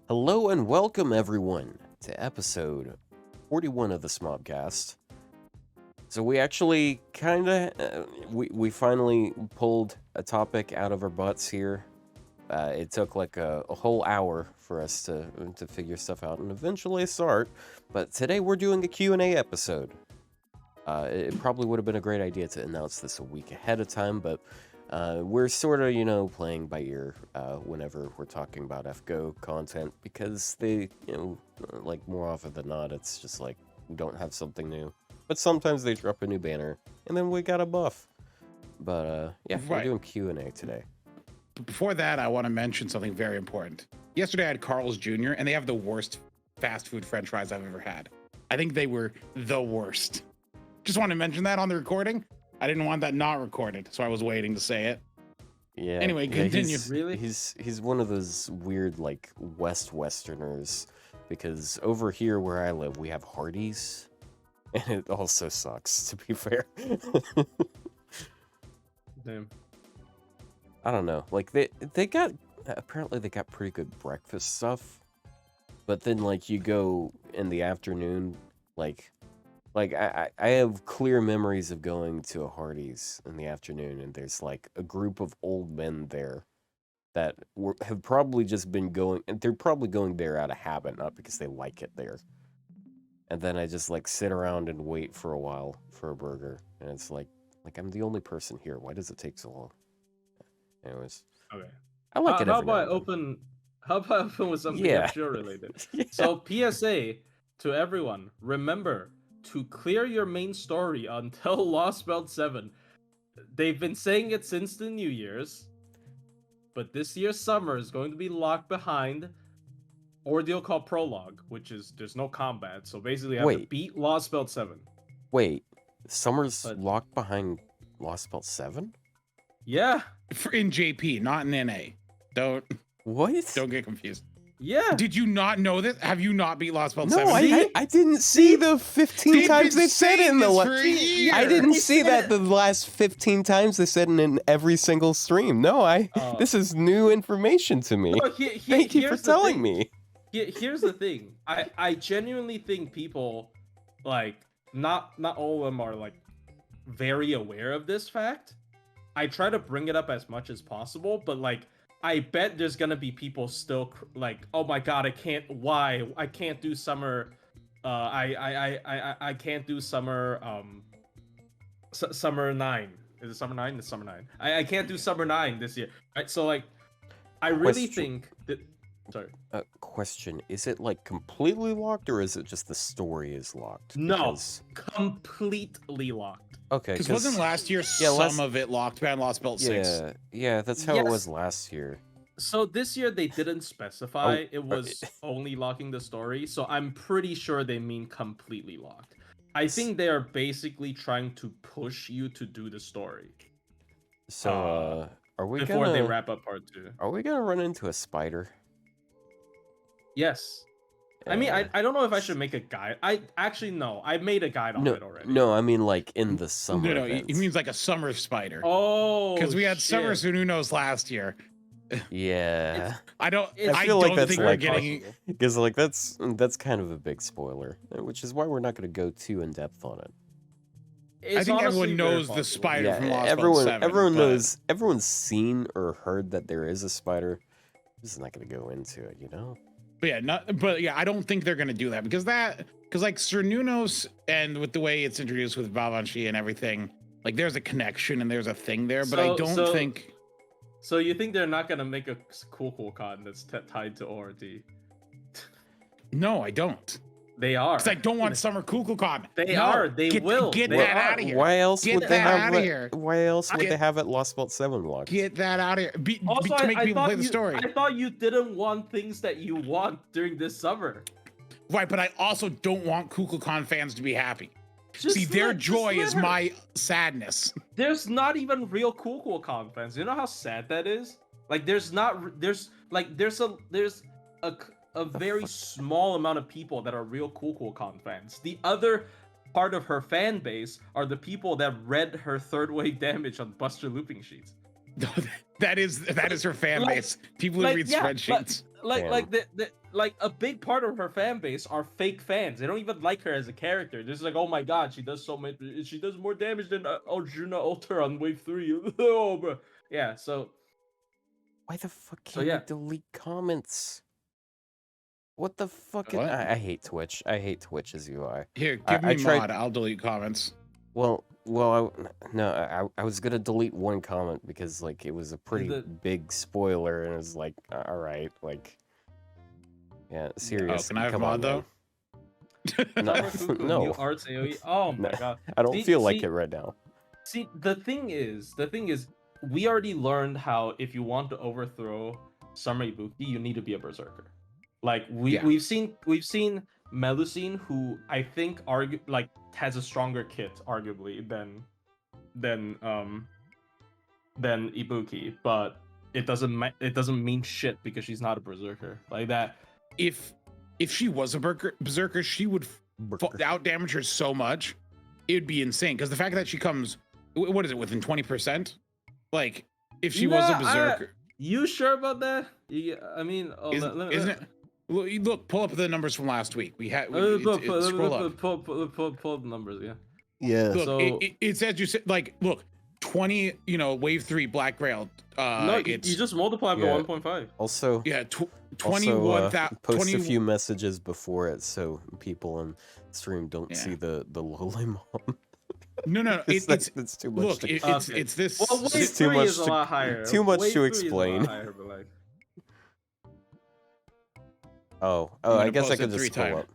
Hello and welcome everyone to episode 41 of the smobcast. So we actually we finally pulled a topic out of our butts here. It took like a whole hour for us to figure stuff out and eventually start. But today we're doing a Q&A episode. It probably would have been a great idea to announce this a week ahead of time, but we're sort of, playing by ear whenever we're talking about FGO content because they, like more often than not, it's just like we don't have something new. But sometimes they drop a new banner and then we got a buff. But yeah, we're doing Q&A today. Before that, I want to mention something very important. Yesterday I had Carl's Jr. and they have the worst fast food french fries I've ever had. I think they were the worst. Just want to mention that on the recording. I didn't want that not recorded, so I was waiting to say it. Yeah. Anyway, continue. He's one of those weird like Westerners, because over here where I live we have Hardee's, and it also sucks, to be fair. Damn. I don't know. Like apparently they got pretty good breakfast stuff, but then like you go in the afternoon, like I have clear memories of going to a Hardee's in the afternoon, and there's like a group of old men there that have probably just been going, and they're probably going there out of habit, not because they like it there. And then I just like sit around and wait for a while for a burger, and it's like I'm the only person here. Why does it take so long? Anyways, Okay. I like it. How about I open with something FGO related? Yeah. So PSA to everyone: remember to clear your main story until Lost Belt 7. They've been saying it since the New Year's, but this year's summer is going to be locked behind ordeal called Prologue, which is there's no combat. So basically, I have to beat Lost Belt 7. Wait, summer's locked behind Lost Belt 7? Yeah. In JP, not in NA. Don't get confused. Yeah. Did you not know that? Have you not beat Lost Belt 7? No, I didn't see the 15 times they said it in the I didn't see that the last 15 times they said it in every single stream. No, this is new information to me. No, Thank you for telling me. Here's the thing. I genuinely think people, like, not all of them are like very aware of this fact. I try to bring it up as much as possible, but like I bet there's gonna be people still like, oh my god, I can't do summer. I can't do summer. Summer 9. Is it summer 9? It's summer 9. I can't do summer 9 this year. Right. So like, I really think that. Sorry. Question: is it like completely locked, or is it just the story is locked? No, completely locked. Okay, because wasn't last year some of it locked behind Lost Belt 6? Yeah, that's how it was last year. So this year they didn't specify it was only locking the story, so I'm pretty sure they mean completely locked. I think they are basically trying to push you to do the story. So are we before they wrap up part 2? Are we gonna run into a spider? Yes. I mean, I don't know if I should make a guide. I made a guide on it already. No, I mean like in the summer. No, he means like a summer spider. Oh, because we had summer Sununos last year. Yeah, I don't think we're getting, because like that's kind of a big spoiler, which is why we're not going to go too in depth on it. I think everyone knows the spider from Lost Belt 7. Everyone's seen or heard that there is a spider. This is not going to go into it, But yeah, I don't think they're gonna do that because like Cernunos, and with the way it's introduced with Babanshi and everything, like there's a connection and there's a thing there. But I don't think. So you think they're not gonna make a cool con that's tied to ORD? No, I don't. They are. Because I don't want Summer Kukulkan. They are. They will. Get that out of here. Why else would they have it? Why else would they have it Lost Belt 7 locked? Get that out of here. Also, to make people play the story. I thought you didn't want things that you want during this summer. Right, but I also don't want Kukulkan fans to be happy. See, their joy is my sadness. There's not even real Kukulkan fans. You know how sad that is? Like, there's a very small amount of people that are real Kukulkan fans. The other part of her fan base are the people that read her third wave damage on Buster looping sheets. That is her fan base. People who read spreadsheets. like a big part of her fan base are fake fans. They don't even like her as a character. They're just like, oh my god, she does so much. She does more damage than Arjuna Alter on wave 3. Oh, bro. Yeah. So Why the fuck So, can't yeah. you delete comments? What the fuck? What? I hate Twitch. I hate Twitch's UI. Here, I give me tried- mod. I'll delete comments. Well, I was gonna delete one comment because like it was a pretty big spoiler, and it was like, all right, like, yeah, serious. Oh, can I have come mod on, though? No, New no, arts AoE. Oh my No. god. I don't See- feel like see- it right now. See, the thing is, we already learned how if you want to overthrow Summer Ibuki, you need to be a berserker. Like Yeah. we've seen Melusine, who I think has a stronger kit arguably than Ibuki, but it doesn't mean shit because she's not a berserker like that. If she was a berserker, she would out damage her so much, it would be insane. Because the fact that she comes, what is it, within 20%? Like, if she was a berserker, You sure about that? I mean, isn't it? Look, pull up the numbers from last week. We had scroll up. Pull the numbers, yeah. Yeah. Look, So- it says you said like, look, 20, wave 3 Black Grail. No, you It's just multiply by Yeah. 1.5. Also, 21,000. post a few messages before it so people on stream don't Yeah. see the lowly mom. No, It's too much. look, to, it's this. Well, wave It's too 3 much is a to- lot higher. too much Wave to 3 is a lot explain. higher, but like, oh, I'm I gonna guess I post could it just 3 scroll times. up.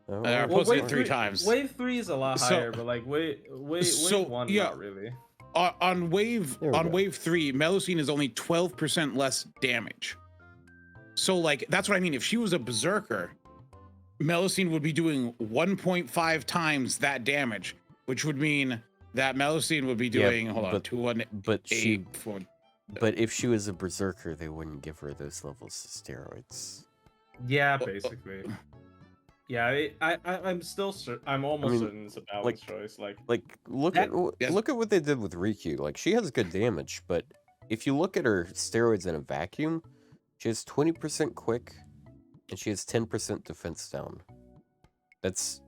Oh, I well, posted it wave 3 times. Wave 3 is a lot So- higher, but like wave So, 1 yeah. not really. On wave There we go. wave 3, Melusine is only 12% less damage. So like that's what I mean. If she was a berserker, Melusine would be doing 1.5 times that damage, which would mean that Melusine would be Yeah, doing but 218. but she, but if she was a berserker, they wouldn't give her those levels of steroids. Yeah, basically. Yeah, I'm still I'm almost mean, certain it's a balanced like- choice. Like, Like, look That- Yes. look at what they did with Ryou. Like, she has good damage, but if you look at her steroids in a vacuum, she has 20% quick, and she has 10% defense down. It's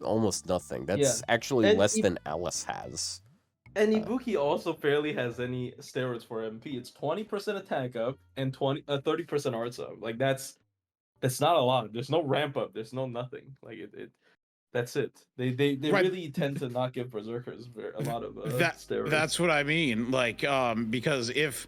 almost nothing. That's actually And less if- than Alice has. and Ibuki also barely has any steroids for MP. It's 20% attack up and 30% arts up. Like that's not a lot. There's no ramp up. There's no nothing. Like it that's it. They Right. really tend to not give berserkers a lot of steroids. That's what I mean. Like, because if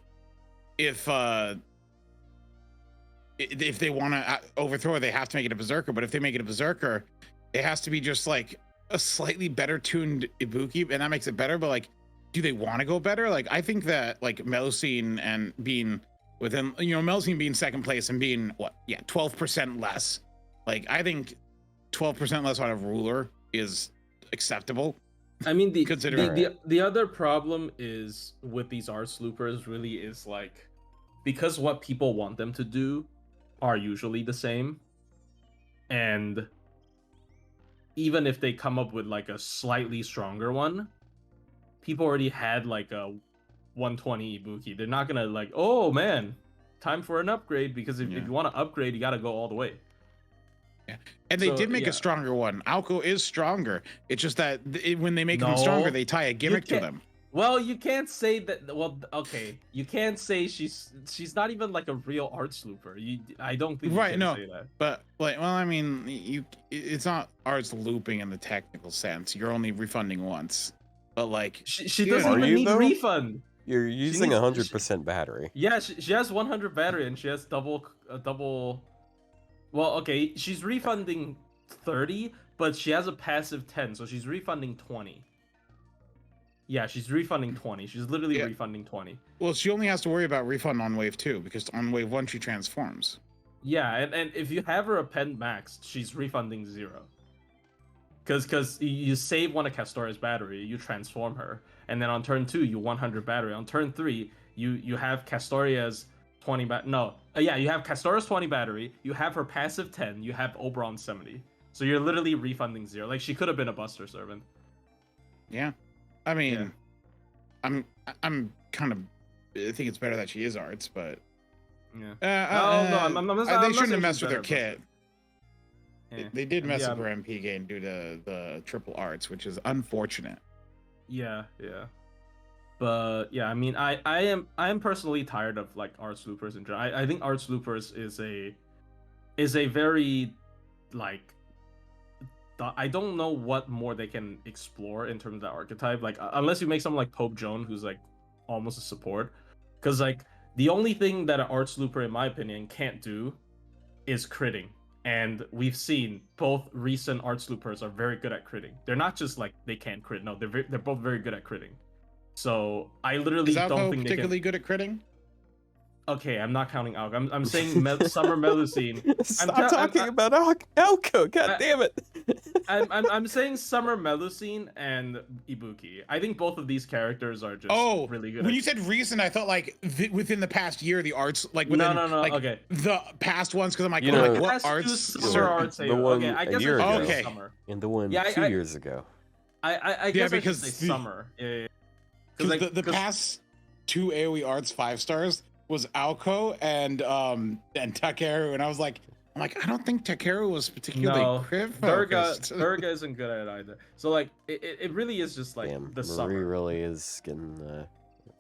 they want to overthrow her, they have to make it a berserker. But if they make it a berserker, it has to be just like a slightly better tuned Ibuki, and that makes it better. But like, do they want to go better? Like, I think that like Melusine and being within, Melusine being second place and being 12% less. Like, I think 12% less on a ruler is acceptable. I mean, Considering- the other problem is with these arts loopers really is like, because what people want them to do are usually the same, and even if they come up with like a slightly stronger one, people already had like a 120 Ibuki. They're not gonna like, oh man, time for an upgrade, because if Yeah. you want to upgrade, you gotta go all the way. And they So, did make yeah. a stronger one. Alco is stronger. It's just that when they make them No, stronger, they tie a gimmick to can't- them. Well, you can't say that. Well, okay, you can't say she's not even like a real arts looper. I don't think you Right, can no. say that. But like, well, I mean, it's not arts looping in the technical sense. You're only refunding once. But like, She Yeah. doesn't Are even you, need though? refund. You're using needs- 100% battery. Yeah, she has 100 battery and she has double. Well, okay, she's refunding 30, but she has a passive 10, so she's refunding 20. Yeah, she's refunding 20. She's literally Yeah. refunding 20. well, she only has to worry about refund on wave 2 because on wave 1 she transforms. Yeah, and if you have her append maxed, she's refunding 0. Because you save one of Castoria's battery, you transform her, and then on turn 2 you 100 battery. On turn 3 you have Castoria's 20 you have Castoria's 20 battery, you have her passive 10, you have Oberon 70. So you're literally refunding 0. Like, she could have been a Buster Servant. Yeah, I mean, Yeah. I'm kind of, I think it's better that she is arts, but Yeah. They shouldn't have messed with their kit. Yeah. They did mess up their MP game due to the triple arts, which is unfortunate. Yeah. But yeah, I mean, I am personally tired of like arts loopers in general. I think arts loopers is a very like I don't know what more they can explore in terms of the archetype. Like unless you make someone like Pope Joan, who's like almost a support, because like the only thing that an arts looper, in my opinion, can't do is critting. And we've seen both recent arts loopers are very good at critting. They're not just like they can't crit. No, they're both very good at critting. So I literally don't think particularly good at critting. Okay, I'm not counting Alco. I'm saying Summer Melusine. Stop talking about Alco. God damn it. I'm saying Summer Melusine and Ibuki. I think both of these characters are just really good. When you said recent, I thought like within the past year, the arts like no. Like, okay, the past ones because I'm like, what arts? The one okay, I guess a year ago. Okay. Summer. And the one 2 years ago. I guess because I should say Summer. Because the past 2 AoE arts 5 stars was Alco and Takeru, and I was like, I don't think Takeru was particularly crit focused. Durga isn't good at it either. So like it really is just like Damn, the Marie Summer. really is getting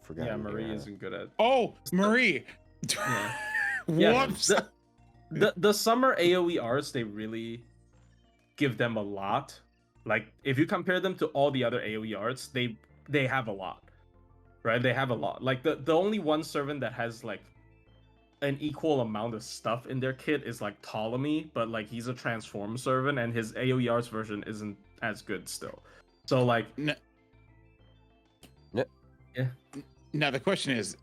forgotten. Yeah, Marie isn't good at. Oh, Marie. Yeah. Whoops. The Summer AoE arts, they really give them a lot. Like if you compare them to all the other AoE arts, they have a lot. Right, they have a lot. Like the only one servant that has like an equal amount of stuff in their kit is like Ptolemy, but like he's a transform servant and his AoE arts version isn't as good still. So like, Now the question is,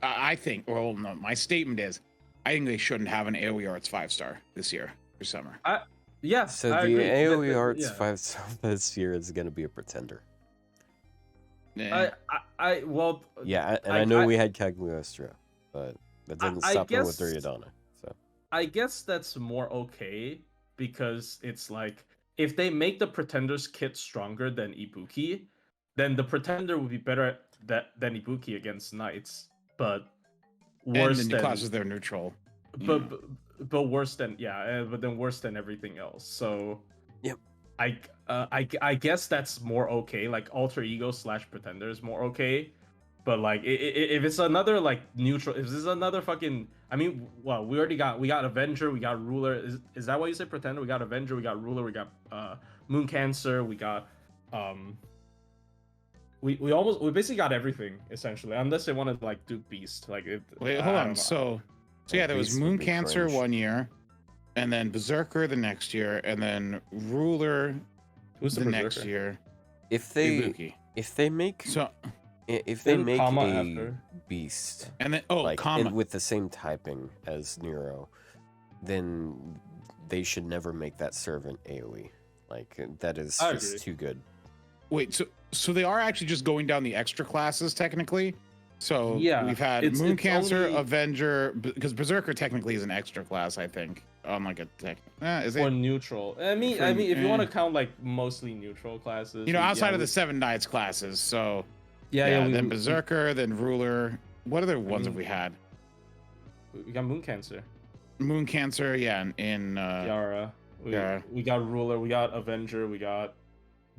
I think, well, no, my statement is, I think they shouldn't have an AoE arts 5 star this year for Summer. Yeah. So I the agree. AoE arts 5 star this year is going to be a pretender. Yeah. I know we had Kaguya, but that didn't stop them with Duryodhana. So I guess that's more okay because it's like if they make the Pretender's kit stronger than Ibuki, then the Pretender would be better than Ibuki against Knights, but worse and the than classes they're neutral. But worse than but then worse than everything else. So yep. I guess that's more okay. Like alter ego / pretender is more okay, but like if it's another like neutral, if this is another fucking, I mean, well, we got Avenger, we got Ruler. Is that why you say pretender? We got Avenger, we got Ruler, we got Moon Cancer, we got we basically got everything essentially, unless they wanted to like do Beast. Like wait, hold on. So yeah, there was Moon Cancer cringe. 1 year, and then Berserker the next year, and then Ruler. Who's the next year? If they make a beast and then with the same typing as Nero, then they should never make that servant AoE. Like that is just too good. Wait, so they are actually just going down the extra classes technically. So yeah, we've had Moon Cancer, Avenger, because Berserker technically is an extra class, I think. On like a tech, is it? Or neutral. I mean, if you want to count like mostly neutral classes, outside of the 7 Knights classes. So then Berserker, then Ruler. What other ones have we had? We got Moon Cancer. Moon Cancer, in Yara. We got Ruler. We got Avenger. We got.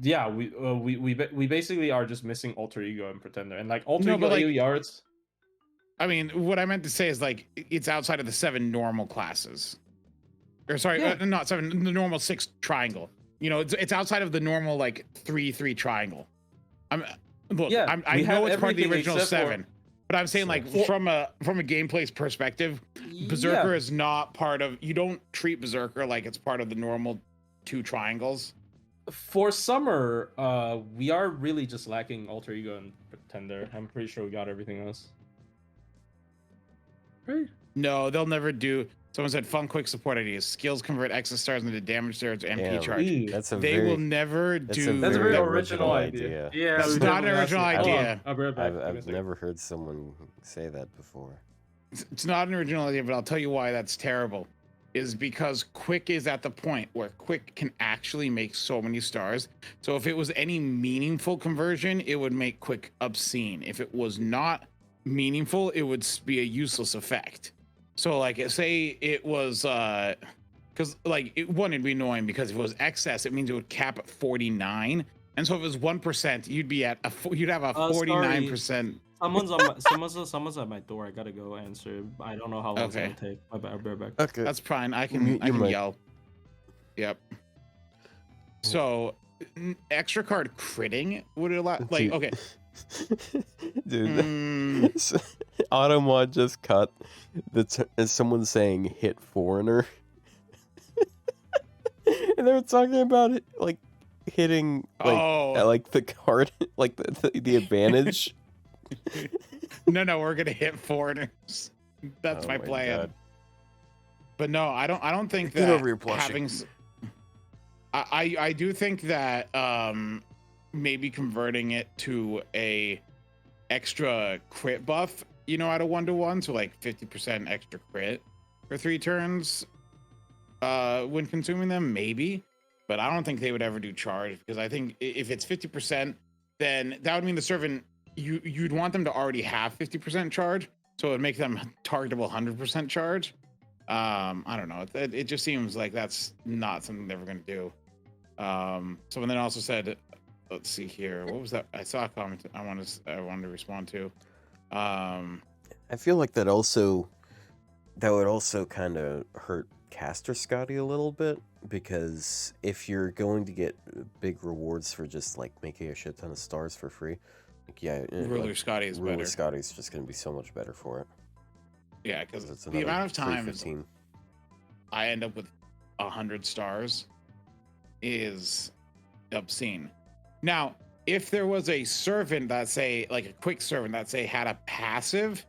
Yeah, we basically are just missing Alter Ego and Pretender, and like Alter Ego AoE arts. I mean, what I meant to say is like it's outside of the 7 normal classes. Or sorry, not 7. The normal 6 triangle. It's outside of the normal like 3-3 triangle. I know it's part of the original 7, but I'm saying like from a gameplay perspective, Berserker is not part of. You don't treat Berserker like it's part of the normal 2 triangles. For Summer, we are really just lacking Alter Ego and Pretender. I'm pretty sure we got everything else. Right? No, they'll never do. Someone said fun quick support ideas. Skills convert Extra stars into damage stars and MP charge. They will never do. That's a very original idea. Yeah, that's not an original idea. I've never heard someone say that before. It's not an original idea, but I'll tell you why that's terrible. Is because Quick is at the point where Quick can actually make so many stars. So if it was any meaningful conversion, it would make Quick obscene. If it was not meaningful, it would be a useless effect. So like say it was because like it'd be annoying because if it was excess, it means it would cap at 49. And so if it was 1%, you'd be at you'd have a 49%. Someone's at my door. I gotta go answer. I don't know how long it's Okay. gonna take. I'll be right back. Okay. That's fine. I can You might. yell. Yep. So extra card critting would allow like Dude. okay. Dude, Automod just cut someone saying hit foreigner. And they were talking about it like hitting like the card, like the advantage. No, we're gonna hit foreigners. That's my plan. God. But no, I don't think Get that over your plushing. I do think that maybe converting it to a extra crit buff, you know, at a 1-to-1, so like 50% extra crit for 3 turns when consuming them, maybe. But I don't think they would ever do charge, because I think if it's 50%, then that would mean the servant, you'd want them to already have 50% charge, so it would make them targetable 100% charge. I don't know. It just seems like that's not something they're going to do. Someone then also said, let's see here. What was that? I saw a comment I wanted to respond to. I feel like that would also kind of hurt Caster Scotty a little bit, because if you're going to get big rewards for just like making a shit ton of stars for free, like, yeah, Ruler Scotty is better. Ruler Scotty's just going to be so much better for it. Yeah, because the amount of times 315. I end up with 100 stars is obscene. Now, if there was a servant that say, like a quick servant that say had a passive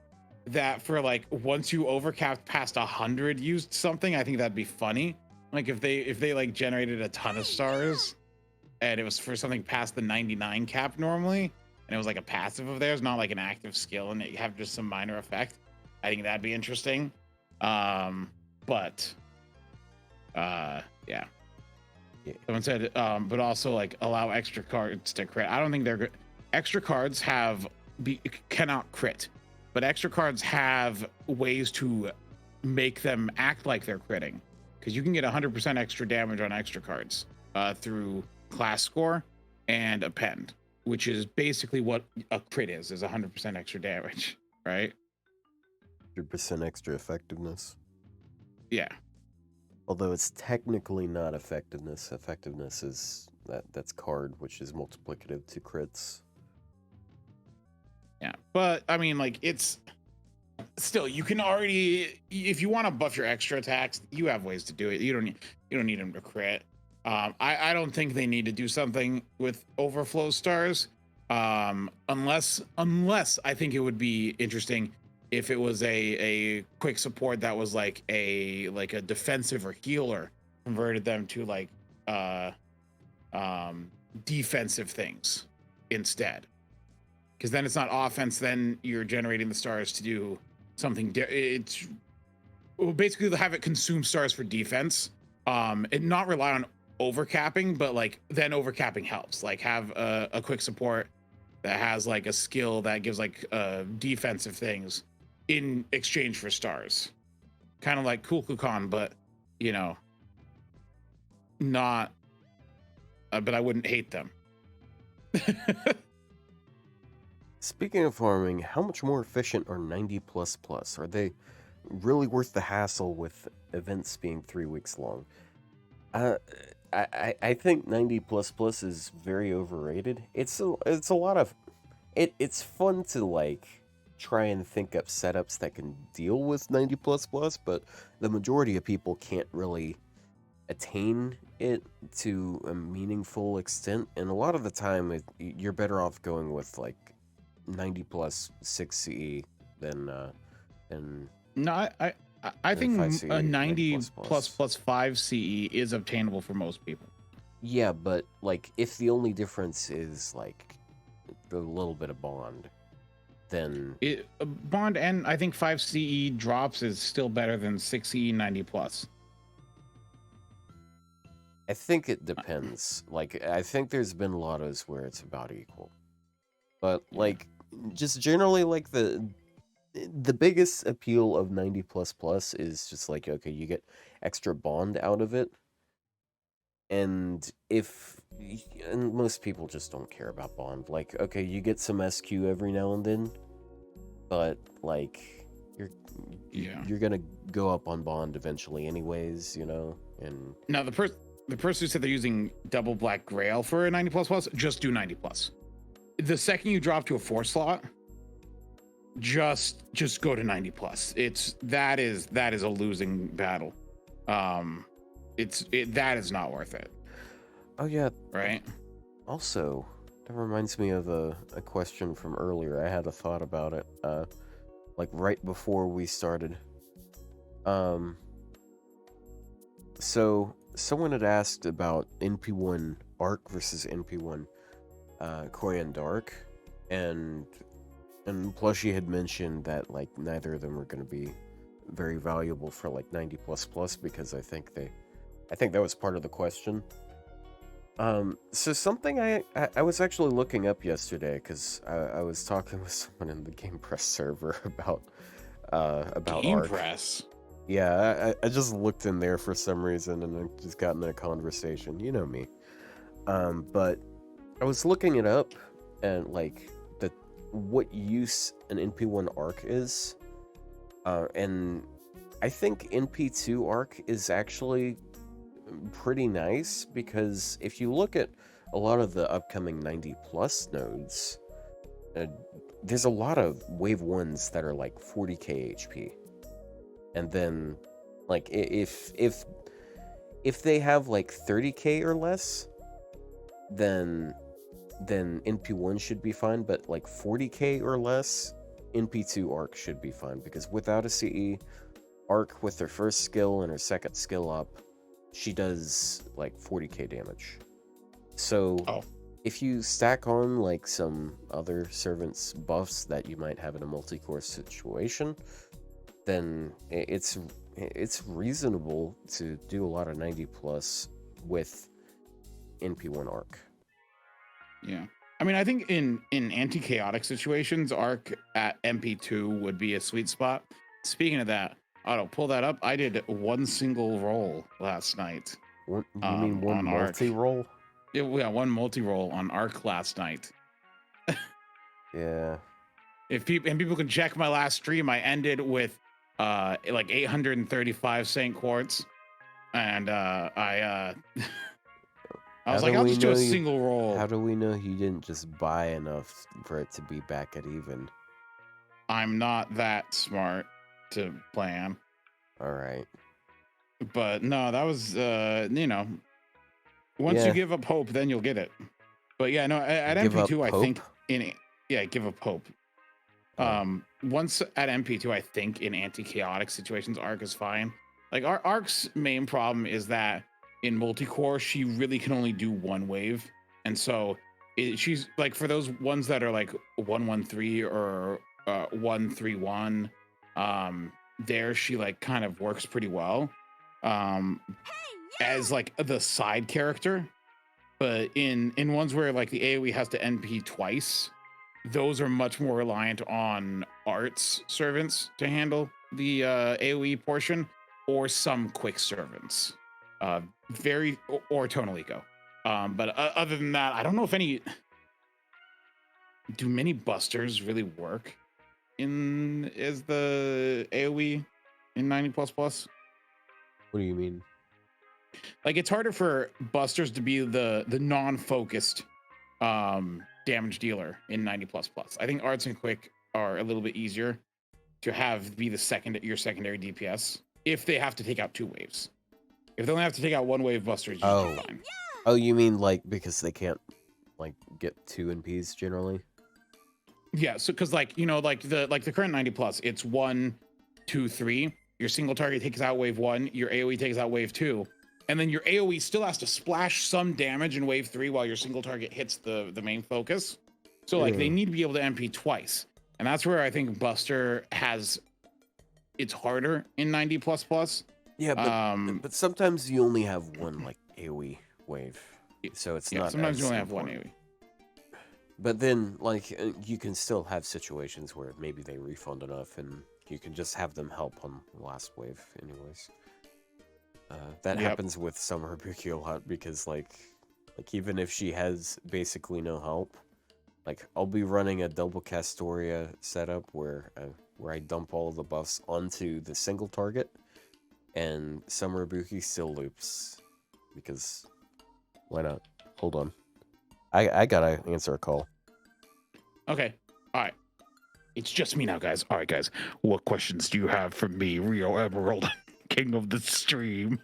that for like once you overcapped past 100 used something, I think that'd be funny. Like if they like generated a ton of stars and it was for something past the 99 cap normally, and it was like a passive of theirs, not like an active skill, and you have just some minor effect. I think that'd be interesting. Yeah. Someone said, but also like allow extra cards to crit. I don't think they're good. Extra cards cannot crit, but extra cards have ways to make them act like they're critting, because you can get 100% extra damage on extra cards through class score and append, which is basically what a crit is 100% extra damage, right? 100% extra effectiveness. Yeah. Although it's technically not effectiveness. Effectiveness is that's card, which is multiplicative to crits. Yeah, but I mean, like, it's still, you can already, if you want to buff your extra attacks, you have ways to do it. You don't need them to crit. I don't think they need to do something with overflow stars, unless I think it would be interesting if it was a quick support that was like a defensive or healer, converted them to like defensive things instead, because then it's not offense, then you're generating the stars to do something. It's basically have it consume stars for defense, and not rely on overcapping, but like then overcapping helps, like have a quick support that has like a skill that gives like defensive things in exchange for stars, kind of like Kukulkan, but you know, not but I wouldn't hate them. Speaking of farming, how much more efficient are 90++? Are they really worth the hassle with events being 3 weeks long? I think 90++ is very overrated. It's a lot of it's fun to like try and think up setups that can deal with 90++, but the majority of people can't really attain it to a meaningful extent, and a lot of the time you're better off going with like 90 plus 6 CE than No, I think 5 CE, a 90 plus. plus 5 CE is obtainable for most people. Yeah, but like if the only difference is like a little bit of bond, then Bond and I think 5 CE drops is still better than 6 CE 90 plus. I think it depends. Like I think there's been lottos where it's about equal, but like just generally like the the biggest appeal of 90 plus plus is just like, okay, you get extra bond out of it. And and most people just don't care about bond. Like, okay, you get some SQ every now and then, but like you're gonna go up on bond eventually anyways, and Now the person who said they're using double black grail for a 90 plus plus, just do 90 plus. The second you drop to a 4 slot, just go to 90 plus. That is a losing battle. That is not worth it. oh yeah. Right. Also, that reminds me of a question from earlier. I had a thought about it, like right before we started. So someone had asked about NP1 Arc versus NP1 Korean Dark, and Plushy had mentioned that like neither of them were going to be very valuable for like 90 plus plus, because I think that was part of the question. So something I was actually looking up yesterday, because I was talking with someone in the Game Press server about Game Arc. Press. Yeah, I just looked in there for some reason, and I just got in a conversation. You know me. But I was looking it up, and like what use an NP1 Arc is, and I think NP2 Arc is actually pretty nice, because if you look at a lot of the upcoming 90 plus nodes, there's a lot of wave 1s that are like 40k HP. And then like if they have like 30k or less, then NP1 should be fine, but like 40k or less, NP2 Arc should be fine, because without a CE, Arc with her first skill and her second skill up, she does like 40k damage. So if you stack on like some other servants buffs that you might have in a multi-core situation, then it's reasonable to do a lot of 90 plus with NP1 Arc. Yeah. I mean, I think in anti-chaotic situations, Arc at MP2 would be a sweet spot. Speaking of that, Otto, pull that up. I did one single roll last night. You mean one multi-roll? Yeah, one multi-roll on Arc last night. Yeah. If people can check my last stream, I ended with like 835 St. Quartz, and I was like, I'll just do a single roll. How do we know you didn't just buy enough for it to be back at even? I'm not that smart to plan. All right. But no, that was once you give up hope, then you'll get it. But yeah, no, at MP2 I think give up hope. Once at MP2 I think in anti-chaotic situations Arc is fine. Like Arc's main problem is that in multi-core she really can only do one wave, and so she's like, for those ones that are like 113 or 131, there she like kind of works pretty well as like the side character. But in ones where like the AoE has to NP twice, those are much more reliant on arts servants to handle the AoE portion, or some quick servants, or Tonalico. But other than that, I don't know if do many busters really work as the AoE in 90 plus plus? What do you mean? Like, it's harder for busters to be the non-focused damage dealer in 90 plus plus. I think arts and quick are a little bit easier to be your secondary DPS if they have to take out 2 waves. If they only have to take out 1 wave, busters usually fine. Oh, you mean like because they can't like get 2 NPs generally? Yeah, so because like the current 90 plus, it's 1, 2, 3. Your single target takes out wave 1, your AoE takes out wave 2, and then your AoE still has to splash some damage in wave 3 while your single target hits the main focus. So like they need to be able to MP twice, and that's where I think Buster it's harder in 90 plus plus. Yeah, but sometimes you only have one like AoE wave, so it's not. Sometimes you only have one AoE. But then, like, you can still have situations where maybe they refund enough, and you can just have them help on the last wave, anyways. That Yep. happens with Summer Ibuki a lot because, like even if she has basically no help, like I'll be running a double Castoria setup where I dump all of the buffs onto the single target, and Summer Ibuki still loops because why not? Hold on, I gotta answer a call. Okay. All right. It's just me now, guys. All right, guys. What questions do you have for me, Ryou Emerald, king of the stream?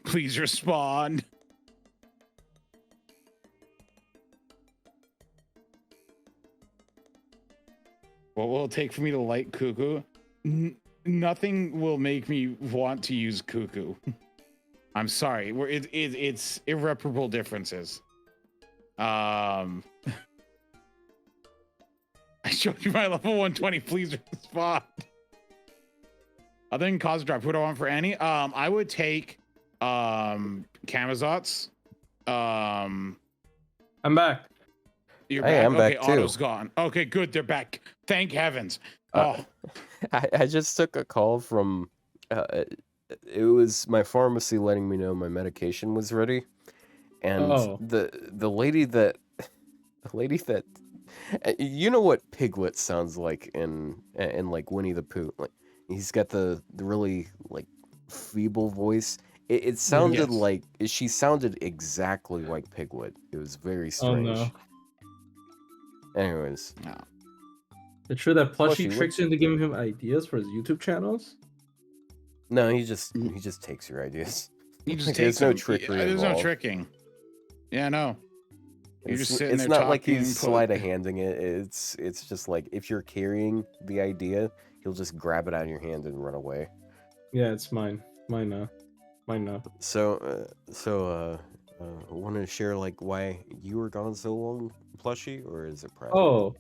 Please respond. What will it take for me to like Cuckoo? Nothing will make me want to use Cuckoo. I'm sorry. It's irreparable differences. I showed you my level 120. Please respond. Other than cause drop, who do I want for any? I would take Kamazots. I'm back. You're Hey, back. I'm Okay, back too. Otto's gone. Okay, good. They're back. Thank heavens. Oh, I just took a call from it was my pharmacy letting me know my medication was ready, and Oh. the lady that you know what Piglet sounds like in like Winnie the Pooh, like he's got the really like feeble voice. It sounded Yes. like she sounded exactly like Piglet. It was very strange. Oh no. Anyways, It's true that Plushie Plushie, tricks you into giving him ideas for his YouTube channels? no, he just takes your ideas. you just Like, take there's no them. trickery There's no involved. tricking. Yeah, no. You're just sitting It's there not like talking, he's sleight of handing it. It's just like if you're carrying the idea, he'll just grab it out of your hand and run away. Yeah, it's mine. Mine now. Mine now. So want to share like why you were gone so long, Plushie, or is it private? Oh.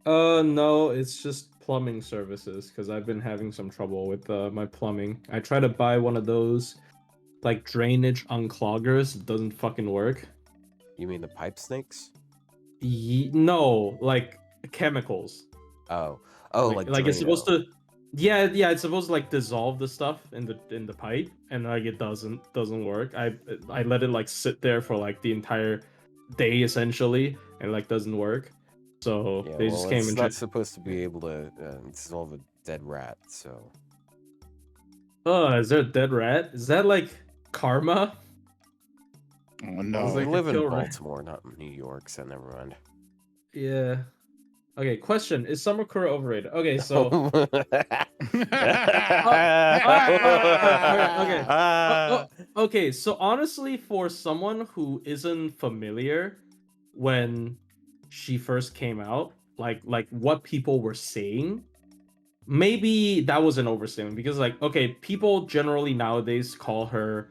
No, it's just plumbing services because I've been having some trouble with my plumbing. I try to buy one of those like drainage uncloggers. It doesn't fucking work. You mean the pipe snakes? No, like chemicals. Oh, like it's supposed Drano. to. Yeah, it's supposed to like dissolve the stuff in the pipe, and like it doesn't work. I let it like sit there for like the entire day essentially, and like doesn't work. So Yeah, they just came it's and not supposed to be able to dissolve a dead rat. So. Oh, is there a dead rat? Is that like karma? Oh, Well, no. we like live a in kill rat. Baltimore, not in New York, so never mind. Yeah. Okay, question. Is Summer Kuro overrated? Okay, so okay, so honestly, for someone who isn't familiar when she first came out, like what people were saying, maybe that was an overstatement because like okay, people generally nowadays call her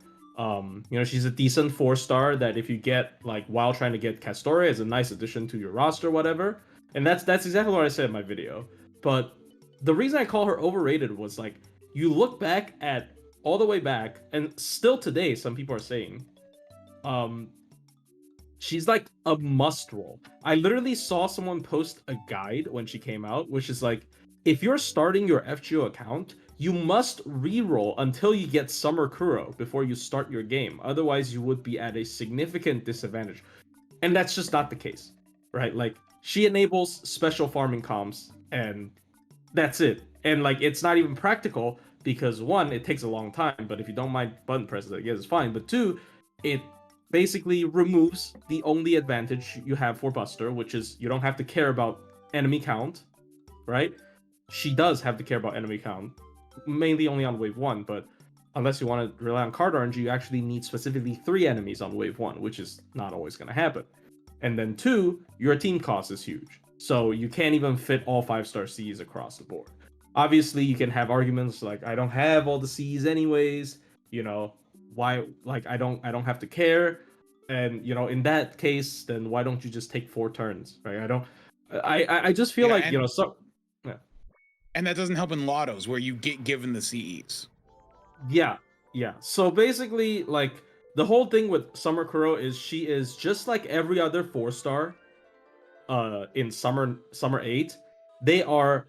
she's a decent 4-star that if you get like while trying to get Castoria is a nice addition to your roster, whatever. And that's exactly what I said in my video. But the reason I call her overrated was like you look back at all the way back, and still today, some people are saying, she's like a must roll. I literally saw someone post a guide when she came out, which is like, if you're starting your FGO account, you must re-roll until you get Summer Kuro before you start your game. Otherwise, you would be at a significant disadvantage. And that's just not the case, right? Like, she enables special farming comms, and that's it. And like, it's not even practical because one, it takes a long time, but if you don't mind button presses, I guess it's fine. But two, it basically removes the only advantage you have for Buster, which is you don't have to care about enemy count, right? She does have to care about enemy count, mainly only on wave 1, but unless you want to rely on card RNG, you actually need specifically 3 enemies on wave 1, which is not always going to happen. And then 2, your team cost is huge. So you can't even fit all 5-star Cs across the board. Obviously, you can have arguments like, I don't have all the Cs anyways, why, like, I don't have to care. And, in that case, then why don't you just take 4 turns, right? I just feel like, And that doesn't help in lottos where you get given the CEs. Yeah. So basically, like, the whole thing with Summer Kuro is she is just like every other 4-star in Summer 8. They are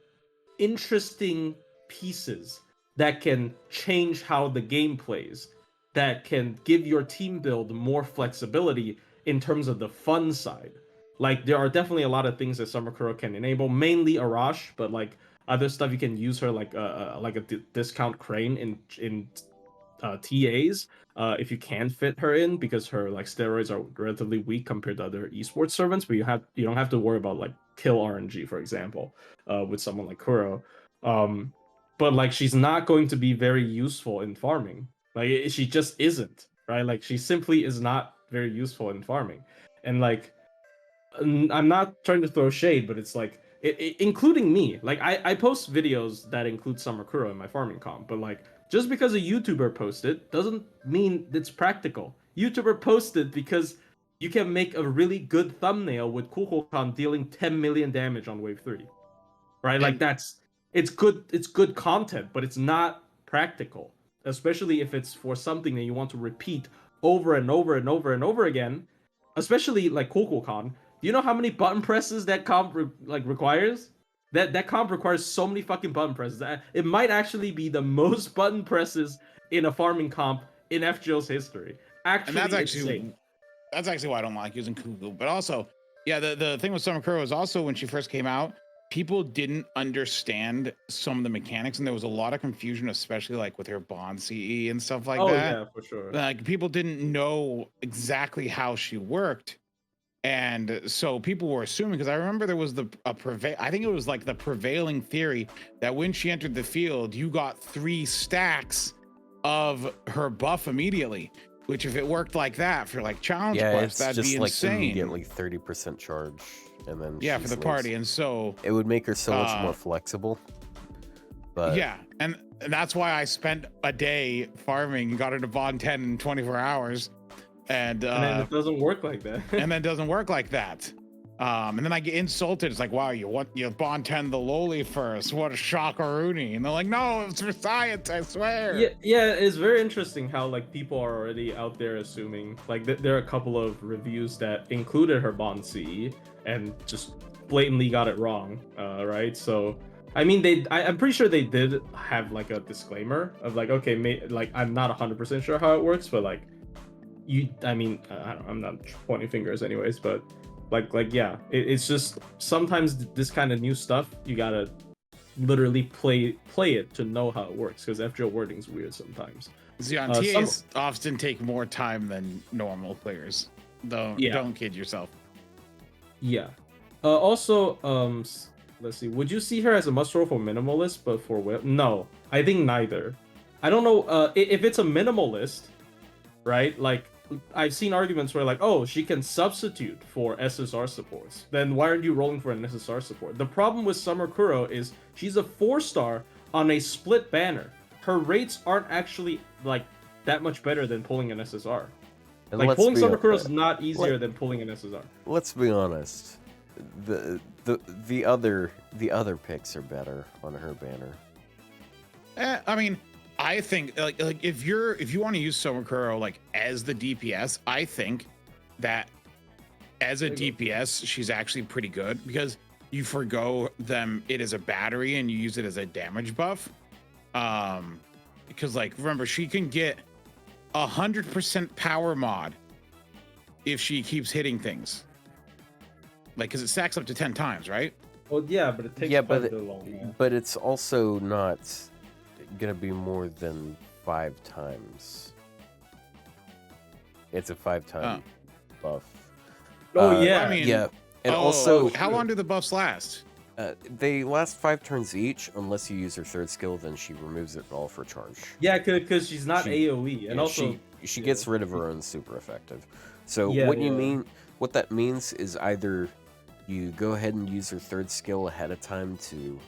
interesting pieces that can change how the game plays, that can give your team build more flexibility in terms of the fun side. Like there are definitely a lot of things that Summer Kuro can enable, mainly Arash, but like other stuff you can use her like a discount crane in TAs if you can fit her in, because her like steroids are relatively weak compared to other esports servants, but you don't have to worry about like kill RNG, for example, with someone like Kuro. But like she's not going to be very useful in farming. Like she just isn't, right? Like she simply is not very useful in farming. And like I'm not trying to throw shade, but it's like including me. Like I post videos that include Summer Kuro in my farming comp, but like just because a YouTuber posted doesn't mean it's practical. YouTuber posted because you can make a really good thumbnail with Kukulkan dealing 10 million damage on wave 3. Right? Like it's good content, but it's not practical. Especially if it's for something that you want to repeat over and over and over and over again. Especially like Kukulkan. Do you know how many button presses that comp requires? That comp requires so many fucking button presses. It might actually be the most button presses in a farming comp in FGO's history. Actually, and that's actually why I don't like using Kuku. But also, yeah, the thing with Summer Kuro is also when she first came out, people didn't understand some of the mechanics, and there was a lot of confusion, especially like with her bond CE and stuff like that. Oh yeah, for sure. Like people didn't know exactly how she worked. And so people were assuming, because I remember there was I think it was like the prevailing theory that when she entered the field, you got 3 stacks of her buff immediately. Which, if it worked like that for like challenge quests, that'd be insane. Immediately 30% charge, and then for the party, and so it would make her so much more flexible. But yeah, and that's why I spent a day farming, got her to bond 10 in 24 hours. And then it doesn't work like that. and then it doesn't work like that. And then I get insulted. It's like, wow, you bond 10 the lowly first. What a shockaroonie. And they're like, no, it's for science, I swear. Yeah, it's very interesting how like people are already out there assuming, like there are a couple of reviews that included her bond CE and just blatantly got it wrong, right? So I mean, I'm pretty sure they did have like a disclaimer of like, okay, like I'm not 100% sure how it works, but like I'm not pointing fingers anyways, but like yeah, it's just sometimes this kind of new stuff you gotta literally play it to know how it works, because FGO wording's weird sometimes. TAs often take more time than normal players. Don't kid yourself. Yeah. Also, let's see. Would you see her as a must roll for minimalist, but for whip? No, I think neither. I don't know if it's a minimalist, right? Like I've seen arguments where like, oh, she can substitute for SSR supports. Then why aren't you rolling for an SSR support? The problem with Summer Kuro is she's a 4-star on a split banner. Her rates aren't actually like that much better than pulling an SSR. And like pulling Summer Kuro is not easier than pulling an SSR. Let's be honest. The other picks are better on her banner. I mean, I think like if you want to use Summer Kuro like as the DPS, I think that as a DPS she's actually pretty good, because you forgo it as a battery and you use it as a damage buff. Because like remember, she can get 100% power mod if she keeps hitting things. Like, because it stacks up to 10 times, right? Well, yeah, but it takes quite a long. Yeah. But it's also not gonna be more than 5 times. It's a 5-time buff. Oh yeah, I mean, yeah. And also, how long do the buffs last? They last 5 turns each, unless you use her 3rd skill, then she removes it all for charge. Yeah, because she's not AoE, and also she gets rid of her own super effective. So what that means is either you go ahead and use her 3rd skill ahead of time to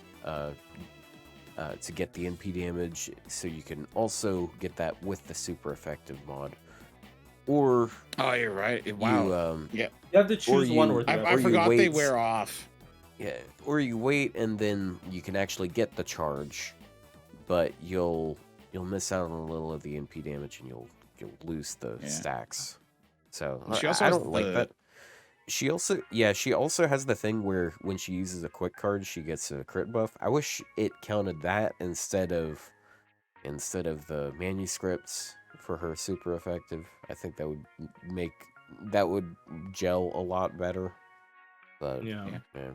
get the NP damage, so you can also get that with the super effective mod. Or you're right. Wow. You have to choose one or the other. I forgot they wear off. Yeah, or you wait and then you can actually get the charge, but you'll miss out on a little of the NP damage and you'll you'll lose the Yeah. stacks. So She I also has don't like the- that. She also has the thing where when she uses a quick card, she gets a crit buff. I wish it counted that instead of the manuscripts for her super effective. I think that would gel a lot better. But Yeah.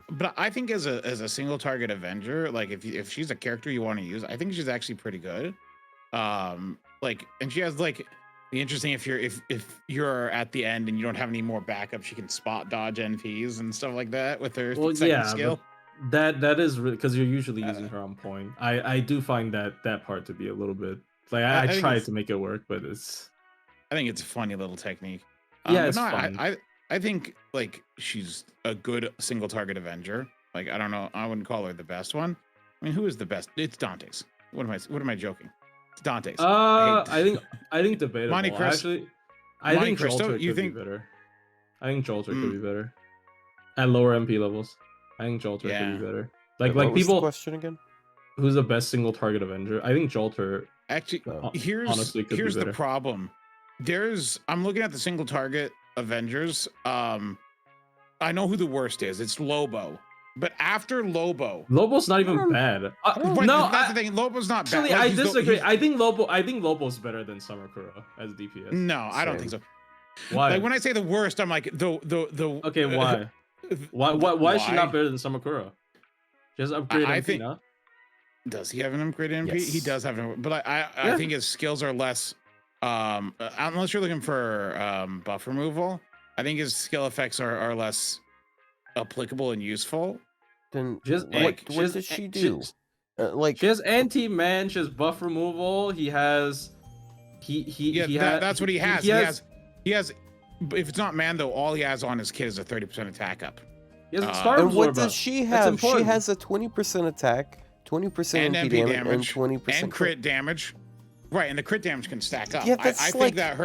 But I think as a single target Avenger, like if she's a character you want to use, I think she's actually pretty good. Like, and she has like the interesting if you're at the end and you don't have any more backup, she can spot dodge NPs and stuff like that with her second skill. That is because you're usually using her on point. I do find that part to be a little bit like I think tried it's- to make it work, but it's I think it's a funny little technique. yeah, but it's fun. I think like she's a good single target Avenger. Like I don't know, I wouldn't call her the best one. I mean, who is the best? It's Dante's. What am I joking? It's Dante's. I think debatable. Monte Cristo- Actually, I Monte think Cristo, Jolter you could think- be better. I think Jolter could be better at lower MP levels. I think Jolter could be better. what Like was the people question again? who's the best single target Avenger. I think Jolter. Actually, here's honestly could be the better. problem. I'm looking at the single target Avengers. I know who the worst is. It's Lobo. But after Lobo, Lobo's not even bad. right, No, that's the thing. Lobo's not actually, bad. Like, I he's disagree. I think Lobo's better than Summer Kuro as DPS. No, I don't Same. think so. Why? Like when I say the worst, I'm like the Okay, why? Why is she not better than Summer Kuro? She has upgraded I MP, think- no? Does he have an upgraded MP? Yes. He does have an, but I Yeah. think his skills are less. Unless you're looking for buff removal, I think his skill effects are less applicable and useful. Then Just what she has- does she do? She has anti-man, she has buff removal, he has That's what he has. He has. If it's not man though, all he has on his kit is a 30% attack up. he has star and what absorber. does she That's have? She important. has a 20% attack, 20% And MP MP damage, and 20% and crit damage. Right, and the crit damage can stack up. Yeah, I that's think like- that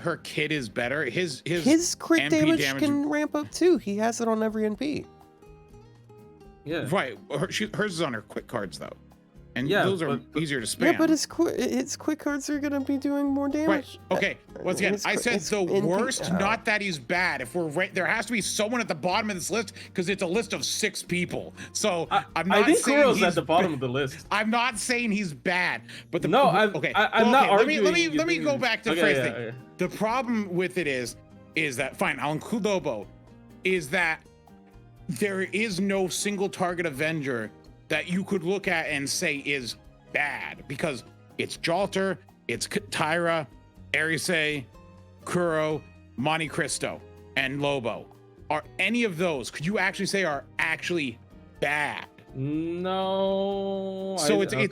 her kit is better. His His crit MP damage can ramp up too. He has it on every NP. Yeah. right. Hers is on her quick cards though, and Yeah, those are but- easier to spam. Yeah, but his quick cards are gonna be doing more Right. damage. Okay. Once again, His I crit- said his the NP worst, not that he's bad. If we're right, there has to be someone at the bottom of this list because it's a list of 6 people. So I'm not I think saying Kuro's he's at the bottom of the list. I'm not saying he's bad, but No, I'm not Let me arguing let me you go think- back to the Okay, phrase yeah, thing. yeah. The problem with it is that fine. I'll include Lobo. Is that there is no single target Avenger that you could look at and say is bad because it's Jolter, it's Tyra, Arise, Kuro, Monte Cristo, and Lobo. Are any of those could you actually say are actually bad? No. So okay.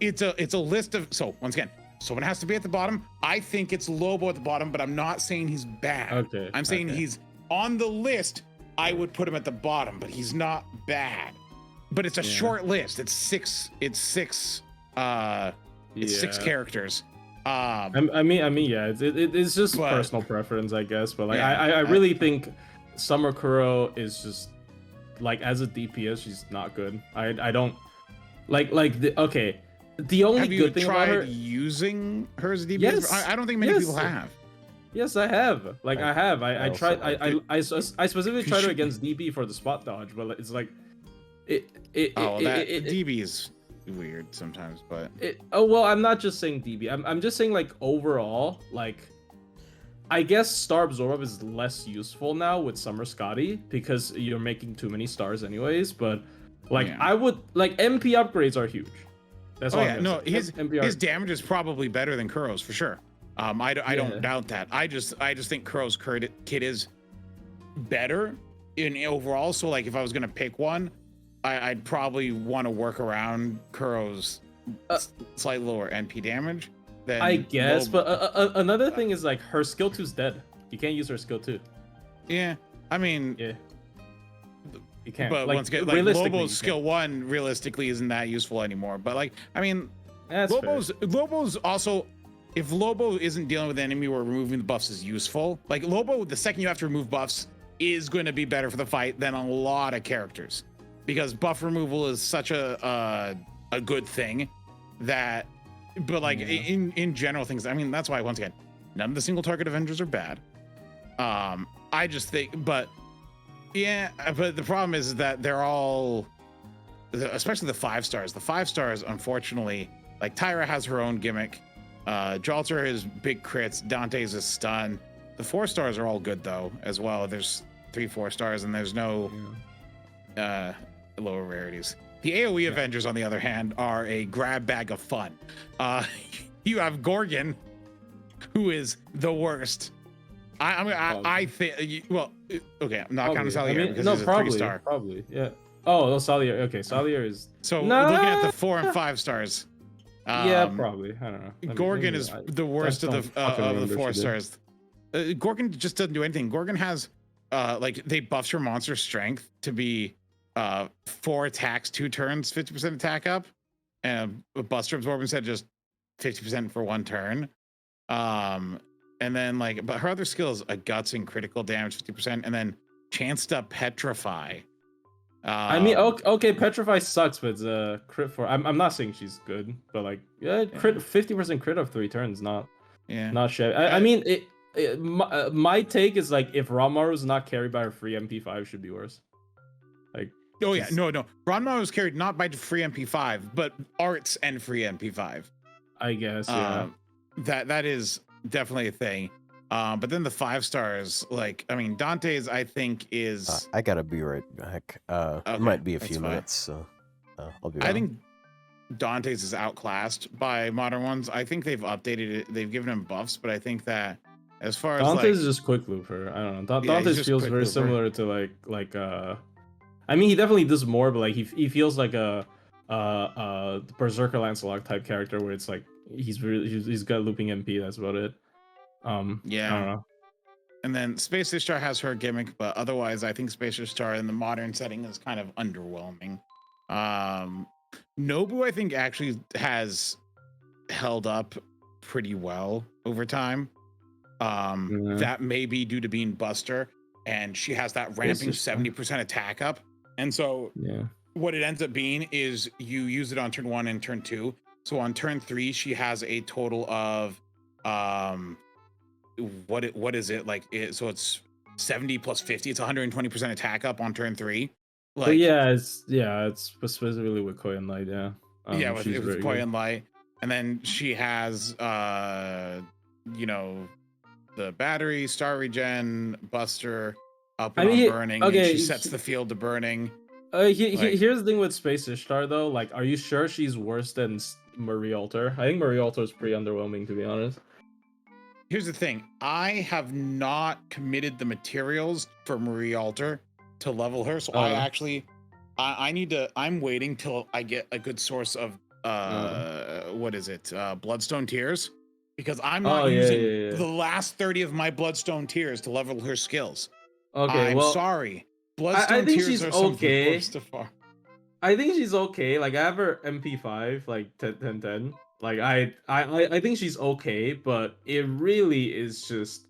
it's a list of, so once again, someone has to be at the bottom. I think it's Lobo at the bottom, but I'm not saying he's bad. Okay, I'm saying okay. he's on the list. I would put him at the bottom, but he's not bad. But it's a short list. It's six characters. I mean, yeah, it's just But- personal preference, I guess. But like, Yeah, I really think Summer Kuro is just like as a DPS, she's not good. I don't okay. The only Have you good thing about tried her, using her as a DPS? Yes. I don't think many Yes. people have. yes, I have. Like, I have. I also tried. like I specifically Cause tried her she- against DB for the spot dodge, but it's like, DB is weird sometimes, but well, I'm not just saying DB. I'm just saying like overall, like I guess Star Absorb is less useful now with Summer Scotty because you're making too many stars anyways. But like Yeah. I would like MP upgrades are huge. That's all. oh I'm yeah, gonna no, say. his MP his damage is probably better than Kuro's for sure. I don't doubt that. I just think Kuro's kit is better in overall. So like if I was gonna pick one, I'd probably want to work around Kuro's slightly lower NP damage. Than I guess, Lobo. but another thing is like her skill 2's dead. You can't use her skill 2. Yeah, I mean, Yeah. You can't. but like, once again, like realistically, Lobo's you skill can't. 1 realistically isn't that useful anymore. But like, I mean, That's fair. Lobo's also, if Lobo isn't dealing with an enemy where removing the buffs is useful, like Lobo, the second you have to remove buffs is going to be better for the fight than a lot of characters, because buff removal is such a good thing that but like in general things, I mean, that's why once again, none of the single target Avengers are bad. I just think, but the problem is that they're all, especially the 5 stars. The 5 stars, unfortunately, like Tyra has her own gimmick. Jalter is big crits. Dante's is stun. The 4 stars are all good though, as well. There's 3 4 stars, and there's no lower rarities. The AoE Avengers, on the other hand, are a grab bag of fun. You have Gorgon, who is the worst. I think. Well, okay, I'm not counting Salier because he's a 3-star. Probably, yeah. Oh, Salier. Okay, Salier is. So looking at the 4 and 5 stars. Yeah, probably. I don't know. Gorgon is the worst of the 4 stars. Gorgon just doesn't do anything. Gorgon has like they buffs your monster strength to be 4 attacks, 2 turns, 50% attack up, and Buster Absorb instead just 50% for 1 turn. And then like, but her other skills, a guts and critical damage 50%, and then chance to petrify. I mean, okay, petrify sucks, but it's a crit for. I'm not saying she's good, but like, crit 50% crit of 3 turns, not shit. I mean, my take is like, if Ranmaru is not carried by her free MP5, should be worse. Like, no, Ranmaru is carried not by free MP5, but arts and free MP5. I guess, yeah. That is definitely a thing. But then the 5 stars, like, I mean, Dante's, I think is. I gotta be right back. It might be a few minutes, so I'll be. I think Dante's is outclassed by modern ones. I think they've updated it. They've given him buffs, but I think that as far as Dante's is just quick looper. I don't know. Dante's feels very similar to like. I mean, he definitely does more, but like he feels like a Berserker Lancelot type character where it's like he's got looping MP. That's about it. I don't know. And then Space Star has her gimmick, but otherwise I think Space Star in the modern setting is kind of underwhelming. Nobu I think actually has held up pretty well over time. That may be due to being Buster, and she has that ramping 70% attack up, and so what it ends up being is you use it on turn 1 and turn 2. So on turn 3 she has a total of what is it like so it's 70 plus 50, it's 120% attack up on turn 3. Like, but it's specifically with Koi and Light, with Koi and Light. And then she has the battery, star regen, Buster, up and on burning, and she sets the field to burning. Here's the thing with Space Ishtar though, like, are you sure she's worse than Marie Alter? I think Marie Alter is pretty underwhelming, to be honest. Here's the thing. I have not committed the materials for Marie Alter to level her. So I'm waiting till I get a good source of Bloodstone Tears, because I'm not using the last 30 of my Bloodstone Tears to level her skills. Okay, I'm sorry. Bloodstone Tears are okay. Worst of far. I think she's okay. Like, I have her MP5, like 10. Like, I think she's okay, but it really is just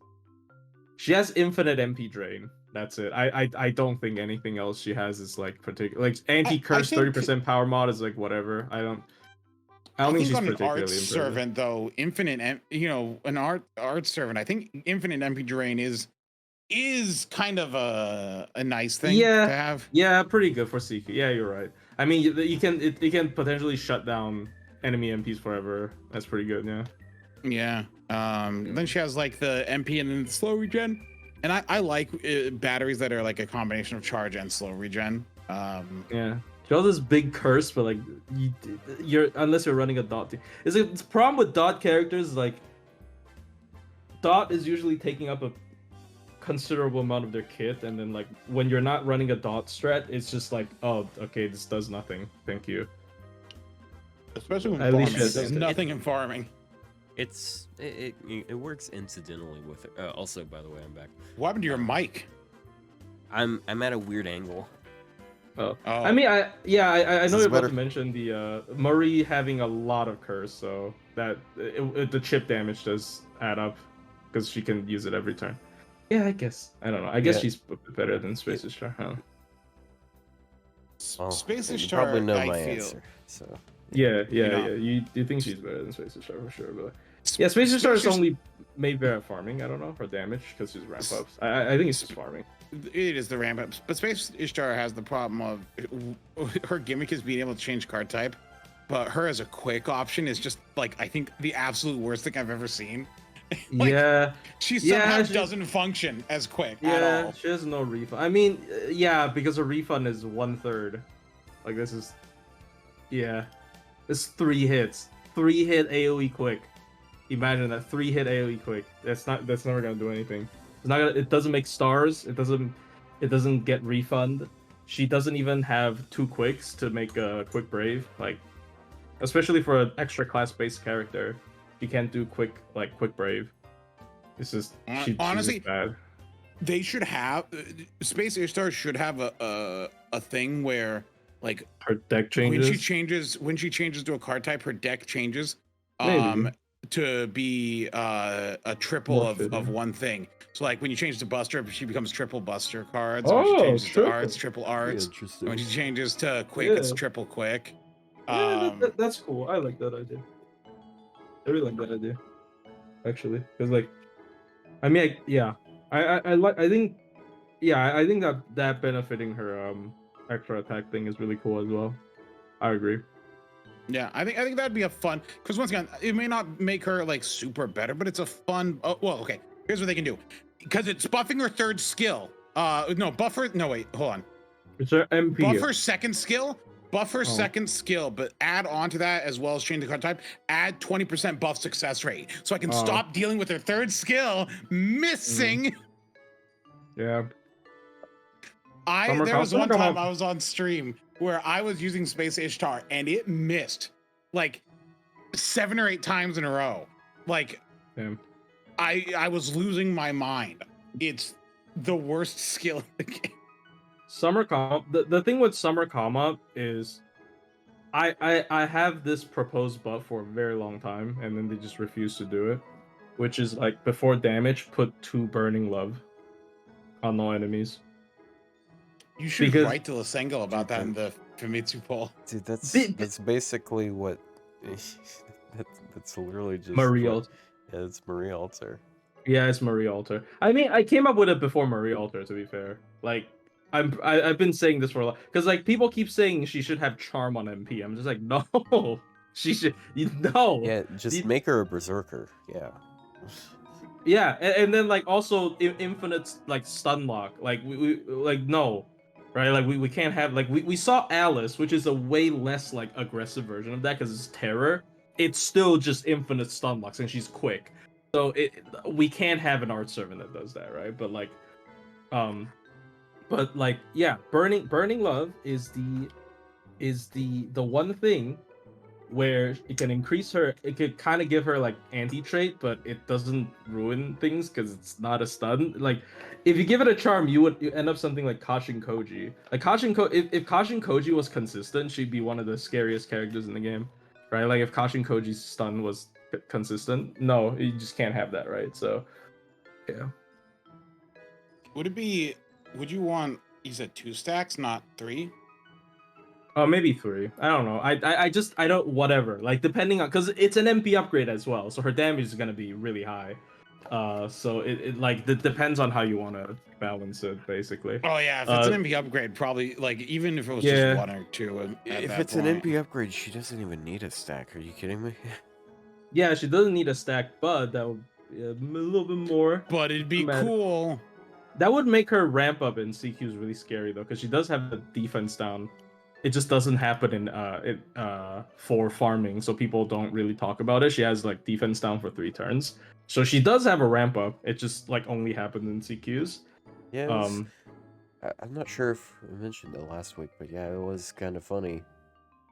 she has infinite MP drain. That's it. I don't think anything else she has is like particular. Like, anti-curse 30% power mod is like whatever. I don't think she's particularly an art servant though. Infinite, an art servant. I think infinite MP drain is kind of a nice thing to have. Yeah, pretty good for CQ. Yeah, you're right. I mean, you can potentially shut down enemy MPs forever. That's pretty good. Then she has like the MP and then the slow regen, and I like batteries that are like a combination of charge and slow regen. She has this big curse, but like you're unless you're running a dot team. It's a problem with dot characters. Like, dot is usually taking up a considerable amount of their kit, and then like when you're not running a dot strat, it's just like, oh, okay, this does nothing, thank you. Especially when farming, there's nothing in farming. It works incidentally with it. Also, by the way, I'm back. What happened to your mic? I'm at a weird angle. I mean, I know you're about to mention the Marie having a lot of curse, so that the chip damage does add up because she can use it every turn. Yeah, I guess. I don't know. I guess she's better than Space Star. Space Star, you probably know my answer. So Yeah. You know? You think she's better than Space Star for sure, but yeah, Space Star is only made better at farming. I don't know, for damage because she's ramp ups. I think it's just farming. It is the ramp ups, but Space Ishtar has the problem of her gimmick is being able to change card type, but her as a quick option is just like I think the absolute worst thing I've ever seen. Like, yeah, she somehow doesn't function as quick at all. She has no refund. I mean, yeah, because a refund is 1/3. Like this is, yeah, it's 3 hits, 3-hit AOE quick. Imagine that 3-hit AOE quick. That's never gonna do anything. It's not gonna. It doesn't make stars. It doesn't get refund. She doesn't even have 2 quicks to make a quick brave. Like, especially for an extra class based character, she can't do quick brave. It's just honestly she's just bad. They should have Space Ishtar should have a thing where like Her deck changes when she changes to a card type, her deck changes Maybe. to be a triple of one thing. So like when you change to Buster, she becomes triple Buster cards. When she changes to Arts, triple Arts. When she changes to Quick, it's triple Quick. That's cool. I like that idea. I really like that idea, actually, because like, I mean, I think that benefiting her extra attack thing is really cool as well. I agree. Yeah, I think that'd be a fun, because once again, it may not make her like super better, but it's a fun. Oh, well, okay. Here's what they can do, because it's buffing her 3rd skill. No, buffer. No, wait, hold on. It's her MP. Buffer 2nd skill. Buffer 2nd skill, but add on to that as well as change the card type. Add 20% buff success rate, so I can stop dealing with her 3rd skill missing. Yeah. There was one time I was on stream where I was using Space Ishtar and it missed like 7 or 8 times in a row. Like, damn. I was losing my mind. It's the worst skill in the game. The thing with Summer Comma is I have this proposed buff for a very long time, and then they just refuse to do it, which is like before damage, put 2 Burning Love on all enemies. You should write to Lasengo about that in the Famitsu poll. Dude, that's basically what. that's literally just Marie Alter. Yeah, it's Marie Alter. Yeah, it's Marie Alter. I mean, I came up with it before Marie Alter, to be fair. Like, I've been saying this for a lot, because like people keep saying she should have charm on MP. I'm just like, no, she should. No. Yeah, just make her a berserker. Yeah. Yeah, and then like also infinite like stun lock. Like we like no, right? Like we can't have like we saw Alice, which is a way less like aggressive version of that because it's terror. It's still just infinite stun locks and she's quick. So we can't have an art servant that does that, right? But like yeah, burning love is the one thing where it can increase her, it could kind of give her like anti-trait, but it doesn't ruin things because it's not a stun. Like if you give it a charm, you end up something like Kashin Koji. Like if Kashin Koji was consistent, she'd be one of the scariest characters in the game, right? Like if Kashin Koji's stun was consistent, no, you just can't have that, right? So yeah. Would you want, you said 2 stacks, not 3? Oh, maybe 3. I don't know. I don't, whatever. Like depending on, because it's an MP upgrade as well, so her damage is gonna be really high. So it like depends on how you want to balance it, basically. Oh yeah, if it's an MP upgrade, probably like even if it was just 1 or 2. If it's an MP upgrade, she doesn't even need a stack. Are you kidding me? Yeah, she doesn't need a stack, but that would be a little bit more. But it'd be cool. That would make her ramp up in CQs really scary though, because she does have the defense down. It just doesn't happen in for farming, so people don't really talk about it. She has like defense down for 3 turns, so she does have a ramp up. It just like only happened in CQs. Yeah. I'm not sure if I mentioned it last week, but yeah, it was kind of funny.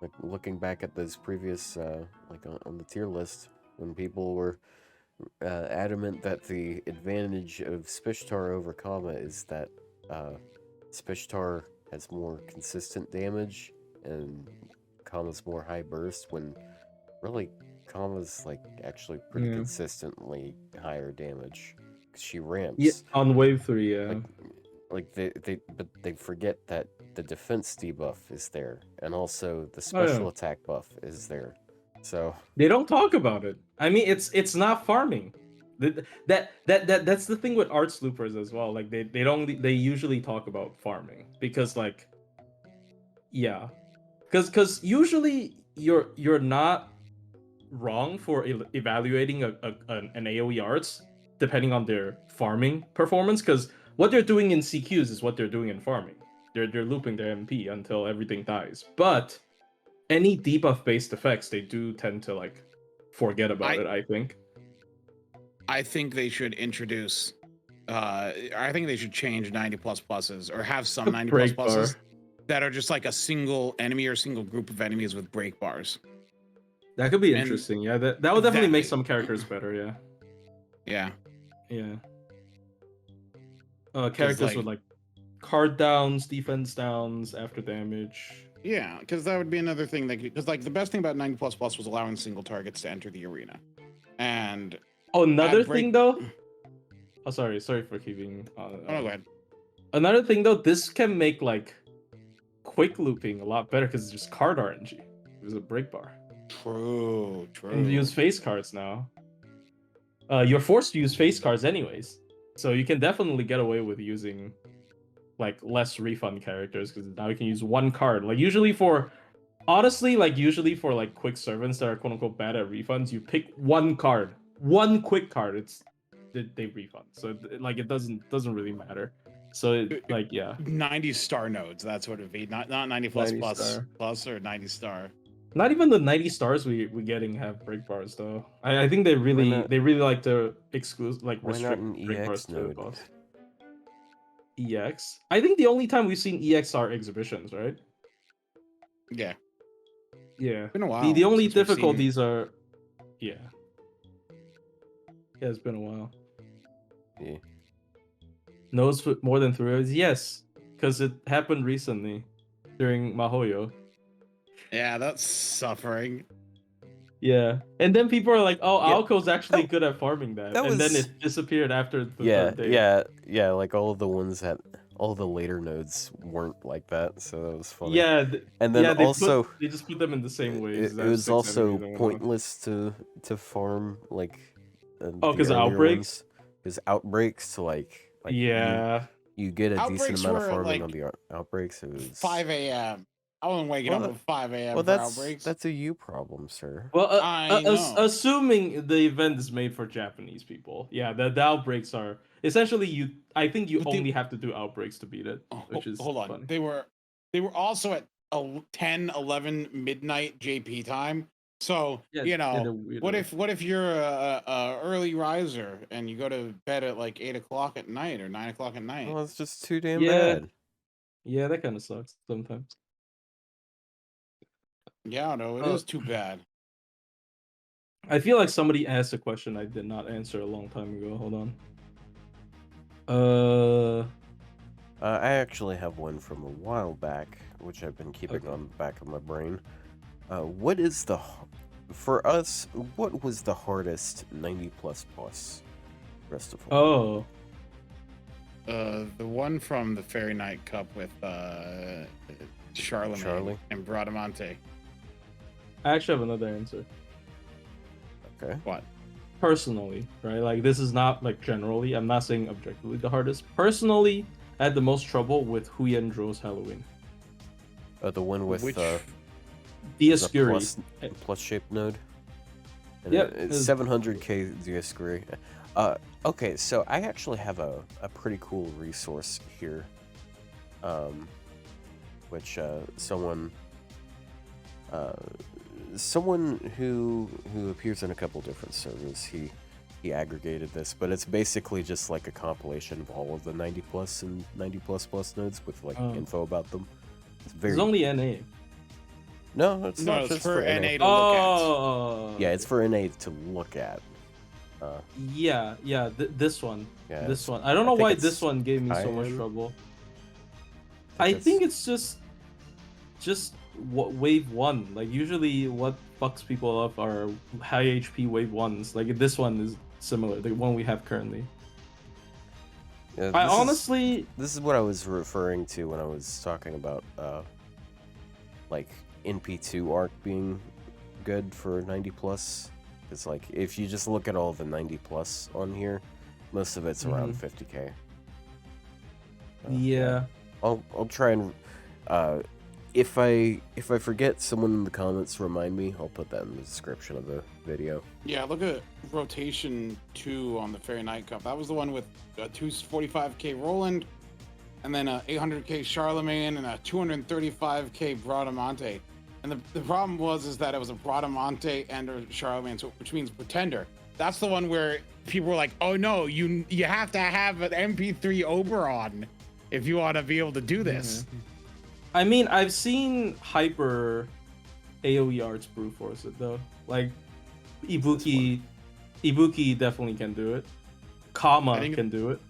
Like looking back at those previous like on the tier list when people were adamant that the advantage of Spishtar over Kama is that Spishtar has more consistent damage and Kama's more high burst, when really Kama's like actually pretty consistently higher damage because she ramps. Yeah, on wave 3, yeah. Like, like but they forget that the defense debuff is there, and also the Oh, yeah. special attack buff is there. So They don't talk about it. I mean, it's not farming. That's the thing with arts loopers as well. Like they usually talk about farming because like yeah, because usually you're not wrong for evaluating an AOE arts depending on their farming performance, because what they're doing in CQs is what they're doing in farming. They're looping their MP until everything dies. But any debuff based effects, they do tend to like forget about it, I think. I think they should introduce. I think they should change 90 plus pluses or have some 90 plus Break bar. pluses that are just like a single enemy or single group of enemies with break bars. That could be And interesting. Yeah, that would definitely make that- some characters better. Yeah. Yeah. Characters with like card downs, defense downs, after damage. Yeah, because that would be another thing that because like the best thing about 90 plus plus was allowing single targets to enter the arena. And Oh, another Add break- thing though. Oh, sorry for keeping. oh, go ahead. Another thing though, this can make like quick looping a lot better because it's just card RNG. There's a break bar. True. And use face cards now. You're forced to use face cards anyways, so you can definitely get away with using like less refund characters because now you can use one card. Like usually for like quick servants that are quote unquote bad at refunds, you pick one card, one quick card. They refund, so like it doesn't really matter. So like yeah, 90 star nodes. That's what it'd be. Not 90 plus 90 plus star. plus or 90 star. Not even the 90 stars we getting have break bars though. I think they really like to exclude like why not restrict an break bars EX to the node? boss. EX. I think the only time we've seen EX are exhibitions, right? Yeah. Yeah. Been a while. The only since we've seen- difficulties are yeah. Yeah, it's been a while. Yeah. Nodes with more than 3 rows? Yes, because it happened recently during Mahoyo. Yeah, that's suffering. Yeah, and then people are like, "Oh, Yeah, Alco's actually that- good at farming that," that and then was- it disappeared after the third day. Yeah. Like all of the ones that all the later nodes weren't like that, so that was funny. Yeah, and then they also they just put them in the same ways. it that was 6 also enemies and whatnot. pointless to farm like. Oh, 'cause of outbreaks? Because outbreaks, so like Yeah, you get a decent Outbreaks amount of were, farming like, on the outbreaks. It was 5 a.m. I wasn't waking Well, up at 5 a.m. Well, for that's outbreaks. a you problem, sir. well, I know. assuming the event is made for Japanese people, yeah, the outbreaks are essentially I think you But they- only have to do outbreaks to beat it, which is Hold on. funny. They were also at 10, 11 midnight JP time. So Yeah, you yeah, know, they're weird. what if you're a early riser and you go to bed at like 8 o'clock at night or 9 o'clock at night? Well, it's just too damn Yeah. bad. Yeah, that kind of sucks sometimes. Yeah, no, it is too bad. I feel like somebody asked a question I did not answer a long time ago. Hold on. I actually have one from a while back, which I've been keeping Okay. on the back of my brain. What is for us? What was the hardest 90 plus rest of all? Oh, The one from the Fairy Night Cup with Charlemagne Charlie? and Bradamante. I actually have another answer. Okay. What? Personally, right? Like this is not like generally. I'm not saying objectively the hardest. Personally, I had the most trouble with Huyen Dro's Halloween. The one with Which- the Dioscuri. plus shaped node. And Yep, it's 700k Dioscuri. Okay, so I actually have a pretty cool resource here. Which someone who appears in a couple different servers, he aggregated this, but it's basically just like a compilation of all of the 90 plus and 90 plus nodes with like info about them. It's very It's only NA. no, it's No, not it's just for NA. NA to look at. Oh, Yeah, it's for NA to look at. yeah. This one. Yeah, This one. I don't know think why it's this one gave me so much Cayenne. trouble. I I think think it's just what wave 1. Like usually what fucks people up are high HP wave 1s. Like this one is similar, the one we have currently. I this honestly, this is what I was referring to when I was talking about like NP2 arc being good for 90 plus. It's like if you just look at all the 90 plus on here, most of it's around 50k. yeah. I'll try and if I forget, someone in the comments remind me. I'll put that in the description of the video. Yeah, look at rotation 2 on the Fairy Night Cup. That was the one with a 245k Roland, and then a 800k Charlemagne and a 235k Bradamante. And the problem was that it was a Bradamante and a Charlemagne, which means Pretender. That's the one where people were like, "Oh no, you have to have an MP3 Oberon if you want to be able to do this." I mean, I've seen hyper AoE arts brute force it though. Like Ibuki definitely can do it. Kama can do it.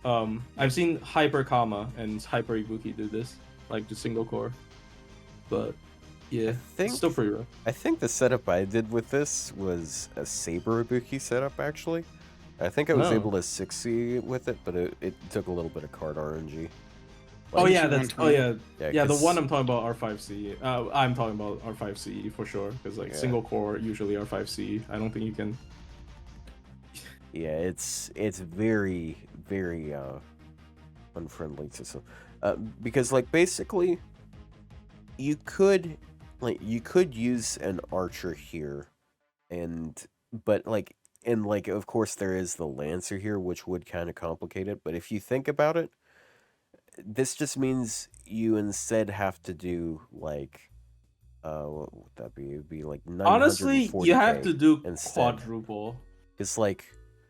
I've seen hyper Kama and hyper Ibuki do this, like the single core. But yeah, it's still pretty rough. I think the setup I did with this was a Saber Ibuki setup actually. I think I was able to 6C with it, but it took a little bit of card RNG. Oh yeah, the one I'm talking about R5C. I'm talking about R5C for sure, because like single core usually R5C. I don't think you can. Yeah, it's very unfriendly to some, because like basically you could use an archer here, but of course there is the lancer here, which would kind of complicate it. But if you think about it, this just means you instead have to do like, what would that be? It would be like 940k. Honestly, you have to do instead. Quadruple. It's like,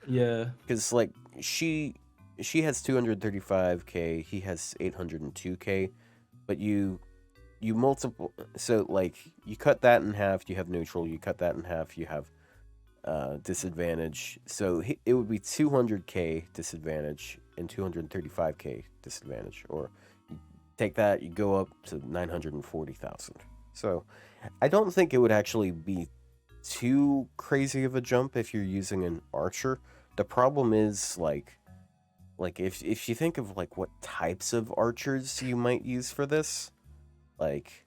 yeah, because like she has 235k, he has 802k, but you multiple, so like you cut that in half, you have neutral. You cut that in half, you have disadvantage. So it would be 200k disadvantage and 235k disadvantage, or you take that, you go up to 940,000. So I don't think it would actually be too crazy of a jump if you're using an archer. The problem is like if you think of like what types of archers you might use for this, like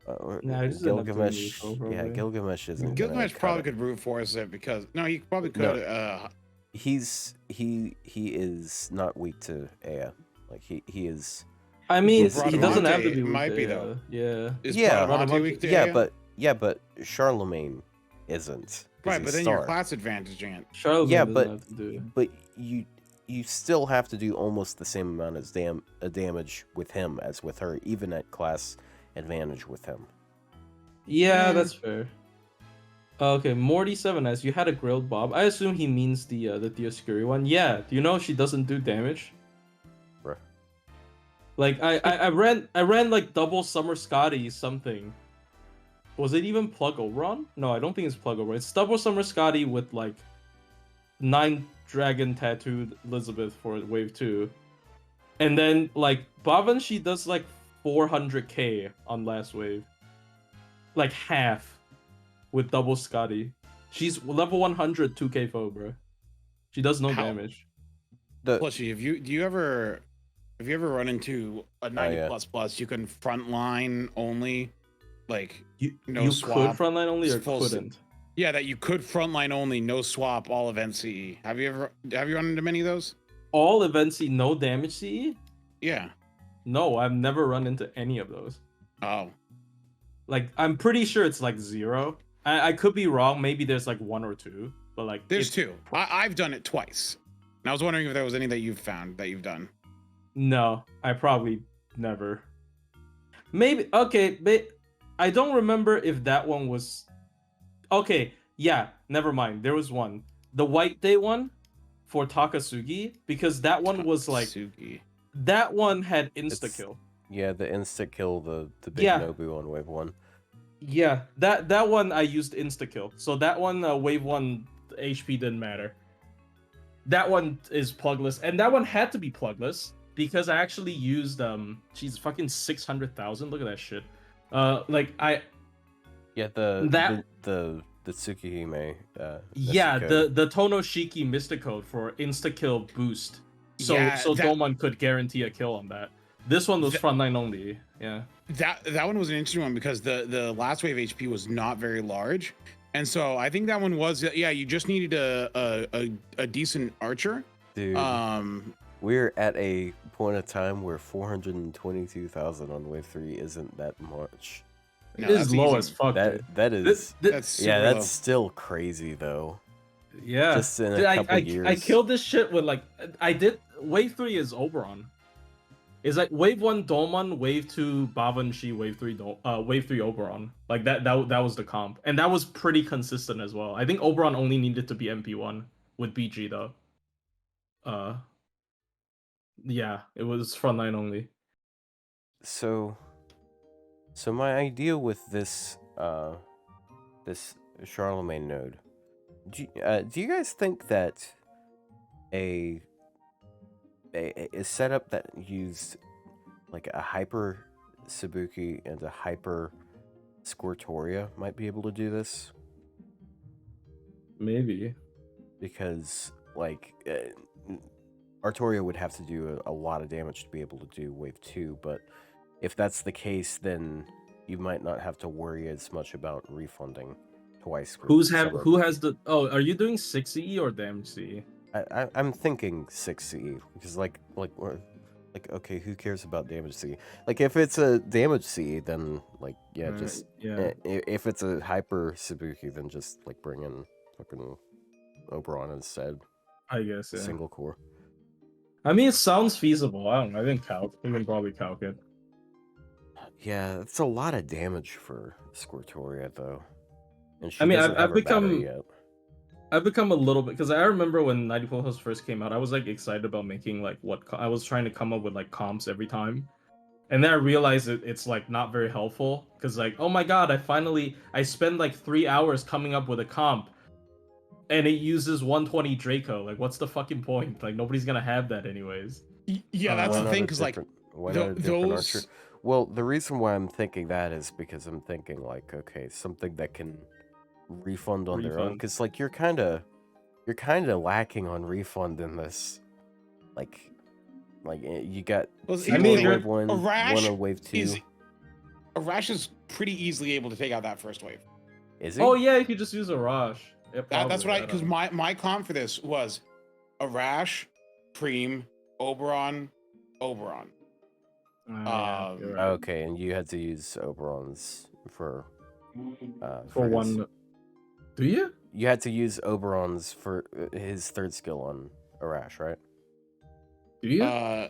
Gilgamesh. Yeah, Gilgamesh isn't. Gilgamesh probably could brute force it because he probably could. No. He is not weak to Ea. Like he is. I mean, he doesn't have to be. Might be though. Yeah. Is Bradamante weak to Ea? but Charlemagne isn't. Right, but then you're class advantaging it. Charlemagne but you still have to do almost the same amount as damage with him as with her, even at class advantage with him. Yeah, that's fair. Okay, Morty7 as you had a grilled Bob. I assume he means the Dioscuri one. Yeah, do you know she doesn't do damage? Bruh. Like I ran like double Summer Scotty something. Was it even Plug Oberon? No, I don't think it's Plug Oberon. It's double Summer Scotty with like 9 dragon tattooed Elizabeth for wave 2. And then like Boban, she does like 400k on last wave. Like half with double Scotty. She's level 100 2k foe, bro. She does no damage. Plushy, do you ever run into a 90 plus you can frontline only, like you swap? Could frontline only or couldn't? Yeah, that you could frontline only, no swap, all event CE. Have you run into many of those? All event CE, no damage CE? Yeah. No, I've never run into any of those. Oh. Like, I'm pretty sure it's like 0. I could be wrong. Maybe there's like 1 or 2, but like there's 2. I've done it twice. And I was wondering if there was any that you've found that you've done. No, I probably never. Maybe okay, but I don't remember if that one was. Okay, yeah, never mind. There was one, the White Day one, for Takasugi, because that one was like. That one had insta kill. Yeah, the insta kill, the big Nobu on wave 1. Yeah, that one I used insta kill. So that one wave 1 HP didn't matter. That one is plugless, and that one had to be plugless because I actually used she's fucking 600,000. Look at that shit. The Tsukihime. Yeah, the Tonoshiki Mysticode for insta kill boost. So Yeah, so that- Domon could guarantee a kill on that. This one was frontline only. Yeah. That one was an interesting one because the last wave HP was not very large, and so I think that one was you just needed a decent archer. Dude, we're at a point of time where 422,000 on wave 3 isn't that much. It No, is that's low easy. as fuck. dude. That is That's super yeah, low. that's still crazy though. Yeah. Just in a Dude, couple I years. killed this shit with like I did wave 3 is Oberon. It's like wave 1 Domon, wave 2 Bavanshi, wave 3 Oberon. Like that was the comp. And that was pretty consistent as well. I think Oberon only needed to be MP1 with BG though. Yeah, it was frontline only. So my idea with this this Charlemagne node, do you guys think that a setup that used like a hyper Sabuki and a hyper Squirtoria might be able to do this? Maybe. Because like Artoria would have to do a lot of damage to be able to do wave 2, but if that's the case, then you might not have to worry as much about refunding twice. Who has the are you doing 6 CE or damage CE? I'm thinking 6 CE because like okay, who cares about damage CE? Like if it's a damage CE, then like if it's a hyper Sabuki, then just like bring in fucking Oberon instead. I guess yeah. Single core. I mean, it sounds feasible. I don't know. I think we can probably calc it. Yeah, it's a lot of damage for Squirtoria though. And she I've become a little bit, because I remember when 90 Plus first came out, I was like excited about making like I was trying to come up with like comps every time, and then I realized it's like not very helpful because like, oh my god, I spend like 3 hours coming up with a comp, and it uses 120 Draco. Like, what's the fucking point? Like, nobody's gonna have that anyways. Yeah, that's the thing, because like archer? Well, the reason why I'm thinking that is because I'm thinking like, okay, something that can refund on their own, because like you're kind of lacking on refund in this. Like you got wave 1, one on wave 2. Arash is pretty easily able to take out that first wave. Is he? Oh yeah, you could just use Arash. Yeah, that's what because my comp for this was Arash, Preem, Oberon. Right. Okay, and you had to use Oberon's for one. Do you? You had to use Oberon's for his third skill on Arash, right? Do you?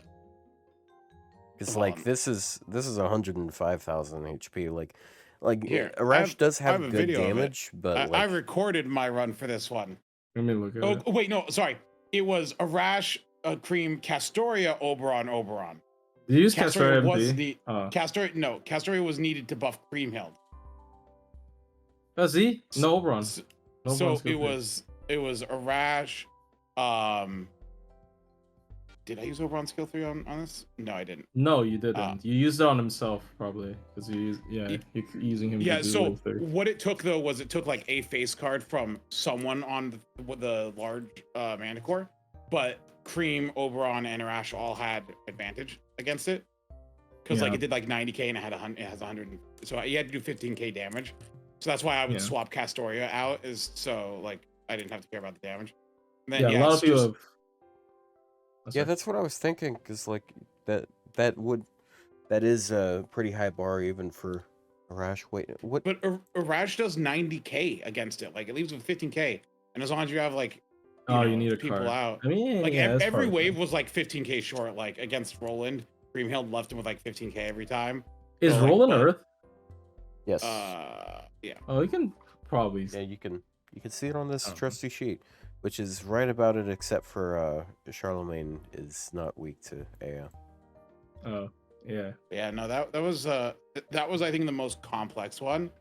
Because like this is 105,000 HP. Like here, Arash does have good damage, but I recorded my run for this one. Let me look at it. Oh wait, no, sorry. It was Arash, Cream, Castoria, Oberon. Did you use Castoria? Was MP? the Castoria? No, Castoria was needed to buff Creamhild. Does he? No Oberon. So it was Arash. Did I use Oberon skill 3 on this? No, I didn't. No, you didn't. You used it on himself probably because you're using him. Yeah. To do So wave 3. what it took though was it took like a face card from someone on the large Manticore, but Cream, Oberon, and Arash all had advantage against it because like it did like 90k and it has 100. So you had to do 15k damage. So that's why I would swap Castoria out, is so like I didn't have to care about the damage. And then, a lot of people have. Yeah, that's what I was thinking, because like that is a pretty high bar even for Arash. Wait, what? But Arash does 90k against it. Like it leaves with 15k, and as long as you have like you need a people card out. I mean, like every wave was like 15k short. Like against Roland, Creamhild left him with like 15k every time. Is so, Roland Earth? Yes. Yeah. Oh, you can probably. Yeah, you can see it on this trusty sheet, which is right about it, except for Charlemagne is not weak to AA. Oh, yeah. Yeah, no, that was I think the most complex one.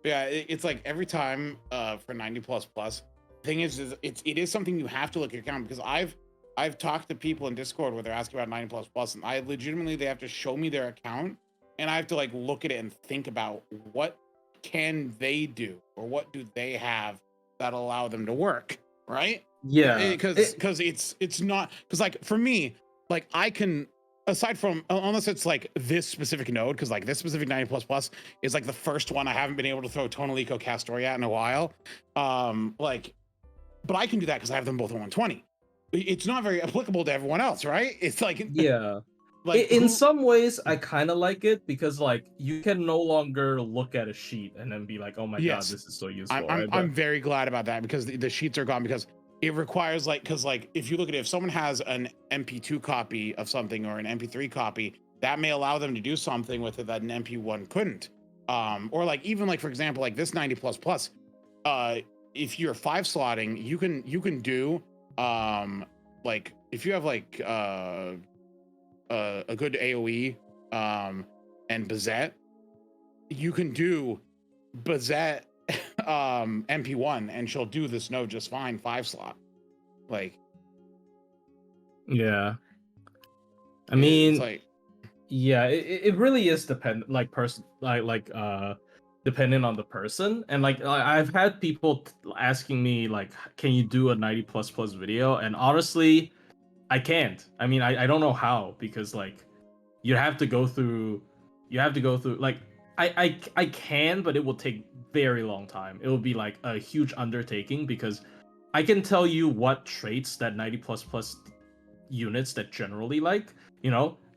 But yeah, it's like every time for 90 plus. Thing is it is something you have to look at your account, because I've talked to people in Discord where they're asking about 90 plus, and I legitimately they have to show me their account, and I have to like look at it and think about what can they do or what do they have that allow them to work, right? Yeah, because it's not, because like for me, like I can, aside from unless it's like this specific node, because like this specific 90++ is like the first one I haven't been able to throw Tonal Eco Castoria at in a while. Like, but I can do that because I have them both on 120. It's not very applicable to everyone else, right? It's like Yeah. like In some ways, I kind of like it because like you can no longer look at a sheet and then be like, "Oh my god, yes, this is so useful." I'm right? I'm very glad about that because the sheets are gone because it requires like because like if you look at it, if someone has an MP2 copy of something or an MP3 copy, that may allow them to do something with it that an MP1 couldn't. Or like even like for example, like this 90++, if you're 5 slotting, you can do like if you have like a good AoE and Bazette, you can do Bazette MP1 and she'll do this node just fine 5 slot. Like Yeah. I it's mean, like yeah, it really is dependent, like person, dependent on the person, and like I've had people asking me like, "Can you do a 90++ video?" And honestly, I can't. I mean, I don't know how because like you have to go through, like I can, but it will take very long time. It will be like a huge undertaking because I can tell you what traits that 90++ units that generally like,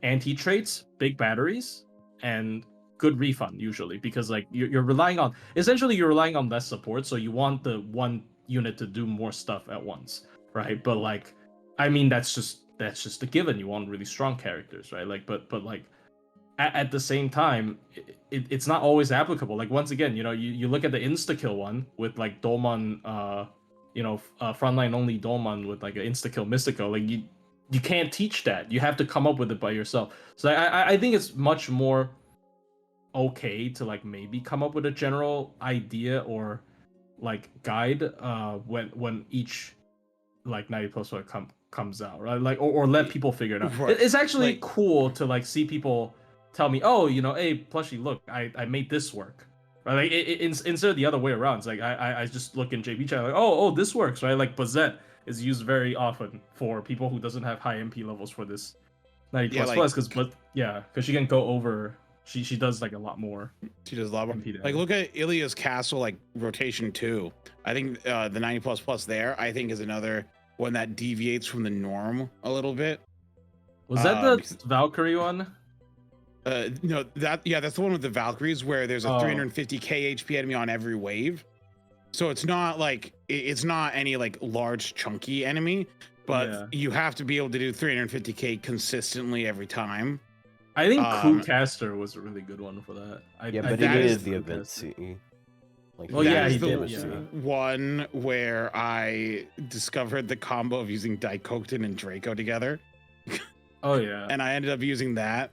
anti traits, big batteries, and good refund usually because like you're relying on less support, so you want the one unit to do more stuff at once, right? But like, I mean, that's just a given. You want really strong characters, right? Like, but like at the same time, it's not always applicable. Like once again, you look at the insta kill one with like Dolman, frontline only Dolman with like an insta kill Mystico. Like you can't teach that. You have to come up with it by yourself. So I think it's much more okay to like maybe come up with a general idea or like guide when each like 90++ comes out, right? Like or let people figure it out. Right. It's actually Like- cool to like see people tell me, "Oh, hey plushie, look, I made this work." Right? Like instead of the other way around. It's like I just look in JP chat like, "Oh, this works," right? Like Bazette is used very often for people who doesn't have high MP levels for this 90++ Yeah, like- because she can go over. She does like a lot more. she does a lot more. MP Like damage. look at Ilia's Castle like rotation 2. I think the 90++ there I think is another one that deviates from the norm a little bit. Was that the because- Valkyrie one? No, that's the one with the Valkyries where there's a Oh. 350k HP enemy on every wave. So it's not like it's not any like large chunky enemy, but Yeah. you have to be able to do 350k consistently every time. I think Um, Crewcaster was a really good one for that. Yeah, I but he that needed is the event Crewcaster. CE. Like, Well, That yeah, is he the did, yeah. one where I discovered the combo of using Daikokten and Draco together, Oh yeah. and I ended up using that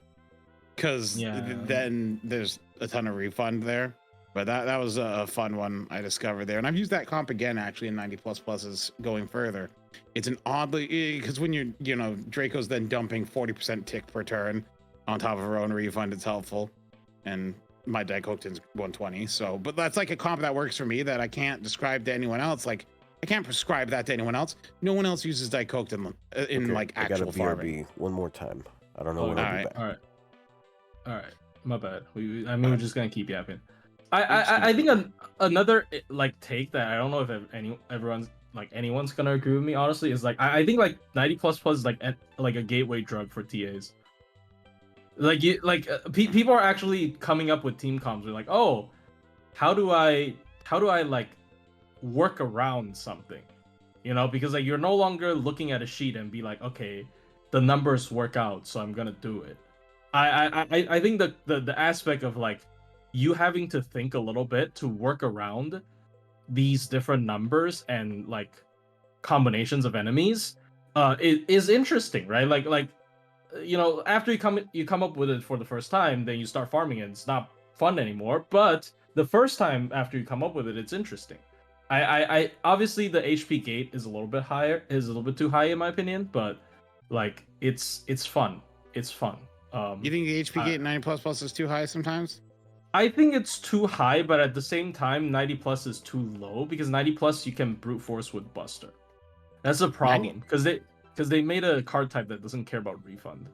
because Yeah. then there's a ton of refund there. But that was a fun one I discovered there, and I've used that comp again actually in 90++s going further. It's an oddly because when you're Draco's then dumping 40% tick per turn on top of her own refund, it's helpful, and my Daikokten's 120. So, but that's like a comp that works for me that I can't describe to anyone else. Like I can't prescribe that to anyone else. No one else uses Daikokten in okay, like I actual gotta farming. BRB one more time. I don't know when All I'll be right. back. All right. My bad. We're just gonna keep yapping. just I think gonna- another like take that I don't know if anyone's gonna agree with me. Honestly, is like I think like 90++ is like a gateway drug for TAs. Like people are actually coming up with team comms. They're like, oh, how do I like work around something, because like you're no longer looking at a sheet and be like, okay, the numbers work out, so I'm gonna do it. I think the aspect of like you having to think a little bit to work around these different numbers and like combinations of enemies is interesting, right? Like after you come up with it for the first time, then you start farming it. It's not fun anymore, but the first time after you come up with it, it's interesting. I obviously the HP gate is a little bit too high in my opinion, but like it's fun. It's fun. You think the HP gate 90++ is too high sometimes? I think it's too high, but at the same time, 90+ is too low because 90+ you can brute force with Buster. That's a problem because because they made a card type that doesn't care about refund,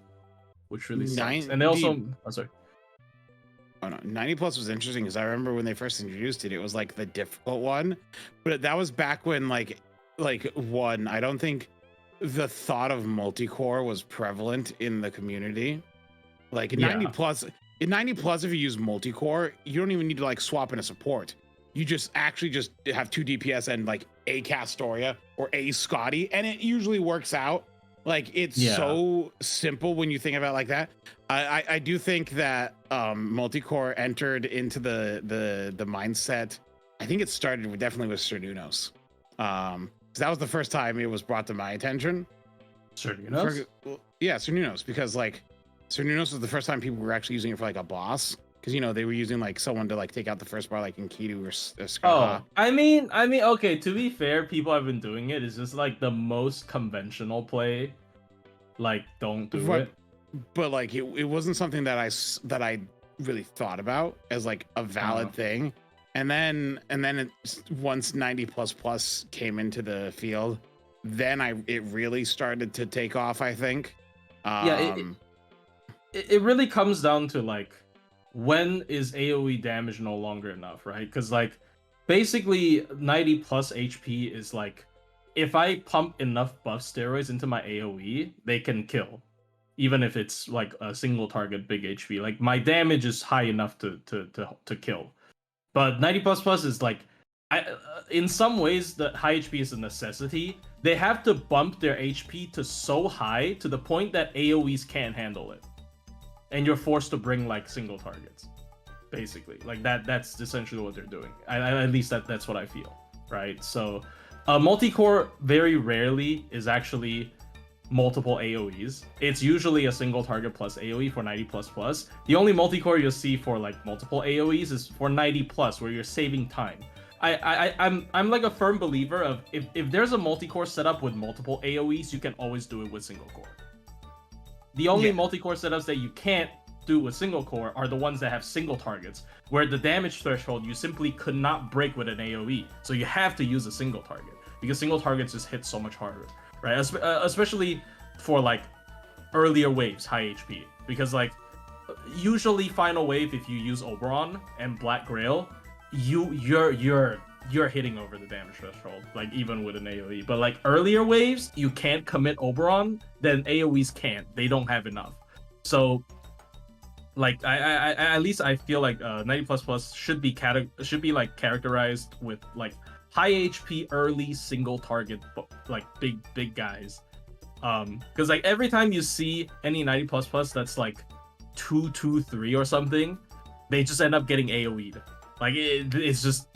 which really sucks. And they 90 also, sorry. Oh no, 90 plus was interesting because I remember when they first introduced it, it was like the difficult one, but that was back when like one. I don't think the thought of multi-core was prevalent in the community. Like 90 plus, in 90 plus, if you use multi-core, you don't even need to like swap in a support. You just actually just have 2 DPS and like a Castoria or a Scotty, and it usually works out. Like it's so simple when you think about it like that. I do think that multi-core entered into the mindset. I think it started definitely with Cernunos. That was the first time it was brought to my attention. Cernunos? Yeah, Cernunos, because like Cernunos was the first time people were actually using it for like a boss. Because they were using like someone to like take out the first bar, like in Kidu or Skaha. Oh, I mean, okay. To be fair, people have been doing it. It's just like the most conventional play. Like, don't do it. But like, it wasn't something that I really thought about as like a valid thing. And then once 90 plus came into the field, then it really started to take off. I think. It really comes down to like, when is AoE damage no longer enough, right? Because like basically 90 plus HP is like, if I pump enough buff steroids into my AoE, they can kill, even if it's like a single target big HP. Like my damage is high enough to kill. But 90 plus is like, in some ways the high HP is a necessity. They have to bump their HP to so high to the point that AoEs can't handle it. And you're forced to bring like single targets, basically. Like that's essentially what they're doing. At least that's what I feel, right? So multi-core very rarely is actually multiple AoEs. It's usually a single target plus AoE for 90 plus. The only multi-core you'll see for like multiple AoEs is for 90 plus, where you're saving time. I'm like a firm believer of if there's a multi-core setup with multiple AoEs, you can always do it with single core. The only multi-core setups that you can't do with single core are the ones that have single targets, where the damage threshold you simply could not break with an AoE. So you have to use a single target, because single targets just hit so much harder, right? Especially for like earlier waves, high HP, because like usually final wave, if you use Oberon and Black Grail, you're hitting over the damage threshold, like even with an AoE. But like earlier waves, you can't commit Oberon, then AoEs can't. They don't have enough. So like I at least I feel like 90 plus should be like characterized with like high HP early single target like big guys. Because like every time you see any 90 plus that's like 2-3 or something, they just end up getting AoE'd. Like it's just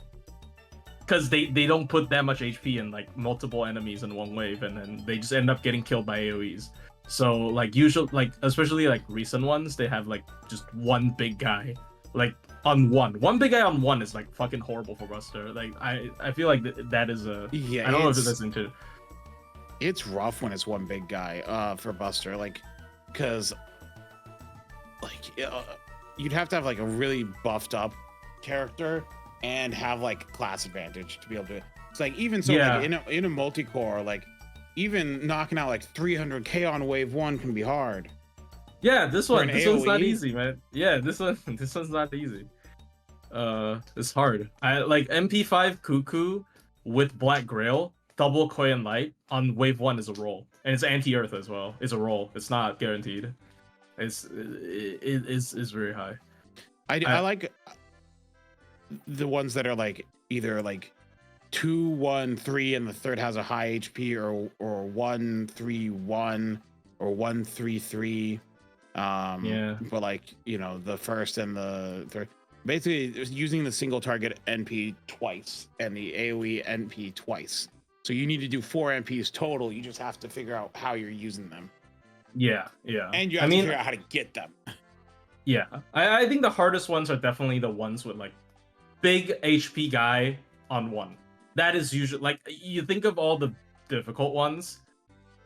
because they don't put that much HP in like multiple enemies in one wave, and then they just end up getting killed by AoEs. So like usually, like especially like recent ones, they have like just one big guy like on one big guy on one is like fucking horrible for Buster. Like I feel like that is a I don't know if that's into. It's rough when it's one big guy for Buster, like because like you'd have to have like a really buffed up character and have like class advantage to be able to. It's like even so, like in a multi-core, like even knocking out like 300k on wave 1 can be hard. Yeah, this one's not easy, man. Yeah, this one's not easy. It's hard. I like MP5 Cuckoo with Black Grail, double Koi and Light on wave 1 is a roll, and it's anti-earth as well. It's a roll. It's not guaranteed. It's very high. I like the ones that are like either like 2, 1, 3, and the third has a high HP, or 1, 3, 1, or 1, 3, 3. But like the first and the third, basically using the single target NP twice and the AoE NP twice. So you need to do 4 NPs total. You just have to figure out how you're using them. Yeah. And you have to figure out how to get them. Yeah, I think the hardest ones are definitely the ones with like big HP guy on one. That is usually like, you think of all the difficult ones,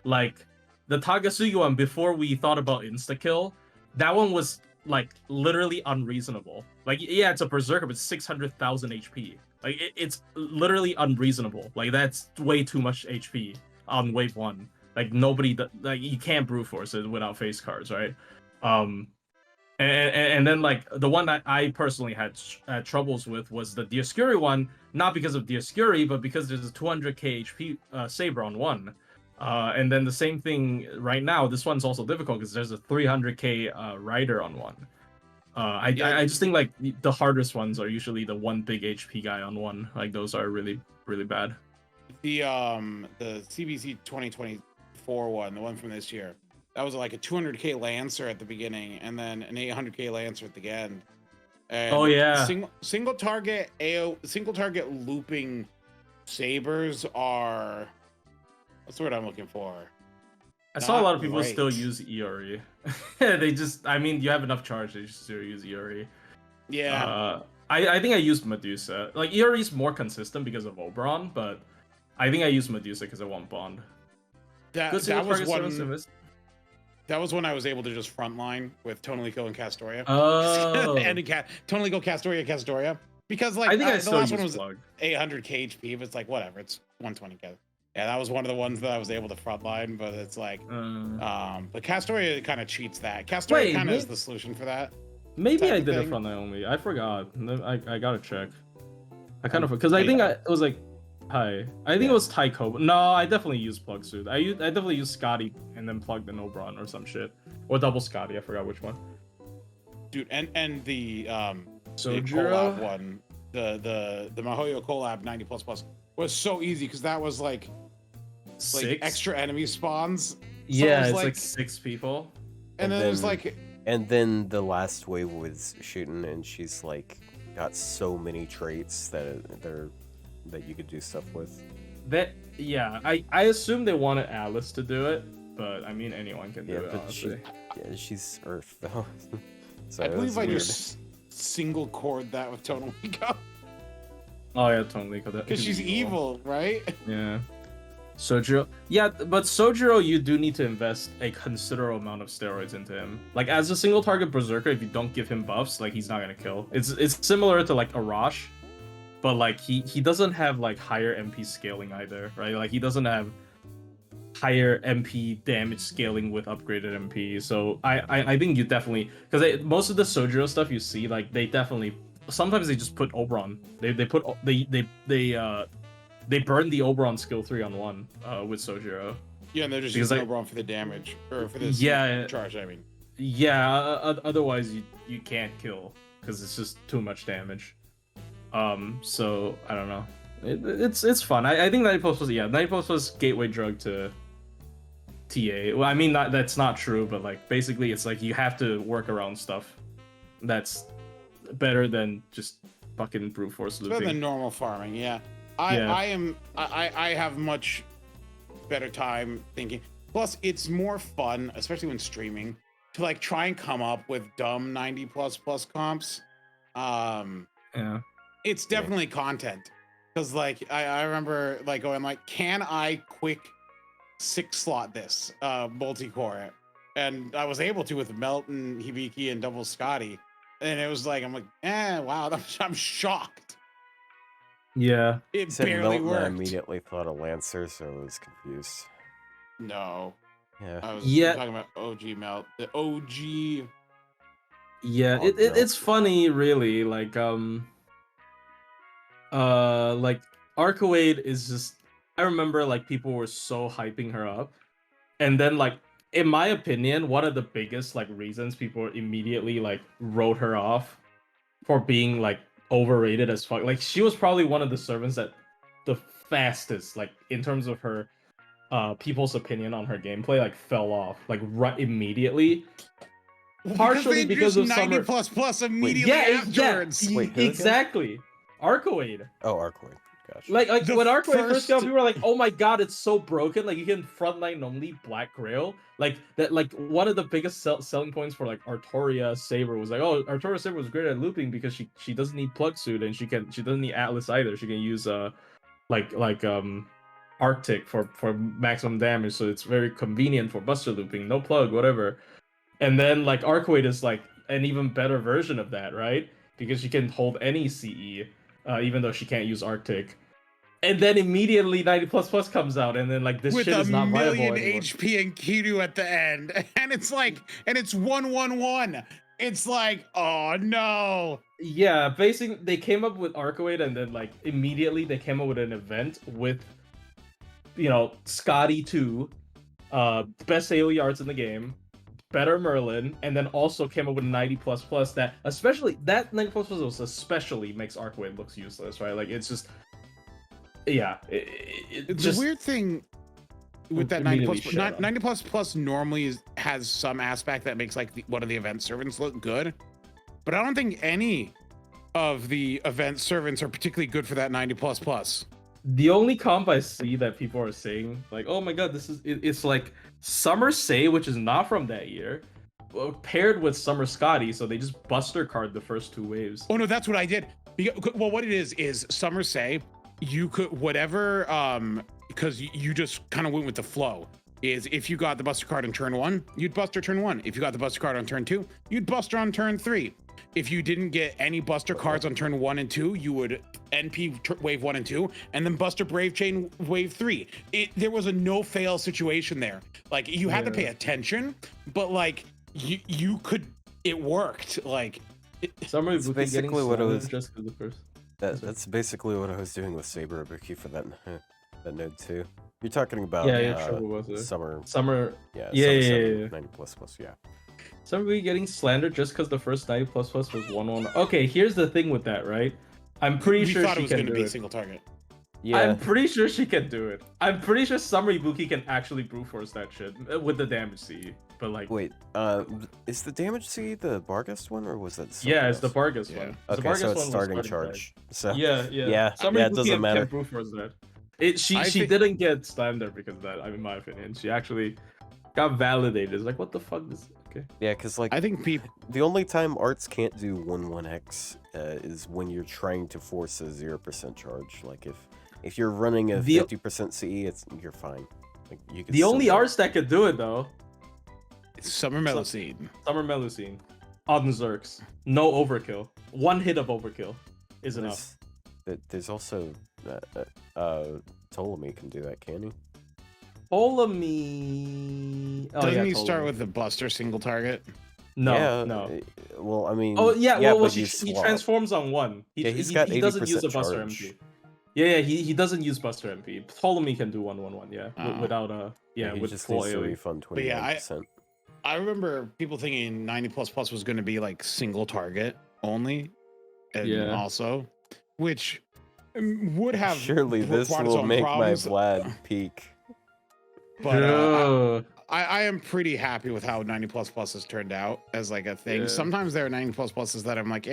like the Tagasugi one before we thought about insta kill. That one was like literally unreasonable. Like yeah, it's a berserker with 600,000 HP. Like it's literally unreasonable. Like that's way too much HP on wave 1. Like nobody, like you can't brute force it without face cards, right? And then like the one that I personally had troubles with was the Dioscuri one, not because of Dioscuri, but because there's a 200k HP Saber on one. And then the same thing right now, this one's also difficult because there's a 300k Rider on one. I just think like the hardest ones are usually the one big HP guy on one. Like those are really, really bad. The CBC 2024 one, the one from this year, that was like a 200k Lancer at the beginning, and then an 800k Lancer at the end. And oh yeah, single target looping sabers are, what's the word I'm looking for? I saw a lot of people great. still use Iori. They just, I mean, you have enough charge, they just still use Iori. Yeah. I think I used Medusa. Like Iori's more consistent because of Oberon, but I think I used Medusa because I want Bond. That was when I was able to just frontline with Tonalico and Castoria. Oh. And Tonalico, Castoria. Because like I think the last one was Plug. 800k HP, but it's like whatever, it's 120k. Yeah, that was one of the ones that I was able to frontline, but it's like but Castoria kind of cheats that. Castoria kind of is the solution for that. Maybe I did it frontline only. I forgot. I gotta check. I kind of, because I think it was like I think it was Tycho. No, I definitely used Plug Suit. I definitely used Scotty and then plugged an Oberon or some shit. Or double Scotty, I forgot which one. Dude, and the Sojiro collab one, the Mahoyo collab 90++ was so easy because that was like extra enemy spawns. Yeah, it's like 6 people. And then there's like, and then the last wave was shooting, and she's like got so many traits that you could do stuff with. I assume they wanted Alice to do it, but I mean anyone can do it. But honestly. she's Earth though. So I believe I just single cord that with Tonalico. Oh yeah, Tonalico. Because she's evil, right? Yeah. Sojiro. Yeah, but Sojiro, you do need to invest a considerable amount of steroids into him. Like as a single target berserker, if you don't give him buffs, like he's not gonna kill. It's similar to like Arash, but like he doesn't have like higher MP scaling either, right? Like he doesn't have higher MP damage scaling with upgraded MP. So I think you definitely, because most of the Sojiro stuff you see, like they definitely sometimes they just put Oberon. They burn the Oberon skill 3 on 1 with Sojiro. Yeah, and they're just using Oberon for the damage or for this charge. I mean, yeah. Otherwise you can't kill because it's just too much damage. So I don't know. It's fun. I think 90+ was gateway drug to TA. Well, I mean that's not true, but like basically it's like you have to work around stuff. That's better than just fucking brute force looping. It's better than normal farming, yeah. I have much better time thinking. Plus, it's more fun, especially when streaming, to like try and come up with dumb 90++ comps. Yeah. It's definitely content. Because like I remember like going like, can I quick 6-slot this multi-core it? And I was able to with Melt and Hibiki and Double Scotty. And it was like, I'm like, wow, I'm shocked. Yeah. It barely worked. I immediately thought of Lancer, so I was confused. No. Yeah. I was talking about OG Melt. The OG. Yeah, it's funny, really. Like Arcoade is just, I remember like people were so hyping her up, and then like in my opinion, one of the biggest like reasons people immediately like wrote her off for being like overrated as fuck. Like she was probably one of the servants that the fastest, like in terms of her people's opinion on her gameplay, like fell off like right immediately. Partially because of 90++ immediately afterwards. Wait, exactly. Arcoade. Oh, Arcoade. Gosh. Like when Arcoade first came out, people were like, "Oh my god, it's so broken! Like you can frontline only Black Grail." Like that. Like one of the biggest selling points for like Artoria Saber was like, "Oh, Artoria Saber was great at looping because she doesn't need Plug Suit and she doesn't need Atlas either. She can use Arctic for maximum damage, so it's very convenient for Buster looping. No plug, whatever." And then like Arcoade is like an even better version of that, right? Because she can hold any CE, even though she can't use Arctic. And then immediately 90 plus plus comes out, and then like this with shit a is not viable million anymore. HP and Kuro at the end, and it's like, and it's 111. It's like, oh no. Yeah, basically they came up with Arcoade, and then like immediately they came up with an event with, you know, Scotty 2, best AoE arts in the game, better Merlin, and then also came up with 90 plus plus that especially that 90 plus plus especially makes Arcoade looks useless, right? Like it's just, yeah, It's just a weird thing with that 90 plus. immediately shut 90 plus plus normally has some aspect that makes like one of the event servants look good, but I don't think any of the event servants are particularly good for that 90 plus plus. The only comp I see that people are saying, like, oh my god, this is it's like Summer Say, which is not from that year, paired with Summer Scotty, so they just buster card the first 2 waves. Oh no, that's what I did. Well, what it is Summer Say, you could whatever, because you just kind of went with the flow. Is if you got the buster card on turn 1, you'd buster turn 1. If you got the buster card on turn 2, you'd buster on turn 3. If you didn't get any buster cards on turn 1 and 2, you would NP wave 1 and 2, and then buster Brave Chain wave 3. There was a no fail situation there. Like you had to pay attention, but like you could, it worked. Like Summer It's basically what I was. just for the first. That's basically what I was doing with Saber Ibuki for that that node too. You're talking about Trouble was there. Summer, Summer, yeah, Yeah, Summer yeah, 7, yeah. 90 plus plus, yeah. Somebody getting slandered just because the first 90 plus plus was 1-1. Okay, here's the thing with that, right? I'm pretty we sure thought she it was can going to do be a it. single target. Yeah, I'm pretty sure she can do it. I'm pretty sure Summer Ibuki can actually brute force that shit with the damage CE. But like, wait, is the damage C the Barghest one, or was that something yeah, it's the else? Vargas Yeah. one. Okay, The so Vargas it's one was starting charge. charge. So Yeah. yeah, Summer it Ibuki doesn't matter. can brute force that. She think- didn't get slammed there because of that. In my opinion, she actually got validated. It's like, what the fuck is okay? Yeah, because like I think people. the only time arts can't do 1-1x is when you're trying to force a 0% charge. Like if you're running a The- 50% CE, you're fine. Like you can. The still only do it. arts that could do it though, Summer Meloseed. Summer Melusine, on Zerks, no overkill. 1 hit of overkill is enough. There's also Ptolemy can do that, can he? Ptolemy. Oh, Doesn't yeah, he start Ptolemy. with the buster single target? No, yeah, no. Well, I mean. Oh yeah, well, but he you swap. transforms on 1. Yeah, he's got he doesn't use 80% a Buster charge. MP. Yeah, he doesn't use Buster MP. Ptolemy can do 1-1-1, yeah, Oh. without He with just full needs to AoE. refund But yeah, 29%. I remember people thinking 90 plus plus was going to be like single target only, and Yeah. also, which would have Surely this brought its will own make problems, my Vlad peak. But Yeah. I am pretty happy with how 90 plus plus has turned out as like a thing. Yeah. Sometimes there are 90 plus pluses that I'm like,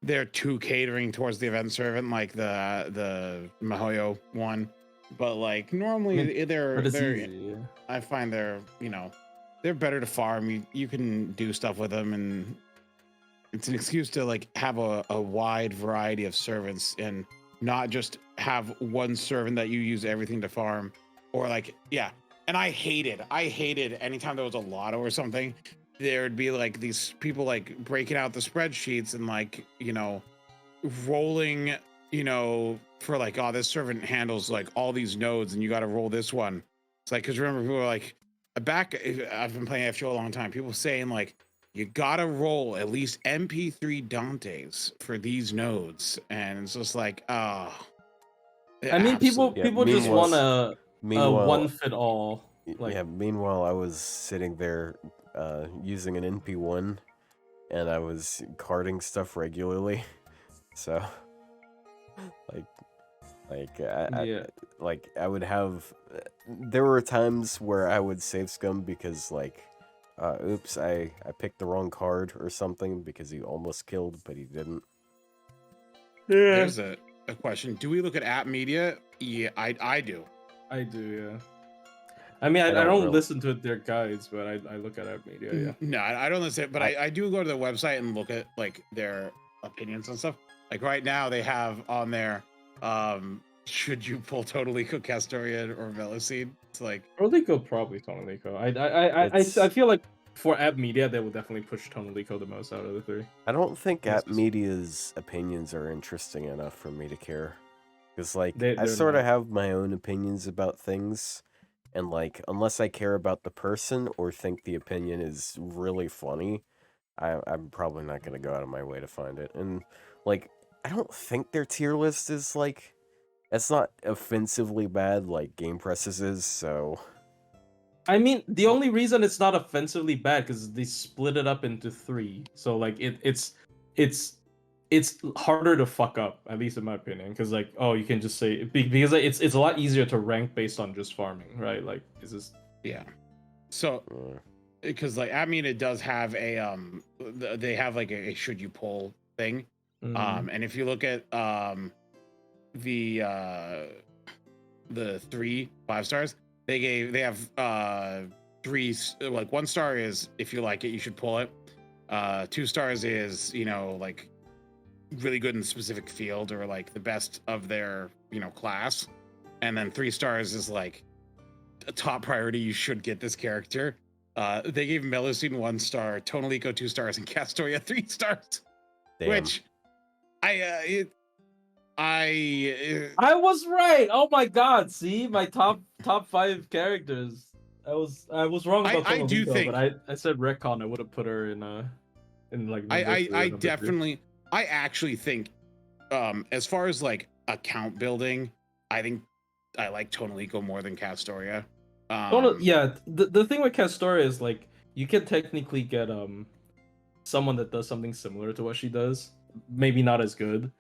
they're too catering towards the event servant, like the Mihoyo one. But like normally they're But it's easy, yeah. I find they're they're better to farm. You can do stuff with them, and it's an excuse to like have a wide variety of servants and not just have one servant that you use everything to farm, or like And I hated anytime there was a lotto or something, there'd be like these people like breaking out the spreadsheets and like, rolling, for like, oh, this servant handles like all these nodes and you got to roll this one. It's like, because remember, people were like, I've been playing FGO a long time, people saying like, you got to roll at least MP3 Dantes for these nodes. And it's just like, oh. I mean, people Yeah, just meanwhile- want a Meanwhile, one fit all. Like, yeah. Meanwhile, I was sitting there using an NP1, and I was carding stuff regularly. So, I would have. There were times where I would save scum because oops, I picked the wrong card or something because he almost killed, but he didn't. There's a question. Do we look at app media? Yeah, I do. I do, yeah. I mean, I don't don't really. listen to their guides, but I look at app media, yeah. No, I don't listen, but I do go to the website and look at like their opinions and stuff. Like right now they have on there, should you pull Totalico, Castoria, or Veloceed? It's like, Tonalico probably Tonalico. I feel like for app media they will definitely push Tonalico the most out of the 3. I don't think Yes, App Media's opinions are interesting enough for me to care. Because like I They're sort of not. have my own opinions about things, and like unless I care about the person or think the opinion is really funny, I'm probably not gonna go out of my way to find it. And like I don't think their tier list is like it's not offensively bad like Game Presses is. So I mean, the Well, only reason it's not offensively bad because they split it up into three. So like it's it's harder to fuck up, at least in my opinion. Because like, oh, you can just say because like, it's a lot easier to rank based on just farming, right? Like, is this yeah. So yeah. because like I mean it does have a they have like a should you pull thing. And if you look at the 3 5 stars, they have 3 like 1 star is if you like it you should pull it. 2 stars is like really good in a specific field or like the best of their class, and then 3 stars is like a top priority, you should get this character. They gave Melusine 1 star, Tonalico 2 stars, and Castoria 3 stars. Damn. Which I I was right. Oh my god! See my top 5 characters. I was wrong about I do Tonalico, think but I said Retcon. I would have put her in like number 3 or number 2. definitely I actually think as far as like account building, I think I like Tonalico more than Castoria. Yeah, the thing with Castoria is like you can technically get someone that does something similar to what she does, maybe not as good.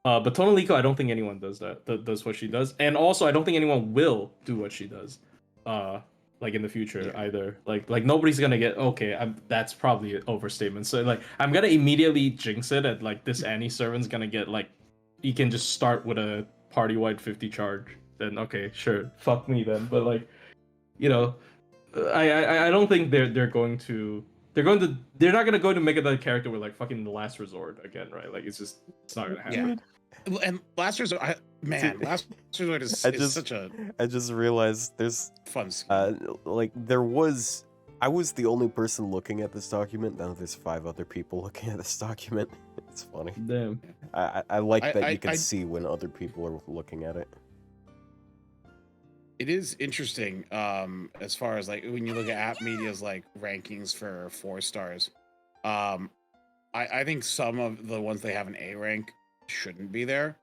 But Tonalico, I don't think anyone does does what she does, and also I don't think anyone will do what she does. Like in the future Yeah. either. Like nobody's gonna get okay. That's probably an overstatement. So like I'm gonna immediately jinx it at like this Annie servant's gonna get like you can just start with a party wide 50 charge. Then okay, sure, fuck me then. But like you know, I don't think they're not gonna go to make another character with like fucking the last resort again, right? Like it's not gonna happen. Yeah. And Last Resort, Last Resort is such a I just realized there's fun scheme. like I was the only person looking at this document. Now there's 5 other people looking at this document. It's funny. Damn. I like that you can I see when other people are looking at it. It is interesting as far as like when you look at App Media's like rankings for 4 stars. I think some of the ones they have an A rank shouldn't be there.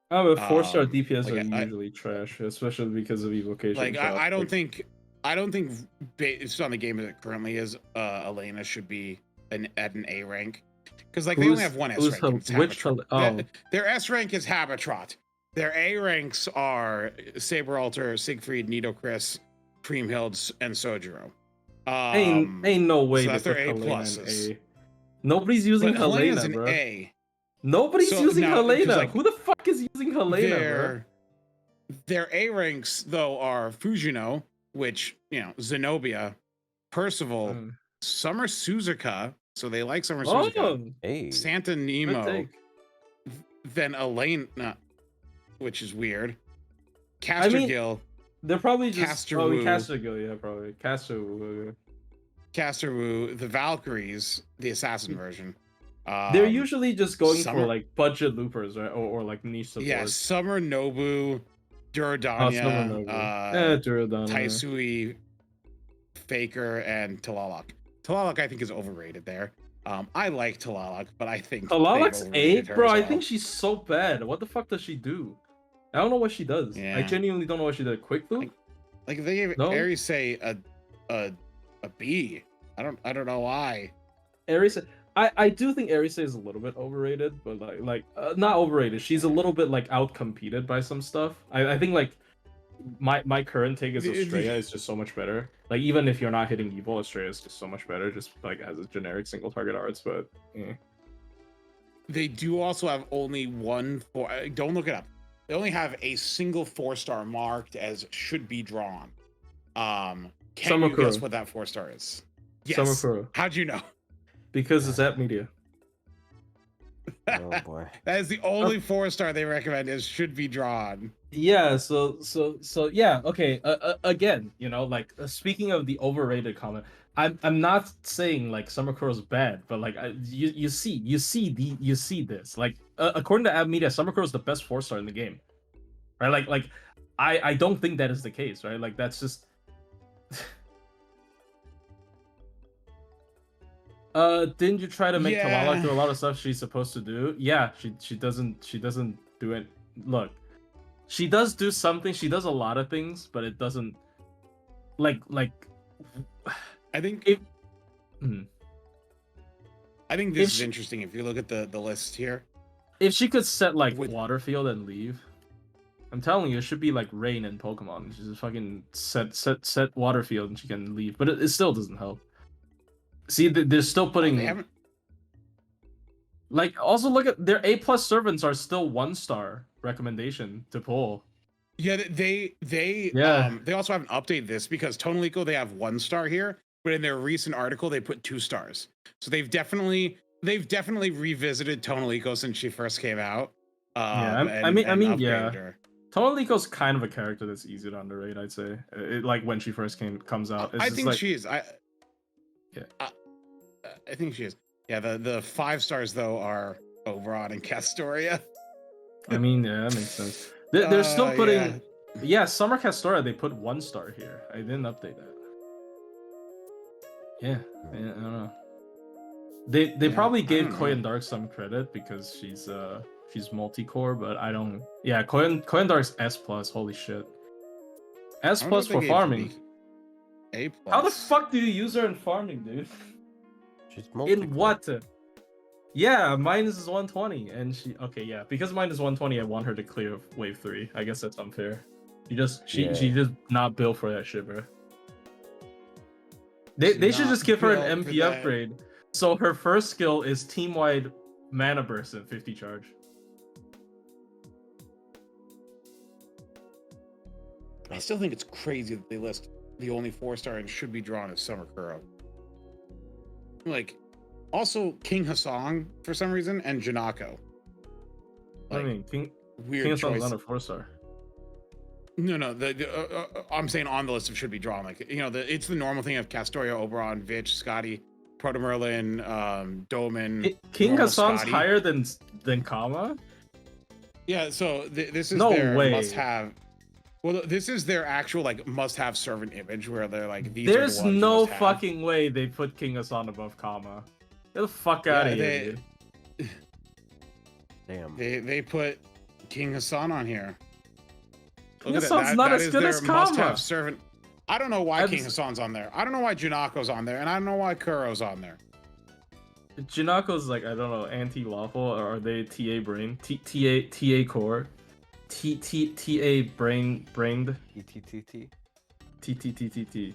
Oh, but 4-star DPS like, are usually trash, especially because of evocation. Like I don't think based on the game that it currently is, Elena should be at an A rank because like they only have one S rank. Their S rank is Habitrot. Their A ranks are Saberalter, Siegfried, Nidocris, Creamhild, and Sojiro. Ain't no way so that's their A Helena pluses. A. Nobody's using But Helena, Helena's an bro. A. Nobody's So using now, 'cause, Helena. like, Who the fuck is using Helena, bro? Their A ranks though are Fujino, which Zenobia, Percival, Summer Suzuka. So they like Summer Suzuka. Hey. Santa Good Nemo. take. Then Elena, which is weird. Castergill. They're probably just Casterwoo. Castergill, yeah, probably Casterwoo. Casterwoo, the Valkyries, the assassin version. They're usually just going Summer- for like budget loopers, right? Or like niche support. Yeah, Summer Nobu, Duradania, Duradania. Taisui, Faker, and Talalak. Talalak, I think, is overrated there. I like Talalak, but I think Talalak's they've A, overrated her bro. as I well. think she's so bad. What the fuck does she do? I don't know what she does. Yeah. I genuinely don't know what she did. Quick loop? Like they gave No? Aries say a B. I don't know why. Aries, I do think Aries is a little bit overrated, but like not overrated. She's a little bit like out competed by some stuff. I think like my current take is Estrella is just so much better. Like even if you're not hitting evil, Estrella is just so much better. Just like as a generic single target arts, but They do also have only one don't look it up. They only have a single 4-star marked as should be drawn. Can you guess what that 4-star is? Yes. Samakura. How'd you know? Because it's App Media. Oh boy. That is the only 4-star they recommend is should be drawn. Yeah, so yeah, okay. Again, like speaking of the overrated comment, I'm not saying like Summercrow is bad, but like you see this. Like according to App Media, Summercrow is the best 4-star in the game. right? I don't think that is the case, right? Like that's just. Didn't you try to make Talala do a lot of stuff she's supposed to do? Yeah, she doesn't do it. Look, she does do something. She does a lot of things, but it doesn't like. I think If, I think this is interesting. If you look at the list here, if she could set like water field and leave, I'm telling you, it should be like rain in Pokemon. She just fucking set water field and she can leave, but it still doesn't help. See, they're still putting. They haven't. Like, also look at their A+ servants are still 1-star recommendation to pull. Yeah, they also haven't updated this because Tonalico they have 1-star here, but in their recent article they put 2 stars. So they've definitely revisited Tonalico since she first came out. I mean, yeah. Tonalico's kind of a character that's easy to underrate, I'd say. Like when she first comes out. I think like, she is. I think she is. Yeah, the 5 stars though are Oberon and Castoria. I mean, yeah, that makes sense. They're still putting Summer Castoria, they put 1-star here. I didn't update that. Yeah, I don't know. They probably gave Koyan Dark some credit because she's multi-core, but I don't. Yeah, Koyan Dark's S+. Holy shit. S+ for farming. A+. How the fuck do you use her in farming, dude? She's multi-core. In what? Yeah, mine is 120, and she. Okay, yeah, because mine is 120, I want her to clear wave 3. I guess that's unfair. She just not built for that shit, bro. They should just give her an MP upgrade. So her first skill is team-wide mana burst and 50 charge. I still think it's crazy that they list the only 4-star and should be drawn as Summer Kuro. Like, also King Hassan for some reason and Janako. Like, I mean, King Hassan's not a 4-star. No, I'm saying on the list of should be drawn. Like, you know, it's the normal thing of Castoria, Oberon, Vitch, Scotty, Protomerlin, Doman. King Hassan's Scotty. Higher than Kama? Yeah, so this is their must-have. Well, this is their actual like must-have servant image where they're like these. There's are the ones no fucking way they put King Hassan above Kama. Get the fuck out of here, dude. Damn. They put King Hassan on here. King Hassan's not as good as Kama. Must-have servant. I don't know why King Hassan's on there. I don't know why Janako's on there, and I don't know why Kuro's on there. Janako's like, I don't know, anti-lawful, or are they TA brain? TA core? TA brained? TTTT? TTTTT.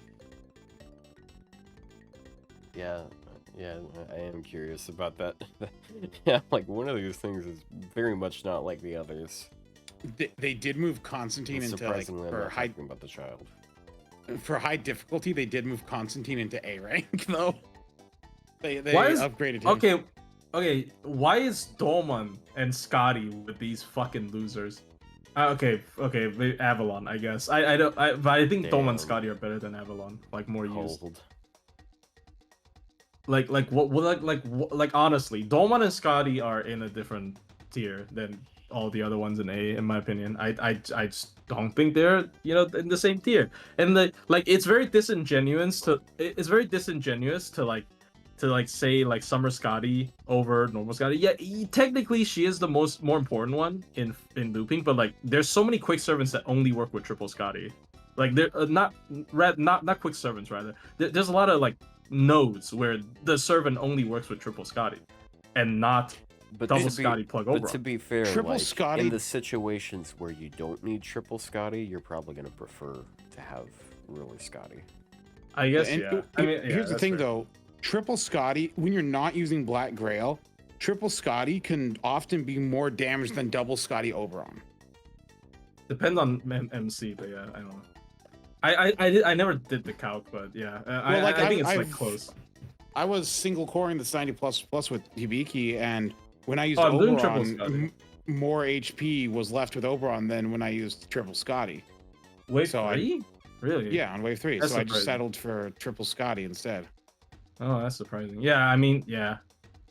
Yeah, I am curious about that. Yeah, like one of these things is very much not like the others. They did move Constantine into like for high about the child. For high difficulty, they did move Constantine into A rank though. They upgraded him. Okay. Why is Dolman and Scotty with these fucking losers? Okay, Avalon, I guess. But I think Dolman and Scotty are better than Avalon, like more used. Like honestly, Dolman and Scotty are in a different tier than all the other ones in A, in my opinion. I just don't think they're in the same tier. And it's very disingenuous to say like Summer Scotty over normal Scotty. Yeah, technically she is the more important one in looping, but like there's so many quick servants that only work with triple Scotty. Like they're not quick servants rather. There's a lot of like nodes where the servant only works with triple Scotty and not double Scotty plug over. But to be fair, triple like, Scotty in the situations where you don't need triple Scotty, you're probably gonna prefer to have really Scotty. I guess, yeah. I mean, here's the thing though. Triple Scotty, when you're not using Black Grail, triple Scotty can often be more damage than double Scotty Oberon. Depends on MC, but yeah, I don't know. I never did the calc, but yeah, I think it's like close. I was single coring this 90++ with Hibiki, and when I used Oberon, more HP was left with Oberon than when I used triple Scotty. Wave 3? Really? Yeah, on wave 3. That's so surprising. I just settled for triple Scotty instead. Oh, that's surprising. Yeah, I mean, yeah.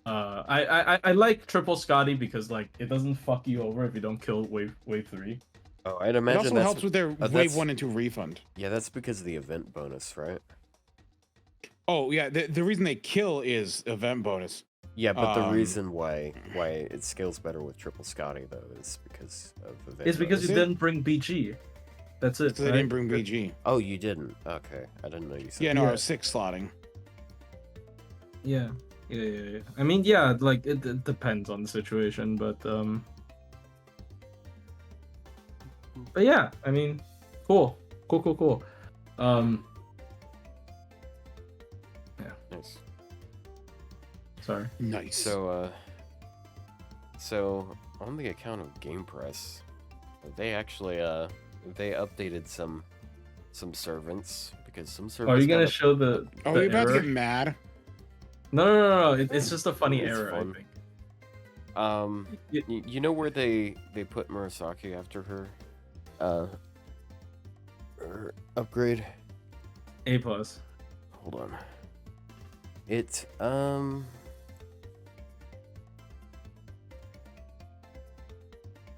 I like triple Scotty because like it doesn't fuck you over if you don't kill wave 3. Oh, I'd It imagine also that's helps with their that's- wave 1 and 2 refund. yeah, that's because of the event bonus, right? Oh yeah, the reason they kill is event bonus. Yeah, but the Um, reason why it scales better with Triple Scotty though is because of event It's because bonus. you didn't bring BG. That's it. So they didn't bring BG. Oh, you didn't? Okay, I didn't know you said. Yeah, no, I Yeah. was 6 slotting. Yeah. I mean, yeah, like it depends on the situation, but yeah, I mean, cool. Yeah, Nice. sorry. Nice. So on the account of Game Press, they actually they updated some servants because some servants. Are you gonna got show the? Are the we about to error? get mad? No. It's just a funny It's error, fun. I think. You know where they put Murasaki after her upgrade? A plus. Hold on. It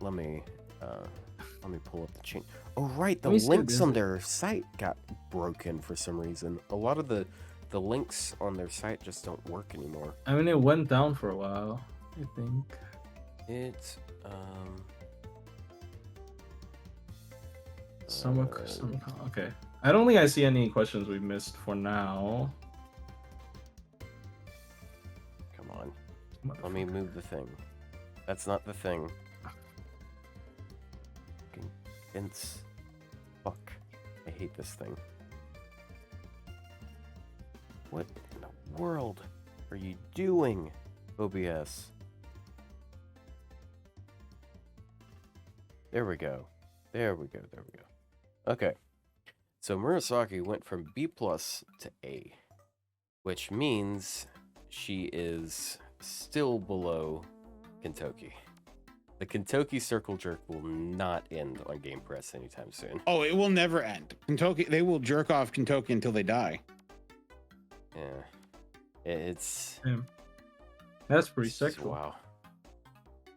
let me pull up the chain. Oh right, the Let me see what links this on is. their site got broken for some reason. A lot of the links on their site just don't work anymore. I mean, it went down for a while, I think. It Some okay. I don't think I see any questions we missed for now. come on. Let me move the thing. That's not the thing. Fucking Vince. Fuck. I hate this thing. What in the world are you doing, OBS? There we go. Okay. So Murasaki went from B plus to A, which means she is still below Kentucky. The Kentucky circle jerk will not end on Game Press anytime soon. Oh, it will never end. Kentucky, they will jerk off Kentucky until they die. Yeah. It's That's pretty it's- sexual. Wow.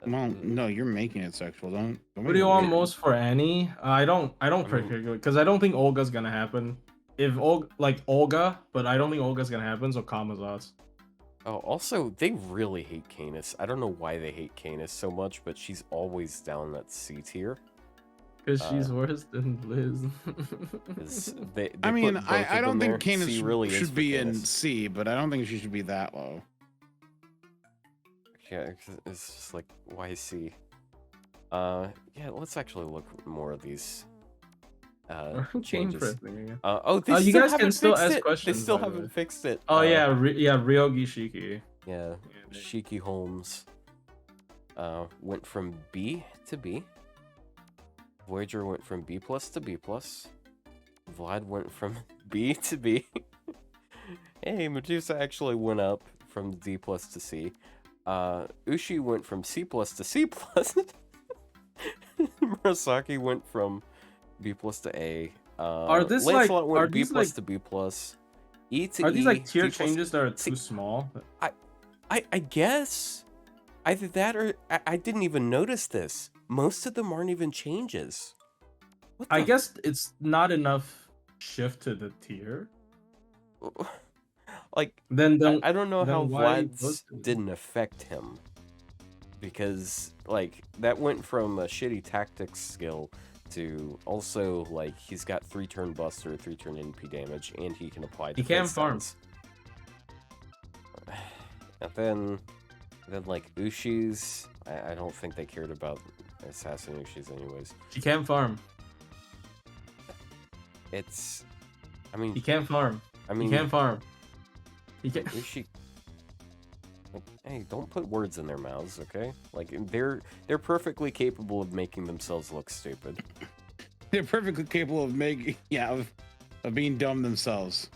Well, no, you're making it sexual. Don't What make do you it want weird. most for Annie? I don't mean- particularly, because I don't think Olga's gonna happen. If Olga, but I don't think Olga's gonna happen. So Kamazat's. Oh, also, they really hate Canis. I don't know why they hate Canis so much, but she's always down that C tier. Because she's worse than Liz. 'Cause they I put mean, both I of don't them think there. Canis C really is should for be in Canis. C, but I don't think she should be that low. Yeah, it's just like, why C? Yeah, let's actually look more of these Game changes. pressing again. They you still guys can haven't still fixed ask it. They questions, still by the haven't way. fixed it. Oh yeah, Ryogi Shiki. Yeah, they- Shiki Holmes went from B to B. Voyager went from B plus to B plus. Vlad went from B to B. Hey, Medusa actually went up from D plus to C. Ushi went from C plus to C plus. Murasaki went from B plus to A. Are these Lancelot like- went are B these plus like- to B plus. E to Are E. these like tier D plus- changes that are See- too small? I guess either that or I didn't even notice this. Most of them aren't even changes. What I the guess it's not enough shift to the tier. like Then I don't know then how why Vlad's both of them? didn't affect him because like that went from a shitty tactics skill to also like he's got 3-turn buster, 3-turn NP damage, and he can apply. He can defense farm. stance. And then like Ushi's, I don't think they cared about Assassin Ushi's anyways. he can farm. It's, I mean, He can farm. I He mean, can farm. He can. Ushi. Like, hey, don't put words in their mouths, okay? Like they're perfectly capable of making themselves look stupid. They're perfectly capable of making, of being dumb themselves.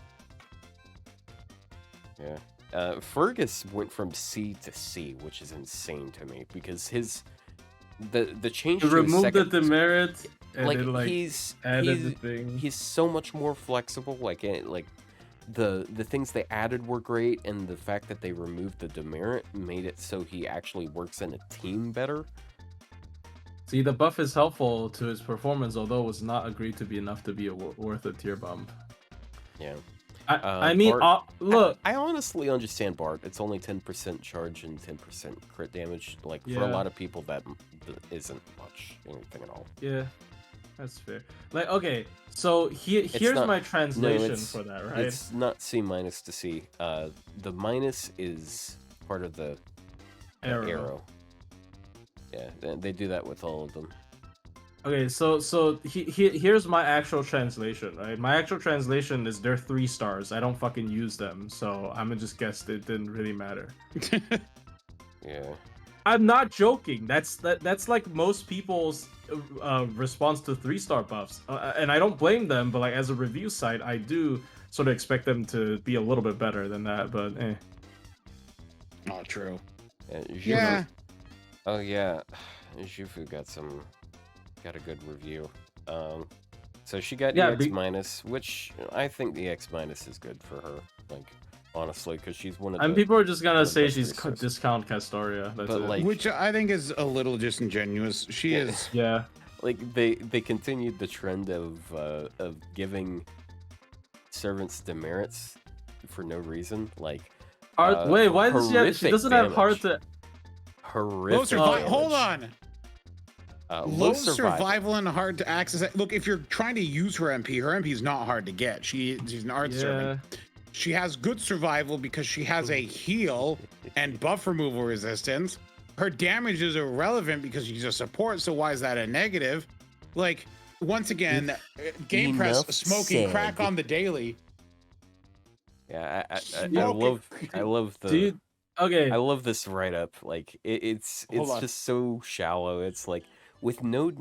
Yeah. Fergus went from C to C, which is insane to me because the change He to his removed the second, demerit and like, then he's added the thing. he's so much more flexible. Like the things they added were great, and the fact that they removed the demerit made it so he actually works in a team better. See, the buff is helpful to his performance, although it was not agreed to be enough to be worth a tier bump. Yeah. I mean, Bart, look. I honestly understand Bart. It's only 10% charge and 10% crit damage. Like, for a Yeah. lot of people, that isn't much anything at all. Yeah, that's fair. Like, okay, so here's not- my translation it's- for that, right? It's not C minus to C. The minus is part of the arrow. Yeah, they do that with all of them. Okay, so here's my actual translation, right? My actual translation is they're 3 stars. I don't fucking use them, so I'm gonna just guess it didn't really matter. Yeah. I'm not joking. That's like most people's response to 3-star buffs, and I don't blame them. But like as a review site, I do sort of expect them to be a little bit better than that. But Not true. Yeah. Oh yeah, Jufu got a good review. So she got EX minus, which I think the EX minus is good for her. Like, honestly, because she's one of the. And people are just gonna say she's resources. discount Castoria. That's But, it. like- Which I think is a little disingenuous. She is. Yeah. Like they continued the trend of giving servants demerits for no reason. Like, Wait, why does she horrific doesn't have hard damage. to? Horrific. Low damage. Hold on. Low survival and hard to access. Look, if you're trying to use her MP is not hard to get. She's an art servant. She has good survival because she has a heal and buff removal resistance. Her damage is irrelevant because she's a support, so why is that a negative? Like, once again, Game Press enough smoking said. crack on the daily. Yeah, I Smoking. love the. Dude, okay. I love this write up. Like it's Hold on. just so shallow. It's like with no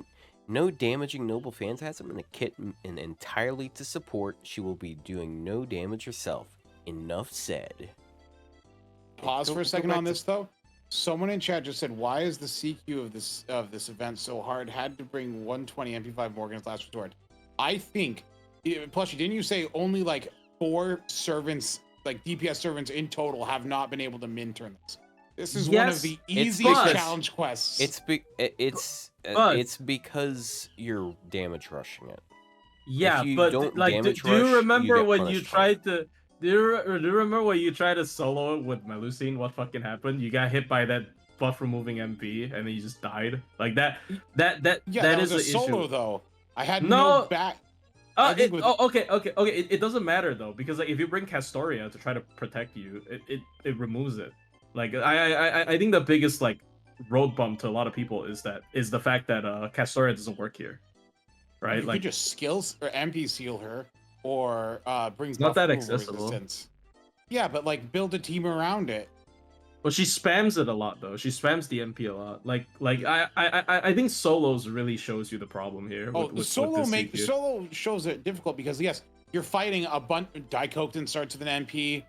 damaging noble phantasm and a kit and entirely to support, she will be doing no damage herself. Enough said. Pause Go- for a go second back on to- this though. Someone in chat just said, "Why is the CQ of this event so hard? Had to bring 120 MP5 Morgan's last resort." I think. Plushy, didn't you say only like 4 servants, like DPS servants in total, have not been able to min turn this? This is one of Yes, the it's easiest because- challenge quests. But- It's because you're damage rushing it. Yeah, you but don't like, damage do you rush, remember you get when you punished for it. tried to? Do you remember when you tried to solo it with Melusine? What fucking happened? You got hit by that buff removing MP, and then you just died. Like that. yeah, that is was a the solo issue. though. I had No. no back. I think with- Okay. It doesn't matter though, because like if you bring Castoria to try to protect you, it removes it. Like I think the biggest like road bump to a lot of people is the fact that Castoria doesn't work here, right? You Like could just skills or MP seal her, or brings Not buff that removal accessible. resistance. Yeah, but like build a team around it. well, she spams it a lot though. She spams the MP a lot. Like I think solos really shows you the problem here. Solo this CQ. solo shows it difficult because yes, you're fighting a bunch. Daikoten starts with an MP,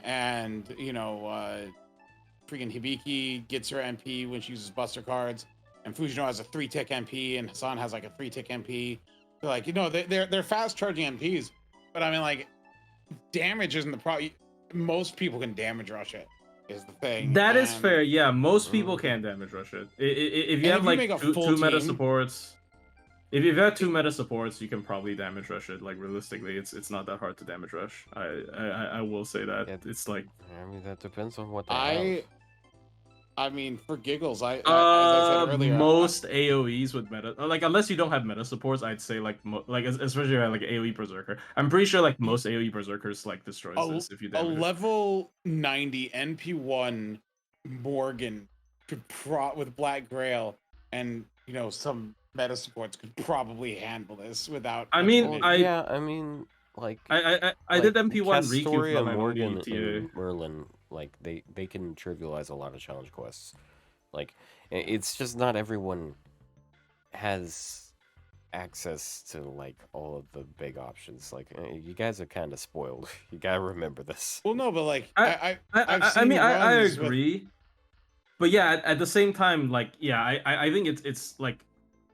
and freaking Hibiki gets her MP when she uses Buster cards, and Fujino has a 3-tick MP, and Hassan has like a 3-tick MP. So, like, they're fast charging MPs, but I mean, like, damage isn't the problem. Most people can damage rush it. Is the thing. That is And fair. Yeah, most people can damage rush it. If you And have if you like make a two full meta team- supports, if you've got 2 meta supports, you can probably damage rush it. Like realistically, it's not that hard to damage rush. I will say that. Yeah. It's like I mean, that depends on what they have. I mean, for giggles, as I said earlier, most AOE's with meta, like unless you don't have meta supports, I'd say like especially like AOE berserker. I'm pretty sure like most AOE berserkers like destroys this if you a damage it. level 90 NP1 Morgan could with Black Grail and some meta supports could probably handle this without. I mean, much- I mean, like I did MP1 Riku Castoria, from my Morgan, TA. and Merlin. Like they can trivialize a lot of challenge quests. Like it's just not everyone has access to like all of the big options. Like you guys are kind of spoiled. You gotta remember this. Well, no, but like I I've mean, I runs with- agree, but yeah, at the same time, like, yeah, I think it's like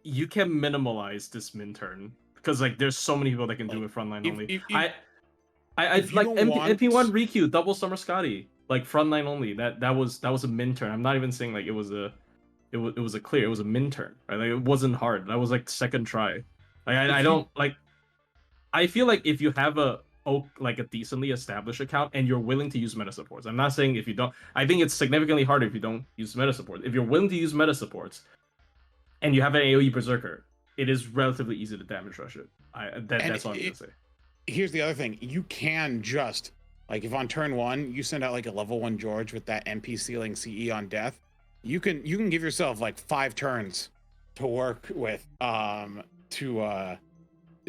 you can minimalize this min turn because like there's so many people that can do it frontline only. if I if you like don't want- MP1 Riku double Summer Scotty like frontline only. That was a min turn. I'm not even saying like it was a it was a clear. It was a min turn, right? Like it wasn't hard. That was like second try. Like I If you don't like. I feel like if you have like a decently established account and you're willing to use meta supports, I'm not saying if you don't. I think it's significantly harder if you don't use meta supports. If you're willing to use meta supports and you have an AoE berserker, it is relatively easy to damage rush it. That's all I'm gonna say. Here's the other thing: you can just like if on turn 1 you send out like a level 1 George with that NP sealing CE on death, you can give yourself like 5 turns to work with to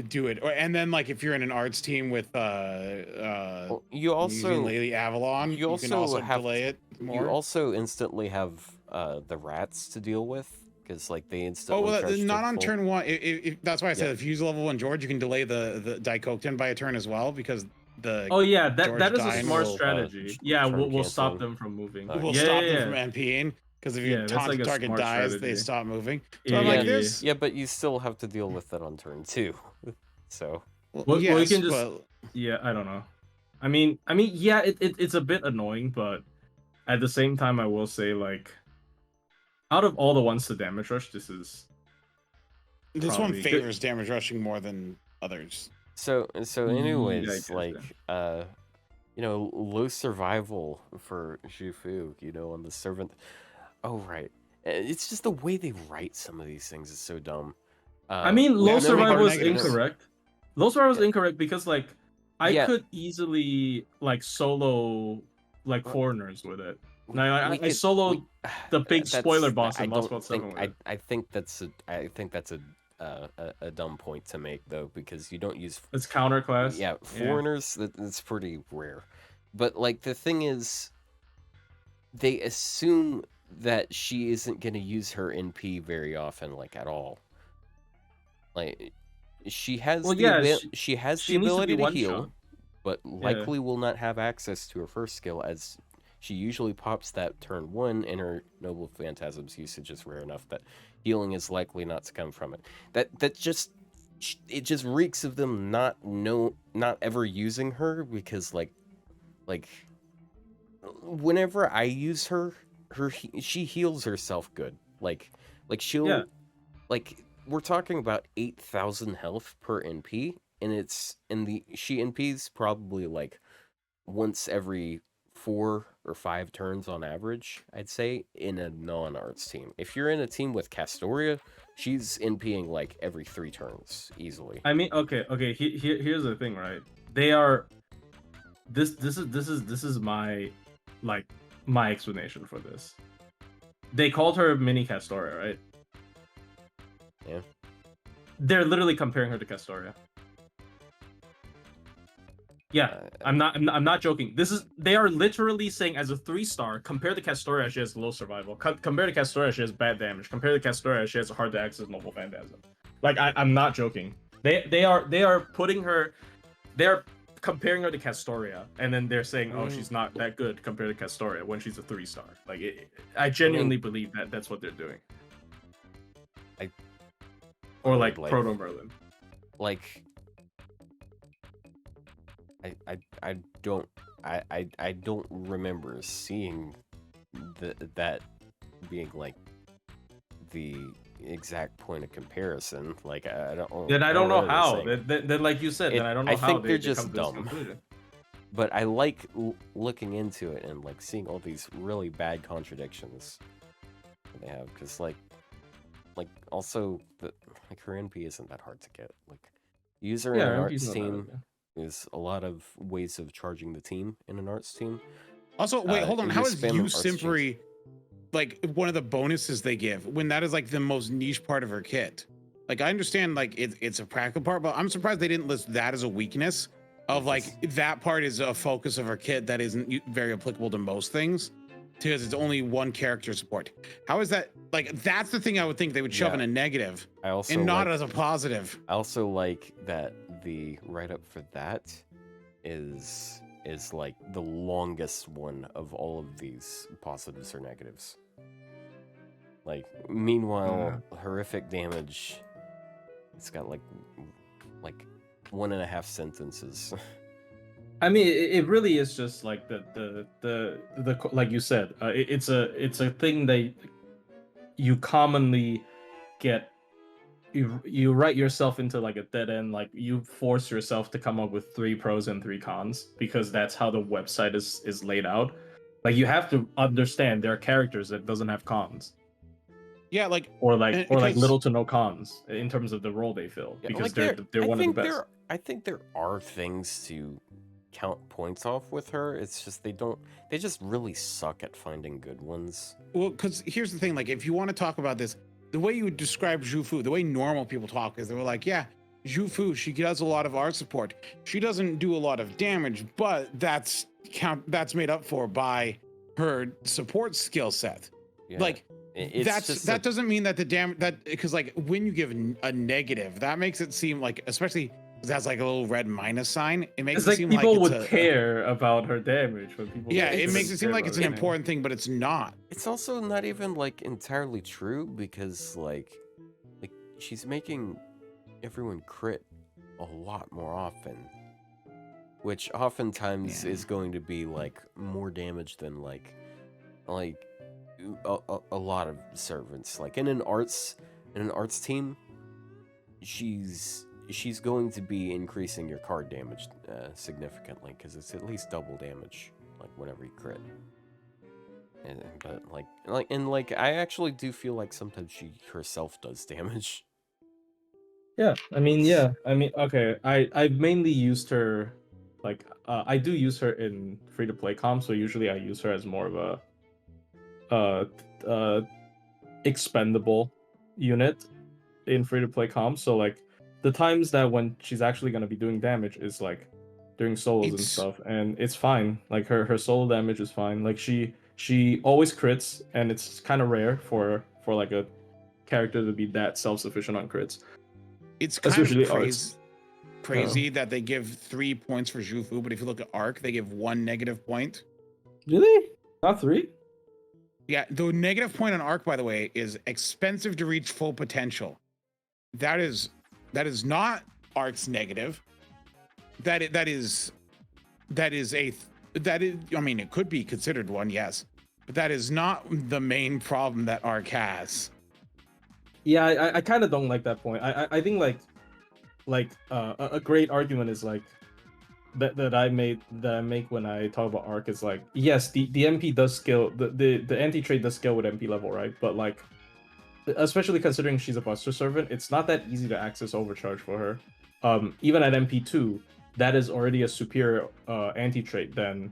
do it. And then like if you're in an arts team with Well, you also using Lady Avalon, you can also have delay it more. You also instantly have the rats to deal with because like they instantly. Oh well, charge to not on full- turn 1. That's why I said Yeah. if you use level 1 George, you can delay the Daikoken by a turn as well because the Oh yeah, George that is a dying smart will, strategy. Yeah, from we'll stop canceling. them from moving. will yeah, stop yeah, them yeah. from MPing because if Yeah, your that's taunt like a target smart dies, they strategy. stop moving. So Yeah, I'm yeah, like yeah. this. Yeah, but you still have to deal with that on turn 2. So Well, you yes, can just but yeah, I don't know. I mean, yeah, it's a bit annoying, but at the same time, I will say like, out of all the ones to damage rush, this is this one probably good. favors damage rushing more than others. so Yeah, I anyways, guess, like low survival for Shifu, on the servant. Oh right, it's just the way they write some of these things is so dumb. I mean, low Yeah, so many survival is negatives. incorrect. Low survival is Yeah. incorrect because like I Yeah. could easily like solo like Well, foreigners with it. Now we I could- soloed we- the big that's- spoiler boss I in Lost don't World 7 think with it. I think that's a dumb point to make though because you don't use It's counter class. yeah foreigners that's pretty rare, but like the thing is they assume that she isn't going to use her NP very often like at all. Like she has Well, the yeah, she has she the needs to ability be to one heal, shot. but likely will not have access to her first skill as she usually pops that turn 1 and her Noble Phantasm's usage is rare enough that healing is likely not to come from it. That just it just reeks of them not ever using her because like whenever I use her she heals herself good. Like she'll Yeah. like we're talking about 8,000 health per NP, and she NPs probably like once every 4 or 5 turns on average, I'd say, in a non-arts team. If you're in a team with Castoria, she's NPing like every 3 turns easily. I mean, okay. Here's the thing, right? They are. This is my like my explanation for this. They called her mini Castoria, right? Yeah. They're literally comparing her to Castoria. Yeah, I'm not joking. They are literally saying as a 3-star, compare to Castoria, she has low survival. Compare to Castoria, she has bad damage. Compare to Castoria, she has a hard to access Noble Phantasm. Like I'm not joking. They are putting her, they're comparing her to Castoria, and then they're saying, oh, she's not that good compared to Castoria when she's a 3-star. Like I genuinely believe that's what they're doing. Or like Proto Merlin. Like I don't remember seeing that being like the exact point of comparison. Like I don't. Then I don't know how. saying. Then like you said, then I don't know how think they they're come just to this dumb. conclusion. But I like looking into it and like seeing all these really bad contradictions that they have because like also her NP isn't that hard to get. Like user in an arts team. There's a lot of ways of charging the team in an arts team. Also, wait, hold on. you How is spam you arts Simpry like one of the bonuses they give when that is like the most niche part of her kit? Like I understand like it's a practical part, but I'm surprised they didn't list that as a weakness of like that part is a focus of her kit that isn't very applicable to most things because it's only one character support. How is that like that's the thing I would think they would shove in a negative I also and not like, as a positive. I also like that the write-up for that is like the longest one of all of these positives or negatives. Like meanwhile, horrific damage. It's got like 1.5 sentences. I mean, it really is just like the like you said, it's a thing you commonly get you write yourself into like a dead end. Like you force yourself to come up with 3 pros and 3 cons because that's how the website is laid out. Like you have to understand there are characters that doesn't have cons. Yeah, like or like because little to no cons in terms of the role they fill Yeah, because like they're I one of the think best. I think there are things to count points off with her. It's just they just really suck at finding good ones. well, because here's the thing, like if you want to talk about this, the way you would describe Zhu Fu, the way normal people talk is they were like, yeah, Zhu Fu, she does a lot of art support. She doesn't do a lot of damage, but that's made up for by her support skill set. Yeah. Like it's just that doesn't mean that the damage that because like when you give a negative, that makes it seem like, especially because that's like a little red minus sign, it makes It's it like seem people like would care about her damage when people. yeah, it it makes it's- it seem like it's an important. important thing, but it's not. It's also not even like entirely true because like she's making everyone crit a lot more often, which oftentimes Yeah. is going to be like more damage than like a lot of servants. Like in an arts team, she's going to be increasing your card damage significantly because it's at least double damage like whenever you crit. But like I actually do feel like sometimes she herself does damage. Yeah, I mean, okay. I've mainly used her, like, I do use her in free to play comp. So usually I use her as more of a expendable unit in free to play comp. So like the times that when she's actually gonna be doing damage is like during solos and It's- stuff, and it's fine. Like her solo damage is fine. Like she always crits, and it's kind of rare for like a character to be that self-sufficient on crits. It's kind Especially of arts. crazy that they give 3 points for Zhu Fu, but if you look at Arc, they give 1 negative point. Really? Not 3? Yeah, the negative point on Arc, by the way, is expensive to reach full potential. That is not Arc's negative. That is I mean, it could be considered one, yes, but that is not the main problem that Arc has. Yeah, I kind of don't like that point. I think a great argument is like that I make when I talk about Arc is like, yes, the MP does scale, the anti trade does scale with MP level, right? But like, especially considering she's a Buster servant, it's not that easy to access overcharge for her. Even at MP2, that is already a superior anti trait than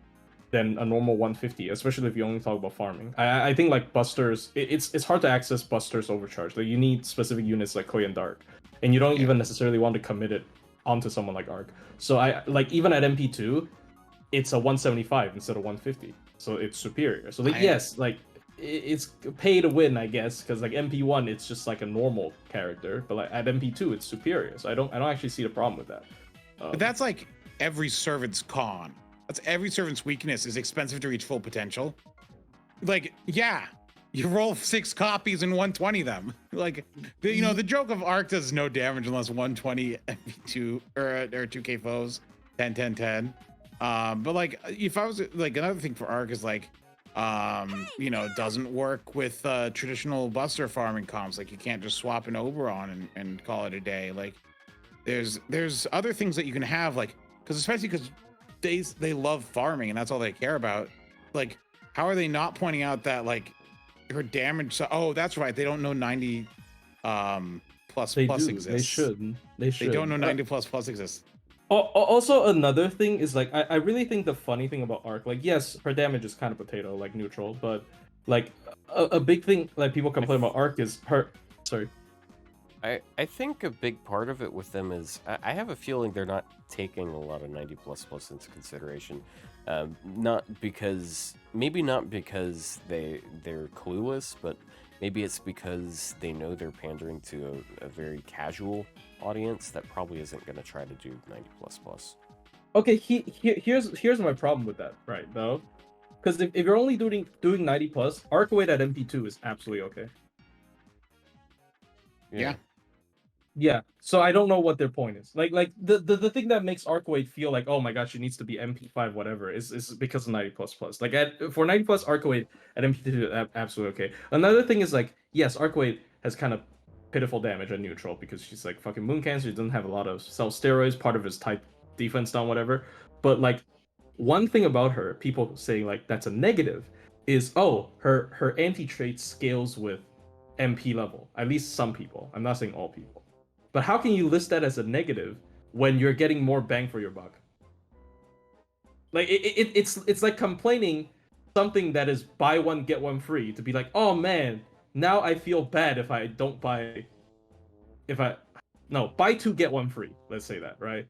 a normal 150, especially if you only talk about farming. I think like Busters, it's hard to access Busters overcharge. Like you need specific units like Koi and Dark, and you don't even necessarily want to commit it onto someone like Arc. So I like even at MP2, it's a 175 instead of 150, so it's superior. So like yes, like it's pay to win, I guess, because like MP1 it's just like a normal character, but like at MP2 it's superior. So I don't actually see the problem with that. But that's like every servant's con. That's every servant's weakness is expensive to reach full potential. Like, yeah, you roll 6 copies and 120 them. Like, the joke of Arc does no damage unless 120 MP2 or 2K foes, 10, 10, 10. But like, if I was like, another thing for Arc is like, doesn't work with traditional Buster farming comps. Like, you can't just swap an Oberon and call it a day. Like, there's other things that you can have, like, especially because they love farming and that's all they care about. Like, how are they not pointing out that like her damage? Oh, that's right. They don't know 90 plus exists. They should. They don't know 90 plus exists. Also, another thing is like I really think the funny thing about Arc, like yes, her damage is kind of potato, like neutral, but like a big thing like people complain about Arc is her. Sorry. I think a big part of it with them is I have a feeling they're not taking a lot of 90 plus into consideration. Not because they're clueless, but maybe it's because they know they're pandering to a very casual audience that probably isn't going to try to do 90 plus. Okay, here's my problem with that, right? Though, because if you're only doing 90 plus, Arc weight at MP2 is absolutely okay. Yeah. Yeah, so I don't know what their point is. Like the thing that makes Arcuate feel like, oh my gosh, she needs to be MP5 whatever is because of 90 plus plus. Like for 90 plus Arcuate at MP2 absolutely okay. Another thing is like, yes, Arcuate has kind of pitiful damage at neutral because she's like fucking moon cancer, she doesn't have a lot of self steroids, part of his type defense down whatever. But like one thing about her, people saying like that's a negative, is oh her anti trait scales with MP level. At least some people. I'm not saying all people. But how can you list that as a negative when you're getting more bang for your buck? Like it's like complaining something that is buy one get one free to be like, oh man, now I feel bad if I don't buy, if I no buy two get one free. Let's say that, right?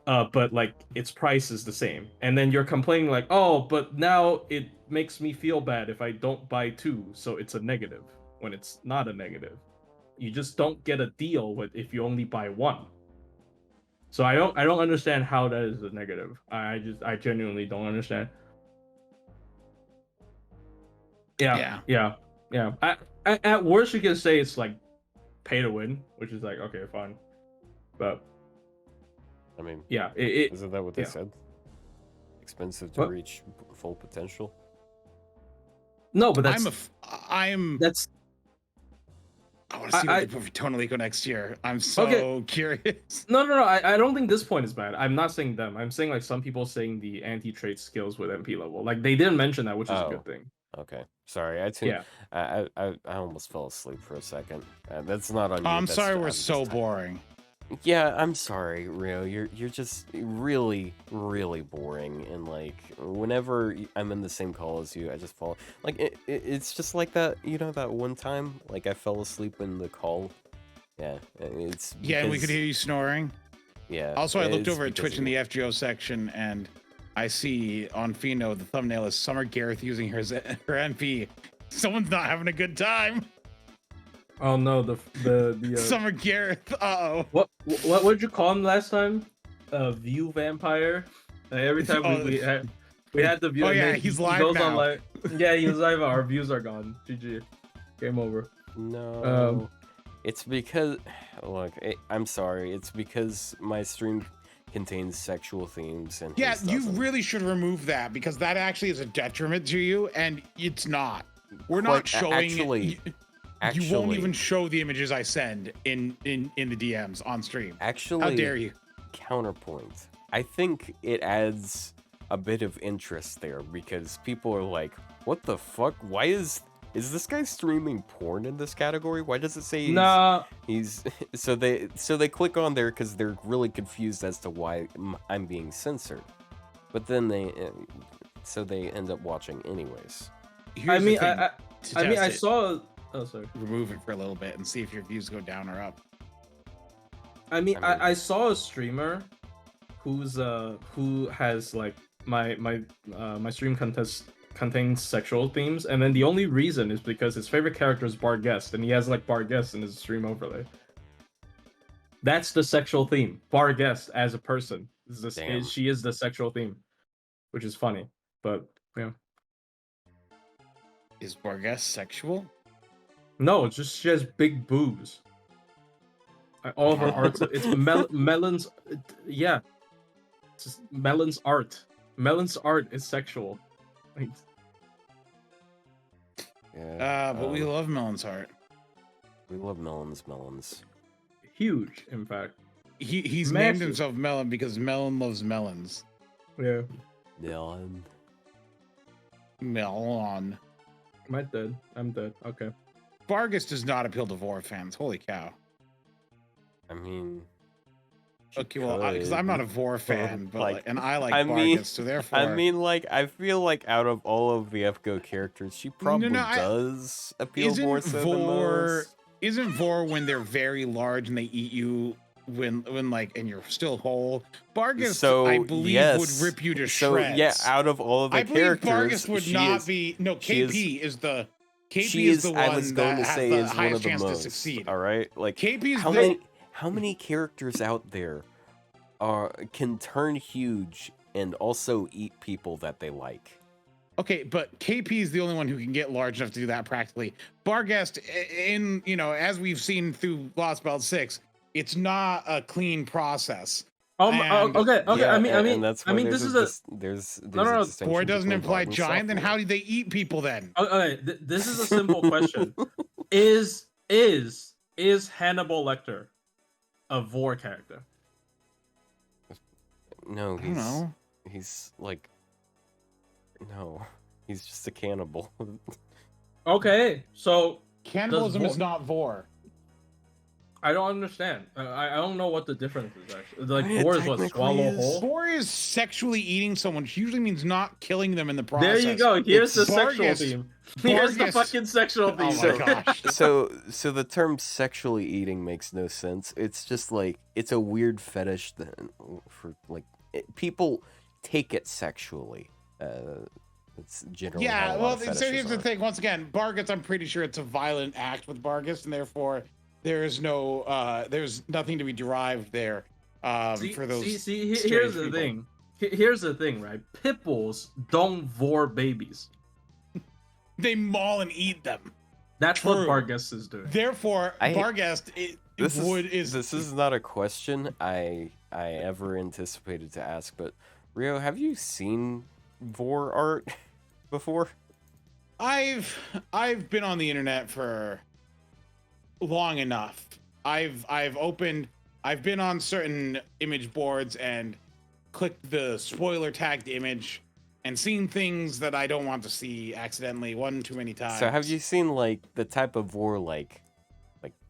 But like its price is the same, and then you're complaining like, oh, but now it makes me feel bad if I don't buy two, so it's a negative when it's not a negative. You just don't get a deal with if you only buy one. So I don't understand how that is a negative. I genuinely don't understand. Yeah, yeah, yeah. At worst you can say it's like pay to win, which is like okay, fine. But I mean, yeah, isn't that what they yeah. said? Expensive to What? reach full potential. No, but I want to see what they put for Tonalico next year. I'm so curious. No. I don't think this point is bad. I'm not saying them. I'm saying like some people saying the anti-trait skills with MP level. Like they didn't mention that, which is a good thing. Okay, sorry. Yeah. I almost fell asleep for a second. That's not on you. I'm that's, sorry, we're I'm so just boring. Yeah, I'm sorry, Ryou. You're just really boring, and like whenever I'm in the same call as you, I just fall. Like it's just like that. You know that one time, like I fell asleep in the call. Yeah, it's Yeah, and we could hear you snoring. Yeah. Also, I looked over at Twitch in the FGO section, and I see on Fino the thumbnail is Summer Gareth using her MP. Someone's not having a good time. Oh no, the Summer Gareth. Uh-oh. What did you call him last time? View vampire. Every time we had the view. Oh yeah, he's live now. Online. Yeah, he's live. Our views are gone. GG. Game over. No. It's because look, I'm sorry. It's because my stream contains sexual themes and yeah, you really should remove that because that actually is a detriment to you, and it's not. We're not showing. Actually, you won't even show the images I send in the DMs on stream. Actually, how dare you? Counterpoint. I think it adds a bit of interest there because people are like, "What the fuck? Why is this guy streaming porn in this category? Why does it say he's so they click on there because they're really confused as to why I'm being censored, but then they end up watching anyways. I saw. Oh, sorry. Remove it for a little bit and see if your views go down or up. I saw a streamer who has like my stream contains sexual themes, and then the only reason is because his favorite character is Bar Guest, and he has like Bar Guest in his stream overlay. That's the sexual theme. Bar Guest as a person she is the sexual theme, which is funny, but yeah. Is Bar Guest sexual? No, it's just she has big boobs. All of her art, it's Melon's. Yeah, it's just Melon's art. Melon's art is sexual. Yeah. But we love Melon's art. We love melons. Huge, in fact. He's named himself Melon because Melon loves melons. Yeah. Melon. I'm dead. Okay. Vargas does not appeal to Vor fans. Holy cow. I mean, okay, well, because I'm not a Vor fan, but and I like Vargas, so therefore. I mean, like, I feel like out of all of the FGO characters, she probably does appeal more so than most. Isn't Vor when they're very large and they eat you when like and you're still whole? Vargas, I believe, would rip you to shreds. So yeah, out of all of the characters, Vargas would not be. No, KP is the. KP is the one I was going that to say has is the one highest of the chance most, to succeed. all right, like KP is how many characters out there can turn huge and also eat people that they like? Okay, but KP is the only one who can get large enough to do that practically. Barghest, in as we've seen through Lost Belt 6, it's not a clean process. And okay. Yeah, I mean, that's why this is there's no, a no. distinction Boar doesn't between imply hard and giant, then software. how do they eat people then? Okay, this is a simple question. Is Hannibal Lecter a Vor character? No, I don't know. he's like, no, he's just a cannibal. Okay, so Cannibalism Does is not Vor. I don't understand. I don't know what the difference is actually. Like It Vor is what, technically swallow is. whole. Vor is sexually eating someone, which usually means not killing them in the process. There you go. Here's the It's sexual Barghest. theme. Here's the Barghest- fucking sexual theme. Oh my gosh. So the term sexually eating makes no sense. It's just like it's a weird fetish for like people take it sexually. It's generally how Yeah, a lot well, of so fetishes here's the are. thing. Once again, Barghest, I'm pretty sure it's a violent act with Barghest, and therefore there is no, there's nothing to be derived there for those. Here's the people. thing. Here's the thing, right? Pit bulls don't vor babies. They maul and eat them. That's True. what Barghest is doing. Therefore, Barghest This is is not a question I ever anticipated to ask, but Ryou, have you seen Vor art before? I've been on the internet for long enough. I've been on certain image boards and clicked the spoiler tagged image and seen things that I don't want to see accidentally one too many times. So have you seen like the type of Vor like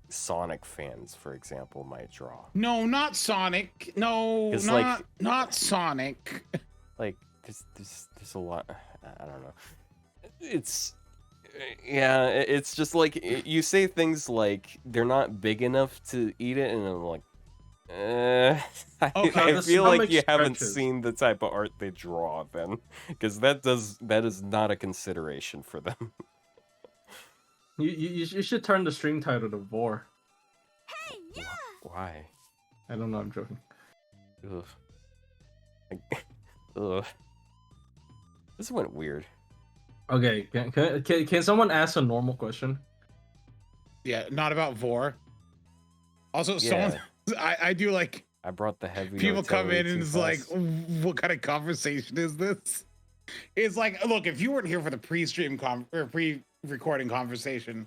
Sonic fans, for example, might draw? No, not Sonic. No, 'Cause, not Sonic. Like there's a lot. I don't know. It's it's just like you say things like they're not big enough to eat it, and I'm like, I Okay, feel like stomach you haven't stretches. seen the type of art they draw then, because that is not a consideration for them. You should turn the stream title to Vor. Why? I don't know. I'm joking. Ugh. Ugh. This went weird. Okay, can someone ask a normal question? Yeah, not about Vor. Also, someone I do like I brought the heavy. people come artillery in and too it's like, fast. what kind of conversation is this? It's like, look, if you weren't here for the pre-stream or pre-recording conversation,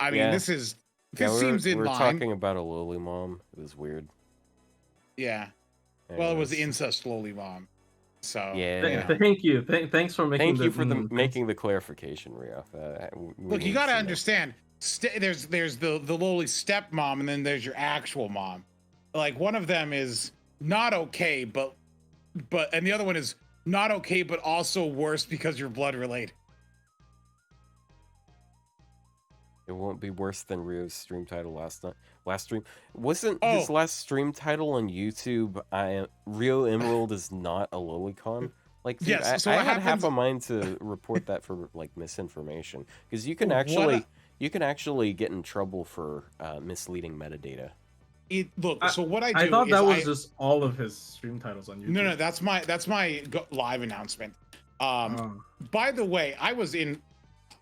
I mean, Yeah. this seems in we're line. talking about a lowly mom. It was weird. Yeah. Well, it was the Anyways. incest lowly mom. So Yeah. Thank you. Thanks for making. Thank you for thanks. making the clarification, Ryou. look, you got to understand. There's the lowly stepmom, and then there's your actual mom. Like one of them is not okay, but and the other one is not okay, but also worse because you're blood related. It won't be worse than Ryu's stream title last stream. Wasn't Oh. his last stream title on YouTube? Ryou Emerald is not a lolicon. Like, dude, Yes, so I what had half happens- a mind to report that for like misinformation, because you can What actually get in trouble for misleading metadata. So what I do I thought is that was just all of his stream titles on YouTube. no, that's my live announcement. Oh. By the way,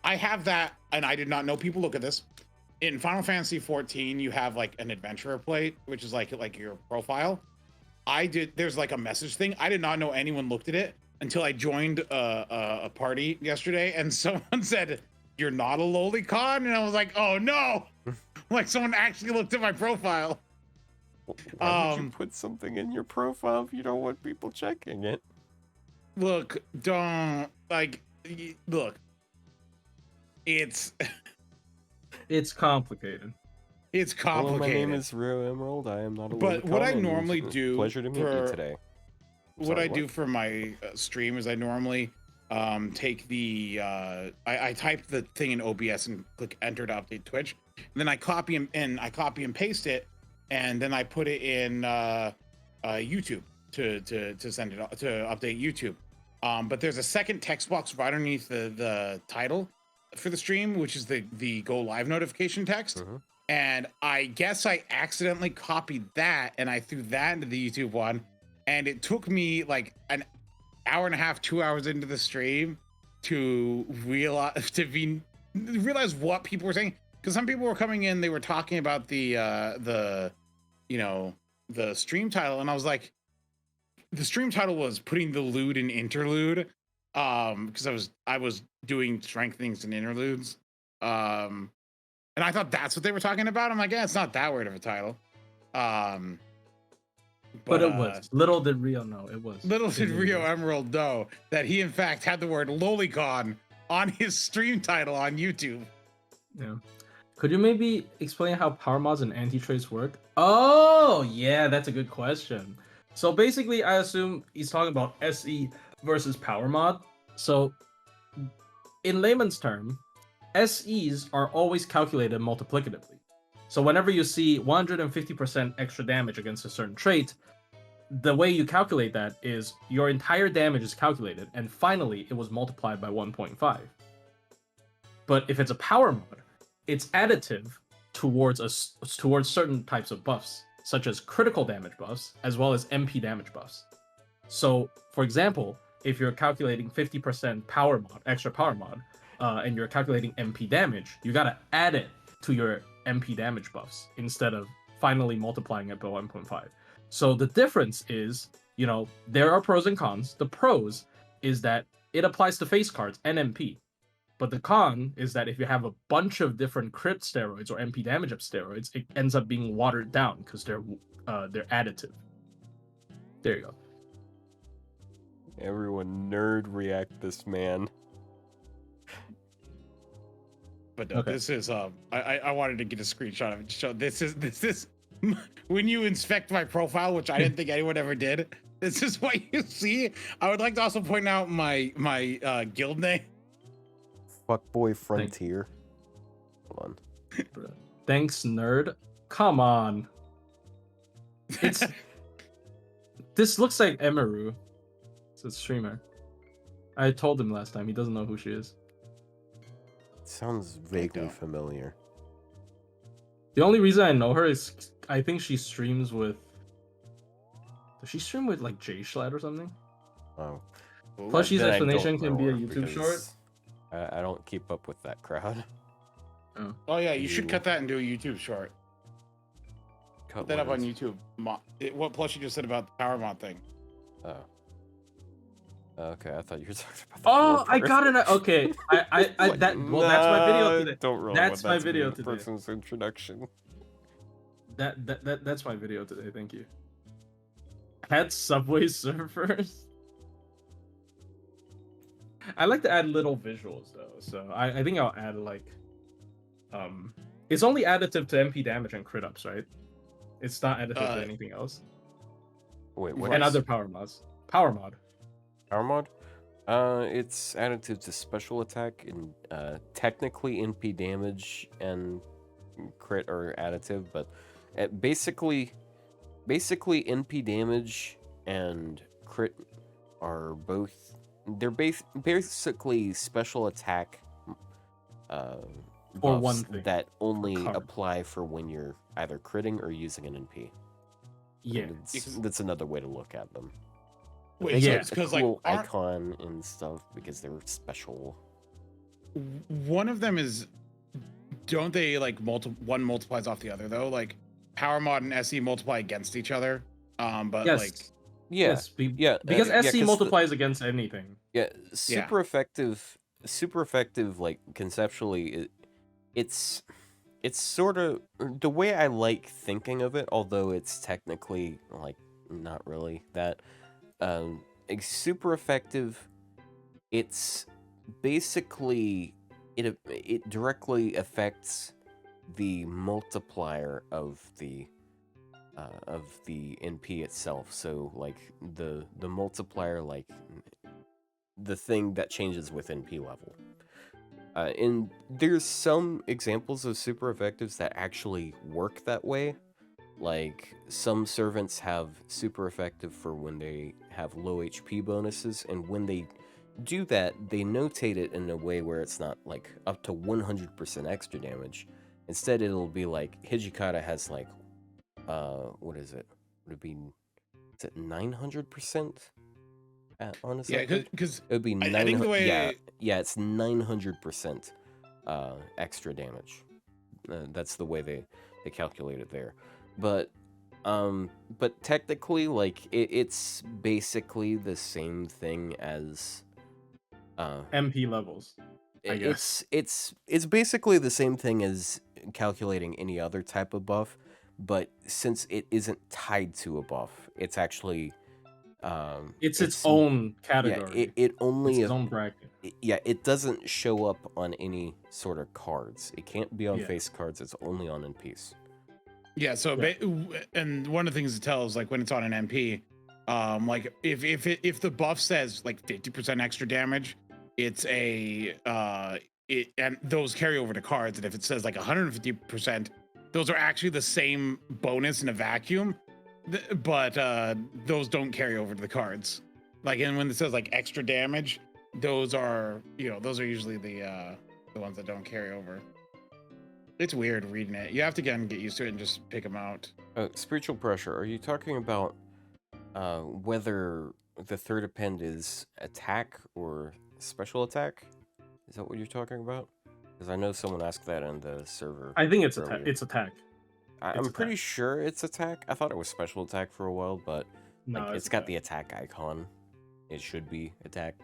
I have that, and I did not know people look at this. In Final Fantasy 14, you have like an adventurer plate, which is like your profile. There's like a message thing. I did not know anyone looked at it until I joined a party yesterday, and someone said, "You're not a lolicon," and I was like, "Oh no!" Like someone actually looked at my profile. Why would you put something in your profile if you don't want people checking it? Look, don't look. It's It's complicated. it's Hello, complicated. my name is Ryou Emerald. I am not a But what lolicon, I and normally it's a do pleasure to meet you for- today. What Sorry, I do for my stream is I normally take the I type the thing in OBS and click enter to update Twitch, and then I copy and paste it, and then I put it in YouTube to send it to update YouTube. But there's a second text box right underneath the title for the stream, which is the go live notification text. Mhm. And I guess I accidentally copied that and I threw that into the YouTube one. And it took me like an hour and a half, 2 hours into the stream to realize what people were saying, because some people were coming in, they were talking about the stream title, and I was like, the stream title was putting the lewd in interlude, because I was doing strengthenings and interludes, and I thought that's what they were talking about. I'm like, yeah, it's not that weird of a title. But it was. Little did Rio know it was. Little did Rio Emerald know that he, in fact, had the word lolicon on his stream title on YouTube. Yeah. Could you maybe explain how power mods and anti-traits work? Oh, yeah, that's a good question. So basically, I assume he's talking about SE versus power mod. So, in layman's term, SEs are always calculated multiplicatively. So whenever you see 150% extra damage against a certain trait, the way you calculate that is your entire damage is calculated, and finally it was multiplied by 1.5. But if it's a power mod, it's additive towards certain types of buffs, such as critical damage buffs, as well as MP damage buffs. So, for example, if you're calculating 50% power mod, extra power mod, and you're calculating MP damage, you gotta add it to your MP damage buffs instead of finally multiplying it by 1.5. So the difference is, there are pros and cons. The pros is that it applies to face cards and MP. But the con is that if you have a bunch of different crit steroids or MP damage up steroids, it ends up being watered down because they're additive. There you go. Everyone nerd react this man. But This is I wanted to get a screenshot of it to show this is when you inspect my profile, which I didn't think anyone ever did. This is what you see. I would like to also point out my guild name. Fuckboy Frontier. Hold on. Thanks, nerd. Come on. This looks like Emeru. It's a streamer. I told him last time. He doesn't know who she is. Sounds vaguely familiar. The only reason I know her is I think she streams with. Does she stream with like J Schlatt or something? Oh. Plushy's explanation can be a YouTube short. I don't keep up with that crowd. Oh yeah, you should cut that and do a YouTube short. Cut Put that up on YouTube. What Plushy just said about the power mod thing. Oh. Okay, I thought you were talking about. Oh, I got it. Okay, that's my video today. Don't ruin that's my video today. Person's introduction. That's my video today. Thank you. Add Subway Surfers. I like to add little visuals though, so I think I'll add like, it's only additive to MP damage and crit ups, right? It's not additive to anything else. Wait, what? And other power mods. Power mod. Power mod? It's additive to special attack and technically NP damage and crit are additive, but basically NP damage and crit are both. They're basically special attack or buffs one thing that only apply for when you're either critting or using an NP. Yeah, that's another way to look at them. Wait, yeah, it's because cool icon and stuff because they're special. One of them is, don't they like one multiplies off the other though? Like power mod and SE multiply against each other. But yes. like yes, because SE multiplies against anything. Yeah, super effective. Like conceptually, it's sort of the way I like thinking of it. Although it's technically like not really that. Super effective. It's basically it directly affects the multiplier of the NP itself. So like the multiplier, like the thing that changes with NP level. And there's some examples of super effectives that actually work that way. Like some servants have super effective for when they have low HP bonuses, and when they do that, they notate it in a way where it's not like up to 100% extra damage. Instead, it'll be like Hijikata has like, what is it? Would it be? Is it 900%? on a Yeah, second. because It would be I think the way yeah, it's 900% extra damage. That's the way they calculate it there. But technically, like it's basically the same thing as MP levels, I guess. it's basically the same thing as calculating any other type of buff, but since it isn't tied to a buff, it's actually It's its own yeah, category. it It's only its own bracket. yeah, it doesn't show up on any sort of cards. It can't be on Yeah. face cards. It's only on NPs. Yeah, so and one of the things it tells, like when it's on an MP, like if the buff says like 50% extra damage, it's a and those carry over to cards, and if it says like 150%, those are actually the same bonus in a vacuum, but those don't carry over to the cards. Like, and when it says like extra damage, those are usually the ones that don't carry over. It's weird reading it. You have to get used to it and just pick them out. Spiritual pressure. Are you talking about whether the third append is attack or special attack? Is that what you're talking about? Because I know someone asked that on the server. I think it's earlier. attack. It's attack. I'm pretty sure it's attack. I thought it was special attack for a while, but No, it's got the attack icon. It should be attack.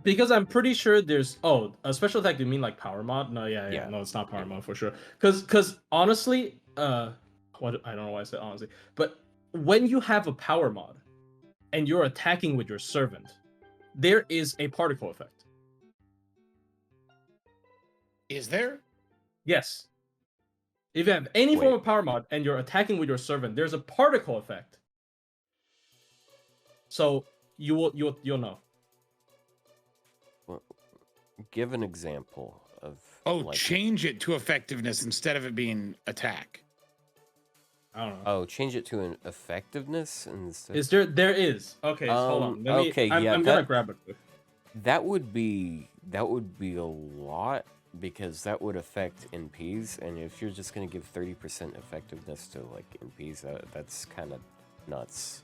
Because I'm pretty sure there's a special attack. Do you mean like power mod? No, yeah. No, it's not power mod for sure. Because honestly, what I don't know why I said honestly, but when you have a power mod and you're attacking with your servant, there is a particle effect. Is there? Yes. If you have any form of power mod and you're attacking with your servant, there's a particle effect. So you'll know. Well, give an example of. Change it to effectiveness instead of it being attack. I don't know. Oh, change it to an effectiveness instead. Is there? There is. Okay, hold on. I'm gonna grab it. That would be a lot, because that would affect NPs, and if you're just gonna give 30% effectiveness to like NPs, that's kind of nuts.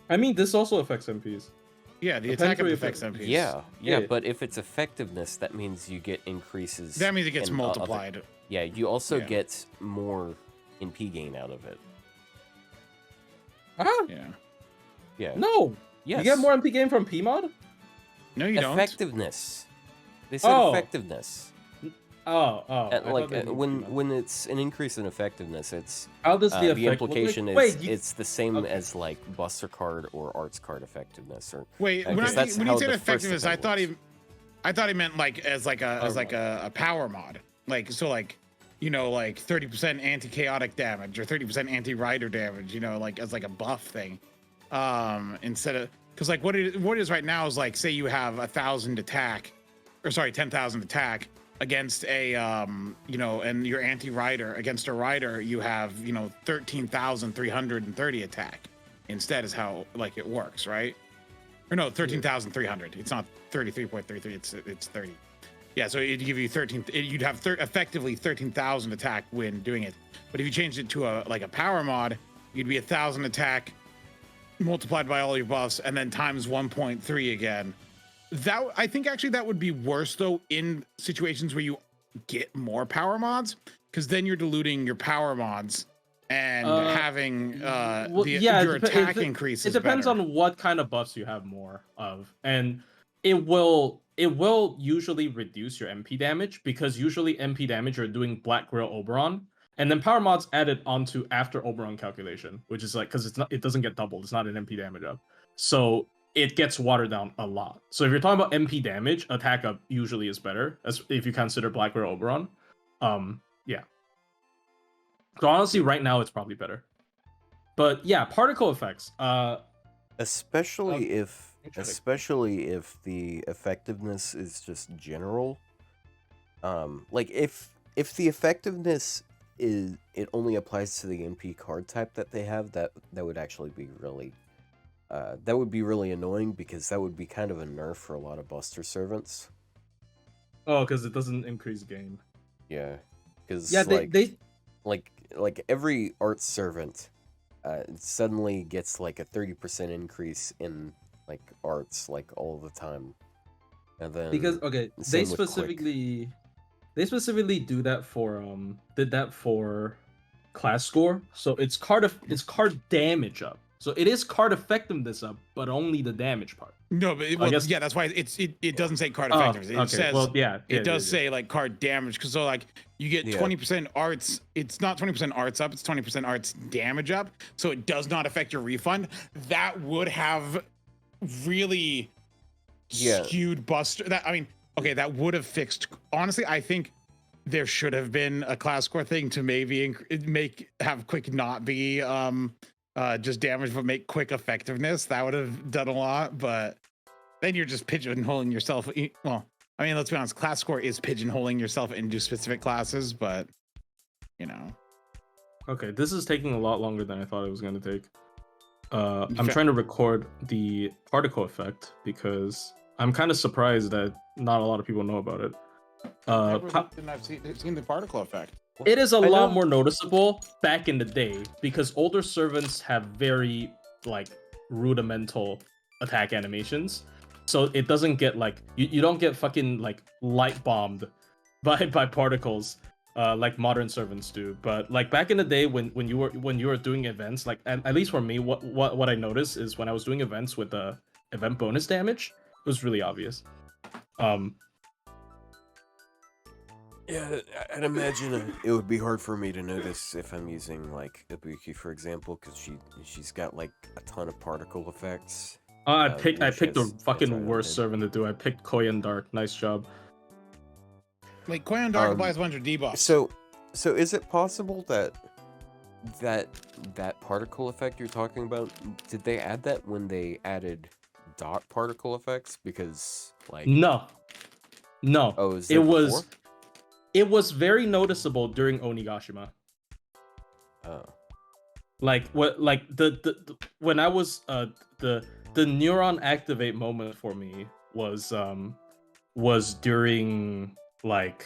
I mean, this also affects NPs. Yeah, the attack affects NPs. Yeah, but if it's effectiveness, that means you get increases. That means it gets multiplied. You also get more NP gain out of it. Huh? Yeah. No. Yes. You get more MP gain from PMod? No, you don't. Effectiveness. They said effectiveness. When it's an increase in effectiveness, it's how does the implication is it's the same as like Buster card or Arts card effectiveness. Or when he said effectiveness, I thought he meant like as a power mod, like 30% anti-chaotic damage or 30% anti-rider damage, like as like a buff thing, instead of, because like what it is right now is like, say you have 10,000 attack against a and your anti-rider against a rider, you have 13,330 attack instead, is how like it works, right? Or no, 13,300. It's not 33.33. It's 30. Yeah, so it'd give you 13. You'd have effectively 13,000 attack when doing it. But if you changed it to a power mod, you'd be 1,000 attack multiplied by all your buffs and then times 1.3 again. I think actually that would be worse though in situations where you get more power mods, because then you're diluting your power mods and having your attack increases. It depends on what kind of buffs you have more of, and it will usually reduce your MP damage, because usually MP damage you're doing Black Grill Oberon, and then power mods added onto after Oberon calculation, which is like, because it doesn't get doubled, it's not an MP damage up, so it gets watered down a lot. So if you're talking about MP damage, attack up usually is better, as if you consider Black Grill Oberon. Yeah. So honestly, right now it's probably better. But yeah, particle effects. Especially if the effectiveness is just general. Like if the effectiveness it only applies to the MP card type that they have, that would actually be really annoying, because that would be kind of a nerf for a lot of Buster servants. Oh, because it doesn't increase gain. Yeah, because like every art servant suddenly gets like a 30% increase in like arts like all the time. And then Because okay, same they with quick. specifically do that for did that for class score. So it's card damage up. So it is card effectiveness up, but only the damage part. No, but I guess, yeah, that's why it doesn't say card oh, effectiveness. It okay. says Well, yeah, it does say like card damage, because so like you get 20% arts. It's not 20% arts up. It's 20% arts damage up. So it does not affect your refund. That would have really skewed Buster. That, I mean, okay, that would have fixed. Honestly, I think there should have been a class score thing to maybe have quick not be just damage, but make quick effectiveness. That would have done a lot, but then you're just pigeonholing yourself. Well, I mean, let's be honest, class score is pigeonholing yourself into specific classes, but you know. Okay, this is taking a lot longer than I thought it was going to take. I'm trying to record the particle effect because I'm kind of surprised that not a lot of people know about it. I've seen the particle effect. It is a lot more noticeable back in the day because older servants have very like rudimental attack animations, so it doesn't get like you don't get fucking like light bombed by particles like modern servants do. But like back in the day when you were doing events, like at least for me, what I noticed is when I was doing events with the event bonus damage, it was really obvious. Yeah, I'd imagine it would be hard for me to notice if I'm using like Ibuki, for example, because she's got like a ton of particle effects. I picked the fucking worst servant to do. I picked Koyan Dark. Nice job. Like Koyan Dark applies a bunch of debuffs. So is it possible that particle effect you're talking about, did they add that when they added dot particle effects? Because like no. Oh, it was very noticeable during Onigashima. Oh. Like what? Like the when I was the neuron activate moment for me was during like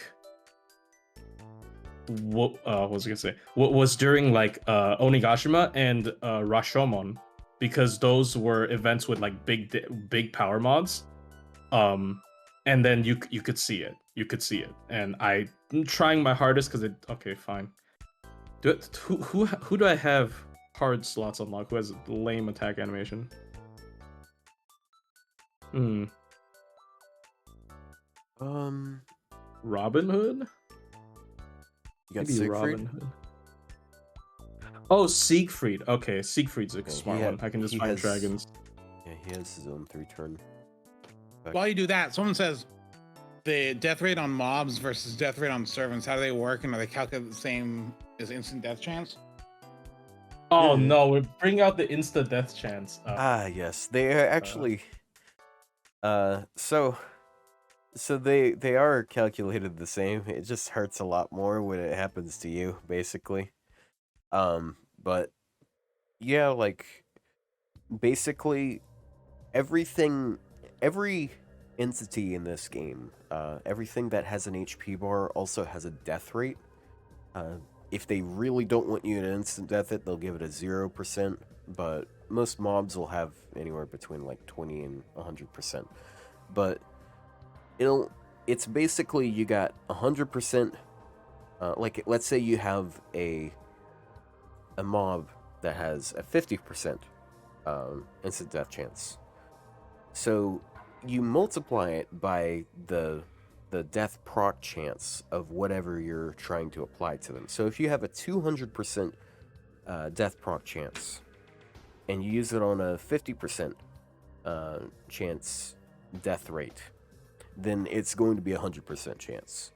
what was I gonna say? What was during like Onigashima and Rashomon, because those were events with like big power mods. And then you could see it. And I'm trying my hardest because it. Okay, fine. Who do I have hard slots unlocked? Who has lame attack animation? Robin Hood. You got Siegfried? Robin Hood. Oh, Siegfried. Okay, Siegfried's a smart one. I can just find dragons. Yeah, he has his own 3-turn. While you do that, someone says the death rate on mobs versus death rate on servants, how do they work, and are they calculated the same as instant death chance? Oh no, we're bringing out the instant death chance. Yes, they are actually. So they are calculated the same. It just hurts a lot more when it happens to you, basically. But yeah, like basically every entity in this game, everything that has an HP bar also has a death rate. If they really don't want you to instant death it, they'll give it a 0%, but most mobs will have anywhere between like 20 and 100%. But it's basically you got 100%, like let's say you have a mob that has a 50% instant death chance. So you multiply it by the death proc chance of whatever you're trying to apply to them. So if you have a 200% death proc chance and you use it on a 50% chance death rate, then it's going to be 100% chance.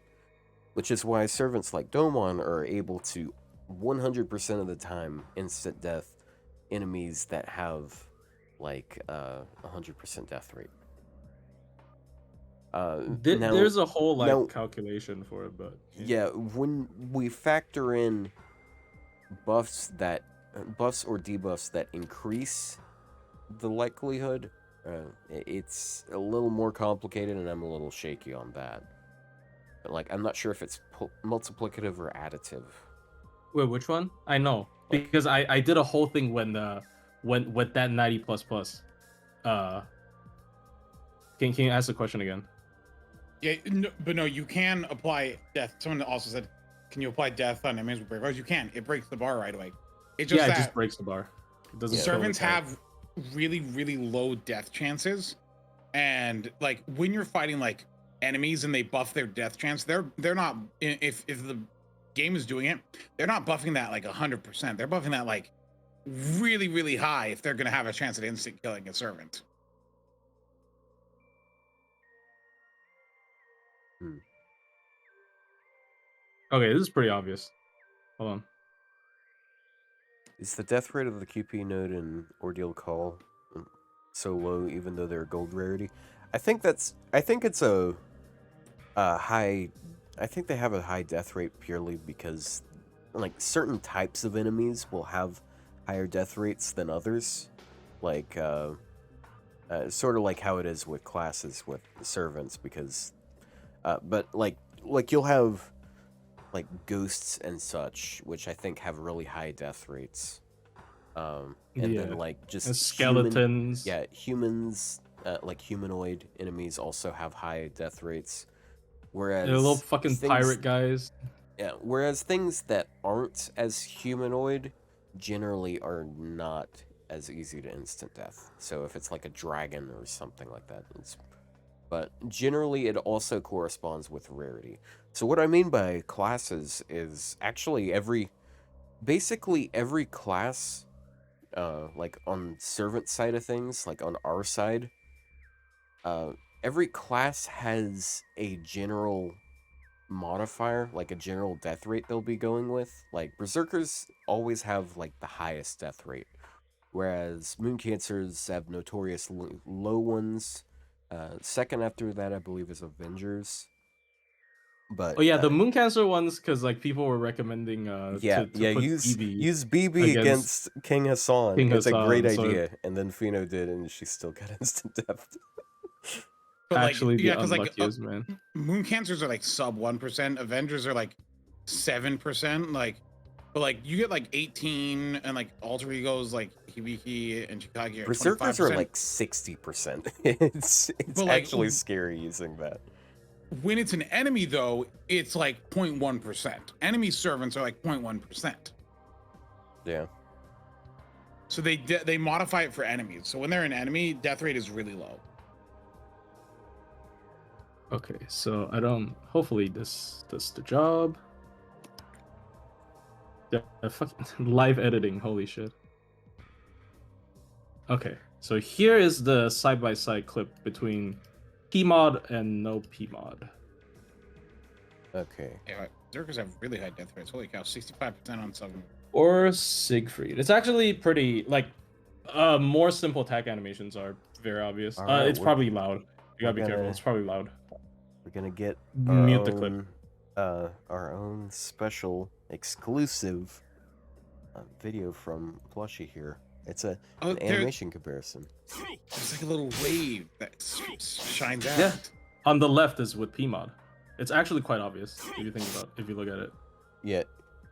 Which is why servants like Domon are able to 100% of the time instant death enemies that have like 100% death rate. There's a whole calculation for it, but yeah, when we factor in buffs or debuffs that increase the likelihood, it's a little more complicated, and I'm a little shaky on that. But like, I'm not sure if it's multiplicative or additive. Wait, which one? I know because I did a whole thing when with that 90++. Can you ask the question again? Yeah, no, but no, you can apply death. Someone also said, "Can you apply death on enemies with break bars?" You can. It breaks the bar right away. It's just Yeah, it that just breaks the bar. It doesn't. kill the servants guy. have really, really low death chances, and like when you're fighting like enemies and they buff their death chance, they're not. If the game is doing it, they're not buffing that like 100%. They're buffing that like really, really high if they're gonna have a chance at instant killing a servant. Okay, this is pretty obvious. Hold on. Is the death rate of the QP node in Ordeal Call so low, even though they're gold rarity? I think it's a high. I think they have a high death rate purely because, like, certain types of enemies will have higher death rates than others, like sort of like how it is with classes with the servants. Because, but like you'll have like ghosts and such, which I think have really high death rates. And then like just And skeletons. humans, like humanoid enemies also have high death rates. Whereas They're little fucking things, pirate guys. yeah, whereas things that aren't as humanoid generally are not as easy to instant death. So if it's like a dragon or something like that, but generally it also corresponds with rarity. So what I mean by classes is actually basically every class, like on servant side of things, like on our side, every class has a general modifier, like a general death rate they'll be going with. Like berserkers always have like the highest death rate, whereas moon cancers have notorious low ones. Second after that, I believe, is Avengers. But Oh yeah, the moon cancer ones, because like people were recommending to put use BB BB against King Hassan. King It's a great Hassan, so- idea, and then Fino did, and she still got instant death. But actually like, the yeah, because like unluckiest, man. moon cancers are like sub 1%. Avengers are like 7%. Like, but like you get like 18, and like alter egos like Hibiki and Chikagi are Berserkers 25%. are like 60%. It's But, like, actually scary using that. When it's an enemy though, it's like 0.1%. Enemy servants are like 0.1%. Yeah. So they modify it for enemies. So when they're an enemy, death rate is really low. Okay, so I don't. Hopefully this does the job. Yeah, fucking live editing. Holy shit. Okay, so here is the side-by-side clip between PMod and no PMod. Okay. Yeah, Berserkers have really high death rates. Holy cow, 65% on some. Or Siegfried. It's actually pretty like more simple attack animations are very obvious. All right, It's probably loud. You gotta be we're careful. gonna- It's probably loud. We're gonna get Mute the clip. our own special exclusive video from Plushy here. It's an animation comparison. It's like a little wave that shines out. Yeah. On the left is with PMod. It's actually quite obvious if you look at it. Yeah,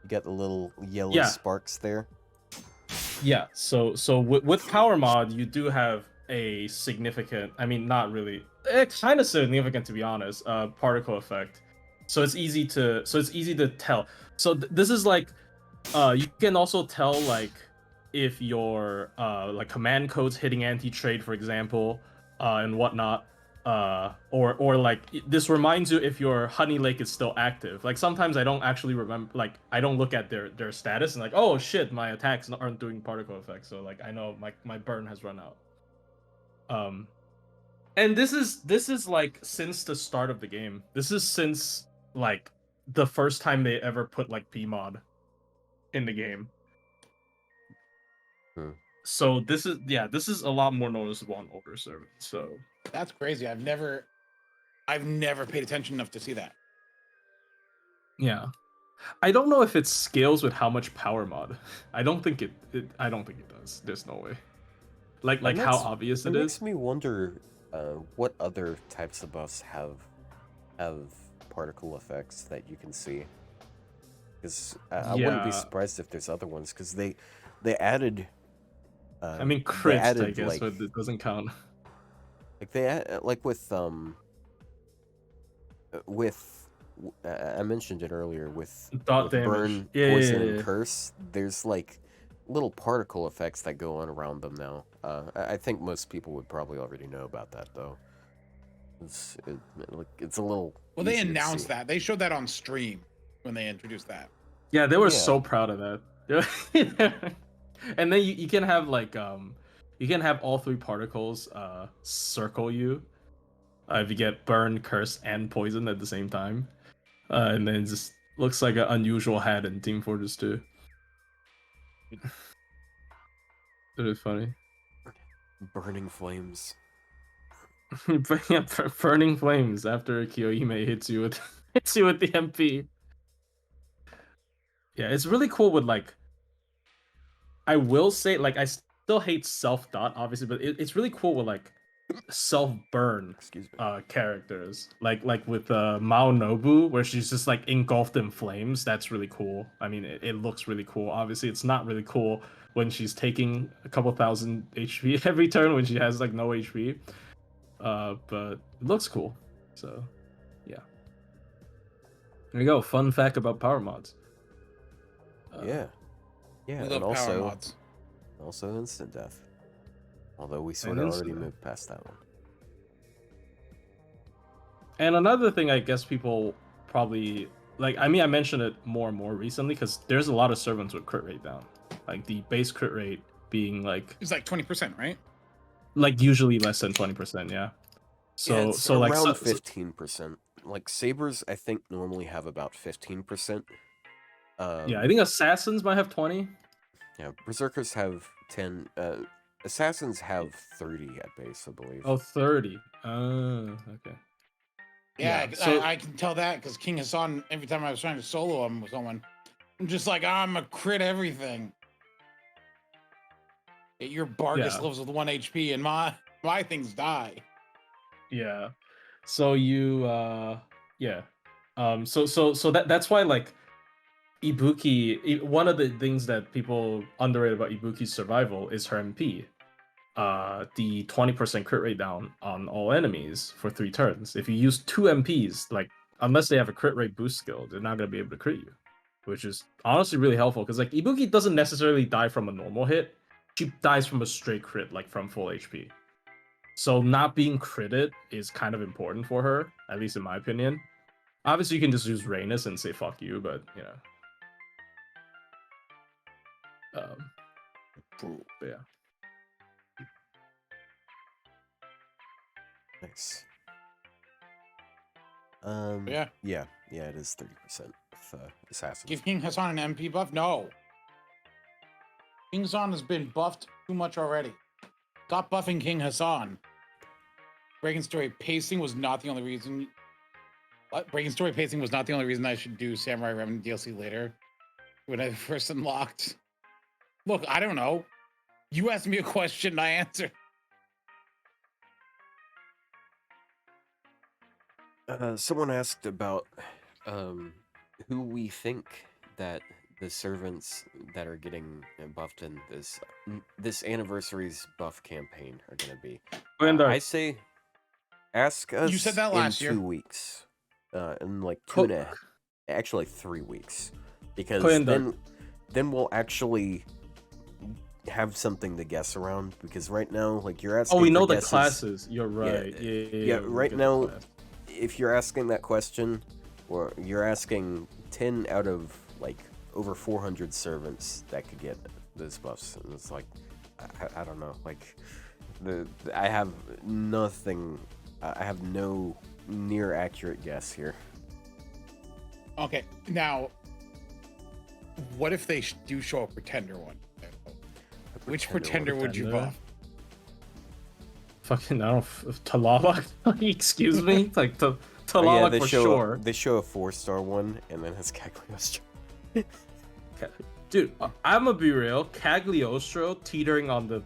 you got the little yellow Yeah. sparks there. Yeah. So with Power Mod, you do have a significant. I mean, not really. It's kind of significant to be honest. Particle effect. So it's easy to tell. So this is like, you can also tell like if your like command code's hitting anti-trade, for example, and whatnot. Or like this reminds you if your Honey Lake is still active. Like sometimes I don't actually remember, like I don't look at their status and like, oh shit, my attacks aren't doing particle effects, so like I know my burn has run out. And this is like since the start of the game. This is since like the first time they ever put like PMod in the game. So this is a lot more noticeable on older servers. So That's crazy. I've never paid attention enough to see that. yeah, I don't know if it scales with how much power mod. I don't think it does. There's no way. Like how obvious it is. Makes me wonder what other types of buffs have particle effects that you can see. Because I wouldn't be surprised if there's other ones, because they added. I mean, crits, I guess, but it doesn't count. Like they like with I mentioned it earlier Dot with damage. burn, Yeah, poison, yeah, and yeah. curse. There's like little particle effects that go on around them now. I think most people would probably already know about that though. It's a little. Well, they easier to announced see. that. They showed that on stream when they introduced that. Yeah, they were Yeah. so proud of that. And then you can have like you can have all three particles circle you if you get burn, curse, and poison at the same time. And then it just looks like an unusual hat in Team Fortress 2. It is funny. Burning flames. But yeah, burning flames after Kiyohime hits you with the MP. Yeah, it's really cool with like. I will say, like, I still hate self dot obviously, but it's really cool with like self burn Excuse me. characters, like with Mao Nobu, where she's just like engulfed in flames. That's really cool. I mean, it looks really cool. Obviously, it's not really cool when she's taking a couple thousand HP every turn when she has like no HP. But it looks cool. So, yeah. There you go. Fun fact about power mods. Yeah. We And love power mods. also instant death. Although we sort And of already instant moved past that one. And another thing I guess people probably like, I mean, I mentioned it more and more recently because there's a lot of servants with crit rate down. Like the base crit rate being like It's like 20%, right? usually less than 20%, yeah. So it's so like around 15%. Like sabers, I think normally have about 15%. yeah, I think assassins might have 20. Yeah, berserkers have 10. Assassins have 30 at base, I believe. Oh, 30. Okay. Yeah, Yeah, so- I can tell that because King Hassan, every time I was trying to solo him with someone, I'm just like, I'm a crit everything. Your Bargus Yeah. lives with 1 HP and my things die. Yeah. So you yeah. So that's why like Ibuki, one of the things that people underrate about Ibuki's survival is her MP. The 20% crit rate down on all enemies for 3 turns. If you use 2 MPs, like unless they have a crit rate boost skill, they're not gonna be able to crit you. Which is honestly really helpful because like Ibuki doesn't necessarily die from a normal hit. She dies from a straight crit, like from full HP. So not being critted is kind of important for her, at least in my opinion. Obviously, you can just use Rhaenys and say fuck you, but you know. But yeah. Nice. Yeah. Yeah, it is 30% with assassins. Give King Hassan an MP buff? No. King Hassan has been buffed too much already. Stop buffing King Hassan. Breaking story pacing was not the only reason. What? Breaking story pacing was not the only reason I should do Samurai Remnant DLC later. When I first unlocked. Look, I don't know. You asked me a question and I answered. Someone asked about who we think that the servants that are getting buffed in this anniversary's buff campaign are going to be. I say ask us. You said that last in year. 2 weeks. In like 3 weeks, because then we'll actually have something to guess around. Because right now, like you're asking. Oh, we know the guesses. classes. You're right. Yeah. Right now, if you're asking that question, or you're asking 10 out of like over 400 servants that could get those buffs, and it's like I don't know, like I have nothing. I have no near accurate guess here. Okay, now, what if they do show a pretender one? Which pretender would you buff? Fucking, I don't know, Talala? Excuse me? Like, Talala for sure. They show a 4-star one, and then it's Cagliostro. Dude, I'm gonna be real. Cagliostro teetering on the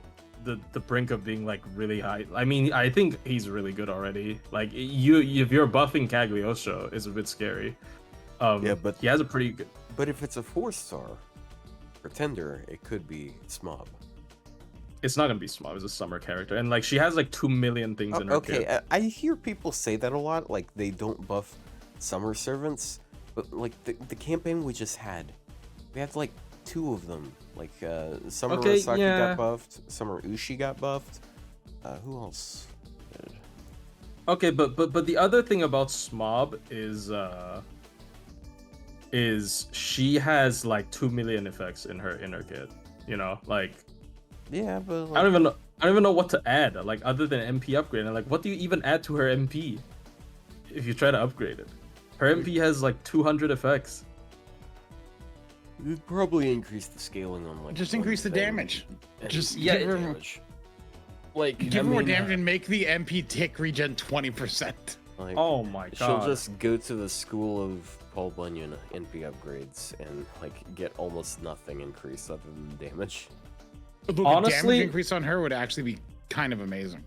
brink of being like really high. I mean, I think he's really good already. Like if you're buffing Cagliostro, it's a bit scary. But he has a pretty good. But if it's a 4-star pretender, it could be Smob. It's not gonna be Smob. It's a Summer character, and like she has like 2 million things in her Okay, kit. I hear people say that a lot, like they don't buff summer servants, but like the campaign we just had, we had like 2 of them. Like Summer Okay, Arasaki yeah. got buffed, Summer Ushi got buffed. Who else did? Okay, but the other thing about Smob is she has like 2 million effects in her kit. You know, like Yeah, but I don't even know what to add, like other than MP upgrade. And like, what do you even add to her MP if you try to upgrade it? Her MP has like 200 effects. you'd probably increase the scaling on like. Just one increase the thing damage. and Just yeah, give her, damage. Like give I her more mean, damage and make the MP tick regen 20%. Like, Oh my god. she'll just go to the school of Paul Bunyan NP upgrades and like get almost nothing increase other than damage. Look, Honestly- damage increase on her would actually be kind of amazing.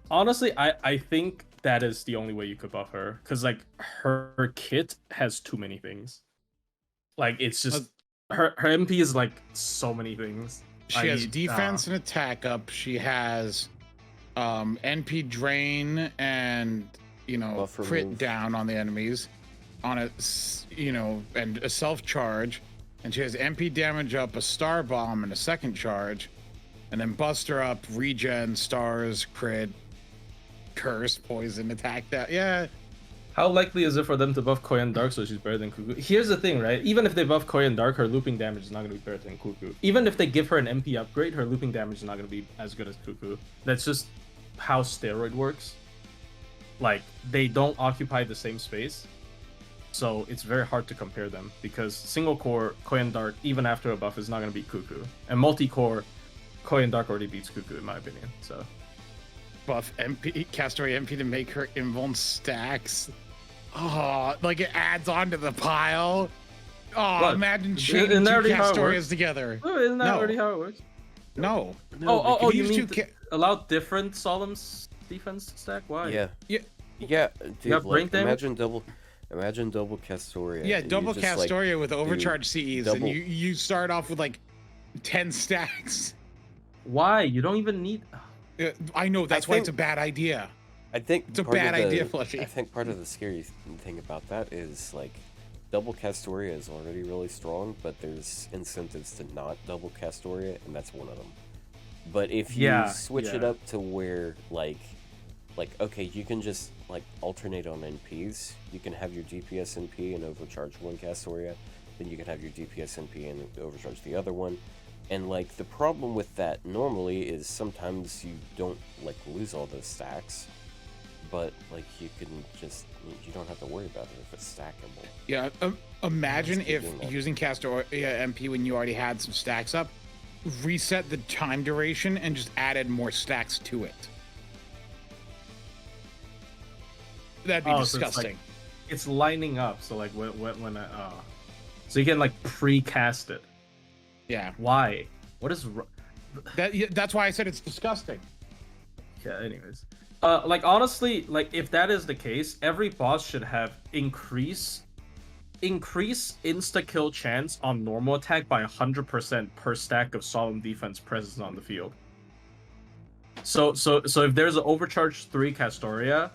Honestly, I think that is the only way you could buff her, because like her kit has too many things. Like it's just her MP is like so many things. She has defense and attack up. She has NP drain and Buff crit remove. down on the enemies on a and a self charge, and she has MP damage up, a star bomb, and a second charge, and then buster up, regen, stars, crit, curse, poison, attack that. Yeah, How likely is it for them to buff Koyan Dark so she's better than Cuckoo? Here's the thing, right? Even if they buff Koyan Dark, her looping damage is not going to be better than Cuckoo. Even if they give her an MP upgrade, her looping damage is not going to be as good as Cuckoo. That's just how steroid works. Like, they don't occupy the same space. So it's very hard to compare them, because single core Koyan Dark, even after a buff, is not going to beat Cuckoo. And multi-core Koyan Dark already beats Cuckoo, in my opinion. So buff MP Castoria MP to make her invuln stacks. Oh, like it adds on to the pile. Oh, What? imagine Isn't chaining that two already how it Castorias works? together. oh, isn't that No. already how it works? No. Oh, if you you mean two allow different Solemn's defense stack? Why? Yeah. Yeah. Yeah, dude, got brain like, damage? imagine double Castoria. Yeah, and you double just, like, Castoria with overcharged CEs, and double- you start off with like 10 stacks. Why? You don't even need. I know that's why it's a think- bad idea. I think It's a part of bad the- idea, Flushy. I think part of the scary thing about that is like double Castoria is already really strong, but there's incentives to not double Castoria, and that's one of them. But if you Yeah, switch it yeah. up to where like okay, you can just like alternate on NPs. You can have your DPS NP and overcharge one Castoria, then you can have your DPS NP and overcharge the other one. And like the problem with that normally is sometimes you don't like lose all those stacks, but like you don't have to worry about it if it's stackable. Yeah, imagine Let's if keep doing that. using Castoria MP when you already had some stacks up, reset the time duration and just added more stacks to it. That'd be Oh, so it's like- disgusting. It's lining up, so like when so you can like pre-cast it. Yeah, Why? What is? that's why I said it's disgusting. Yeah. Anyways, like honestly, like if that is the case, every boss should have increase insta kill chance on normal attack by 100% per stack of solemn defense presence on the field. So if there's an overcharged 3 Castoria,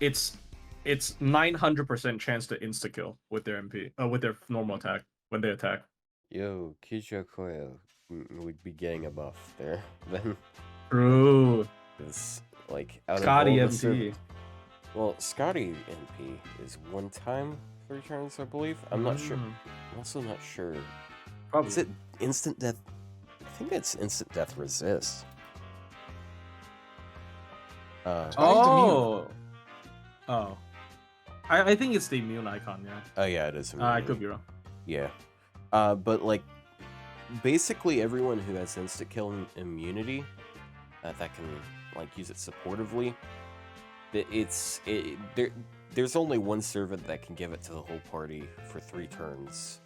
it's 900% chance to insta kill with their MP, with their normal attack when they attack. Yo, Kijo Koyo would be getting a buff there. Then True. is like out Scotty of all the MP. Well, Scotty NP is 1 time 3 turns, I believe. I'm not sure. I'm also not sure. Probably. Is it instant death? I think it's instant death resist. Oh. Oh. I think it's the immune icon, yeah. Oh yeah, it is. I could be wrong. Yeah. But like, basically everyone who has instant kill immunity that can like use it supportively, there's only one servant that can give it to the whole party for 3 turns.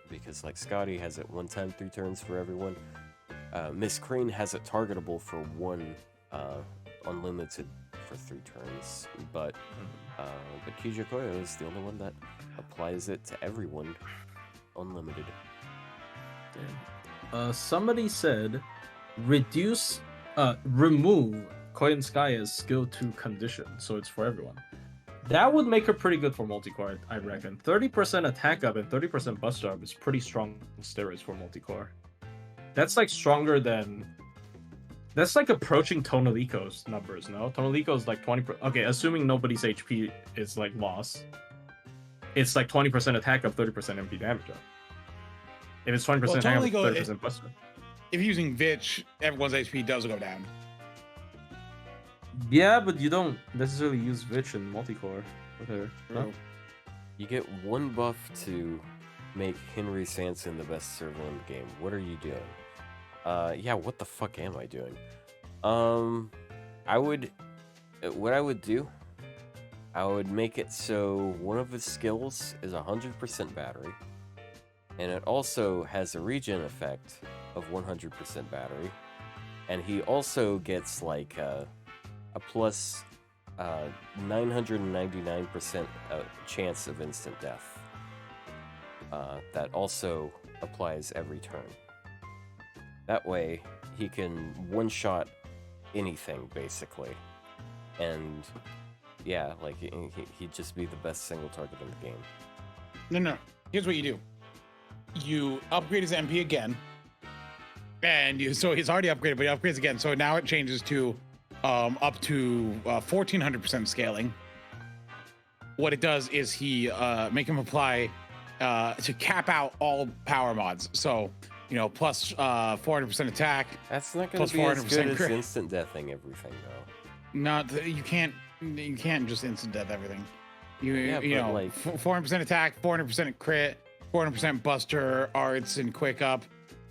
Because like Scotty has it 1 time 3 turns for everyone. Miss Crane has it targetable for 1 unlimited for 3 turns, but Kijo Koyo is the only one that applies it to everyone unlimited. Damn. Somebody said remove Koenskaya's skill 2 condition, so it's for everyone. That would make her pretty good for multi-core, I reckon. 30% attack up and 30% buster up is pretty strong steroids for multi-core. That's like stronger than... That's like approaching Tonalico's numbers, no? Tonalico's like 20%... Okay, assuming nobody's HP is like lost. It's like 20% attack up, 30% MP damage up. If it's 20% attack up, 30% buster. If you're using Vitch, everyone's HP does go down. Yeah, but you don't necessarily use Vitch in multi-core with her. No? You get one buff to make Henry Sanson the best server in the game. What are you doing? Yeah, what the fuck am I doing? What I would do, I would make it so one of his skills is 100% battery, and it also has a regen effect of 100% battery, and he also gets like a plus 999% chance of instant death. That also applies every turn. That way, he can one-shot anything, basically. And, yeah, like, he'd just be the best single target in the game. No. Here's what you do. You upgrade his MP again. And so he's already upgraded, but he upgrades again. So now it changes to up to 1400% scaling. What it does is he make him apply to cap out all power mods. So, you know, plus 400% attack. That's not going to be as good as instant deathing everything, though. You can't just instant death everything. You know, like 400% attack, 400% crit, 400% buster, arts, and quick up.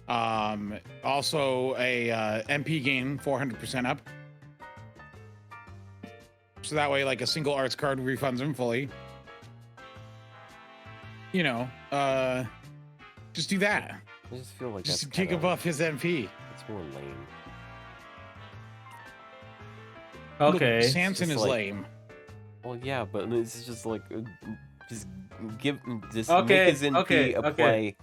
Also a MP gain 400% up. So that way, like, a single arts card refunds him fully. You know, just do that. I just feel like just kick above his MP. It's more lame. Okay. Look, Sanson is like, lame. Well, yeah, but it's just like just make his MP apply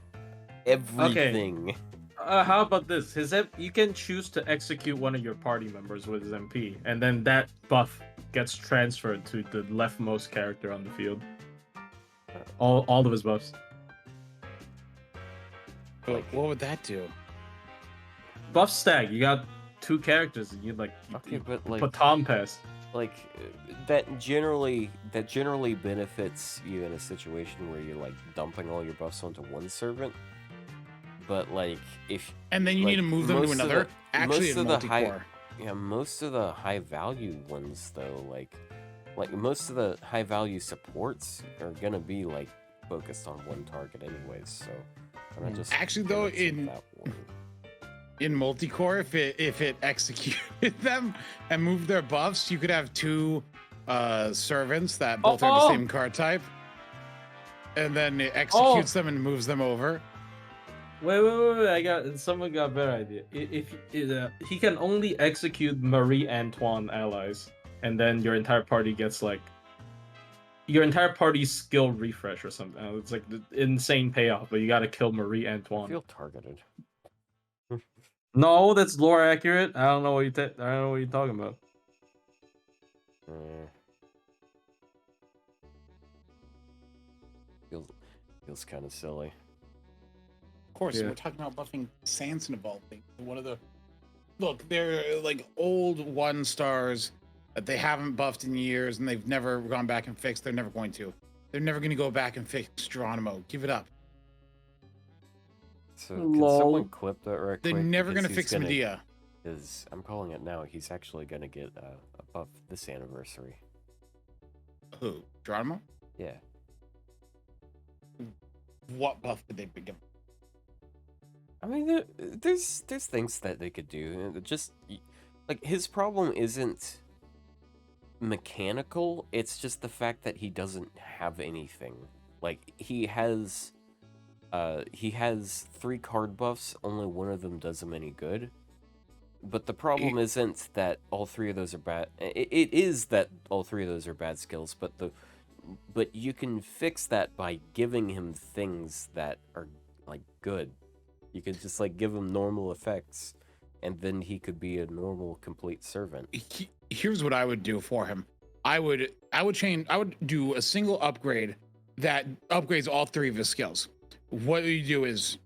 everything. Okay. How about this? You can choose to execute one of your party members with his MP, and then that buff gets transferred to the leftmost character on the field. All of his buffs. Like, what would that do? Buff stack. You got 2 characters, and you put Tom Pass. Like that generally benefits you in a situation where you're like dumping all your buffs onto one servant. But like and then you need to move them to another. Actually, in multi-core. Most of the high value ones though, like most of the high value supports are gonna be like focused on one target anyways. So I'm not just actually though in multi-core, if it executed them and moved their buffs, you could have 2 servants that both are the same card type, and then it executes them and moves them over. Wait! Someone got a better idea. If he can only execute Marie Antoine allies, and then your entire party gets like your entire party's skill refresh or something. It's like the insane payoff, but you got to kill Marie Antoine. I feel targeted. No, that's lore accurate. I don't know what you're talking about. Feels kind of silly. Of course, we're talking about buffing Sanson of all things. One of the they're like old 1-stars that they haven't buffed in years, and they've never gone back and fixed. They're never going to. They're never going to go back and fix Geronimo. Give it up. So can someone clip that right quick? They're never going to fix Medea. Because I'm calling it now. He's actually going to get a buff this anniversary. Who? Geronimo? Yeah. What buff did they pick up? I mean, there's things that they could do. Just like his problem isn't mechanical. It's just the fact that he doesn't have anything. Like he has 3 card buffs. Only one of them does him any good. But the problem isn't that all 3 of those are bad. It is that all 3 of those are bad skills. But you can fix that by giving him things that are like good. You could just like give him normal effects, and then he could be a normal complete servant. Here's what I would do for him. I would do a single upgrade that upgrades all 3 of his skills. What you do is,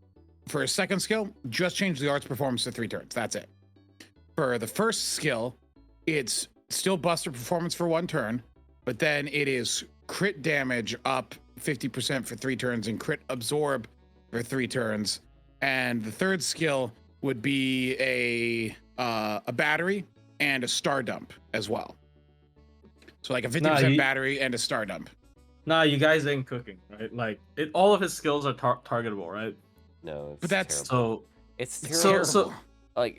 for a second skill, just change the arts performance to 3 turns. That's it. For the first skill, it's still Buster performance for 1 turn, but then it is crit damage up 50% for 3 turns and crit absorb for 3 turns. And the third skill would be a battery and a star dump as well. So like a 50% battery and a star dump. Nah, you guys ain't cooking, right? Like all of his skills are targetable, right? No, it's but that's terrible. It's terrible. So like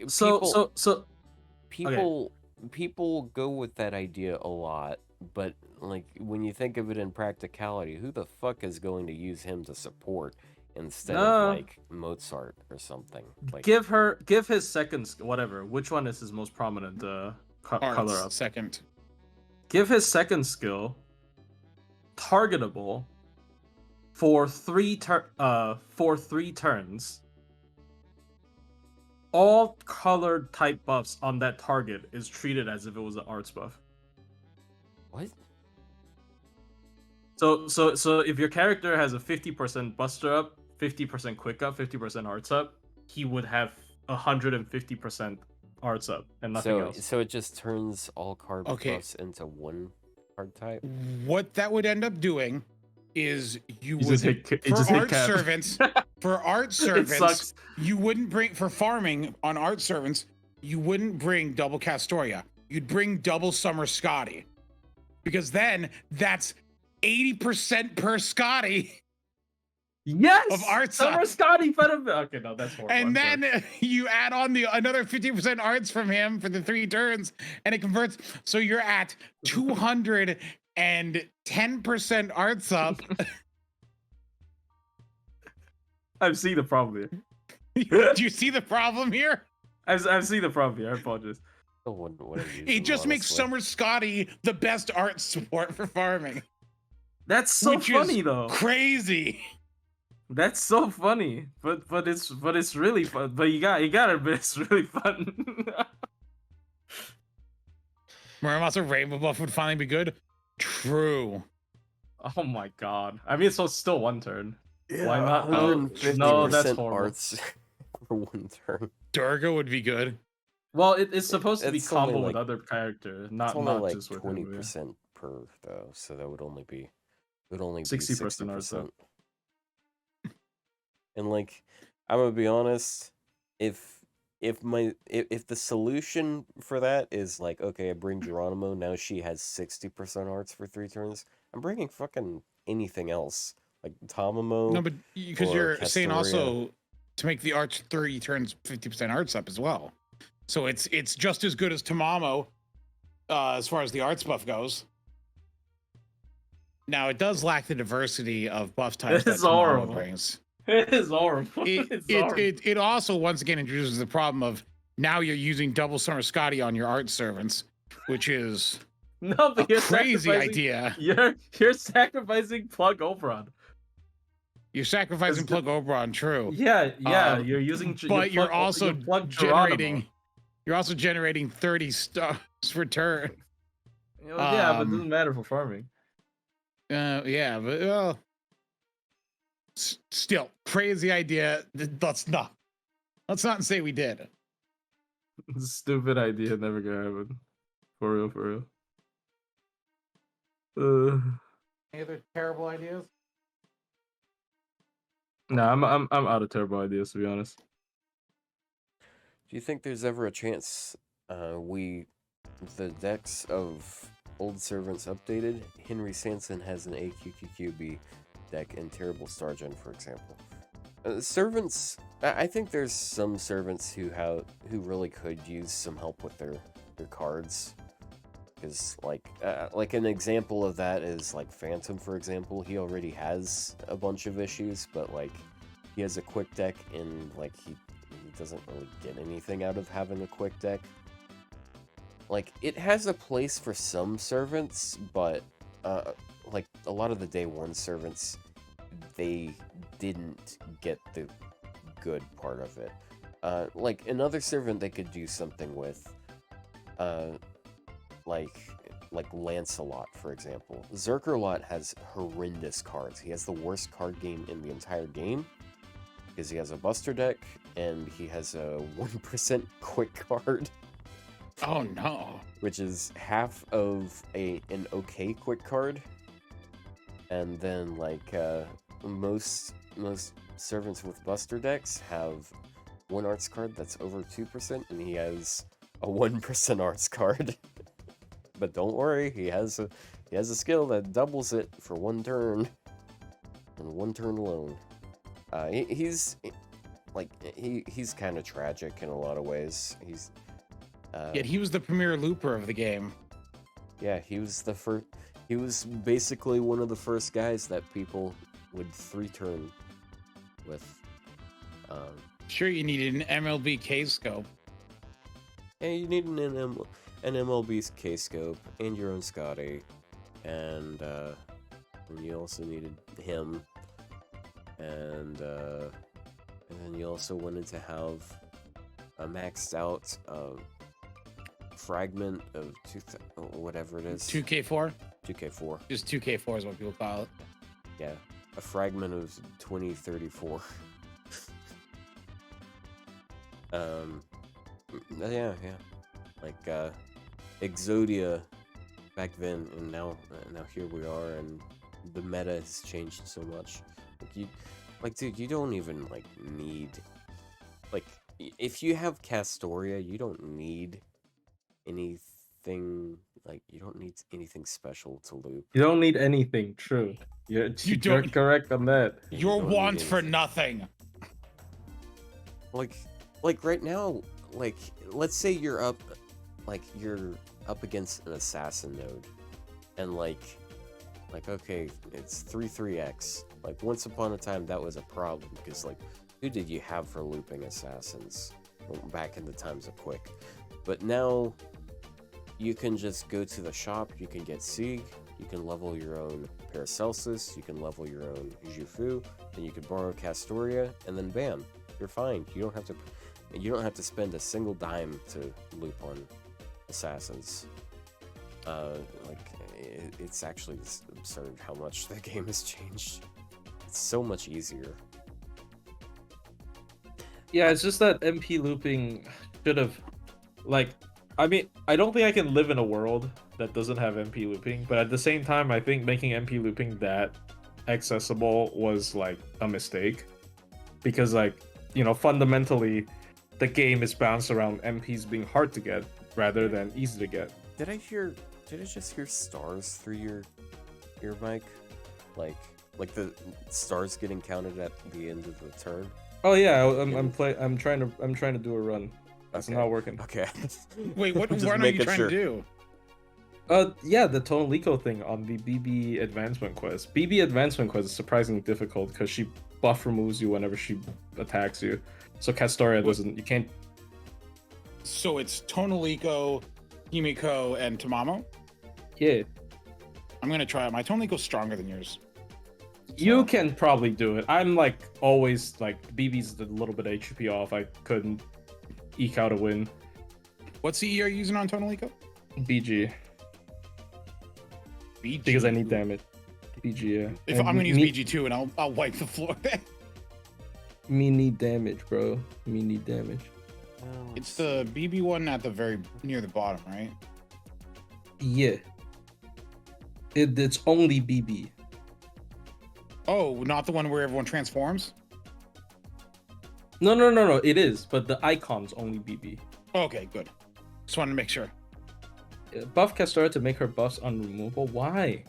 people go with that idea a lot, but like when you think of it in practicality, who the fuck is going to use him to support instead of like Mozart or something? Like, give his second whatever. Which one is his most prominent color up? Second. Give his second skill targetable for 3 turns. All colored type buffs on that target is treated as if it was an arts buff. what? So if your character has a 50% buster up, 50% quick up, 50% arts up, he would have 150% arts up and nothing else. So it just turns all card buffs into 1 card type? What that would end up doing is you would for art servants you wouldn't bring, for farming on art servants, you wouldn't bring double Castoria. You'd bring double Summer Scotty. Because then that's 80% per Scotty. Yes, of arts Summer Scotty benefit. Okay, no, that's horrible. And then you add on another 50% arts from him for the 3 turns, and it converts. So you're at 210% arts up. I've seen the problem here. Do you see the problem here? I've seen the problem here. I apologize. It just makes Summer Scotty the best art support for farming. That's so funny though. Crazy. That's so funny, but it's really fun. But you got it, but it's really fun. Murama's rainbow buff would finally be good. True. Oh my god. I mean, so it's still 1 turn. Yeah, why not? No, that's horrible. Arts for 1 turn. Durga would be good. Well, it's supposed to be combo with other characters, not like just with 20% per though, so that would only be 60% arts up. And like, I'm gonna be honest, if the solution for that is like, okay, I bring Geronimo, now she has 60% arts for 3 turns, I'm bringing fucking anything else, like Tamamo. No, but because you're saying also to make the arts 30 turns 50% arts up as well, so it's just as good as Tamamo as far as the arts buff goes. Now it does lack the diversity of buff types that Tamamo brings. It is horrible. It also once again introduces the problem of now you're using double Summer Scotty on your art servants, which is a crazy idea. You're sacrificing Plug Oberon. You're sacrificing Plug Oberon, true. Yeah, you're using. But you're also generating 30 stars per turn. Yeah, but it doesn't matter for farming. Yeah, but well. Still, crazy idea. Let's not say we did. Stupid idea, never gonna happen. For real. Any other terrible ideas? No, I'm out of terrible ideas, to be honest. Do you think there's ever a chance the decks of old servants updated? Henry Sanson has an AQQQB deck in Terrible Stargen, for example. Servants, I think there's some servants who really could use some help with their cards, because like an example of that is like Phantom, for example. He already has a bunch of issues, but like he has a quick deck, and like he doesn't really get anything out of having a quick deck. Like, it has a place for some servants, but like a lot of the day 1 servants, they didn't get the good part of it. Like another servant they could do something with, like Lancelot, for example. Zerkerlot has horrendous cards. He has the worst card game in the entire game because he has a Buster deck and he has a 1% quick card. Oh no. Which is half of an okay quick card. And then like most servants with Buster decks have one arts card that's over 2%, and he has a 1% arts card. But don't worry, he has a skill that doubles it for one turn, and one turn alone. He's kind of tragic in a lot of ways. He's Yet he was the premier looper of the game. yeah, he was the first. He was basically one of the first guys that people would 3-turn with. Sure, you needed an MLB K-scope. Yeah, you need an MLB K-scope and your own Scotty, and you also needed him, and then you also wanted to have a maxed out fragment of whatever it is. 2K4? 2K4. Just 2K4 is what people call it. Yeah, a fragment of 2034. Yeah. Like Exodia back then, and now here we are, and the meta has changed so much. Dude, you don't even like need, like, if you have Castoria, you don't need anything. Like, you don't need anything special to loop. You don't need anything. True. You're correct on that. Your want for nothing. Like right now, like let's say you're up against an assassin node, and like okay, it's 3-3x. Like once upon a time that was a problem because like who did you have for looping assassins back in the times of Quick? But now you can just go to the shop, you can get Sieg, you can level your own Paracelsus, you can level your own Jufu, and you can borrow Castoria, and then bam, you're fine. You don't have to spend a single dime to loop on assassins. It's actually just absurd how much the game has changed. It's so much easier. Yeah, it's just that MP looping should have, like, I mean, I don't think I can live in a world that doesn't have MP looping, but at the same time, I think making MP looping that accessible was like a mistake, because like, you know, fundamentally, the game is bounced around MPs being hard to get rather than easy to get. Did I just hear stars through your mic? Like the stars getting counted at the end of the turn? Oh yeah, I'm trying to do a run. It's not working. Okay. Wait, what run are you trying to do? Yeah, the Tonelico thing on the BB advancement quest. BB advancement quest is surprisingly difficult because she buff removes you whenever she attacks you. So Castoria doesn't. You can't. So it's Tonelico, Himiko, and Tamamo? Yeah. I'm gonna try it. My Tonelico's stronger than yours. You can probably do it. I'm like always like BB's a little bit HP off. I couldn't eke out a win. What CE are you using on Tonelico? BG. BG. Because I need damage. BG, yeah. If I'm gonna use BG too, and I'll wipe the floor. Me need damage, bro. Me need damage. It's the BB one at the very near the bottom, right? Yeah. It's only BB. Oh, not the one where everyone transforms? No. It is, but the icon's only BB. Okay, good. Just wanted to make sure. Buff Castoria to make her buffs unremovable? Why?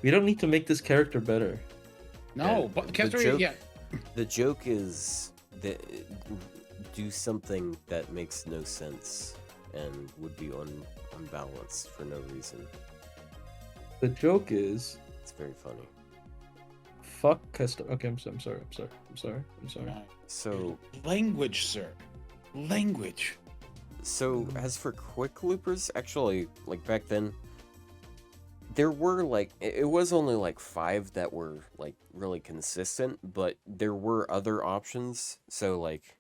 We don't need to make this character better. No, but Castoria, yeah. The joke is that do something that makes no sense and would be unbalanced for no reason. The joke is... It's very funny. Fuck Castoria. Okay, I'm sorry. So... Language, sir. Language. So, as for quick loopers, actually, like back then, there were like it was only like 5 that were like really consistent, but there were other options. So like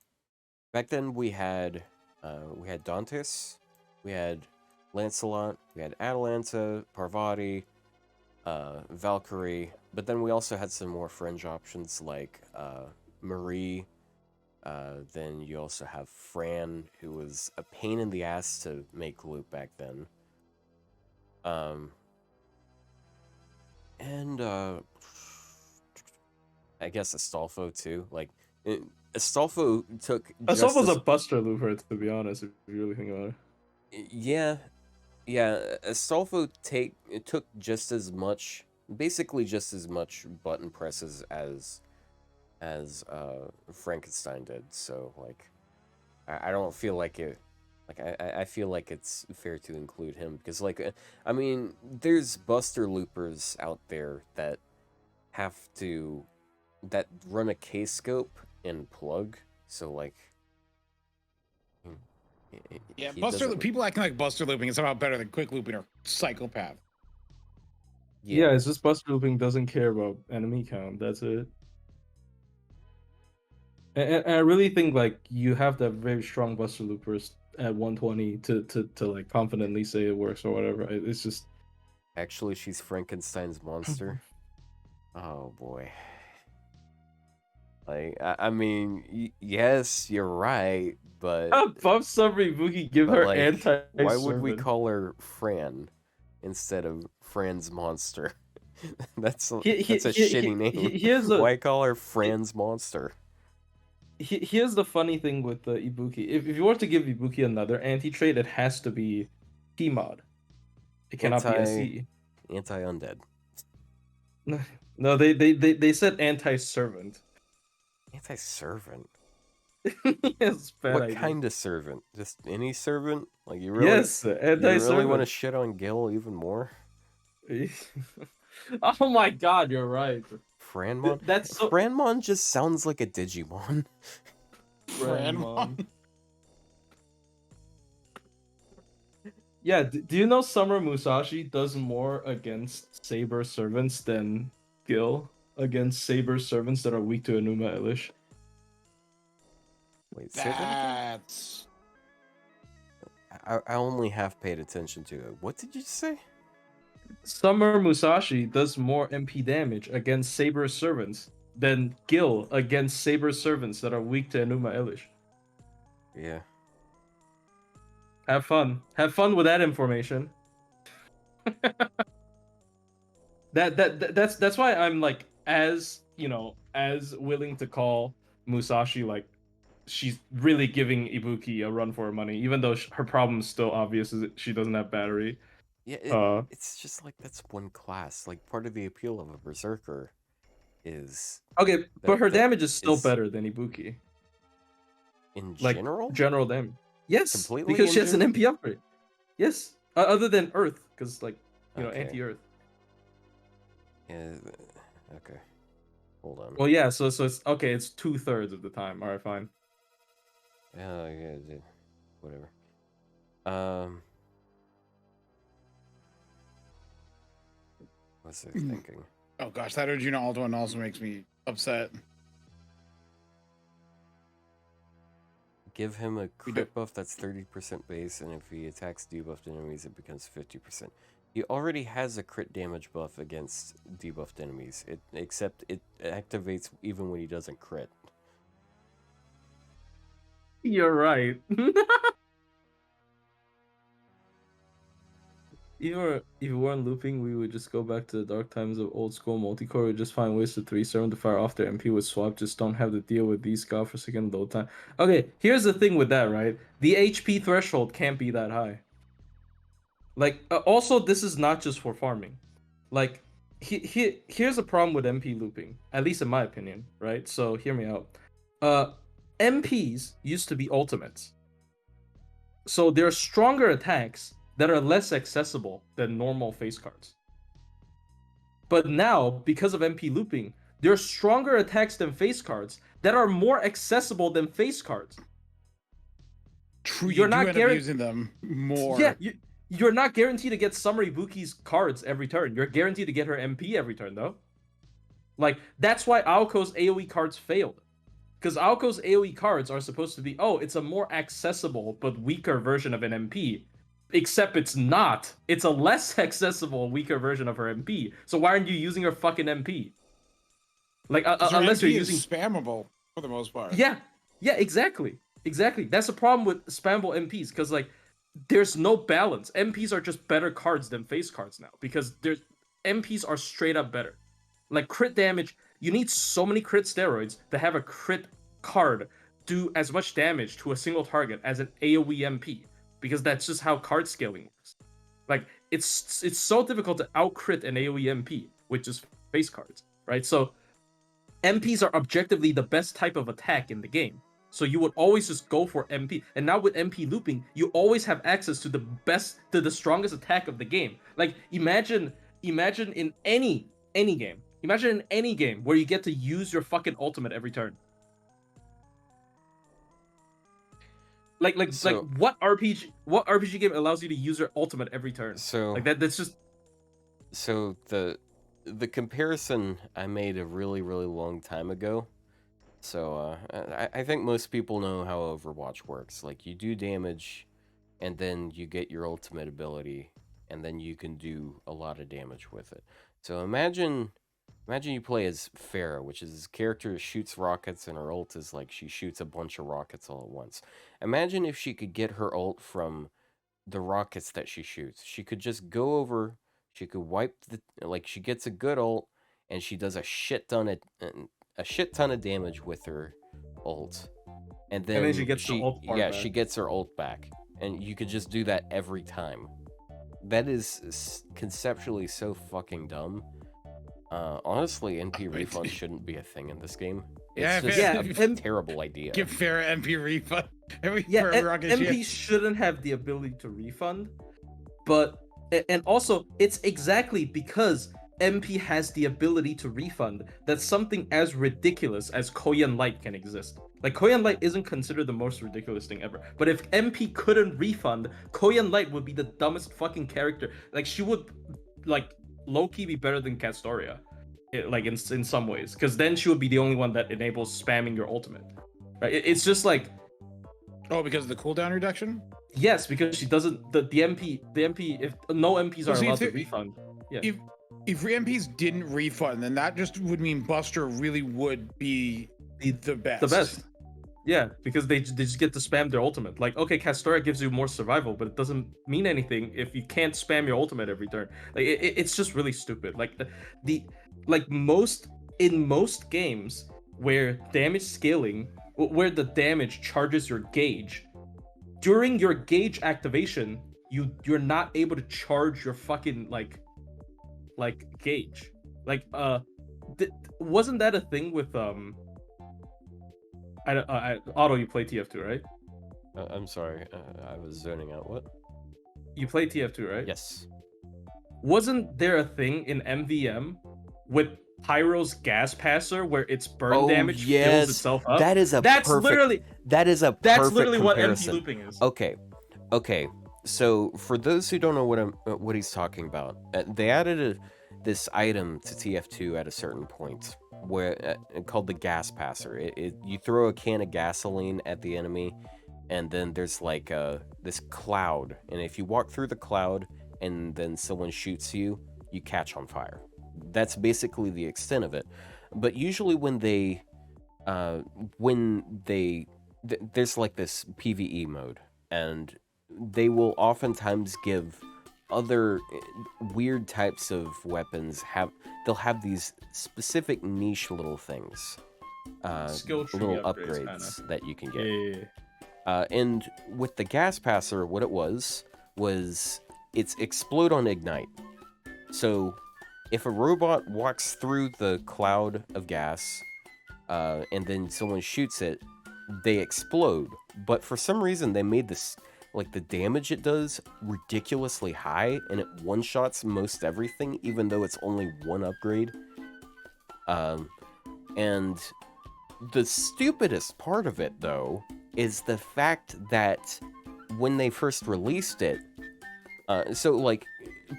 back then we had Dantes, we had Lancelot, we had Atalanta, Parvati, Valkyrie, but then we also had some more fringe options like Marie. Then you also have Fran, who was a pain in the ass to make loop back then. And I guess Astolfo too. Like Astolfo took Assault was a buster looper, to be honest, if you really think about it. Yeah, Astolfo took just as much, basically just as much button presses as Frankenstein did. So like, I don't feel like it. Like I feel like it's fair to include him because like I mean there's buster loopers out there that that run a K scope and plug. So like. Yeah, people acting like buster looping is somehow better than quick looping or psychopath. Yeah, it's just buster looping doesn't care about enemy count. That's it. And I really think like you have to have very strong buster loopers at 120 to like confidently say it works or whatever. It's just actually she's Frankenstein's monster. Oh boy. Like I mean, yes, you're right, but buff sub Ibuki, give her like, anti. why would we call her Fran instead of Fran's monster? that's a shitty name. Why call her Fran's monster? Here's the funny thing with the Ibuki. If you were to give Ibuki another anti-trait, it has to be T-mod. It cannot be SE. Anti-undead. No, they said anti-servant. Anti-servant? Yes, what idea. Kind of servant? Just any servant? Like you really? Yes, anti-servant. You really want to shit on Gil even more? Oh my god, you're right. Franmon? That's so... Franmon just sounds like a Digimon. Franmon. Yeah, do you know Summer Musashi does more against Saber servants than Gil against Saber servants that are weak to Enuma Elish? Wait, that's... I only half paid attention to it. What did you say? Summer Musashi does more MP damage against Saber servants than Gil against Saber servants that are weak to Enuma Elish. Yeah. Have fun. Have fun with that information. That's why I'm like as willing to call Musashi like she's really giving Ibuki a run for her money, even though her problem is still obvious is that she doesn't have battery. Yeah, it's just like that's one class. Like part of the appeal of a berserker is but her damage is still better than Ibuki. In general? General damage. Yes, completely because she has an MP upgrade. Yes, other than Earth, because anti-Earth. Yeah. Okay. Hold on. Well, yeah. So it's okay. It's 2/3 of the time. All right, fine. Yeah. Whatever. What's it thinking? Oh gosh, that Arjuna Alto one also makes me upset. Give him a crit buff that's 30% base, and if he attacks debuffed enemies, it becomes 50%. He already has a crit damage buff against debuffed enemies, except it activates even when he doesn't crit. You're right. If we weren't looping, we would just go back to the dark times of old school multicore. We'd just find ways to 3-7 to fire off their MP with swap. Just don't have to deal with these godforsaken load time. Okay, here's the thing with that, right? The HP threshold can't be that high. Like, also, this is not just for farming. Like, here's a problem with MP looping, at least in my opinion, right? So, hear me out. MPs used to be ultimates. So, there are stronger attacks that are less accessible than normal face cards. But now, because of MP looping, there are stronger attacks than face cards that are more accessible than face cards. True, you're not using them more. Yeah, You're not guaranteed to get Summer Ibuki's cards every turn. You're guaranteed to get her MP every turn, though. Like, that's why Aoko's AoE cards failed. Because Aoko's AoE cards are supposed to be, oh, it's a more accessible but weaker version of an MP. Except it's not. It's a less accessible, weaker version of her MP. So why aren't you using her fucking MP? Like, unless you're using... spammable, for the most part. Yeah, exactly. Exactly. That's the problem with spammable MPs, because, like, there's no balance. MPs are just better cards than face cards now, because MPs are straight up better. Like, crit damage, you need so many crit steroids to have a crit card do as much damage to a single target as an AoE MP, because that's just how card scaling works. Like, it's so difficult to out-crit an AoE MP with just face cards, right? So, MPs are objectively the best type of attack in the game. So you would always just go for MP. And now with MP looping, you always have access to the strongest attack of the game. Like, imagine in any game. Imagine in any game where you get to use your fucking ultimate every turn. Like what RPG game allows you to use your ultimate every turn? So like that's just... So the comparison I made a really, really long time ago. So I think most people know how Overwatch works. Like, you do damage, and then you get your ultimate ability, and then you can do a lot of damage with it. So imagine you play as Pharah, which is this character that shoots rockets, and her ult is like she shoots a bunch of rockets all at once. Imagine if she could get her ult from the rockets that she shoots. She could just go over, she could wipe she gets a good ult, and she does a shit ton of damage with her ult, and then she gets the ult part back. She gets her ult back, and you could just do that every time. That is conceptually so fucking dumb. Honestly, NP Refund shouldn't be a thing in this game. It's a terrible idea. Give Pharah NP Refund. MP shouldn't have the ability to refund, and also it's exactly because MP has the ability to refund that something as ridiculous as Koyan Light can exist. Like, Koyan Light isn't considered the most ridiculous thing ever, but if MP couldn't refund, Koyan Light would be the dumbest fucking character. Like, she would, like, low-key be better than Castoria, like, in some ways, because then she would be the only one that enables spamming your ultimate. Right? It's just like... Oh, because of the cooldown reduction? Yes, because she doesn't... The MP... If no MPs are allowed to refund... Yeah. If MPs didn't refund, then that just would mean Buster really would be the best. The best. Yeah, because they just get to spam their ultimate. Like, okay, Castoria gives you more survival, but it doesn't mean anything if you can't spam your ultimate every turn. Like, it's just really stupid. Like, in most games where damage scaling, where the damage charges your gauge, during your gauge activation, you're not able to charge your fucking like gauge. Like, wasn't that a thing with Otto, you play TF2, right? I'm sorry, I was zoning out. What? You play TF2, right? Yes. Wasn't there a thing in MVM with Pyro's gas passer where its burn damage fills itself up? That's literally what MP looping is. Okay. So for those who don't know what he's talking about, they added this item to TF2 at a certain point where called the gas passer. You throw a can of gasoline at the enemy, and then there's like this cloud, and if you walk through the cloud and then someone shoots you, you catch on fire. That's basically the extent of it. But usually when there's like this PvE mode, and they will oftentimes give other weird types of weapons they'll have these specific niche little things, skill tree little upgrades kinda that you can get. Yeah. And with the gas passer, what it was it's explode on ignite. So if a robot walks through the cloud of gas, and then someone shoots it, they explode. But for some reason they made this, like, the damage it does ridiculously high, and it one-shots most everything, even though it's only one upgrade. And the stupidest part of it, though, is the fact that when they first released it, So like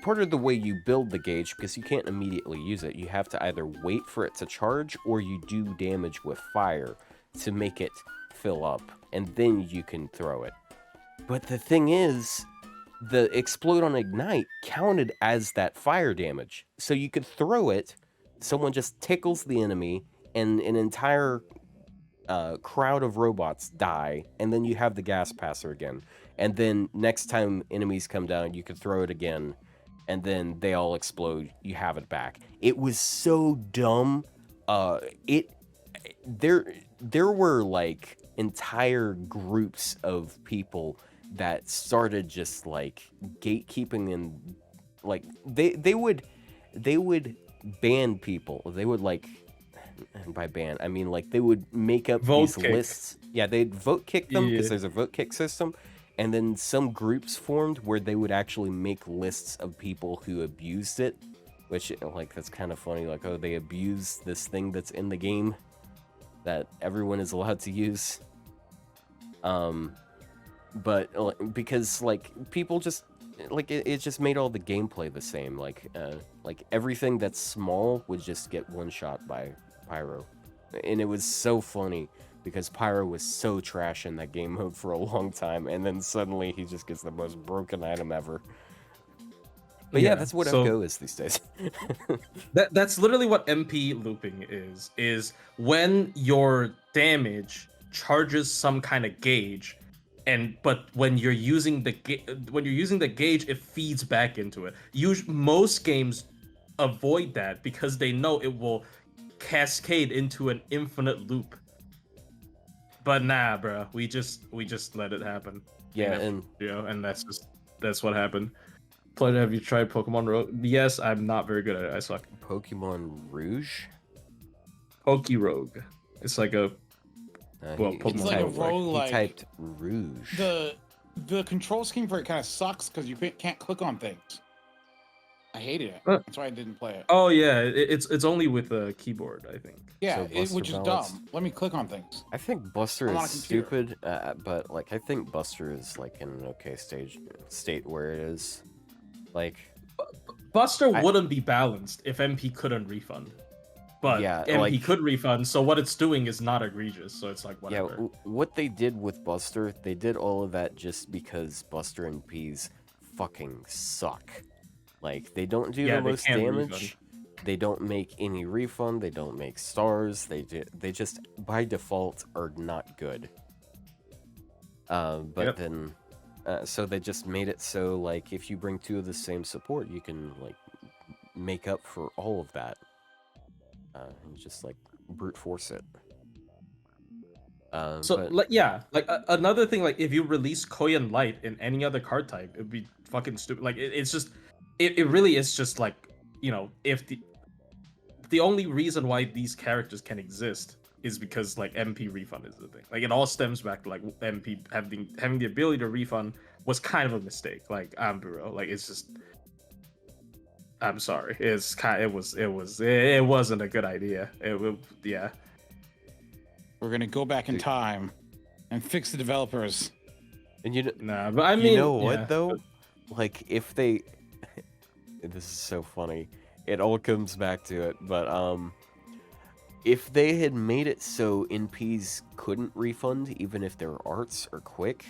part of the way you build the gauge, because you can't immediately use it, you have to either wait for it to charge or you do damage with fire to make it fill up, and then you can throw it. But the thing is, the explode on ignite counted as that fire damage. So you could throw it, someone just tickles the enemy, and an entire crowd of robots die, and then you have the gas passer again. And then next time enemies come down, you can throw it again, and then they all explode. You have it back. It was so dumb. There were like entire groups of people that started just like gatekeeping, and like they would ban people. They would like, and by ban I mean like they would make up Vote these kick. lists. Yeah, they'd vote kick them because Yeah. there's a vote kick system, and then some groups formed where they would actually make lists of people who abused it, which like that's kind of funny. Like, oh, they abuse this thing that's in the game that everyone is allowed to use. But because like people just like it just made all the gameplay the same. Like everything that's small would just get one shot by Pyro, and it was so funny because Pyro was so trash in that game mode for a long time, and then suddenly he just gets the most broken item ever. But yeah, that's what FGO is these days. That's literally what MP looping is when your damage charges some kind of gauge, but when you're using the gauge, it feeds back into it. Most games avoid that because they know it will cascade into an infinite loop. But nah, bro, we just let it happen. Yeah, and and that's what happened. Player, have you tried Pokemon Rogue? Yes, I'm not very good at it. I suck. Pokemon Rouge. Pokerogue. It's like a well, He Pokemon like a typed, roguelike. he typed Rouge. The control scheme for it kind of sucks because you can't click on things. I hated it. Uh. That's why I didn't play it. Oh yeah, it's only with a keyboard, I think. Yeah, So Buster which is balance. dumb. Let me click on things. I think Buster I'm on is a computer. stupid, but like I think Buster is like in an okay state where it is. Like, Buster I- wouldn't be balanced if MP couldn't refund. But Yeah, MP like- could refund, so what it's doing is not egregious. So it's like yeah, whatever. what they did with Buster, they did all of that just because Buster and Peas fucking suck. Like, they don't do Yeah, the they most can't damage. They don't make any refund. They don't make stars. They just by default are not good. But Yep. then, so they just made it so like if you bring two of the same support, you can like make up for all of that, and just like brute force it. So But, like another thing, like if you release Koyan Light in any other card type, it'd be fucking stupid. Like it's just, it really is just like, you know, if the only reason why these characters can exist is because like MP refund is the thing. Like it all stems back to like MP having the ability to refund was kind of a mistake. Like bro, like it's just, I'm sorry, it wasn't a good idea. Yeah. We're gonna go back in Dude. time and fix the developers. and you know, Nah, but I mean, you know what yeah. though? Like if they, this is so funny. It all comes back to it, but if they had made it so NPs couldn't refund even if their arts are quick,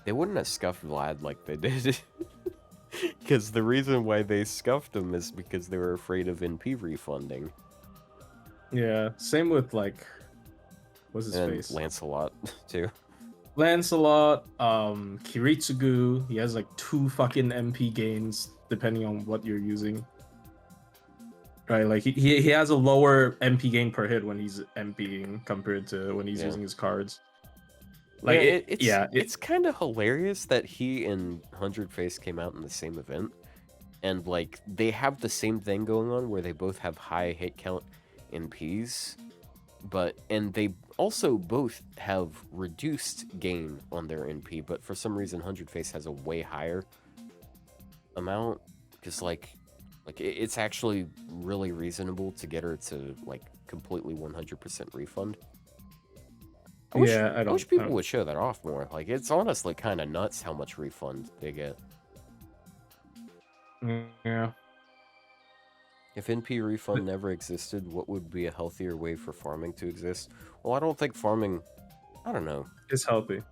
they wouldn't have scuffed Vlad like they did. Because the reason why they scuffed him is because they were afraid of NP refunding. Yeah, same with like, what's his And face? Lancelot too. Lancelot, Kiritsugu. He has like 2 fucking MP gains depending on what you're using. Right, like he has a lower MP gain per hit when he's MPing compared to when he's Yeah. using his cards. Like It's kind of hilarious that he and 100 Face came out in the same event, and like they have the same thing going on where they both have high hit count NPs, and they also both have reduced gain on their NP, but for some reason 100 Face has a way higher amount because like it's actually really reasonable to get her to like completely 100% refund. I wish people would show that off more. Like, it's honestly kind of nuts how much refund they get. Yeah. If NP Refund never existed, what would be a healthier way for farming to exist? Well, I don't think farming. I don't know. It's healthy.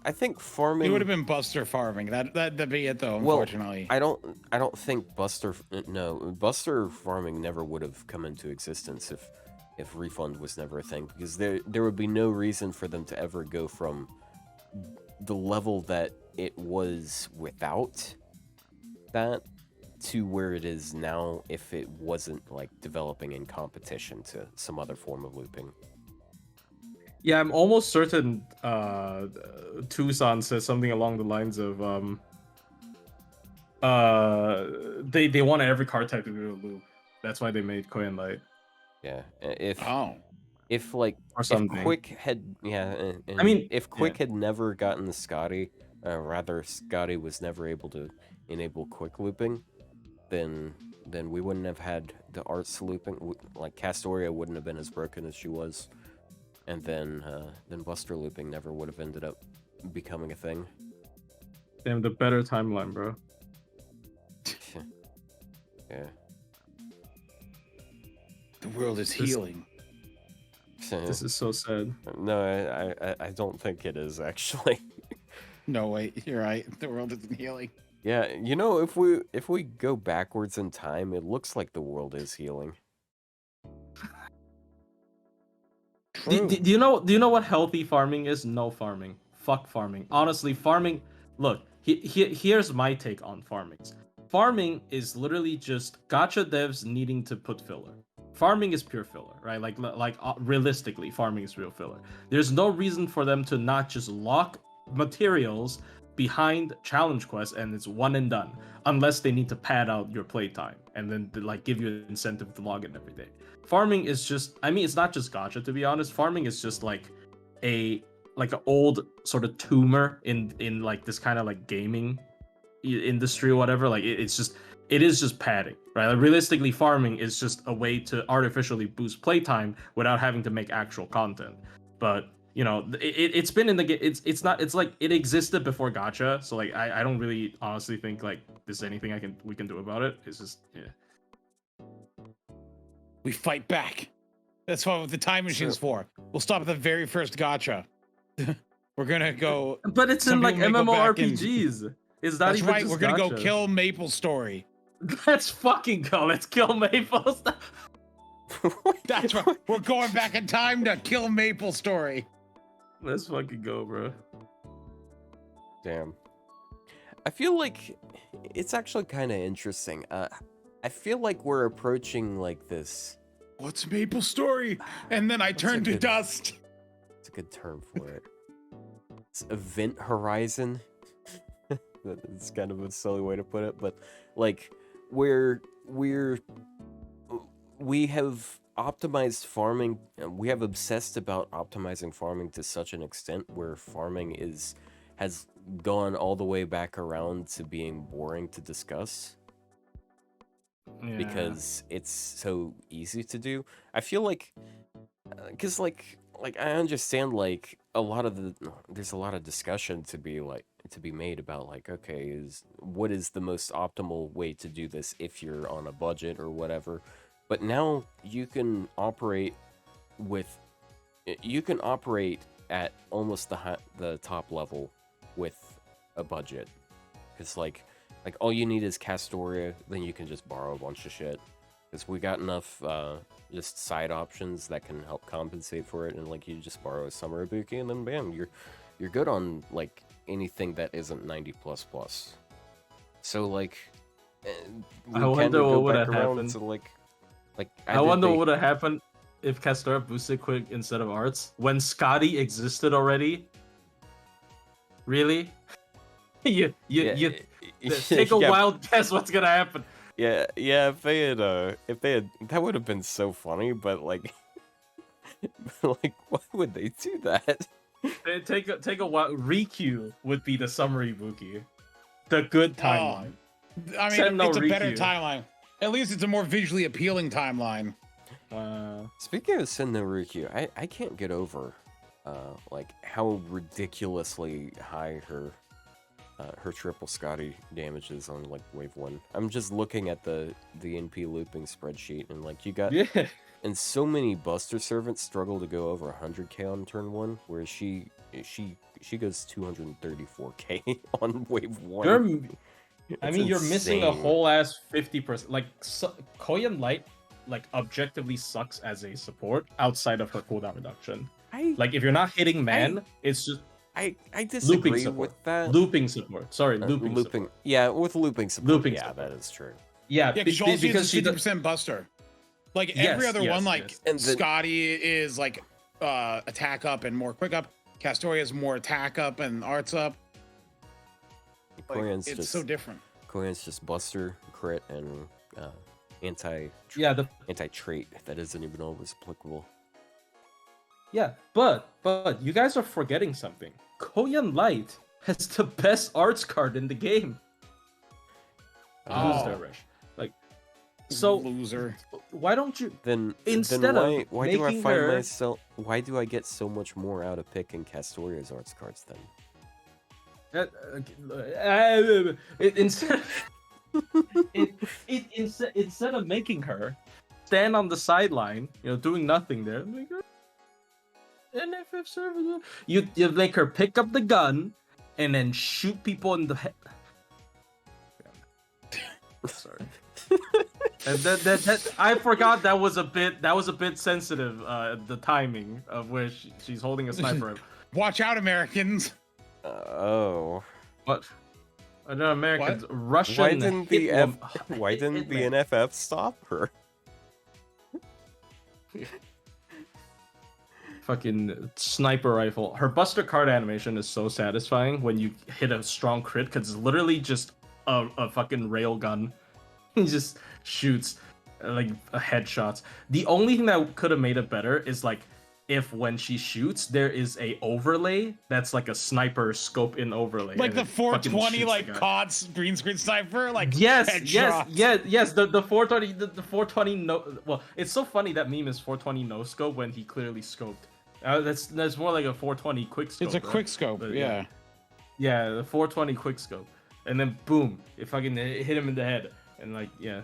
I think It farming. would have been Buster farming. That'd be it though. Well, Unfortunately, I don't think Buster. No, Buster farming never would have come into existence if Refund was never a thing, because there would be no reason for them to ever go from the level that it was without that to where it is now if it wasn't like developing in competition to some other form of looping. Yeah, I'm almost certain Tucson says something along the lines of they wanted every card type to do a loop. That's why they made Koi and Light. Yeah, if like Or something. if Quick had and I mean, if Quick had never gotten the Scotty, rather Scotty was never able to enable quick looping, then we wouldn't have had the arts looping. Like Castoria wouldn't have been as broken as she was, and then Buster looping never would have ended up becoming a thing. Damn, the better timeline, bro. Yeah. the world is healing. This is so sad. No, I don't think it is actually. No, wait, you're right. The world isn't healing. Yeah, you know, if we go backwards in time, it looks like the world is healing. Do you know what healthy farming is? No farming. Fuck farming. Honestly, farming. Look, here's my take on farming. Farming is literally just gacha devs needing to put filler. Farming is pure filler, right? Like realistically, farming is real filler. There's no reason for them to not just lock materials behind challenge quests and it's one and done, unless they need to pad out your playtime and then like give you an incentive to log in every day. Farming is just, I mean, it's not just gacha, to be honest. Farming is just like an old sort of tumor in like this kind of like gaming industry or whatever. Like it is just padding, right? Like, realistically, farming is just a way to artificially boost playtime without having to make actual content. But you know, it's been in the game. It's not. It's like it existed before gacha. So like I don't really honestly think like there's anything we can do about it. It's just We fight back. That's what the time machine's for. We'll stop at the very first gacha. We're gonna go. But it's in like MMORPGs. It's not That's even right. just We're gonna go gacha. kill Maple Story. Let's fucking go. Let's kill Maple. That's right. We're going back in time to kill Maple Story. Let's fucking go, bro. Damn. I feel like it's actually kind of interesting. I feel like we're approaching like this. What's Maple Story? And then I turn to dust. It's a good term for it. It's event horizon. That's kind of a silly way to put it, but like we have optimized farming. We have obsessed about optimizing farming to such an extent where farming has gone all the way back around to being boring to discuss. Yeah. Because it's so easy to do. I feel like, because like I understand like there's a lot of discussion to be made about like, okay, what is the most optimal way to do this if you're on a budget or whatever. But now you can operate at almost the top level with a budget, because like all you need is Castoria, then you can just borrow a bunch of shit. Because we got enough just side options that can help compensate for it, and like you just borrow a Summer Ibuki, and then bam, you're good on like anything that isn't 90++. So like, I wonder what would have around happened. to like I wonder what would have happened if Castoria boosted quick instead of arts when Scotty existed already. Really? you take a wild guess what's gonna happen. Yeah, if they had, that would have been so funny, but like, like, why would they do that? Take a wild. Riku would be the summary Ibuki. The good timeline. I mean, it's a better timeline. At least it's a more visually appealing timeline. Speaking of Sen no Ryou, I can't get over, like, how ridiculously high her her triple Scotty damages on like wave 1. I'm just looking at the NP looping spreadsheet, and like you got, Yeah. and so many Buster servants struggle to go over 100k on turn 1, whereas she goes 234k on wave 1. I mean, you're missing a insane. whole ass 50%. Like, Koyan Light, like, objectively sucks as a support outside of her cooldown reduction. Like, if you're not hitting man, it's just I disagree looping support. with that. Looping support. Sorry, looping support. Yeah, with looping support. Looping yeah, support. that is true. Yeah, Yeah, because she because she 50% Buster. Like every Yes, other yes, one, like yes. And then- Scotty is like attack up and more quick up. Castoria is more attack up and arts up. Like, Koyan's it's just so different. Koyan's just Buster, crit, and anti trait that isn't even always applicable. Yeah, but you guys are forgetting something. Koyan Light has the best arts card in the game. Oh. Like, so Loser. why don't you? Then Instead then of why do I making find her- myself? Why do I get so much more out of picking Castoria's arts cards then? Instead, instead of making her stand on the sideline, doing nothing there, make her NFF server. You make her pick up the gun and then shoot people in the head. Sorry. And that I forgot that was a bit sensitive. The timing of where she's holding a sniper. Watch out, Americans. Oh. What? No, Americans. Russian. Why didn't the hitman- Why didn't the hitman. NFF stop her? Fucking sniper rifle. Her Buster card animation is so satisfying when you hit a strong crit because it's literally just a fucking rail gun. He just shoots like headshots. The only thing that could have made it better is like if when she shoots there is a overlay that's like a sniper scope in overlay. Like and the it fucking 420 shoots like the guy. COD's green screen sniper. Like Yes, headshots. yes. The 420, the 420 no. Well, it's so funny that meme is 420 no scope when he clearly scoped. That's more like a 420 quick scope. It's a right? quick scope. But, yeah. Yeah, the 420 quick scope, and then boom, it fucking hit him in the head, and like yeah.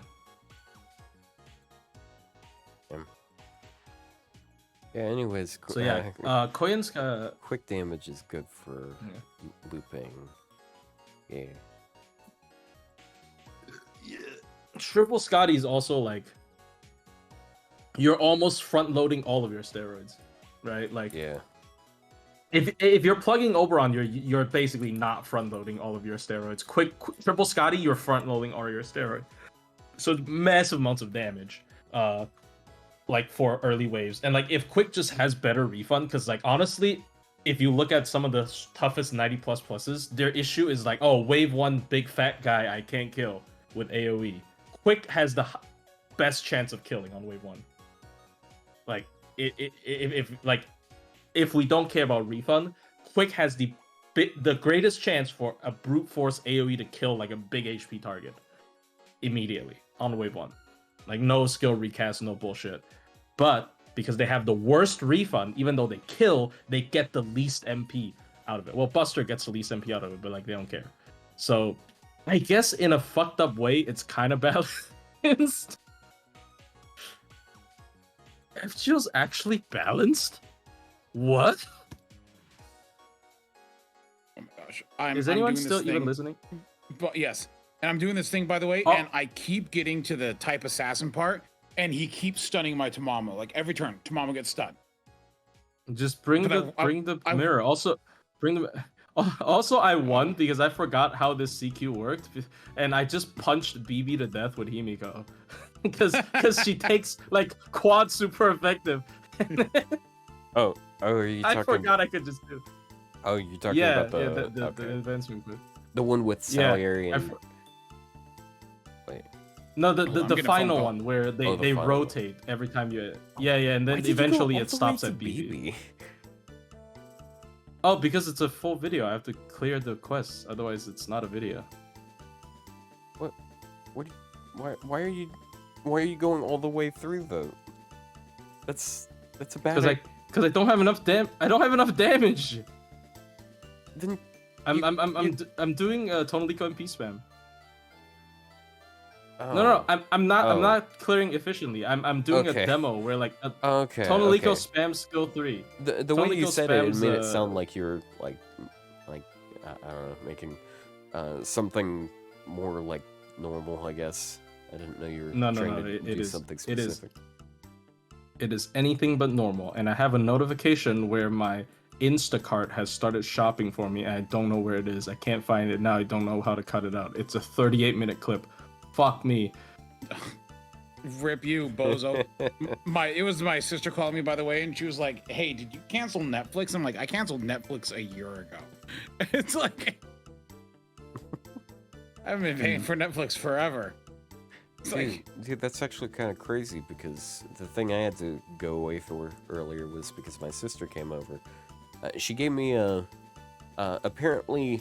Yeah. Anyways. So yeah, Koyan's quick damage is good for Yeah. looping. Yeah. Triple Scotty is also like you're almost front loading all of your steroids, right? Like Yeah. if you're plugging Oberon, you're basically not front loading all of your steroids. Quick Triple Scotty, you're front loading all your steroids. So massive amounts of damage, like for early waves. And like if Quick just has better refund, because like honestly, if you look at some of the toughest 90 plus pluses, their issue is like, oh, wave 1 big fat guy I can't kill with AoE. Quick has the best chance of killing on wave 1. Like if we don't care about refund, Quick has the greatest chance for a brute force AoE to kill like a big HP target immediately on wave 1. Like no skill recast, no bullshit. But because they have the worst refund, even though they kill, they get the least MP out of it. Well, Buster gets the least MP out of it, but like they don't care. So I guess in a fucked up way, it's kind of balanced. FGO's actually balanced? What? Oh my gosh. I'm Is anyone doing still this even thing, listening? But yes. And I'm doing this thing, by the way, Oh. and I keep getting to the type assassin part, and he keeps stunning my Tamamo. Like every turn, Tamamo gets stunned. Just bring But the I- mirror. Also, bring the. Also, I won because I forgot how this CQ worked, and I just punched BB to death with Himiko, because she takes like quad super effective. Oh, are you I talking? forgot I could just do. Oh, you're talking Yeah, about the okay. advanced movement. The one with Yeah, Salieri I and for- wait. No, the Hold on, I'm the getting a final phone call. one where they, Oh, the they final one. rotate every time you. Yeah, and Why then did you go eventually all it the way stops to at BB. BB? Oh, because it's a full video. I have to clear the quests. Otherwise, it's not a video. What? Why are you going all the way through though? That's a bad. Because I don't have enough I don't have enough damage. Then I'm doing Tonalico MP spam. Oh. No, I'm not. I'm Oh. not clearing efficiently. I'm doing Okay. a demo where like Okay. Tonalico Okay. spam skill 3. The way you Tonalico said it, it spams, made it sound like you're like I don't know, making something more like normal. I guess I didn't know you were No. trying to It do is. something It is. specific. It is anything but normal, and I have a notification where my Instacart has started shopping for me, and I don't know where it is. I can't find it now. I don't know how to cut it out. It's a 38-minute clip. Fuck me. Rip you, bozo. It was my sister calling me, by the way, and she was like, "Hey, did you cancel Netflix?" I'm like, "I canceled Netflix a year ago." It's like I've been paying for Netflix forever. It's like, Dude, that's actually kind of crazy because the thing I had to go away for earlier was because my sister came over. She gave me apparently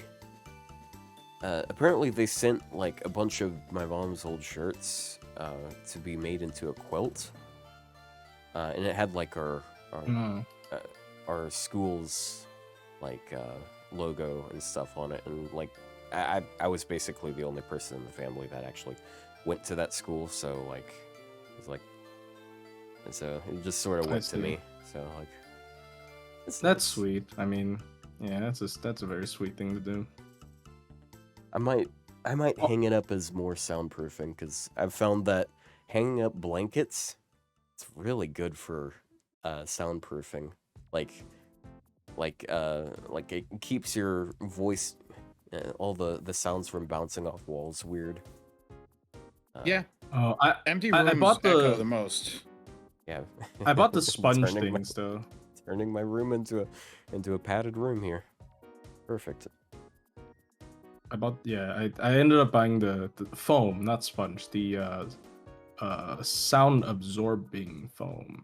they sent like a bunch of my mom's old shirts to be made into a quilt, and it had like our school's like logo and stuff on it, and like I was basically the only person in the family that actually went to that school, so like it was like, and so it just sort of went to me. So like That's nice. sweet. I mean, yeah, that's a very sweet thing to do. I might hang it up as more soundproofing because I've found that hanging up blankets, it's really good for soundproofing. Like it keeps your voice, all the sounds from bouncing off walls weird. yeah, Oh, empty I rooms bought echo the most. Yeah. I bought the sponge Turning my- things though. Turning my room into a padded room here. Perfect. I ended up buying the foam, not sponge, the sound absorbing foam.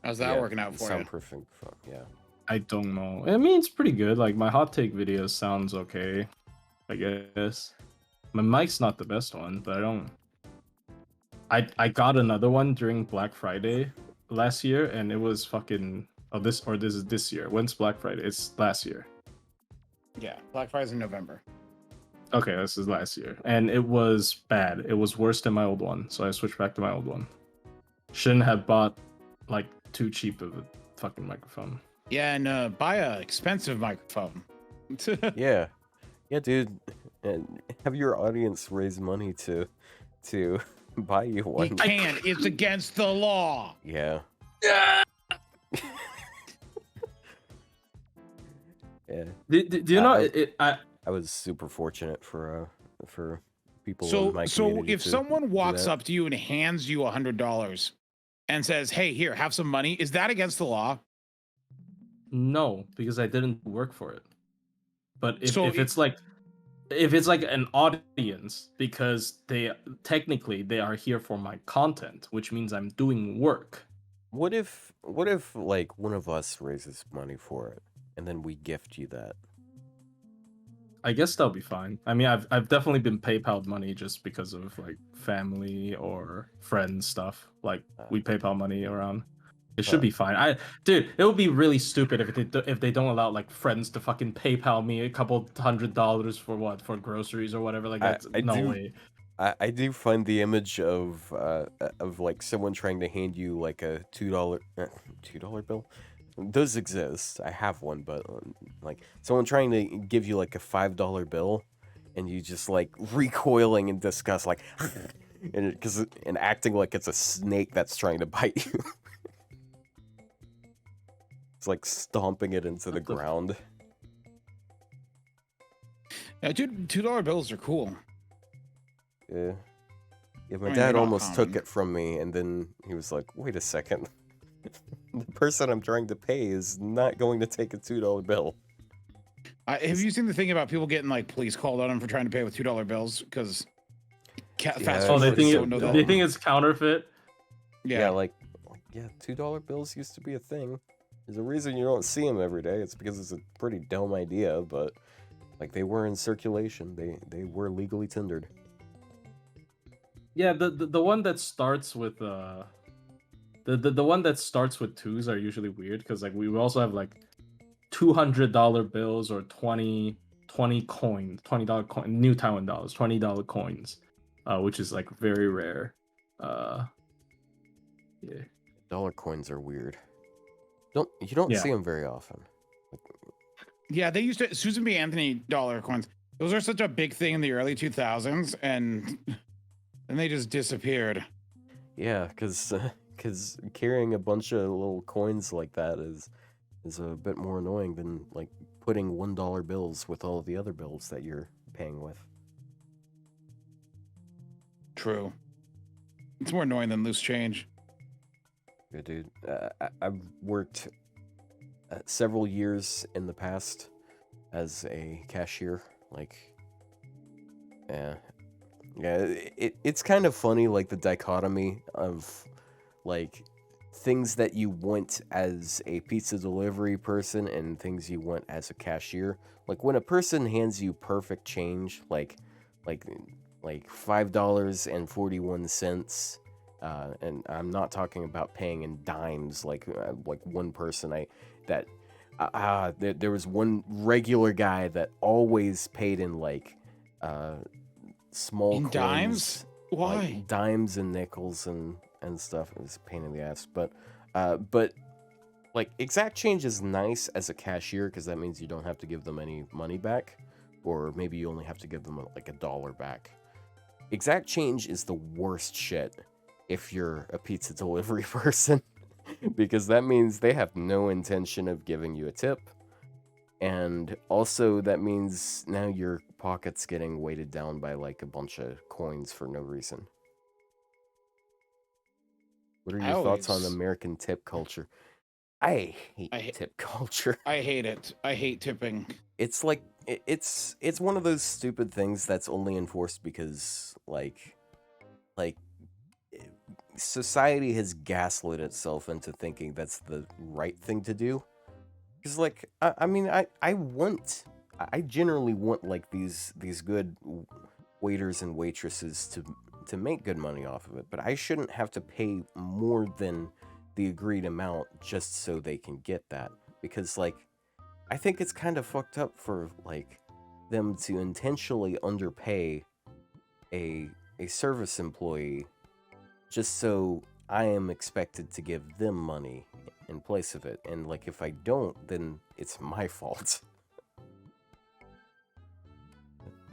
How's that Yeah, working out for you? soundproofing foam, yeah. I don't know. I mean, it's pretty good. Like my hot take video sounds okay, I guess. My mic's not the best one, but I got another one during Black Friday last year, and it was fucking this is this year. When's Black Friday? It's last year. Yeah, Black Friday's in November. Okay, this is last year, and it was bad. It was worse than my old one, so I switched back to my old one. Shouldn't have bought like too cheap of a fucking microphone. Yeah, and buy a expensive microphone. Yeah, dude, and have your audience raise money to buy you You one. can't. It's against the law. Yeah. Yeah. Do you know I was super fortunate for people in So, my so community if to someone do walks that. up to you and hands you $100 and says, "Hey, here, have some money," is that against the law? No, because I didn't work for it. But So if it's like an audience, because they technically they are here for my content, which means I'm doing work. What if like one of us raises money for it and then we gift you that? I guess that'll be fine. I mean, I've definitely been PayPal'd money just because of like family or friends stuff. Like we PayPal money around. It should be fine. Dude, it would be really stupid if they don't allow like friends to fucking PayPal me a couple $100 for what, for groceries or whatever. Like that's no way. I do find the image of like someone trying to hand you like a $2 bill. It does exist. I have one, but like someone trying to give you like a $5 bill, and you just like recoiling in disgust, like, and acting like it's a snake that's trying to bite you. It's like stomping it into the ground. Yeah, dude, $2 bills are cool. Yeah. Yeah, my I mean, dad they're not almost took common. it from me, and then he was like, wait a second. The person I'm trying to pay is not going to take a $2 bill. Have you seen the thing about people getting like police called on them for trying to pay with $2 bills because fast Oh, food they workers think don't know that? they think it's counterfeit. Yeah, like $2 bills used to be a thing. There's a reason you don't see them every day. It's because it's a pretty dumb idea, but like they were in circulation. They were legally tendered. Yeah, the one that starts with the one that starts with twos are usually weird because like we also have like $200 bills or 20 coins, $20 coin, New Taiwan dollars, $20 coins, which is like very rare. Yeah. Dollar coins are weird. You don't Yeah. see them very often. Yeah, they used to Susan B. Anthony dollar coins. Those are such a big thing in the early 2000s, and then they just disappeared. Yeah, because carrying a bunch of little coins like that is a bit more annoying than like putting $1 bills with all of the other bills that you're paying with. True. It's more annoying than loose change. Yeah, dude. I've worked several years in the past as a cashier. Like, yeah, it's kind of funny, like the dichotomy of like things that you want as a pizza delivery person and things you want as a cashier. Like when a person hands you perfect change, like $5.41. And I'm not talking about paying in dimes like one person there was one regular guy that always paid in like small In coins, dimes? Why? like dimes and nickels and stuff. It was a pain in the ass, but like exact change is nice as a cashier because that means you don't have to give them any money back, or maybe you only have to give them like $1 back. Exact change is the worst shit if you're a pizza delivery person, because that means they have no intention of giving you a tip. And also that means now your pocket's getting weighted down by like a bunch of coins for no reason. What are your thoughts on American tip culture? I hate tip culture. I hate it. I hate tipping. It's like it's one of those stupid things that's only enforced because like society has gaslit itself into thinking that's the right thing to do. Because like I mean I generally want like these good waiters and waitresses to make good money off of it, but I shouldn't have to pay more than the agreed amount just so they can get that. Because like I think it's kind of fucked up for like them to intentionally underpay a service employee just so I am expected to give them money in place of it. And like if I don't, then it's my fault.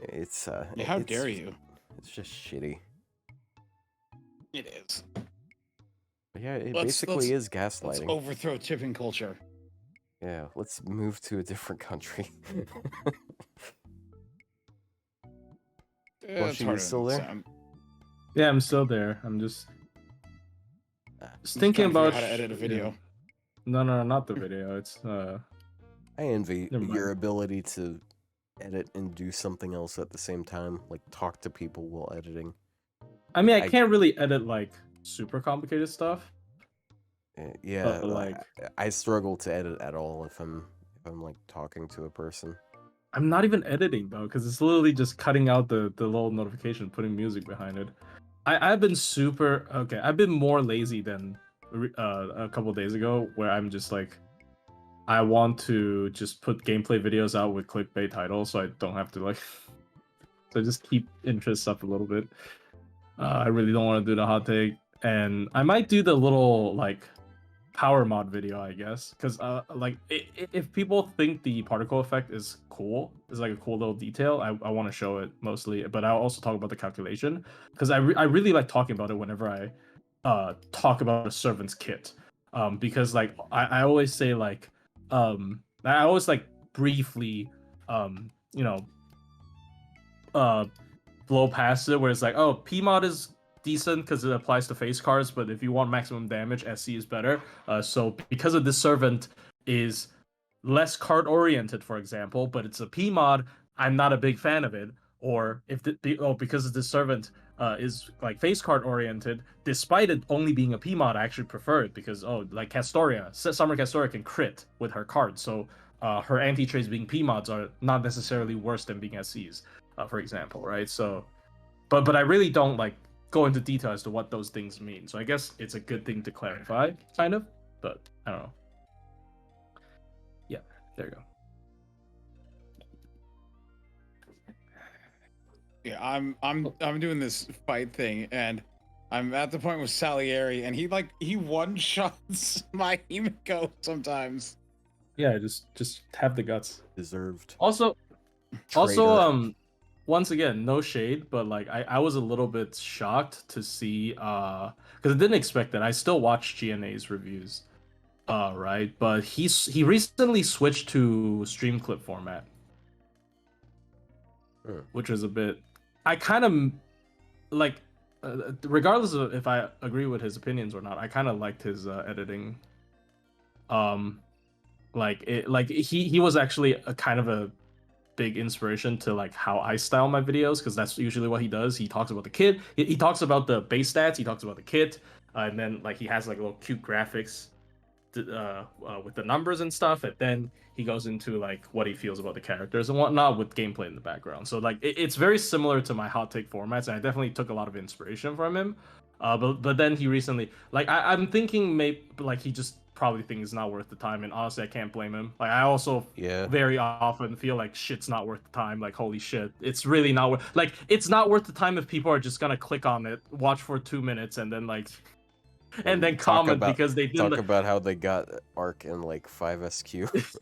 It's How dare you? It's just shitty. It is. But yeah, it basically is gaslighting. Let's overthrow tipping culture. Yeah, let's move to a different country. It's you still there? sound. Yeah, I'm still there. I'm just Just thinking trying to figure about out how to edit a video. No, not the video. It's I envy Never mind. your ability to edit and do something else at the same time, like talk to people while editing. I mean, I can't really edit like super complicated stuff. Yeah, But, like, I struggle to edit at all if I'm like talking to a person. I'm not even editing though, because it's literally just cutting out the little notification, putting music behind it. I've been I've been more lazy than a couple days ago, where I'm just like, I want to just put gameplay videos out with clickbait titles, so I don't have to like, so just keep interest up a little bit. I really don't want to do the hot take, and I might do the little like power mod video, I guess, because like if people think the particle effect is cool, is like a cool little detail, I want to show it mostly, but I'll also talk about the calculation, because I really like talking about it whenever I talk about a servant's kit, because like I always say like I always like briefly you know blow past it, where it's like, oh, PMod is decent because it applies to face cards, but if you want maximum damage, SC is better. So because of this servant is less card oriented, for example, but it's a PMod, I'm not a big fan of it. Or if because this servant is like face card oriented, despite it only being a PMod, I actually prefer it because like Castoria, Summer Castoria can crit with her card, so her anti-trades being PMods are not necessarily worse than being SCs, for example, right? So, but I really don't like go into detail as to what those things mean. So I guess it's a good thing to clarify, kind of, but I don't know. Yeah. There you go. Yeah, I'm doing this fight thing, and I'm at the point with Salieri, and he one shots my Himiko sometimes. Yeah, just have the guts. Deserved. Also, Traitor. once again, no shade, but like I was a little bit shocked to see because I didn't expect that. I still watch GNA's reviews, right? But he recently switched to stream clip format, which was a bit. I kind of like, regardless of if I agree with his opinions or not, I kind of liked his editing. Like he was actually a kind of a big inspiration to like how I style my videos, because that's usually what he does. He talks about the kit, he talks about the base stats, he talks about the kit, and then like he has like little cute graphics with the numbers and stuff, and then he goes into like what he feels about the characters and whatnot with gameplay in the background. So like it's very similar to my hot take formats, and I definitely took a lot of inspiration from him. But then he recently, like I'm thinking maybe like he just probably thinks it's not worth the time, and honestly I can't blame him. Like I also very often feel like shit's not worth the time. Like holy shit, it's really not worth. Like it's not worth the time if people are just gonna click on it, watch for 2 minutes, and then like and then comment because they didn't talk about how they got Arc in like 5SQ.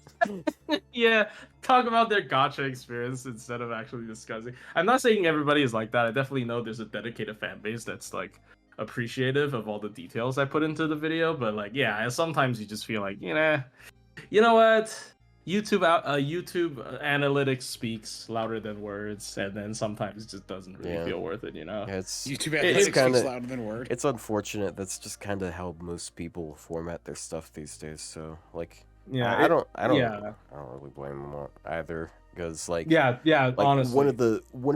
Yeah, talk about their gacha experience instead of actually discussing. I'm not saying everybody is like that. I definitely know there's a dedicated fan base that's like appreciative of all the details I put into the video, but like yeah, sometimes you just feel like, you know what? YouTube analytics speaks louder than words, and then sometimes it just doesn't really feel worth it, you know? Yeah, it's YouTube analytics speaks louder than words. It's unfortunate. That's just kind of how most people format their stuff these days. So like, yeah, I don't really blame them either, because like like, honestly, one of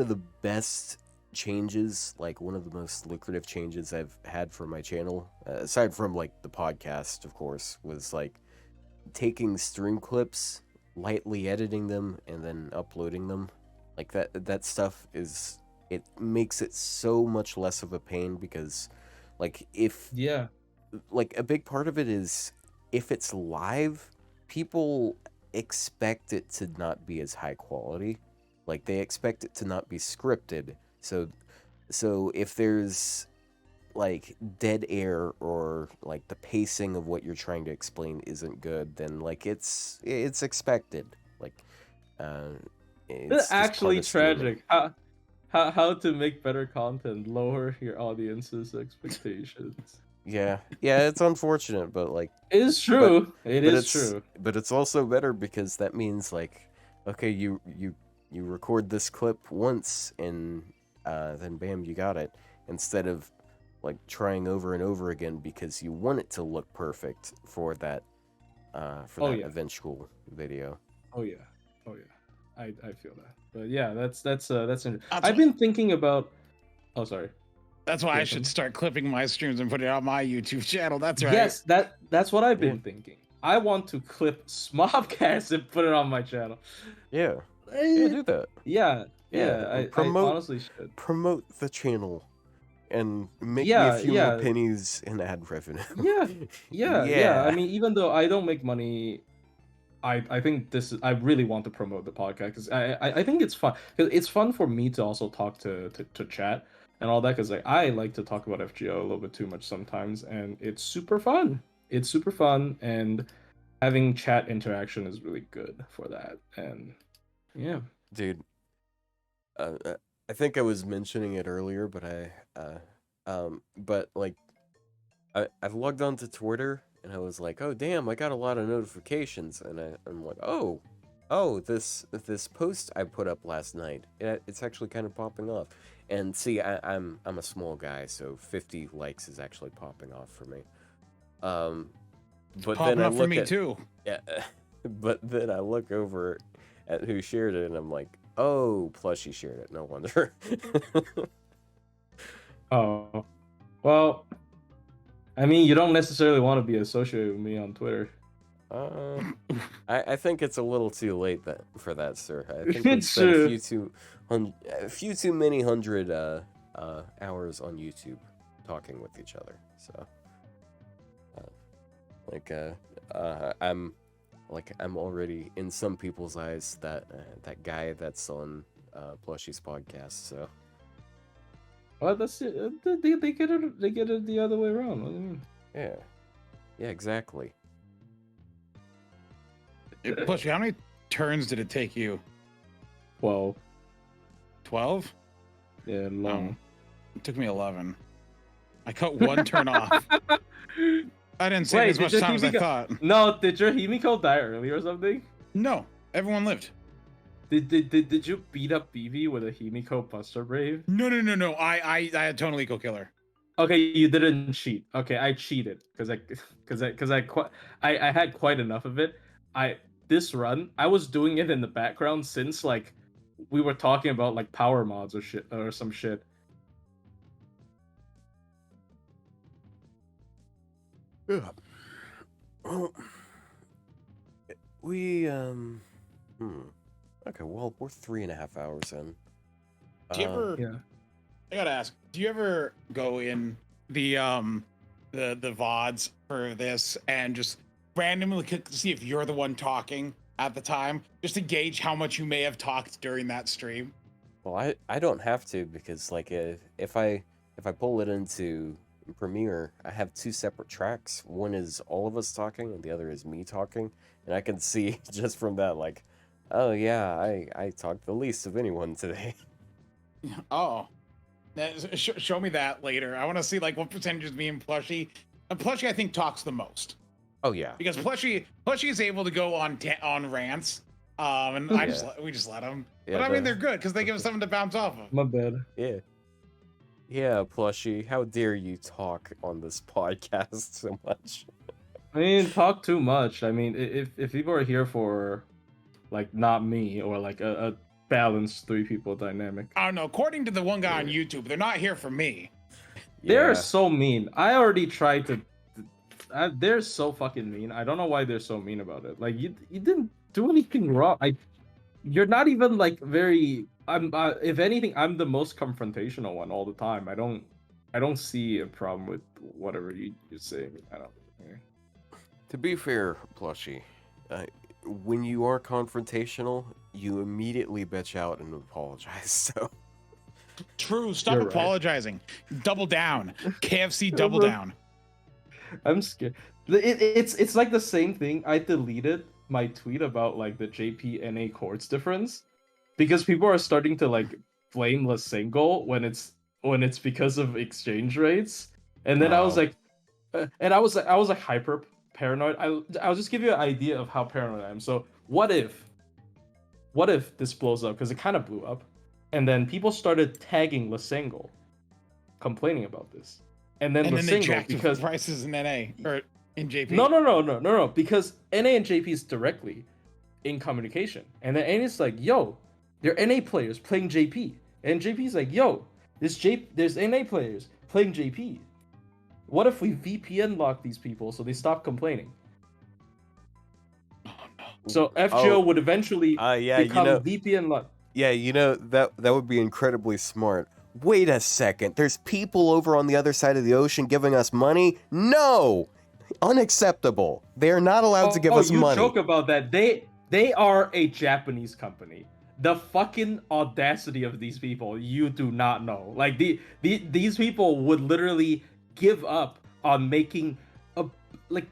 the best changes, like one of the most lucrative changes I've had for my channel, aside from like the podcast, of course, was like taking stream clips, lightly editing them, and then uploading them. Like that stuff it makes it so much less of a pain, because like like a big part of it is if it's live, people expect it to not be as high quality. Like they expect it to not be scripted. So if there's like dead air, or like the pacing of what you're trying to explain isn't good, then like it's expected. Like it's actually tragic. How to make better content, lower your audience's expectations. Yeah, it's unfortunate, but like it is true. It is true. But it's also better, because that means like, okay, you record this clip once, and then bam, you got it, instead of like trying over and over again because you want it to look perfect for that eventual video. Oh yeah. I feel that. But yeah, that's interesting. I've been thinking about. Oh, sorry. That's why I should start clipping my streams and put it on my YouTube channel. That's right. Yes, that's what I've been thinking. I want to clip smobcast and put it on my channel. Yeah, do that. Yeah. I honestly should promote the channel and make me a few more pennies in ad revenue. Yeah. I mean, even though I don't make money, I think I really want to promote the podcast, because I think it's fun. Because it's fun for me to also talk to chat and all that, because like I like to talk about FGO a little bit too much sometimes, and it's super fun. It's super fun, and having chat interaction is really good for that. And yeah, dude, I think I was mentioning it earlier, but but like I've logged on to Twitter, and I was like, oh damn, I got a lot of notifications, and I'm like, oh this post I put up last night, it's actually kind of popping off. And see, I'm a small guy, so 50 likes is actually popping off for me. But popping then I up look for me at, too. Yeah, but then I look over at who shared it, and I'm like, oh, Plushie shared it. No wonder. Oh, well, I mean, you don't necessarily want to be associated with me on Twitter. I think it's a little too late for that, sir. I think It's we true. spent a few too many hundred hours on YouTube talking with each other. So, like I'm already in some people's eyes that that guy that's on Plushie's podcast. So Well, that's it. They get it. They get it the other way around. What do you mean? yeah, yeah, exactly. Plushie, how many turns did it take you? 12. 12? Yeah, long. It took me 11. I cut one turn off. I didn't save Wait, as much did your time as I Himiko- thought. No, did your Himiko die early or something? No, everyone lived. Did you beat up BB with a Himiko Buster Brave? No. I had Total Eco Killer. Okay, you didn't cheat. Okay, I cheated because I had quite enough of it. This run, I was doing it in the background since like we were talking about like power mods or shit or some shit. Yeah. Well, we Okay, well, we're 3.5 hours in. Do you ever? Yeah. I gotta ask. Do you ever go in the VODs for this and just randomly click to see if you're the one talking at the time, just to gauge how much you may have talked during that stream? Well, I don't have to because like if I pull it into Premiere, I have 2 separate tracks. One is all of us talking, and the other is me talking, and I can see just from that like, oh yeah, I talked the least of anyone today. Oh, show me that later. I want to see like what percentages me and Plushie. And Plushie, I think, talks the most Oh yeah. because Plushie is able to go on rants. And we just let him. Yeah, but I mean, they're good because they give us something to bounce off of. My bad. Yeah. Yeah, Plushie, how dare you talk on this podcast so much? I mean, talk too much. I mean, if people are here for like not me or like a balanced 3 people dynamic. I don't know. According to the one guy on YouTube, they're not here for me. They're Yeah. so mean. I already tried to. They're so fucking mean. I don't know why they're so mean about it. Like you didn't do anything wrong. You're not even like very. If anything, I'm the most confrontational one all the time. I don't see a problem with whatever you're saying. I don't. To be fair, Plushie, when you are confrontational, you immediately bitch out and apologize. So True. Stop You're right. apologizing. Double down. KFC double down. I'm scared. It's like the same thing. I deleted my tweet about like the JP-NA courts difference because people are starting to like blame Lasengo when it's because of exchange rates. And then I was Wow. like, I was like hyper paranoid. I'll just give you an idea of how paranoid I am. So what if this blows up? Because it kind of blew up, and then people started tagging Lasengo, complaining about this, and then And then they Lasengo jacked because prices in NA or in JP. no, because NA and JP is directly in communication, and then NA's like, yo, they're NA players playing JP, and JP's like, yo, there's NA players playing JP. What if we VPN lock these people so they stop complaining? Oh, no. So FGO would eventually yeah, become you know, VPN lock. yeah, you know that would be incredibly smart. Wait a second, there's people over on the other side of the ocean giving us money? No, unacceptable. They are not allowed to give us you money. joke about that. They are a Japanese company. The fucking audacity of these people, you do not know. Like these people would literally give up on making like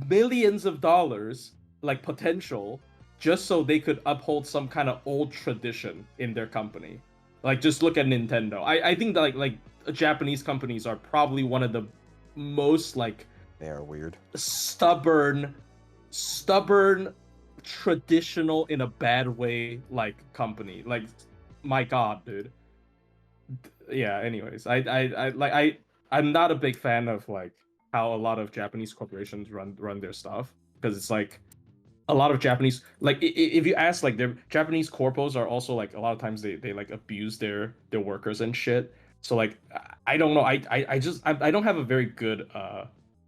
millions of dollars, like potential, just so they could uphold some kind of old tradition in their company. Like just look at Nintendo. I think that like Japanese companies are probably one of the most like They are weird. stubborn, traditional in a bad way like company. Like my god, dude. Yeah, anyways, I'm not a big fan of like how a lot of Japanese corporations run their stuff, because it's like a lot of Japanese, like if you ask, like their Japanese corpos are also like a lot of times they like abuse their workers and shit. So like I don't know, I don't have a very good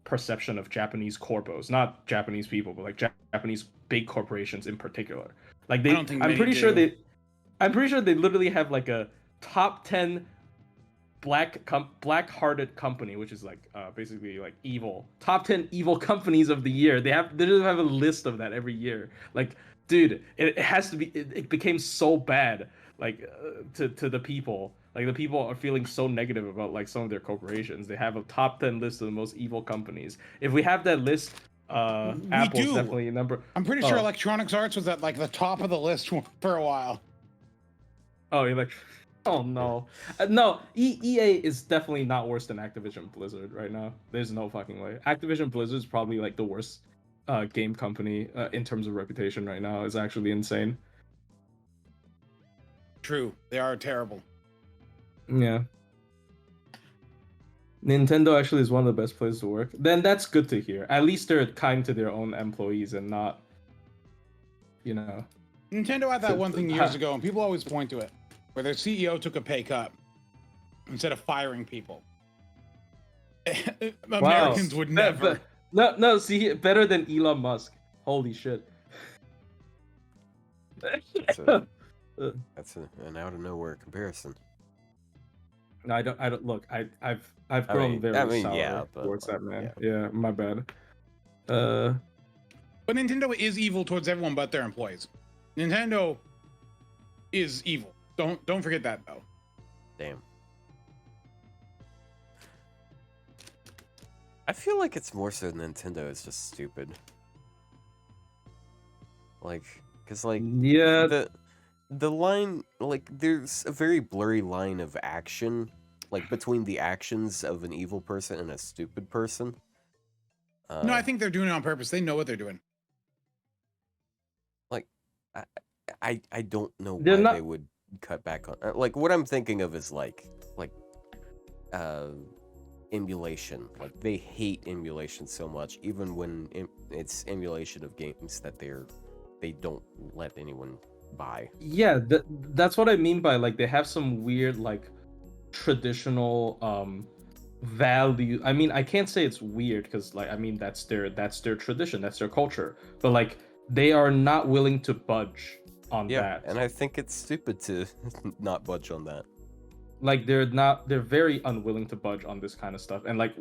perception of Japanese corpos, not Japanese people, but like Japanese big corporations in particular. Like I don't think I'm many pretty do. sure they literally have like a top 10 black-hearted company, which is like basically like evil. Top 10 evil companies of the year. They just have a list of that every year. Like, dude, it has to be. It became so bad, like to the people. Like the people are feeling so negative about like some of their corporations. They have a top 10 list of the most evil companies. If we have that list, Apple's do. definitely a number. I'm pretty sure Electronics Arts was at like the top of the list for a while. Oh, oh no, no. EA is definitely not worse than Activision Blizzard right now. There's no fucking way. Activision Blizzard is probably like the worst game company in terms of reputation right now. It's actually insane. True, they are terrible. Yeah. Nintendo actually is one of the best places to work. Then that's good to hear. At least they're kind to their own employees and not, you know. Nintendo had that one thing years ago, and people always point to it, where their CEO took a pay cut instead of firing people. Americans would never. No. See, better than Elon Musk. Holy shit. That's an out of nowhere comparison. No, I don't look. I've grown very sour towards that man. Yeah, my bad. But Nintendo is evil towards everyone but their employees. Nintendo is evil. Don't forget that though. Damn. I feel like it's more so Nintendo is just stupid. Like, cause like yeah, the line, like there's a very blurry line of action, like between the actions of an evil person and a stupid person. No, I think they're doing it on purpose. They know what they're doing. Like, I don't know why they would cut back on. Like, what I'm thinking of is like emulation. Like, they hate emulation so much, even when it's emulation of games that they don't let anyone buy. Yeah, that's what I mean by like they have some weird like traditional value. I mean, I can't say it's weird because like I mean that's their tradition, that's their culture. But like they are not willing to budge on that. And I think it's stupid to not budge on that. Like they're very unwilling to budge on this kind of stuff. And like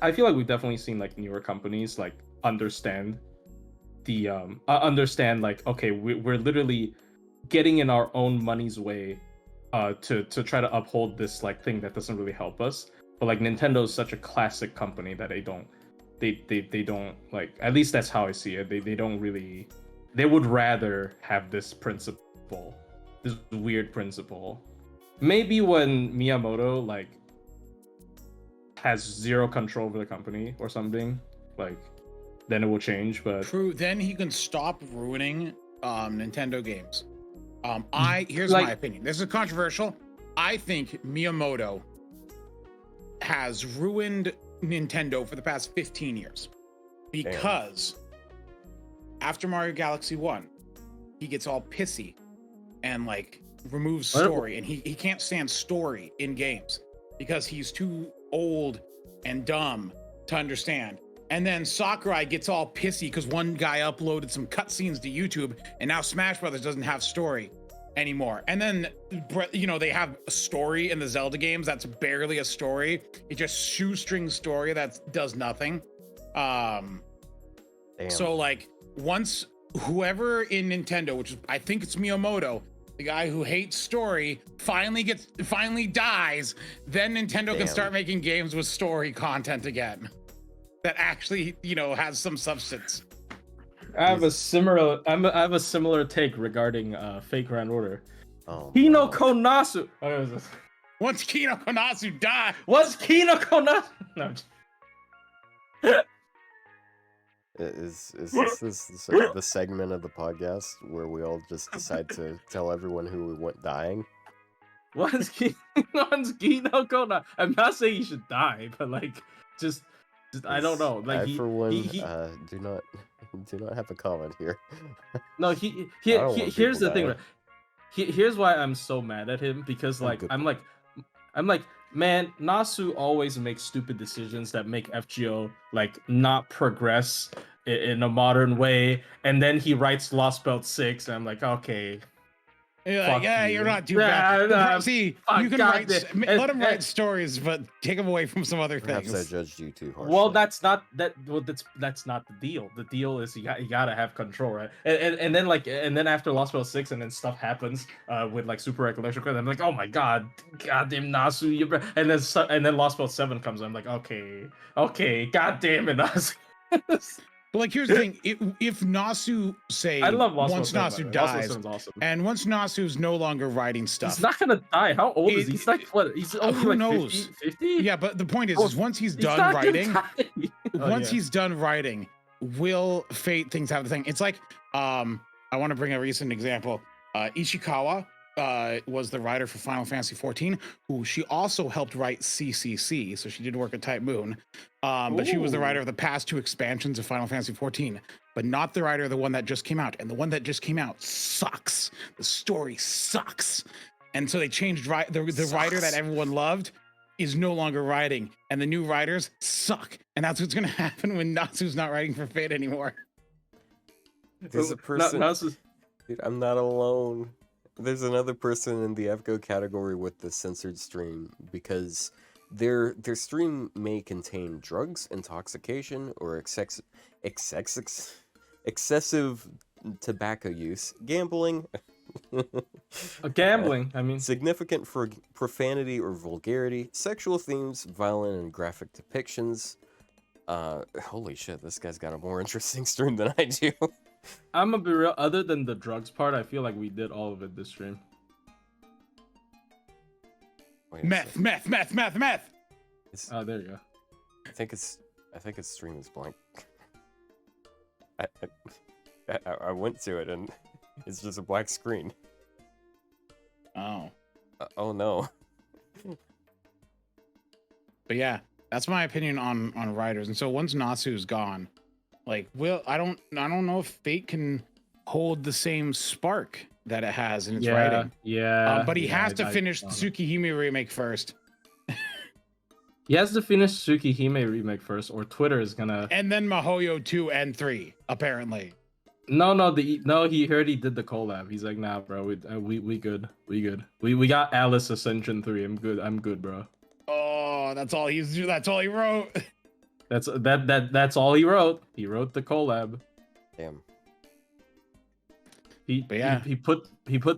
I feel like we've definitely seen like newer companies like understand like, okay, we're literally getting in our own money's way to try to uphold this like thing that doesn't really help us. But like Nintendo is such a classic company that they don't like, at least that's how I see it. They don't really, they would rather have this principle, this weird principle. Maybe when Miyamoto like has zero control over the company or something, like then it will change. But true, then he can stop ruining Nintendo games. Here's like, my opinion. This is controversial. I think Miyamoto has ruined Nintendo for the past 15 years because after Mario Galaxy 1, he gets all pissy and like removes story, and he can't stand story in games because he's too old and dumb to understand. And then Sakurai gets all pissy because one guy uploaded some cutscenes to YouTube, and now Smash Brothers doesn't have story anymore. And then, you know, they have a story in the Zelda games that's barely a story. It's just shoestring story that does nothing. So like once whoever in Nintendo, which is, I think it's Miyamoto, the guy who hates story, finally dies, then Nintendo can start making games with story content again that actually, you know, has some substance. I have a similar take regarding Fake Grand Order. Kino Konasu. What is this? Once Kino Konasu died. What's Kino Konasu? No. Is this the segment of the podcast where we all just decide to tell everyone who we want dying? What's Kino Konasu? I'm not saying he should die, but like, just I don't know. Like I for one do not have a comment here. No, here's the thing. Right? Here's why I'm so mad at him, because like I'm like, man, Nasu always makes stupid decisions that make FGO like not progress in a modern way, and then he writes Lost Belt 6, and I'm like, okay, You're like, Fuck yeah, you. you're not too Yeah, bad. See, fuck, you can God write, damn. let him write stories, but take him away from some other Perhaps I things. judged you too harshly. Well, that's not that. Well, that's not the deal. The deal is you gotta have control, right? And then after Lost Spell 6, and then stuff happens with like Super Recollection Card. I'm like, oh my god, goddamn Nasu, you. And then Lost Spell 7 comes. I'm like, okay, goddamn it, Nasu. But like, here's the thing: if Nasu, say, I love Lost once Spell 7. Nasu Lost Spell dies, 7's awesome. and once Nasu's no longer writing stuff, He's not gonna die. How old is he? He's like what? He's only who like knows? 50? Yeah, but the point is, Oh, is once he's He's done not gonna writing, die. once he's done writing, will Fate things have the thing? It's like, I want to bring a recent example. Ishikawa was the writer for Final Fantasy 14, who she also helped write CCC, so she did work at Type Moon. But she was the writer of the past 2 expansions of Final Fantasy 14, but not the writer of the one that just came out. And the one that just came out sucks. The story sucks. And so they changed the writer that everyone loved is no longer writing, and the new writers suck. And that's what's going to happen when Natsu's not writing for Fate anymore. There's a person. Nasu's- Dude, I'm not alone. There's another person in the FGO category with the censored stream because their stream may contain drugs, intoxication, or excessive tobacco use, gambling, Gambling. I mean, significant for profanity or vulgarity, sexual themes, violent and graphic depictions. Holy shit, this guy's got a more interesting stream than I do. I'm gonna be real. Other than the drugs part, I feel like we did all of it this stream. Wait a Meth. It's- Oh, there you go. I think its stream is blank. I went to it and it's just a black screen. Oh. Oh no. But yeah, that's my opinion on writers. And so once Nasu's gone, like, I don't know if Fate can hold the same spark that it has in its writing. Yeah. But he has to I finish the don't know. Tsukihime remake first, He has to finish Tsukihime remake first, or Twitter is gonna. and then Mihoyo 2 and 3, apparently. No, he heard he did the collab. He's like, nah, bro, we good. We got Alice Ascension 3. I'm good, bro. Oh, that's all he wrote. That's all he wrote. He wrote the collab. Damn. He put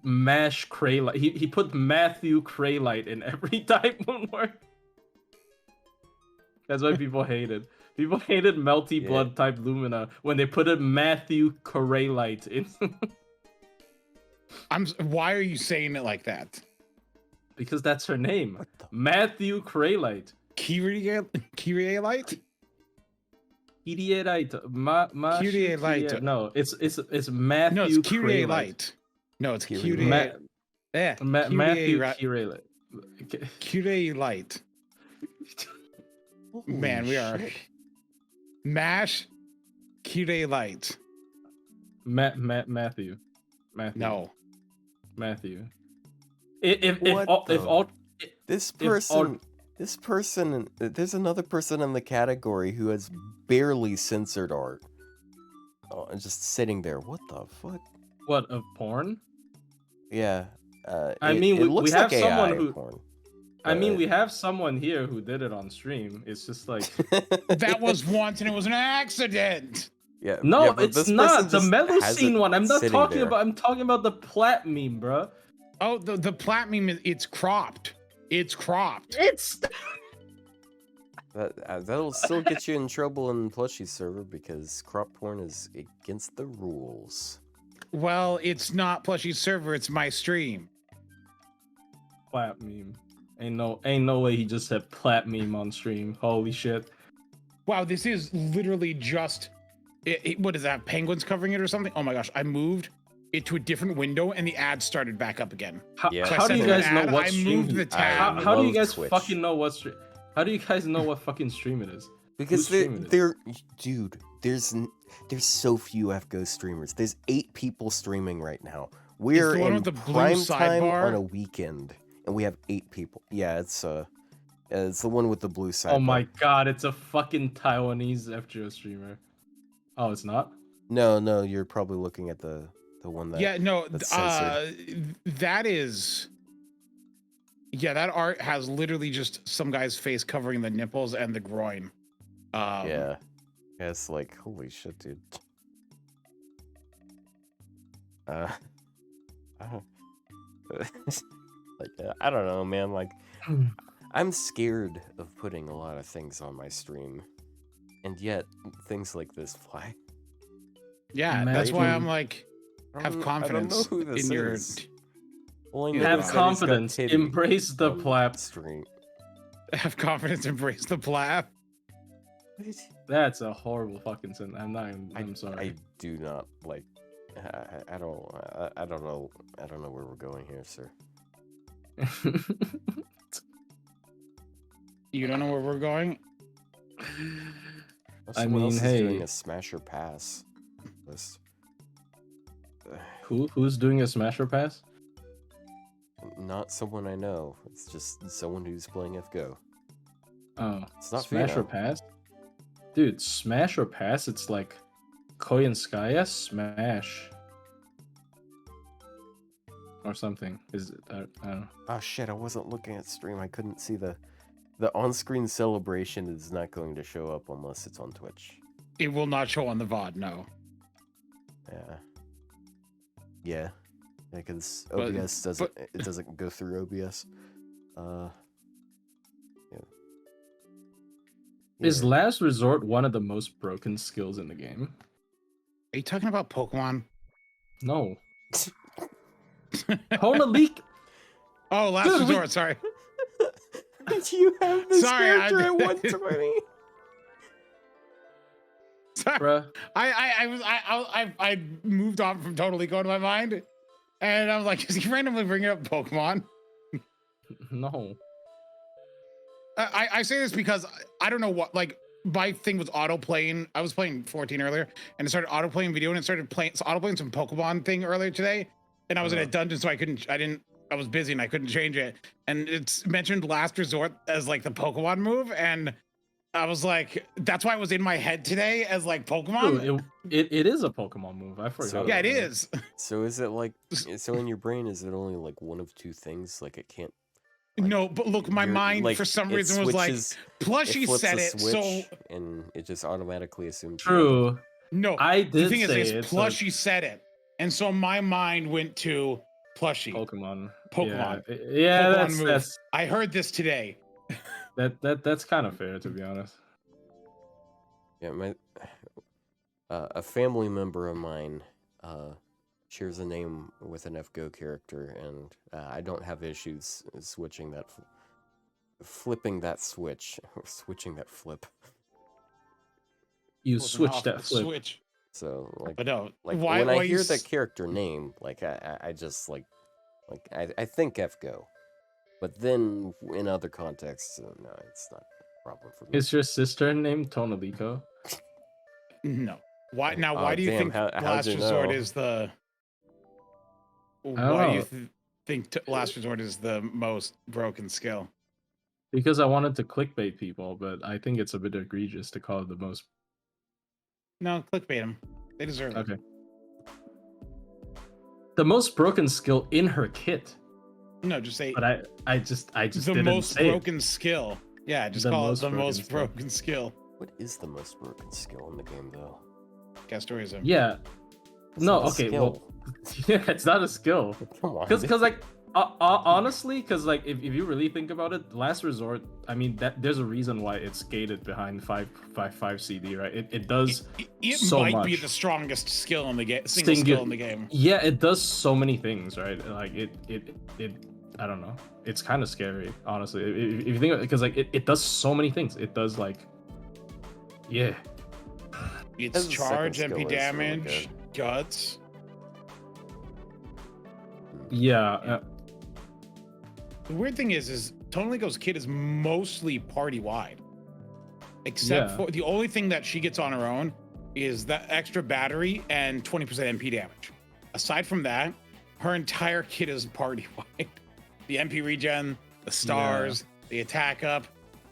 Mash Craylite. He put Matthew Craylite in every Type Moon work. That's why people hated. People hated Melty Blood type Lumina when they put a Matthew Craylite in. Why are you saying it like that? Because that's her name. Matthew Craylite. Kyrie Light? Kyrie Light. No, it's Matthew. No, it's Kyrie Craylite. Light. No, it's Kyrie Kyrie. Yeah, Matthew Craylite. Kyrie Light. Man, we are. Mash Kyrie Light. Matthew. No. Matthew. This person, there's another person in the category who has barely censored art. Oh, and just sitting there. What the fuck? What, of porn? Yeah. I it mean, looks we have like someone AI who. porn. I mean, we have someone here who did it on stream. It's just like That was once, and it was an accident. Yeah. no, yeah, but it's this not person the just has Melusine it one. I'm not sitting talking there. about. I'm talking about the Plat meme, bro. Oh, the plat meme, it's cropped. It's cropped. It's That'll still get you in trouble in plushie server because crop porn is against the rules. Well, it's not Plushie server, it's my stream. Plat meme. Ain't no way he just said Plat meme on stream. Holy shit. Wow, this is literally just what is that? Penguins covering it or something? Oh my gosh, I moved it to a different window and the ad started back up again. Yeah. So I How do said you to an guys know ad, what I stream? moved the tab. How do you love guys Twitch. fucking know what stream? How do you guys know what fucking stream it is? Because Whose stream it is? dude, there's so few FGO streamers. There's 8 people streaming right now. We're the one in with the blue prime time sidebar? on a weekend, and we have 8 people. Yeah, it's the one with the blue sidebar. Oh my god, it's a fucking Taiwanese FGO streamer. Oh, it's not? No, you're probably looking at the The one that Yeah, no, that's censored. that is. Yeah, that art has literally just some guy's face covering the nipples and the groin. Yeah. Yeah, it's like, holy shit, dude. I don't, like, I don't know, man. Like, I'm scared of putting a lot of things on my stream, and yet things like this fly. Yeah, that's why I'm like, I have don't know confidence who this in your. is. All I know Have is that he's got confidence. titty Embrace the on plap. stream. Have confidence, embrace the plap. That's a horrible fucking sentence. I'm I sorry. do not like. I don't know. I don't know where we're going here, sir. You don't know where we're going? Someone else mean, is doing hey. a smasher pass list. Who's doing a smasher pass? Not someone I know. It's just someone who's playing FGO. Oh, It's not smash or Fino. pass? Dude, smash or pass? It's like Koyanskaya smash. Or something. Is it? I don't know. Oh shit! I wasn't looking at stream. I couldn't see the on-screen celebration is not going to show up unless it's on Twitch. It will not show on the VOD, no. Yeah, because But- OBS doesn't go through OBS. Yeah. Is Yeah. Last Resort one of the most broken skills in the game? Are you talking about Pokemon? No. Hona Leak. Oh, Last Dude, we- Resort, sorry. You have this Sorry, character at 120. Sorry. Bruh. I moved on from totally going to my mind. And I was like, is he randomly bringing up Pokemon? No. I say this because I don't know what, like, my thing was auto playing. I was playing 14 earlier and it started auto playing video and it started playing auto playing some Pokemon thing earlier today. And I was in a dungeon, so I was busy and I couldn't change it. And it's mentioned Last Resort as like the Pokemon move. And I was like, that's why it was in my head today as like Pokemon. Dude, it is a Pokemon move. I forgot. So- Yeah, it about that. is. So is it like so in your brain? Is it only like one of two things? Like it can't. Like, No, but look, my you're- mind like, for some it reason was like, switches- Plushy flips said a it, so switch, and it just automatically assumes. True. no. I The did thing say is, it. so Plushy said it, and so my mind went to Plushy. Pokemon. Pokemon. Yeah, Pokemon move. that's I heard this today. that's kind of fair, to be honest. Yeah, my a family member of mine shares a name with an FGO character, and I don't have issues switching that, flipping that switch, or switching that flip. You Wasn't switch off that the flip. Switch. So like, But no, like why? when why I hear you that character name, like I just like I think FGO, but then in other contexts, no, it's not a problem for me. Is your sister named Tonaliko? No. Why now? Oh, Why do you damn, think how'd Last you Resort know? is the? don't Why do you know. think Last Resort is the most broken skill? Because I wanted to clickbait people, but I think it's a bit egregious to call it the most. No, clickbait them. They deserve it. Okay. The most broken skill in her kit, No, just say but I just the didn't most say it. broken skill. Yeah, just The call it most the broken most skill. broken skill. What is the most broken skill in the game, though? Castorism. Yeah. It's No. not a Okay. skill. Well, yeah, it's not a skill. Come on. Because like honestly, because like if you really think about it, Last Resort, I mean that there's a reason why it's gated behind 5 CD, right? It does It so might be much. the strongest skill in the game, single skill in the game. Yeah, it does so many things, right? Like it I don't know. It's kind of scary, honestly. If you think because like it does so many things. It does like yeah. It's His second charge, skill MP is really damage, guts. Yeah. The weird thing is Tonaliko's kit is mostly party wide, except Yeah. for the only thing that she gets on her own is that extra battery and 20% MP damage. Aside from that, her entire kit is party wide. The MP regen, the stars, the attack up,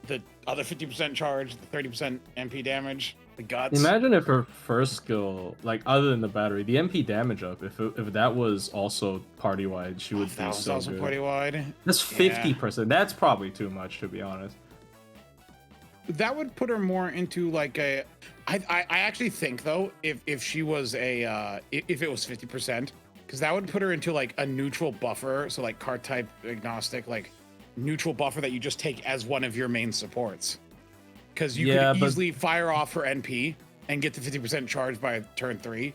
the other 50% charge, the 30% MP damage. the guts. Imagine if her first skill, like other than the battery, the MP damage up, if that was also party wide, she would That be was so also good. pretty wide. That's 50%. That's probably too much, to be honest. That would put her more into like a. I actually think though, if she was a if it was 50%, because that would put her into like a neutral buffer, so like card type agnostic, like neutral buffer that you just take as one of your main supports. Because you could easily fire off her NP and get to 50% charge by turn 3.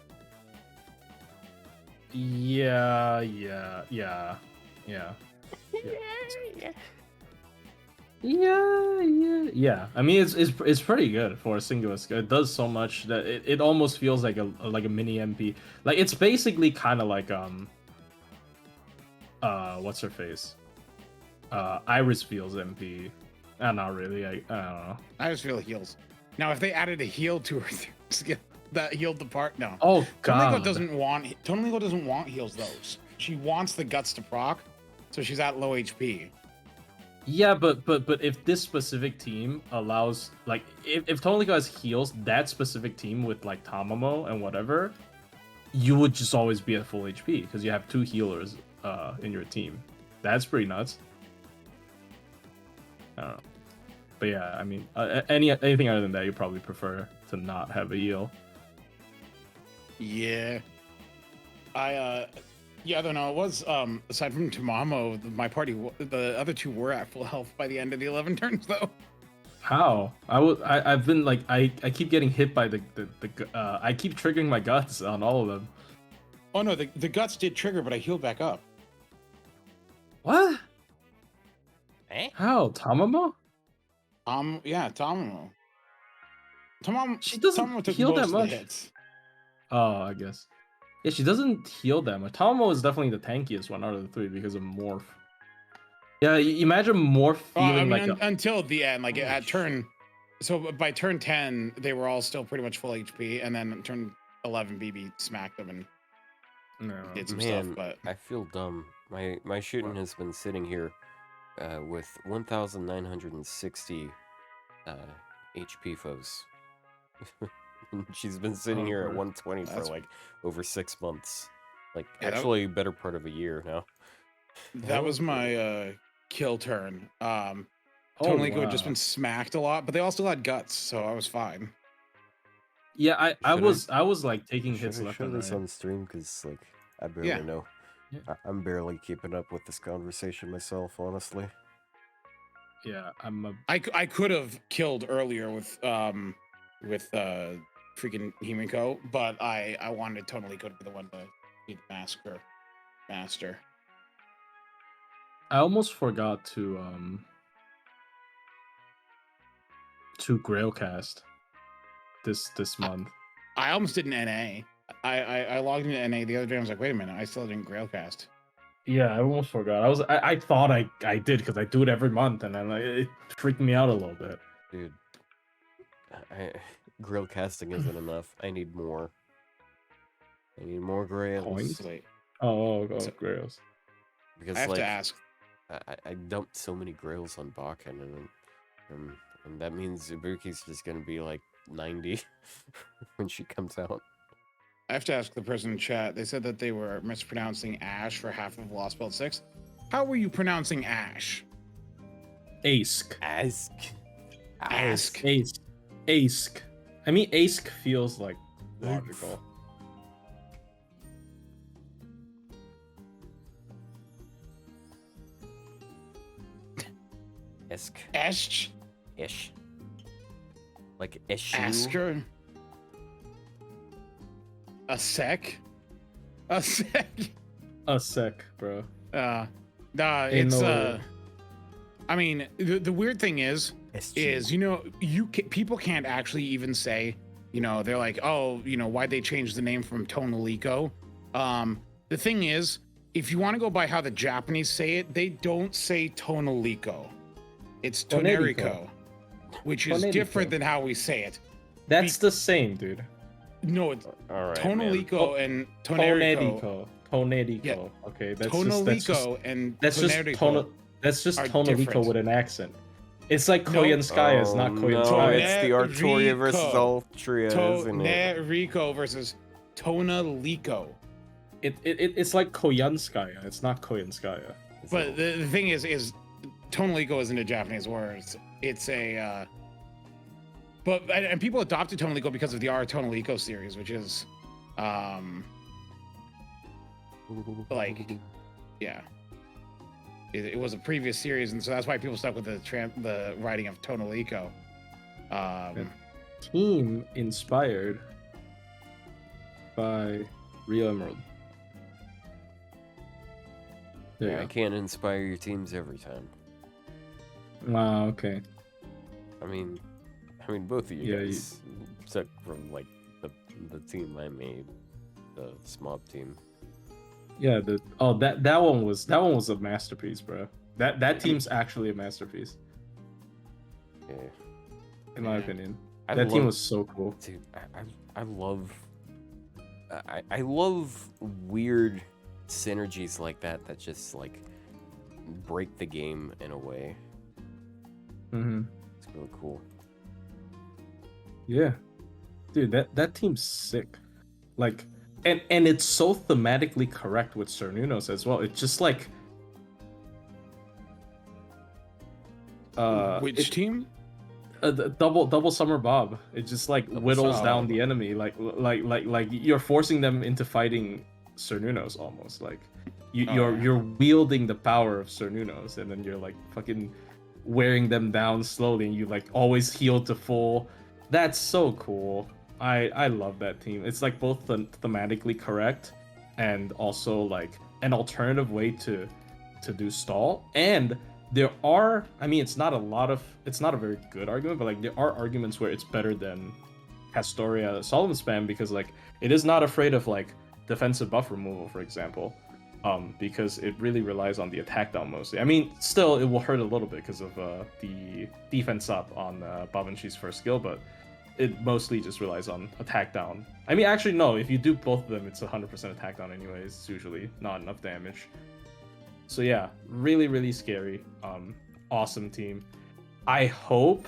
Yeah. I mean, it's pretty good for a singular skill. It does so much that it almost feels like a mini MP. Like it's basically kind of like what's her face? Iris feels MP. Not really. I don't know. I just feel heals. Now, if they added a heal to her skill that healed the part, no. Oh god. Tonelico doesn't want heals though. She wants the guts to proc, so she's at low HP. Yeah, but if this specific team allows, like, if Tonelico has heals, that specific team with like Tamamo and whatever, you would just always be at full HP because you have 2 healers in your team. That's pretty nuts. I don't know, but yeah, I mean, anything other than that, you probably prefer to not have a heal. Yeah, I don't know. It was aside from Tamamo, my party, the other 2 were at full health by the end of the 11 turns though. How? I've been like I keep getting hit by the I keep triggering my guts on all of them. Oh no, the guts did trigger, but I healed back up. What? Eh? How? Tamamo? Yeah, Tamamo. She doesn't Tamamo took heal most that of the much. hits. Oh, I guess. Yeah, she doesn't heal that much. Tamamo is definitely the tankiest one out of the 3 because of Morph. Yeah, imagine Morph feeling until the end, like at turn. So by turn 10, they were all still pretty much full HP, and then turn 11, BB smacked them and did some stuff. But I feel dumb. My shooting has been sitting here with 1,960 HP foes. She's been sitting here at 120 for like over 6 months. Like actually better part of a year now. That was my kill turn. Tonelico had just been smacked a lot, but they all still had guts, so I was fine. Yeah, I was like taking hits left and right. This on stream because like I barely know. Yeah. I'm barely keeping up with this conversation myself, honestly. Yeah, I could have killed earlier with freaking Himiko, but I wanted Tonelico to be the one to be the master. I almost forgot to Grailcast this month. I almost did an NA. I logged into NA the other day. I was like, wait a minute, I still didn't Grailcast. Yeah, I almost forgot. I thought I did because I do it every month, and then it freaked me out a little bit. Dude, grill casting isn't enough. I need more. I need more grails. Points? Oh, grails. Because I have to ask. I dumped so many grails on Bakken, and that means Ibuki's just gonna be like 90 when she comes out. I have to ask the person in chat. They said that they were mispronouncing Ash for half of Lost Belt 6. How were you pronouncing Ash? Ask. Ask. Ask. I mean, Ask feels like logical. Esh. Ish. Like issue. Asker. A sec, bro. Nah, it's I mean, the weird thing is you know, people can't actually even say, you know, they're like, oh, you know, why'd they change the name from Tonelico? The thing is, if you want to go by how the Japanese say it, they don't say Tonelico. It's Tonerico, which is different than how we say it. That's the same, dude. No, it's all right, Tonelico and Tonerico. Tonerico. Yeah. Okay, Tonelico and Tonerico. That's just Tonelico with an accent. It's like No. Koyanskaya. It's not no, Koyanskaya. it's the Artoria versus Rico. Altria, isn't it? Rico versus Tona Lico. It's like Koyanskaya. It's not Koyanskaya. But the thing is Tona Lico isn't a Japanese word. It's a and people adopted Tona Lico because of the R Tona Lico series, which is like, yeah. It was a previous series, and so that's why people stuck with the writing of Tona Lico. Team inspired by Real Emerald. There you I go. can't inspire your teams every time. Wow, okay. I mean, both of you Yeah, guys took from like the team I made, the Smob team. Yeah, that one was a masterpiece, bro. That team's actually a masterpiece, Yeah, in my opinion. I That team love- was so cool. Dude, I love I love weird synergies like that just like break the game in a way. Mm-hmm. It's really cool. Yeah, dude, that team's sick. Like, and it's so thematically correct with Cernunos as well. It's just like, Which team? the double Summer Bob. It just like Double whittles Summer down Bob. the enemy. Like you're forcing them into fighting Cernunos almost. Like you're wielding the power of Cernunos, and then you're like fucking wearing them down slowly, and you like always heal to full. That's so cool. I love that team. It's like both thematically correct and also like an alternative way to do stall. And there are, I mean, it's not a very good argument, but like there are arguments where it's better than Castoria Solemn Spam, because like it is not afraid of like defensive buff removal, for example. Because it really relies on the attack down mostly. I mean, still it will hurt a little bit because of the defense up on Babanshi's first skill, but it mostly just relies on attack down. I mean, actually, no, if you do both of them, it's 100% attack down anyways. It's usually not enough damage. So yeah, really, really scary. Awesome team. I hope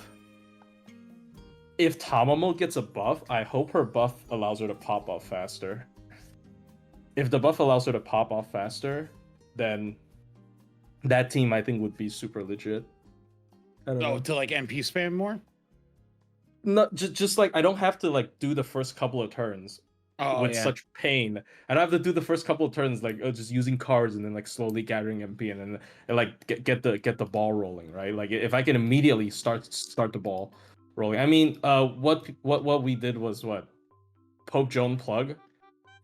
if Tamamo gets a buff, I hope her buff allows her to pop off faster. If the buff allows her to pop off faster, then that team I think would be super legit. I don't know. To like MP spam more? No, just like I don't have to like do the first couple of turns with such pain. I don't have to do the first couple of turns like just using cards and then like slowly gathering MP and then like get the ball rolling, right? Like if I can immediately start the ball rolling. I mean, what we did was what Pope Joan plug.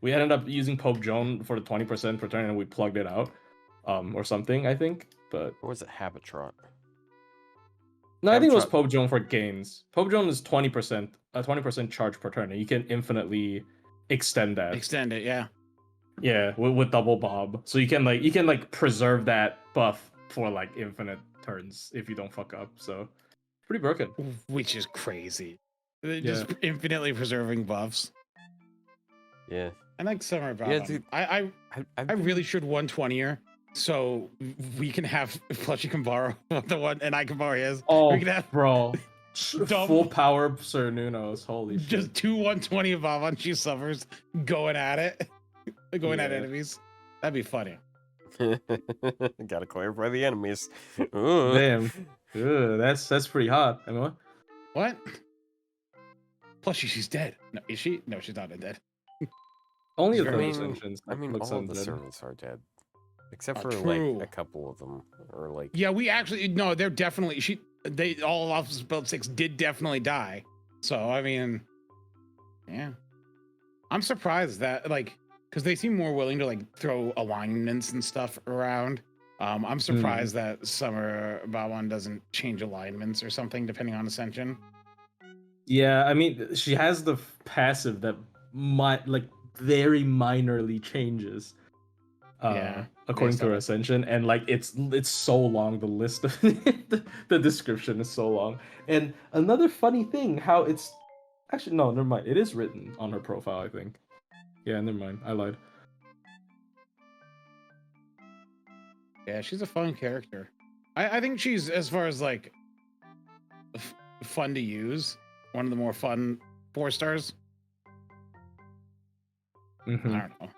We ended up using Pope Joan for the 20% per turn and we plugged it out, or something I think. But Or was it Habitrot? no, I think it was Habitrot- Pope Joan for gains. Pope Joan is 20%, a 20% charge per turn, and you can infinitely extend that. Extend it, yeah. Yeah, with double Bob, so you can like preserve that buff for like infinite turns if you don't fuck up. So pretty broken. Which is crazy. Just infinitely preserving buffs. Yeah. I like Summer Bob. Yeah, dude. I really should 120er so we can have Plushy can borrow the one and I can borrow his. Oh, We can have bro, double- full power Sir Nunos. Holy shit. just two 120 of Avalanche Summers going at it. Going at Yeah. enemies. That'd be funny. Gotta clarify the enemies. Ooh. Damn. Ugh, that's pretty hot. I mean, What? Plushy, she's dead. No, is she? No, she's not dead. only the I third mean- ascensions. I mean, looks all of the undead. servants are dead, except Oh, for true. like a couple of them, or like Yeah, we actually no, they're definitely they all of build 6 did definitely die. So I mean, yeah. I'm surprised that like because they seem more willing to like throw alignments and stuff around. I'm surprised that Summer Bawan doesn't change alignments or something depending on Ascension. Yeah, I mean, she has the passive that might like very minorly changes. Yeah, according based to her on- ascension, and like it's so long. The list of the description is so long. And another funny thing, how it's actually no, never mind. It is written on her profile, I think. Yeah, never mind. I lied. Yeah, she's a fun character. I think she's as far as like fun to use. One of the more fun 4-stars. Mhm. I don't know.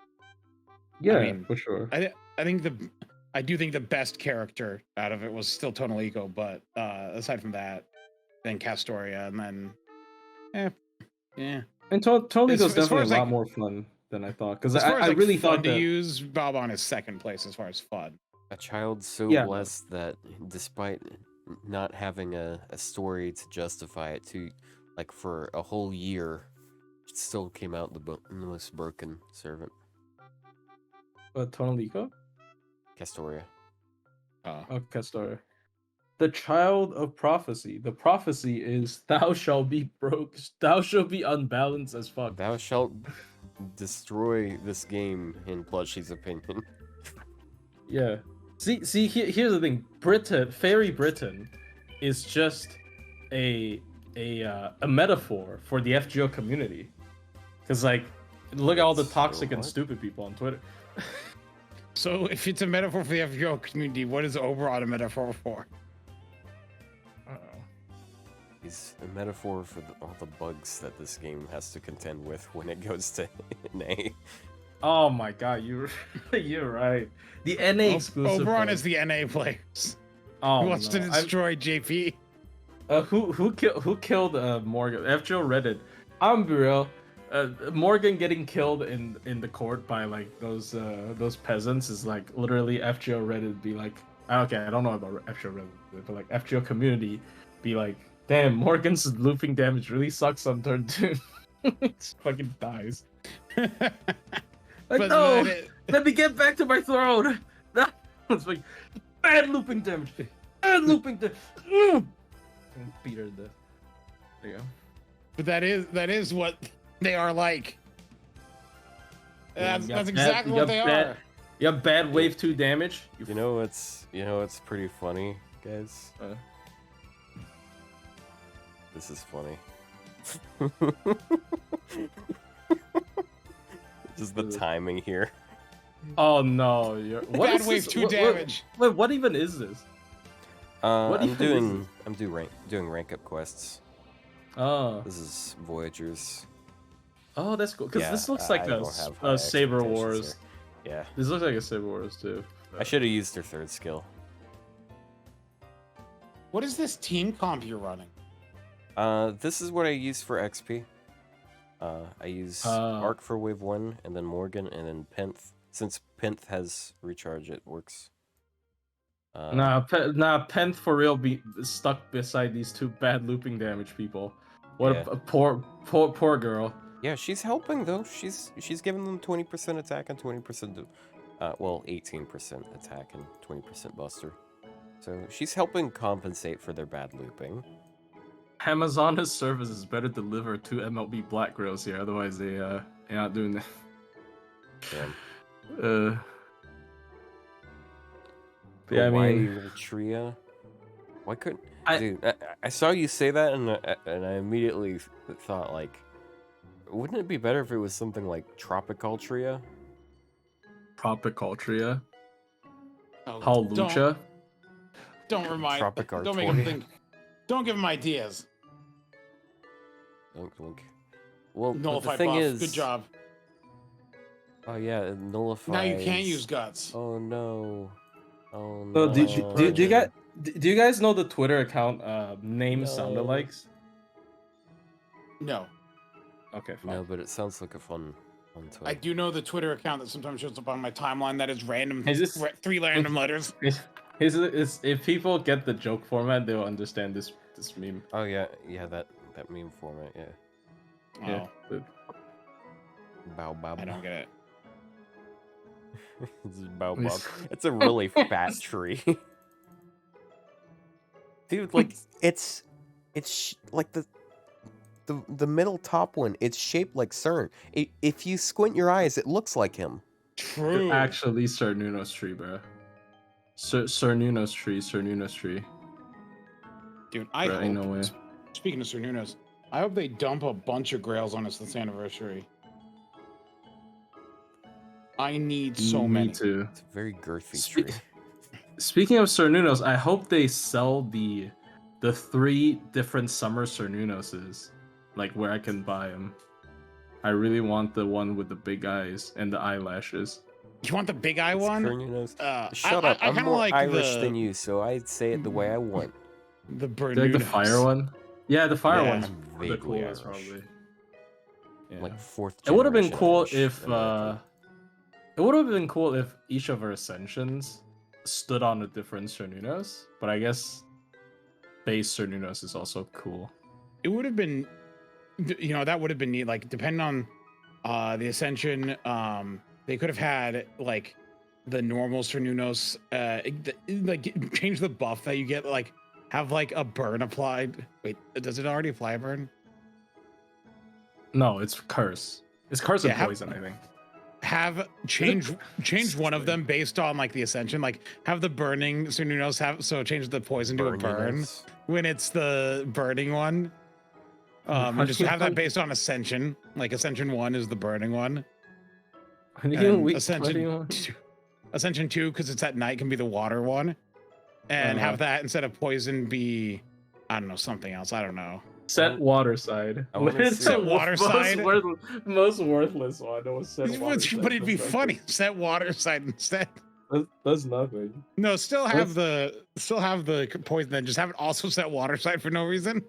Yeah, mean, for sure. I do think the best character out of it was still Tonalico, but aside from that, then Castoria, and then yeah. And Toligo's As far definitely a as, lot like- more fun than I thought. Because As far as I like really fun thought to that. use, Balbon is second place as far as fun. A child so Yeah. blessed that despite not having a story to justify it to, like, for a whole year, it still came out the most broken servant. Tonalico? Castoria. Oh, Castor. The child of prophecy. The prophecy is thou shalt be broke, thou shalt be unbalanced as fuck. Thou shalt destroy this game, in Plushy's opinion. Yeah. See, here's the thing. Fairy Britain is just a metaphor for the FGO community. Because, like, look at all the So toxic and what? stupid people on Twitter. So if it's a metaphor for the FGO community, what is Oberon a metaphor for? He's a metaphor for all the bugs that this game has to contend with when it goes to NA. Oh my god, you're right. The NA exclusive. Oberon bugs. is the NA players. Oh, Who wants to no. destroy JP? Who killed Morgan? FGO Reddit. I'm be real. Morgan getting killed in the court by like those peasants is like literally FGO Reddit be like, okay, I don't know about FGO Reddit, but like FGO community be like, damn, Morgan's looping damage really sucks on turn 2. It fucking dies. Like, But no, then let me get back to my throne. It's like bad looping damage. Bad looping damage. And beat her to death. There you go. But that is what they are like. That's exactly what they are. You have bad wave 2 damage. You know what's pretty funny, guys? This is funny. Just the timing here. Oh no! What Bad is wave this? 2 damage. Wait, what even is this? What I'm even is doing rank up quests. Oh, This is Voyagers. that's cool. Because Yeah, this looks I like don't have high a Saber expectations Wars. here. Yeah, This looks like a Saber Wars too. I should have used their third skill. What is this team comp you're running? This is what I use for XP. I use Arc for wave 1, and then Morgan, and then Penth. Since Penth has recharge, it works. Penth for real be stuck beside these two bad looping damage people. What Yeah. a poor girl. Yeah, she's helping though. She's giving them 20% attack and 20%, 18% attack and 20% buster. So she's helping compensate for their bad looping. Amazon's service is better deliver 2 MLB black girls here, otherwise they're not doing that. Damn. Yeah, I mean, Tria. Why couldn't I- dude? I saw you say that, and I immediately thought, like, wouldn't it be better if it was something like Tropical Tria? Tropicultria, Oh, Paul Lucha. Don't remind. Tropic Don't make him Artoria. think. Don't give him ideas. Dunk, dunk. Well, but the Nullify thing buff. is, Good job. Oh yeah, it nullifies. Now you can't use guts. Oh no. Oh no. So do you guys know the Twitter account name sound No. alikes? No, Okay, fine. No, but it sounds like a fun toy. I do know the Twitter account that sometimes shows up on my timeline. That is random. Is this- 3 random letters. If people get the joke format, they'll understand this meme. Oh yeah, that meme format, yeah. Yeah. Oh, Bow bow. I don't get it. This is bow bow. It's a really fat tree. Dude, like it's like the middle top one. It's shaped like CERN. If you squint your eyes, it looks like him. True. Actually, Sir Nuno's tree, bro. Sir Nuno's tree. Dude, I Bro, hope. ain't no way. Speaking of Sir Nuno's, I hope they dump a bunch of grails on us this anniversary. I need so Me many. too. It's a very girthy Spe- tree. Speaking of Sir Nuno's, I hope they sell the the 3 different summer Cernunoses, like where I can buy them. I really want the one with the big eyes and the eyelashes. You want the big eye It's one? Cornunos. I- Shut I- up. I I'm kinda more like Irish the- than you, so I'd say it the way I want. The Do you like the fire Bernunos. one? Yeah, the fire Yeah. one's I'm the vaguely coolest, Irish. probably. Yeah. Like 4th It would have been generation cool Irish if American. it would have been cool if each of our ascensions stood on a different Cernunos, but I guess base Cernunos is also cool. It would have been, that would have been neat. Like, depending on the ascension, they could have had like the normal Cernunos, like change the buff that you get, like have like a burn applied. Wait, does it already apply a burn? No, it's curse. It's curse and Yeah, poison, I think. Have change one of them based on like the ascension. Like have the burning Cernunos change the poison to a burn Burniness. when it's the burning one. And just have that based on ascension. Like ascension 1 is the burning one. And ascension 2 because it's at night can be the water one, and have that instead of poison be, I don't know, something else. I don't know. Set water side. I wanna It's see- Set water side? Most worthless one. It was set water side. But it'd be funny. Set water side instead. That's nothing. No, still have the poison, then just have it also set water side for no reason.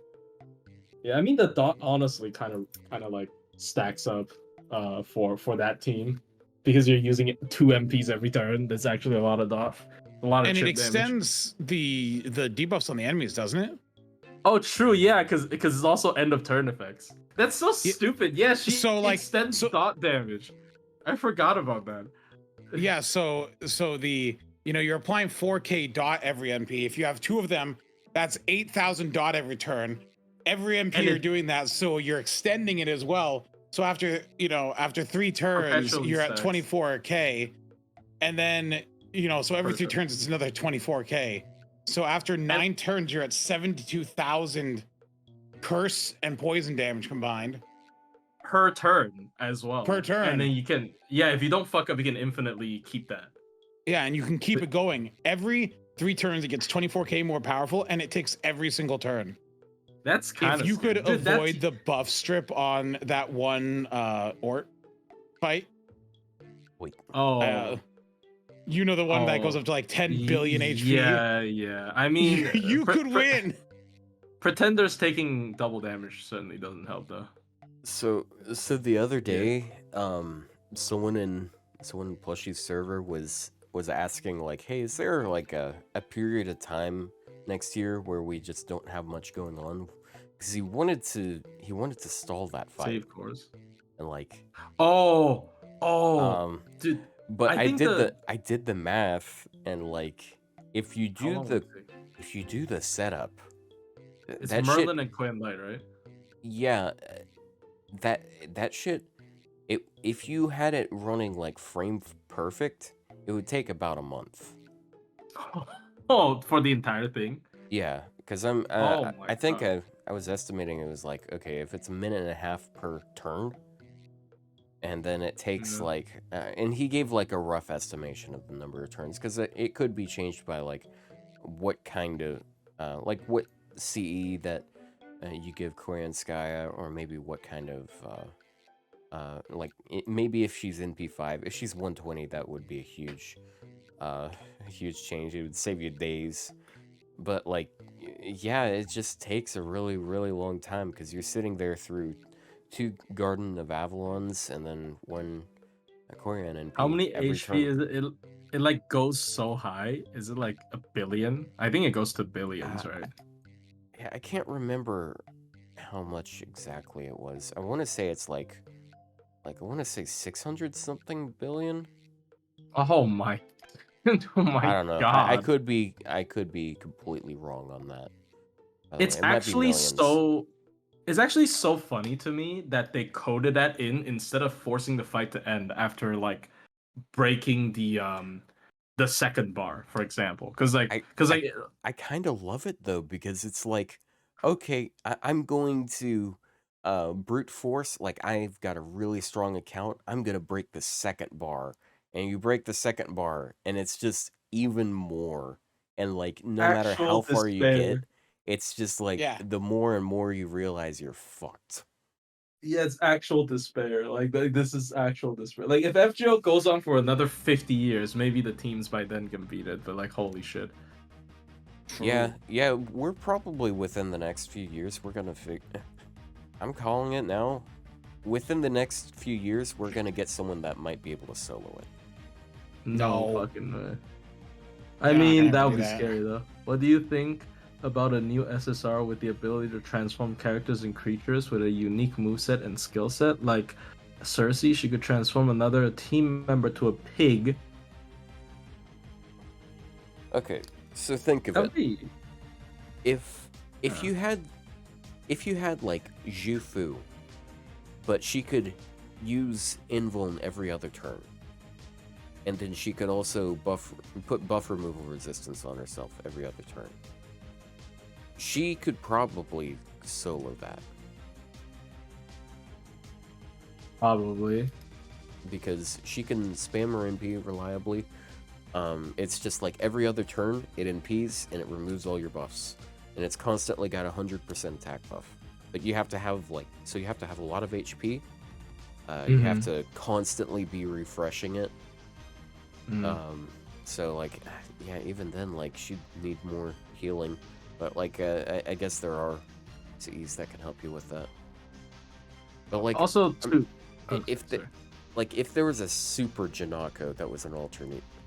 Yeah, I mean the dot honestly kind of like stacks up for that team because you're using it 2 MPs every turn. That's actually a lot of dot. A lot of And it chip extends the debuffs on the enemies, doesn't it? Oh, true. Yeah, because it's also end of turn effects. That's so stupid. Yeah, she extends dot damage. I forgot about that. Yeah. So the you're applying 4K dot every MP. If you have 2 of them, that's 8,000 dot every turn. Every MP you're doing that, so you're extending it as well. So after 3 turns, you're at 24K, and then so every 3 turns it's another 24K. So after 9 turns, you're at 72,000 curse and poison damage combined per turn as well. Per turn, and then you can if you don't fuck up, you can infinitely keep that. Yeah, and you can keep it going. Every 3 turns, it gets 24K more powerful, and it takes every single turn. That's kind of. If you could avoid the buff strip on that one Ort fight. Wait. The one that goes up to like 10 billion HP. Yeah. I mean, you could win. Pretenders taking double damage certainly doesn't help though. So the other day, someone in Plushie's server was asking like, hey, is there like a period of time next year where we just don't have much going on? Because he wanted to stall that fight. Save course. And like dude. But I did the math, and like if you do the setup, it's that Merlin shit, and Quinn Light, right? Yeah, that shit. If you had it running like frame perfect, it would take about a month. Oh, for the entire thing? Yeah, because I think I was estimating it was like, okay, if it's 1.5 minutes per turn, and then it takes like, and he gave like a rough estimation of the number of turns, because it could be changed by like what kind of, like what CE that you give Koreanskaya, or maybe what kind of, maybe if she's in P5, if she's 120, that would be a huge change. It would save you days. But like, yeah, it just takes a really, really long time, because you're sitting there through 2 Garden of Avalons and then 1 Korean NP. How many HP is it? It like goes so high. Is it like 1 billion? I think it goes to billions, right? Yeah, I can't remember how much exactly it was. I want to say it's like I want to say 600 something billion. Oh my. Oh my I don't know. God. I could be completely wrong on that. It's actually so funny to me that they coded that in instead of forcing the fight to end after like breaking the second bar, for example. I kind of love it though, because it's like, okay, I'm going to brute force, like I've got a really strong account, I'm gonna break the second bar, and you break the second bar, and it's just even more, and like no matter how far you get, It's just like Yeah. the more and more you realize you're fucked. Yeah, it's actual despair. Like this is actual despair. Like if FGO goes on for another 50 years, maybe the teams by then can beat it. But like, holy shit. Yeah, yeah, we're probably within the next few years. We're gonna I'm calling it now. Within the next few years, we're gonna get someone that might be able to solo it. No No. fucking way. I They're not mean, gonna that ever would do be that. scary though. What do you think about a new SSR with the ability to transform characters and creatures with a unique moveset and skill set? Like Cersei, she could transform another team member to a pig. Okay, so think of That it. would be If you had like Jufu, but she could use invuln every other turn, and then she could also put buff removal resistance on herself every other turn. She could probably solo that probably. because she can spam her NP reliably. It's just like every other turn it NPs and it removes all your buffs, and it's constantly got 100% attack buff. But you have to have you have to have a lot of HP. You have to constantly be refreshing it. So like, yeah, even then, like, she'd need more healing. But like, I guess there are Z's that can help you with that. But like, Also, too. if if there was a super Janako that was an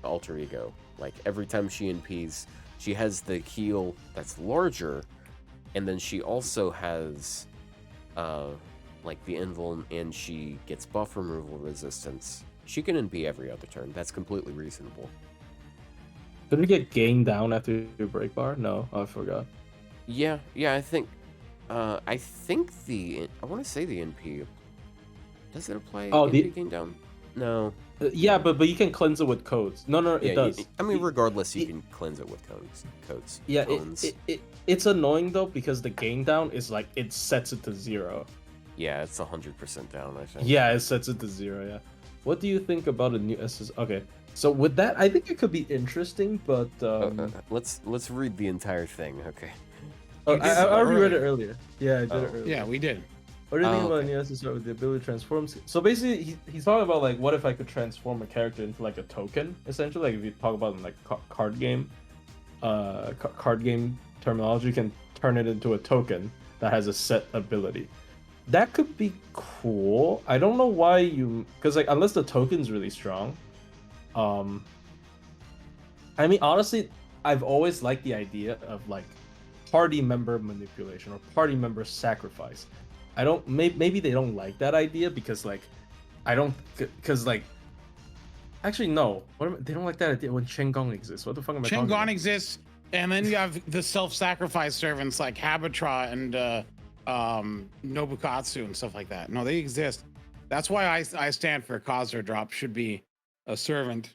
alter ego, like every time she NPs, she has the heal that's larger, and then she also has like the invuln, and she gets buff removal resistance. She can NP every other turn. That's completely reasonable. Did we get gained down after your break bar? No, I forgot. Yeah, I think I want to say the NP. Does it apply NP gain down? No. Yeah, but you can cleanse it with codes. No, it does. I mean, regardless, you can cleanse it with codes. Yeah, Cones. it's annoying though because the gain down is like it sets it to 0. Yeah, it's 100% down, I think. Yeah, it sets it to 0. Yeah. What do you think about a new SS? Okay, so with that, I think it could be interesting, but let's read the entire thing. Okay. I already read it earlier. Yeah, I did it earlier. Yeah, we did. What do you think about a new SSR with the ability to transform? So basically, he's talking about like, what if I could transform a character into like a token? Essentially, like if you talk about in like card game terminology, you can turn it into a token that has a set ability. That could be cool. I don't know why because like unless the token's really strong. I mean, honestly, I've always liked the idea of like party member manipulation or party member sacrifice. I don't. Maybe they don't like that idea because like, actually no. They don't like that idea when Shengon exists. What the fuck am I talking about? Shengon exists, and then you have the self-sacrifice servants like Habitra and Nobukatsu and stuff like that. No, they exist. That's why I stand for Khazra Drop should be a servant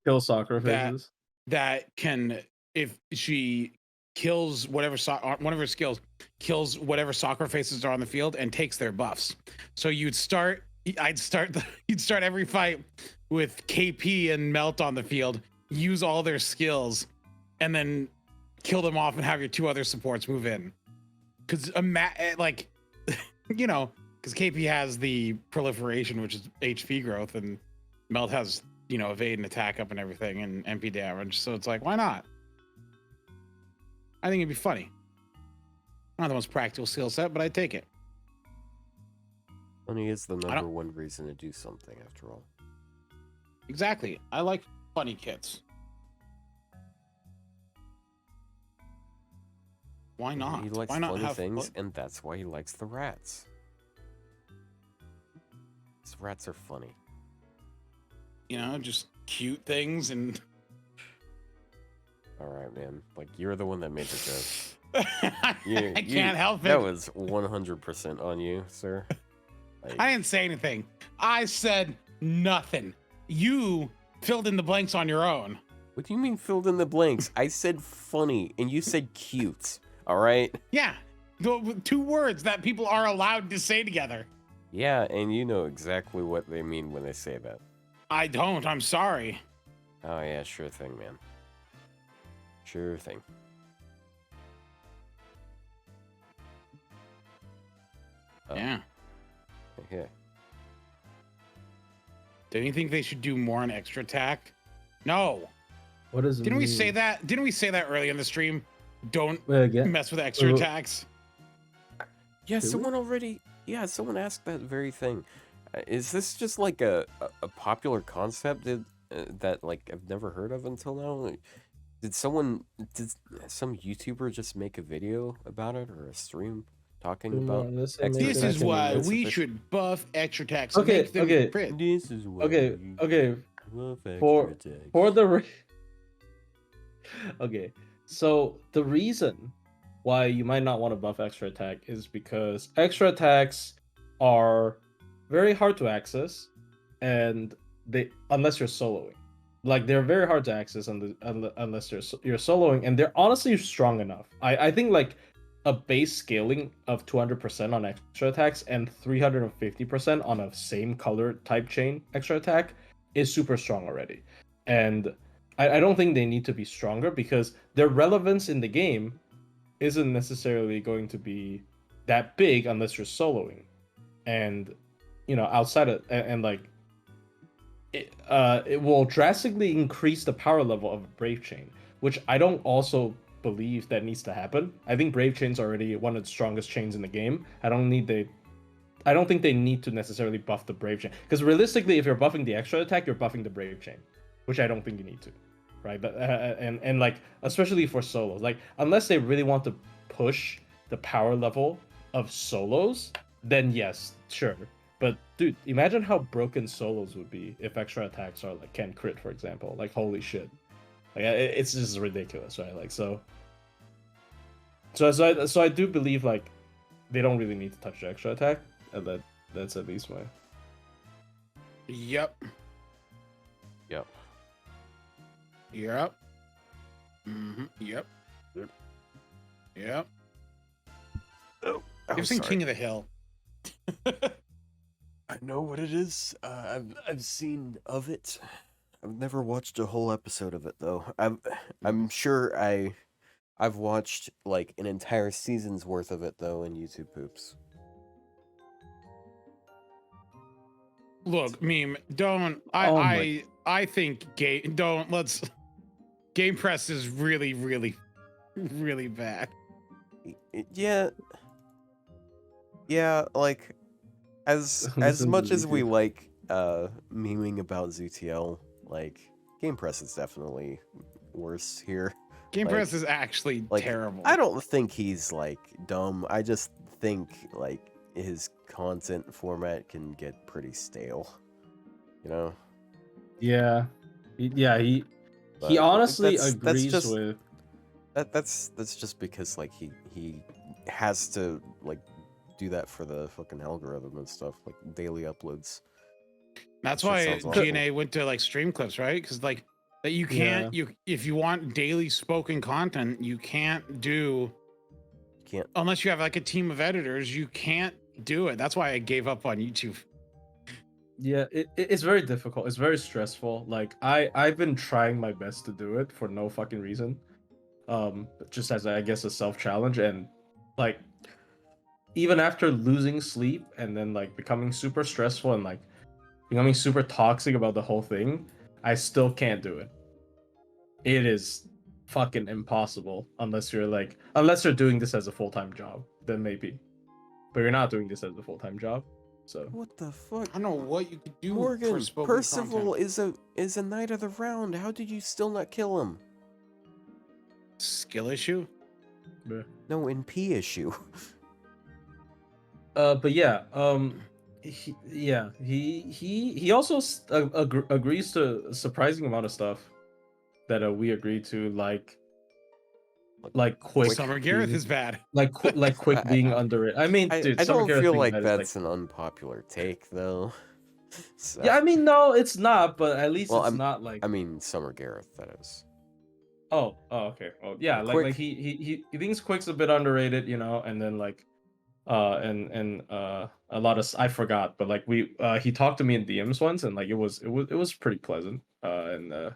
Kill sacrifices. that can, if she kills whatever one of her skills kills whatever soccer faces are on the field and takes their buffs. So you'd start every fight with KP and Melt on the field, use all their skills, and then kill them off and have your 2 other supports move in. Because like, you know, because KP has the proliferation, which is HP growth, and Melt has, you know, evade and attack up and everything and MP damage. So it's like, why not? I think it'd be funny. Not the most practical skill set, but I'd take it. Funny is the number one reason to do something, after all. Exactly. I like funny kits. Why not? He likes Why not funny have things, fun? and that's why he likes the rats. These rats are funny. You know, just cute things and. All right, man. Like, you're the one that made the joke. I can't help it. That was 100% on you, sir. Like, I didn't say anything. I said nothing. You filled in the blanks on your own. what do you mean filled in the blanks? I said funny, and you said cute. All right? Yeah, the 2 words that people are allowed to say together. Yeah, and you know exactly what they mean when they say that. I don't. I'm sorry. Oh, yeah, sure thing, man. Sure thing. Yeah. Yeah. Do you think they should do more on extra attack? No. What does it Didn't we mean? say that? Didn't we say that early in the stream? Don't Wait, again? mess with extra Wait, attacks. Yeah, Did we? someone already. Yeah, someone asked that very thing. Is this just like a popular concept that like I've never heard of until now? Like, did some YouTuber just make a video about it or a stream talking Do more about? unless they extra make This an is attack and why it's we official? should buff extra attacks. Okay, Make them okay. crit. This is why Okay, we okay. love extra For attacks. for the re- okay, so the reason why you might not want to buff extra attack is because extra attacks are very hard to access, and they unless you're soloing, like they're very hard to access unless you're soloing, and they're honestly strong enough. I think like a base scaling of 200% on extra attacks and 350% on a same color type chain extra attack is super strong already. And I don't think they need to be stronger because their relevance in the game isn't necessarily going to be that big unless you're soloing. And outside of and like it will drastically increase the power level of Brave Chain, which I don't also believe that needs to happen. I think Brave Chain's already one of the strongest chains in the game. I don't think they need to necessarily buff the Brave Chain, because realistically, if you're buffing the extra attack, you're buffing the Brave Chain, which I don't think you need to, right? But and like especially for solos, like unless they really want to push the power level of solos, then yes, sure. But dude, imagine how broken solos would be if extra attacks are like can crit, for example. Like holy shit, like it's just ridiculous, right? Like so I do believe like they don't really need to touch the extra attack, and that's at least my. Yep. Yep. Yep. Mm-hmm. Yep. Yep. Yep. Oh, You've seen King of the Hill. I know what it is. I've seen of it. I've never watched a whole episode of it though. I'm sure I've watched like an entire season's worth of it though in YouTube poops. Look, meme. Don't. I think Game Press is really, really, really bad. Yeah. Yeah, like as Listen much to as we ZTL. like memeing about ZTL, like Game Press is definitely worse here. Game Like- Press is actually like, terrible. I don't think he's like dumb. I just think like his content format can get pretty stale. You know? Yeah, he But honestly that's agrees just- with. That's just because like he has to like do that for the fucking algorithm and stuff, like daily uploads. That's Shit why sounds awful. GNA went to like stream clips, right? Because like that you can't if you want daily spoken content, you can't do Can't. unless you have like a team of editors. You can't do it. That's why I gave up on YouTube. Yeah, it's very difficult. It's very stressful. Like I've been trying my best to do it for no fucking reason. Just as I guess a self challenge, and like even after losing sleep and then like becoming super stressful and like becoming super toxic about the whole thing, I still can't do it. It is fucking impossible unless you're doing this as a full-time job, then maybe. But you're not doing this as a full-time job. So What the fuck? I don't know what you could do Morgan, for spoken Percival content. is a knight of the round. How did you still not kill him? Skill issue. No NP issue. but yeah, he also agrees to a surprising amount of stuff that we agree to, like quick. Summer Gareth being- is bad. like quick being under it. I mean, dude, I Summer don't Gareth feel being like bad is, that's an unpopular take though. So, Yeah, I mean, no, it's not. But at least Well, it's not like. I mean Summer Gareth, that is. Oh, okay. Oh, yeah. Quick. Like he thinks Quick's a bit underrated, and then like, and a lot of I forgot, but like he talked to me in DMs once, and like it was pretty pleasant. Yeah.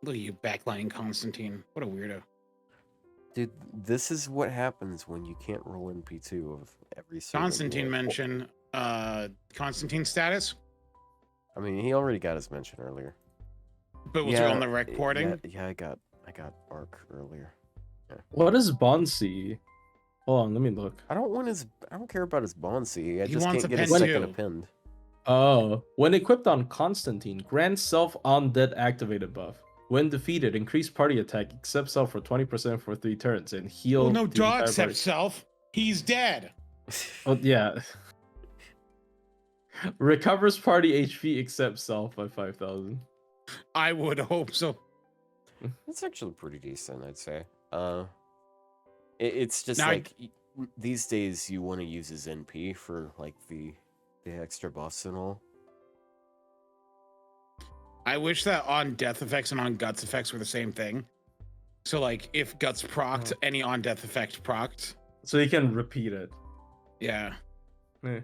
Look at you backlining Constantine. What a weirdo. Dude, this is what happens when you can't roll NP2 of every single Constantine war. mentioned Constantine's status, I mean, he already got his mention earlier. but was it on the recording? Yeah, I got Arc earlier. What is Bonsi? Hold on, let me look. I don't care about his Bonsi. I He just wants can't a get his pen second too. append. Oh, when equipped on Constantine, grant self undead activated buff. When defeated, increase party attack except self for 20% for 3 turns and heal. Well, no, the dog entire except party. self. He's dead. Oh yeah. Recovers party HP except self by 5,000. I would hope so. It's actually pretty decent, I'd say. It's just Now like these days you want to use his NP for like the extra buffs and all. I wish that on death effects and on guts effects were the same thing. So like if guts procced, any on death effect procced. So you can repeat it. Yeah. Yeah.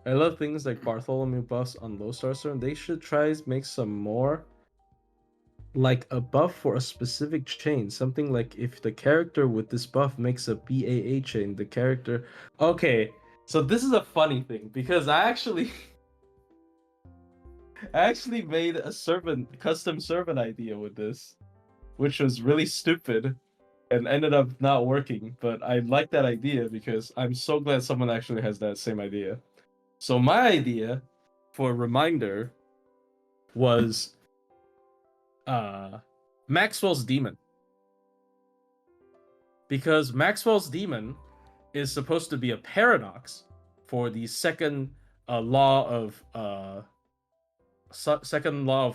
I love things like Bartholomew buffs on low star server. They should try to make some more like a buff for a specific chain. Something like if the character with this buff makes a BAA chain, the character. Okay, so this is a funny thing because I actually made a custom servant idea with this, which was really stupid and ended up not working. But I like that idea because I'm so glad someone actually has that same idea. So my idea for a reminder was Maxwell's Demon. Because Maxwell's Demon is supposed to be a paradox for the second law of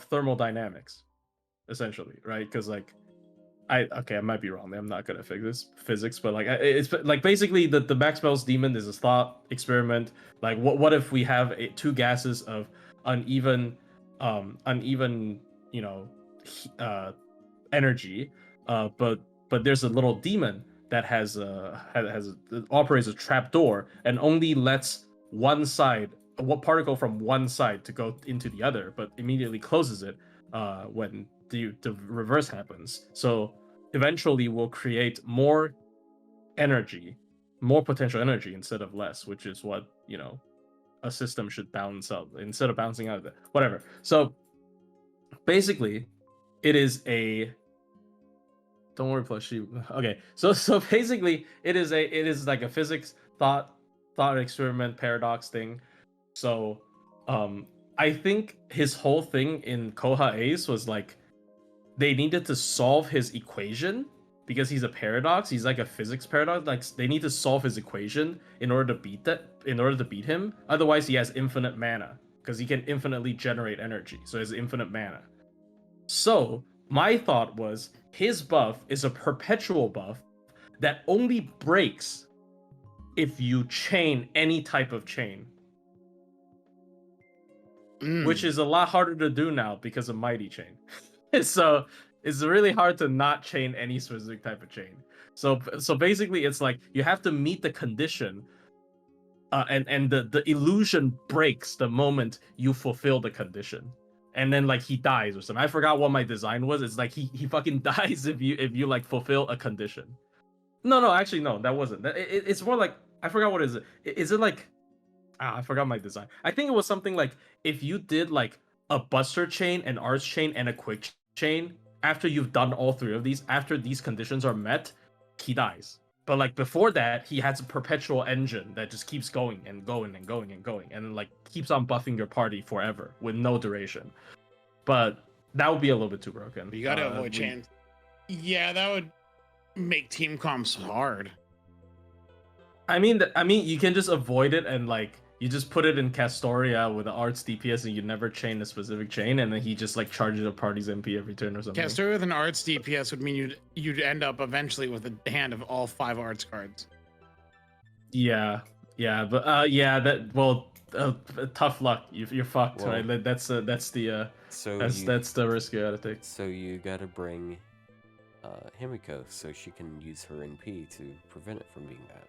thermodynamics, essentially, right? Because like I might be wrong. I'm not good at physics, but like it's like basically the Maxwell's Demon is a thought experiment. Like what if we have two gases of uneven energy, but there's a little demon that operates a trap door and only lets one particle from one side to go into the other, but immediately closes it when the reverse happens. So eventually we'll create more potential energy instead of less, which is what a system should balance out instead of bouncing out of it. Whatever. So basically, it is a. Don't worry, plushie. Okay, so basically, it is like a physics thought experiment paradox thing. So, I think his whole thing in Koha Ace was like they needed to solve his equation because he's a paradox. He's like a physics paradox. Like they need to solve his equation in order to beat him. Otherwise, he has infinite mana because he can infinitely generate energy. So he has infinite mana. So my thought was his buff is a perpetual buff that only breaks if you chain any type of chain. Which is a lot harder to do now because of Mighty Chain. So it's really hard to not chain any specific type of chain. So basically it's like you have to meet the condition and the illusion breaks the moment you fulfill the condition. And then like he dies or something. I forgot what my design was. It's like he fucking dies if you like fulfill a condition. No, actually no, that wasn't. It's more like I forgot what is it. Is it like I forgot my design. I think it was something like if you did like a Buster chain, an Arts chain, and a Quick chain, after you've done all three of these, after these conditions are met, he dies. But like before that, he has a perpetual engine that just keeps going and going and going and going, and like keeps on buffing your party forever with no duration. But that would be a little bit too broken. You gotta avoid chains. Yeah, that would make team comps hard. I mean, you can just avoid it and like you just put it in Castoria with the Arts DPS and you never chain a specific chain, and then he just like charges a party's MP every turn or something. Castoria with an Arts DPS would mean you'd end up eventually with a hand of all 5 Arts cards. Yeah, but tough luck. You're fucked, well, right? That's the risk you gotta take. So you gotta bring Himiko so she can use her NP to prevent it from being bad.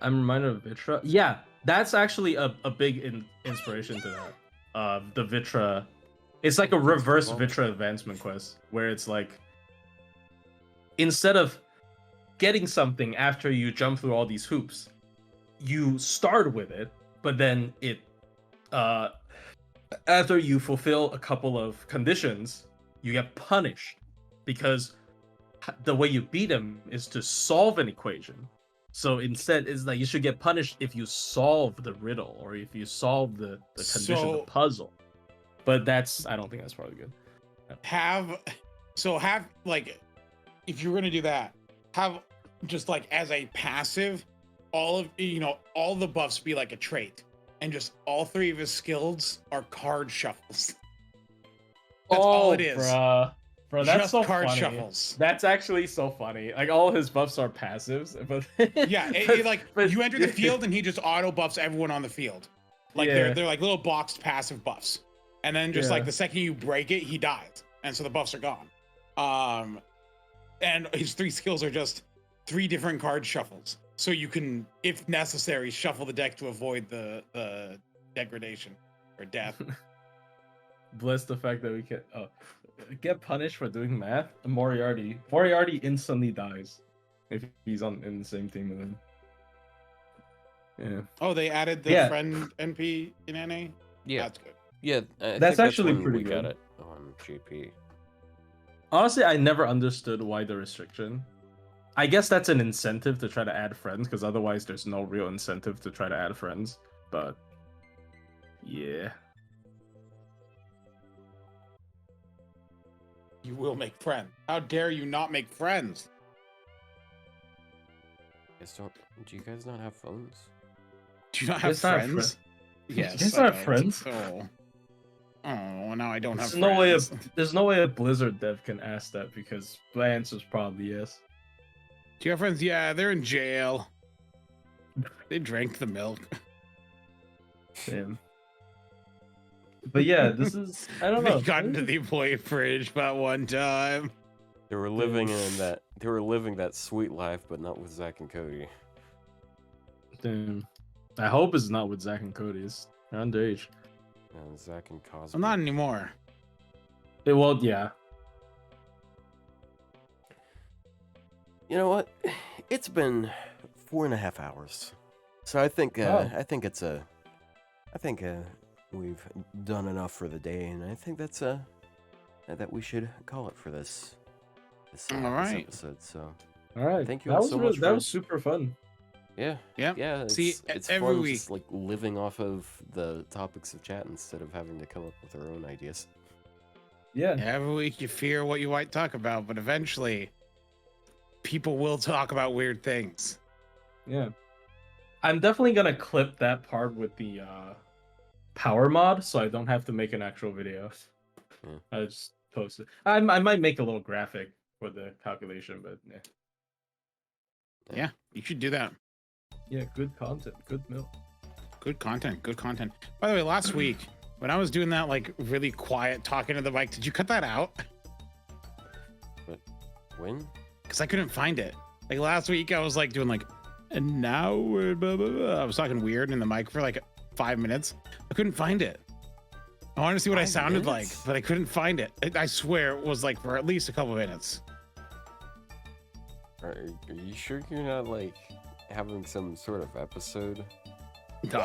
I'm reminded of Vitra. Yeah, that's actually a big inspiration to that. The Vitra, it's like a reverse Vitra advancement quest where it's like instead of getting something after you jump through all these hoops, you start with it, but then it after you fulfill a couple of conditions, you get punished because the way you beat him is to solve an equation. So instead, it's like you should get punished if you solve the riddle or if you solve the condition, the puzzle. But I don't think that's probably good. Have like, if you're gonna do that, have just like as a passive, all the buffs be like a trait, and just all 3 of his skills are card shuffles. That's all it is. Bro, that's just so card funny. shuffles. That's actually so funny. Like all his buffs are passives, but Yeah, you enter the field and he just auto buffs everyone on the field. Like they're like little boxed passive buffs. And then just like the second you break it, he dies. And so the buffs are gone. And his 3 skills are just 3 different card shuffles. So you can, if necessary, shuffle the deck to avoid the degradation or death. Bless the fact that we can get punished for doing math. Moriarty instantly dies if he's in the same team with him. Yeah. Oh, they added the friend NP in NA? Yeah. That's good. Yeah, that's actually when pretty we good. got it on GP. Honestly, I never understood why the restriction. I guess that's an incentive to try to add friends, because otherwise there's no real incentive to try to add friends. But yeah. You will make friends. How dare you not make friends? Do you guys not have phones? Do you not have friends? Yes. You guys not have friends? Oh, now I don't have friends. friends. There's no way a Blizzard dev can ask that, because the answer is probably yes. Do you have friends? Yeah, they're in jail. They drank the milk. Damn. But yeah, this is, I don't know. They got into the employee fridge about one time. They were living that sweet life, but not with Zach and Cody. Damn. I hope it's not with Zach and Cody. They're underage. And Zach and Cosby. Well, not anymore. Well, yeah. You know what? It's been 4.5 hours, so I think we've done enough for the day, and I think that's that we should call it for this episode. So, all right, thank you all so much. That was super fun. Yeah. It's every fun week, just like living off of the topics of chat instead of having to come up with our own ideas. Yeah. Every week you fear what you might talk about, but eventually people will talk about weird things. Yeah. I'm definitely gonna clip that part with the power mod, so I don't have to make an actual video. Yeah. I just post it. I might make a little graphic for the calculation, but yeah, you should do that. Yeah, good content, good milk. Good content. By the way, last week when I was doing that like really quiet talking to the mic, did you cut that out? But when? Because I couldn't find it. Like last week I was like doing like, and now we're blah, blah, blah. I was talking weird in the mic for like 5 minutes. I couldn't find it. I wanted to see what I sounded like, but I couldn't find it. I swear it was like for at least a couple minutes. Are you sure you're not like having some sort of episode? No,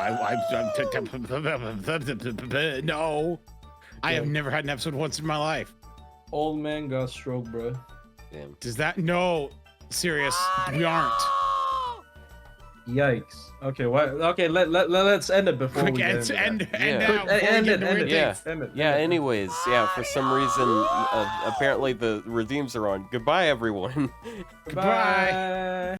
I have never had an episode once in my life. Old man got stroke, bro. Damn. Does that? No, serious. We aren't. Yikes. Okay, what? Okay, let's end it before we end it. Yeah. Anyways, for some reason, apparently the redeems are on. Goodbye, everyone. Goodbye.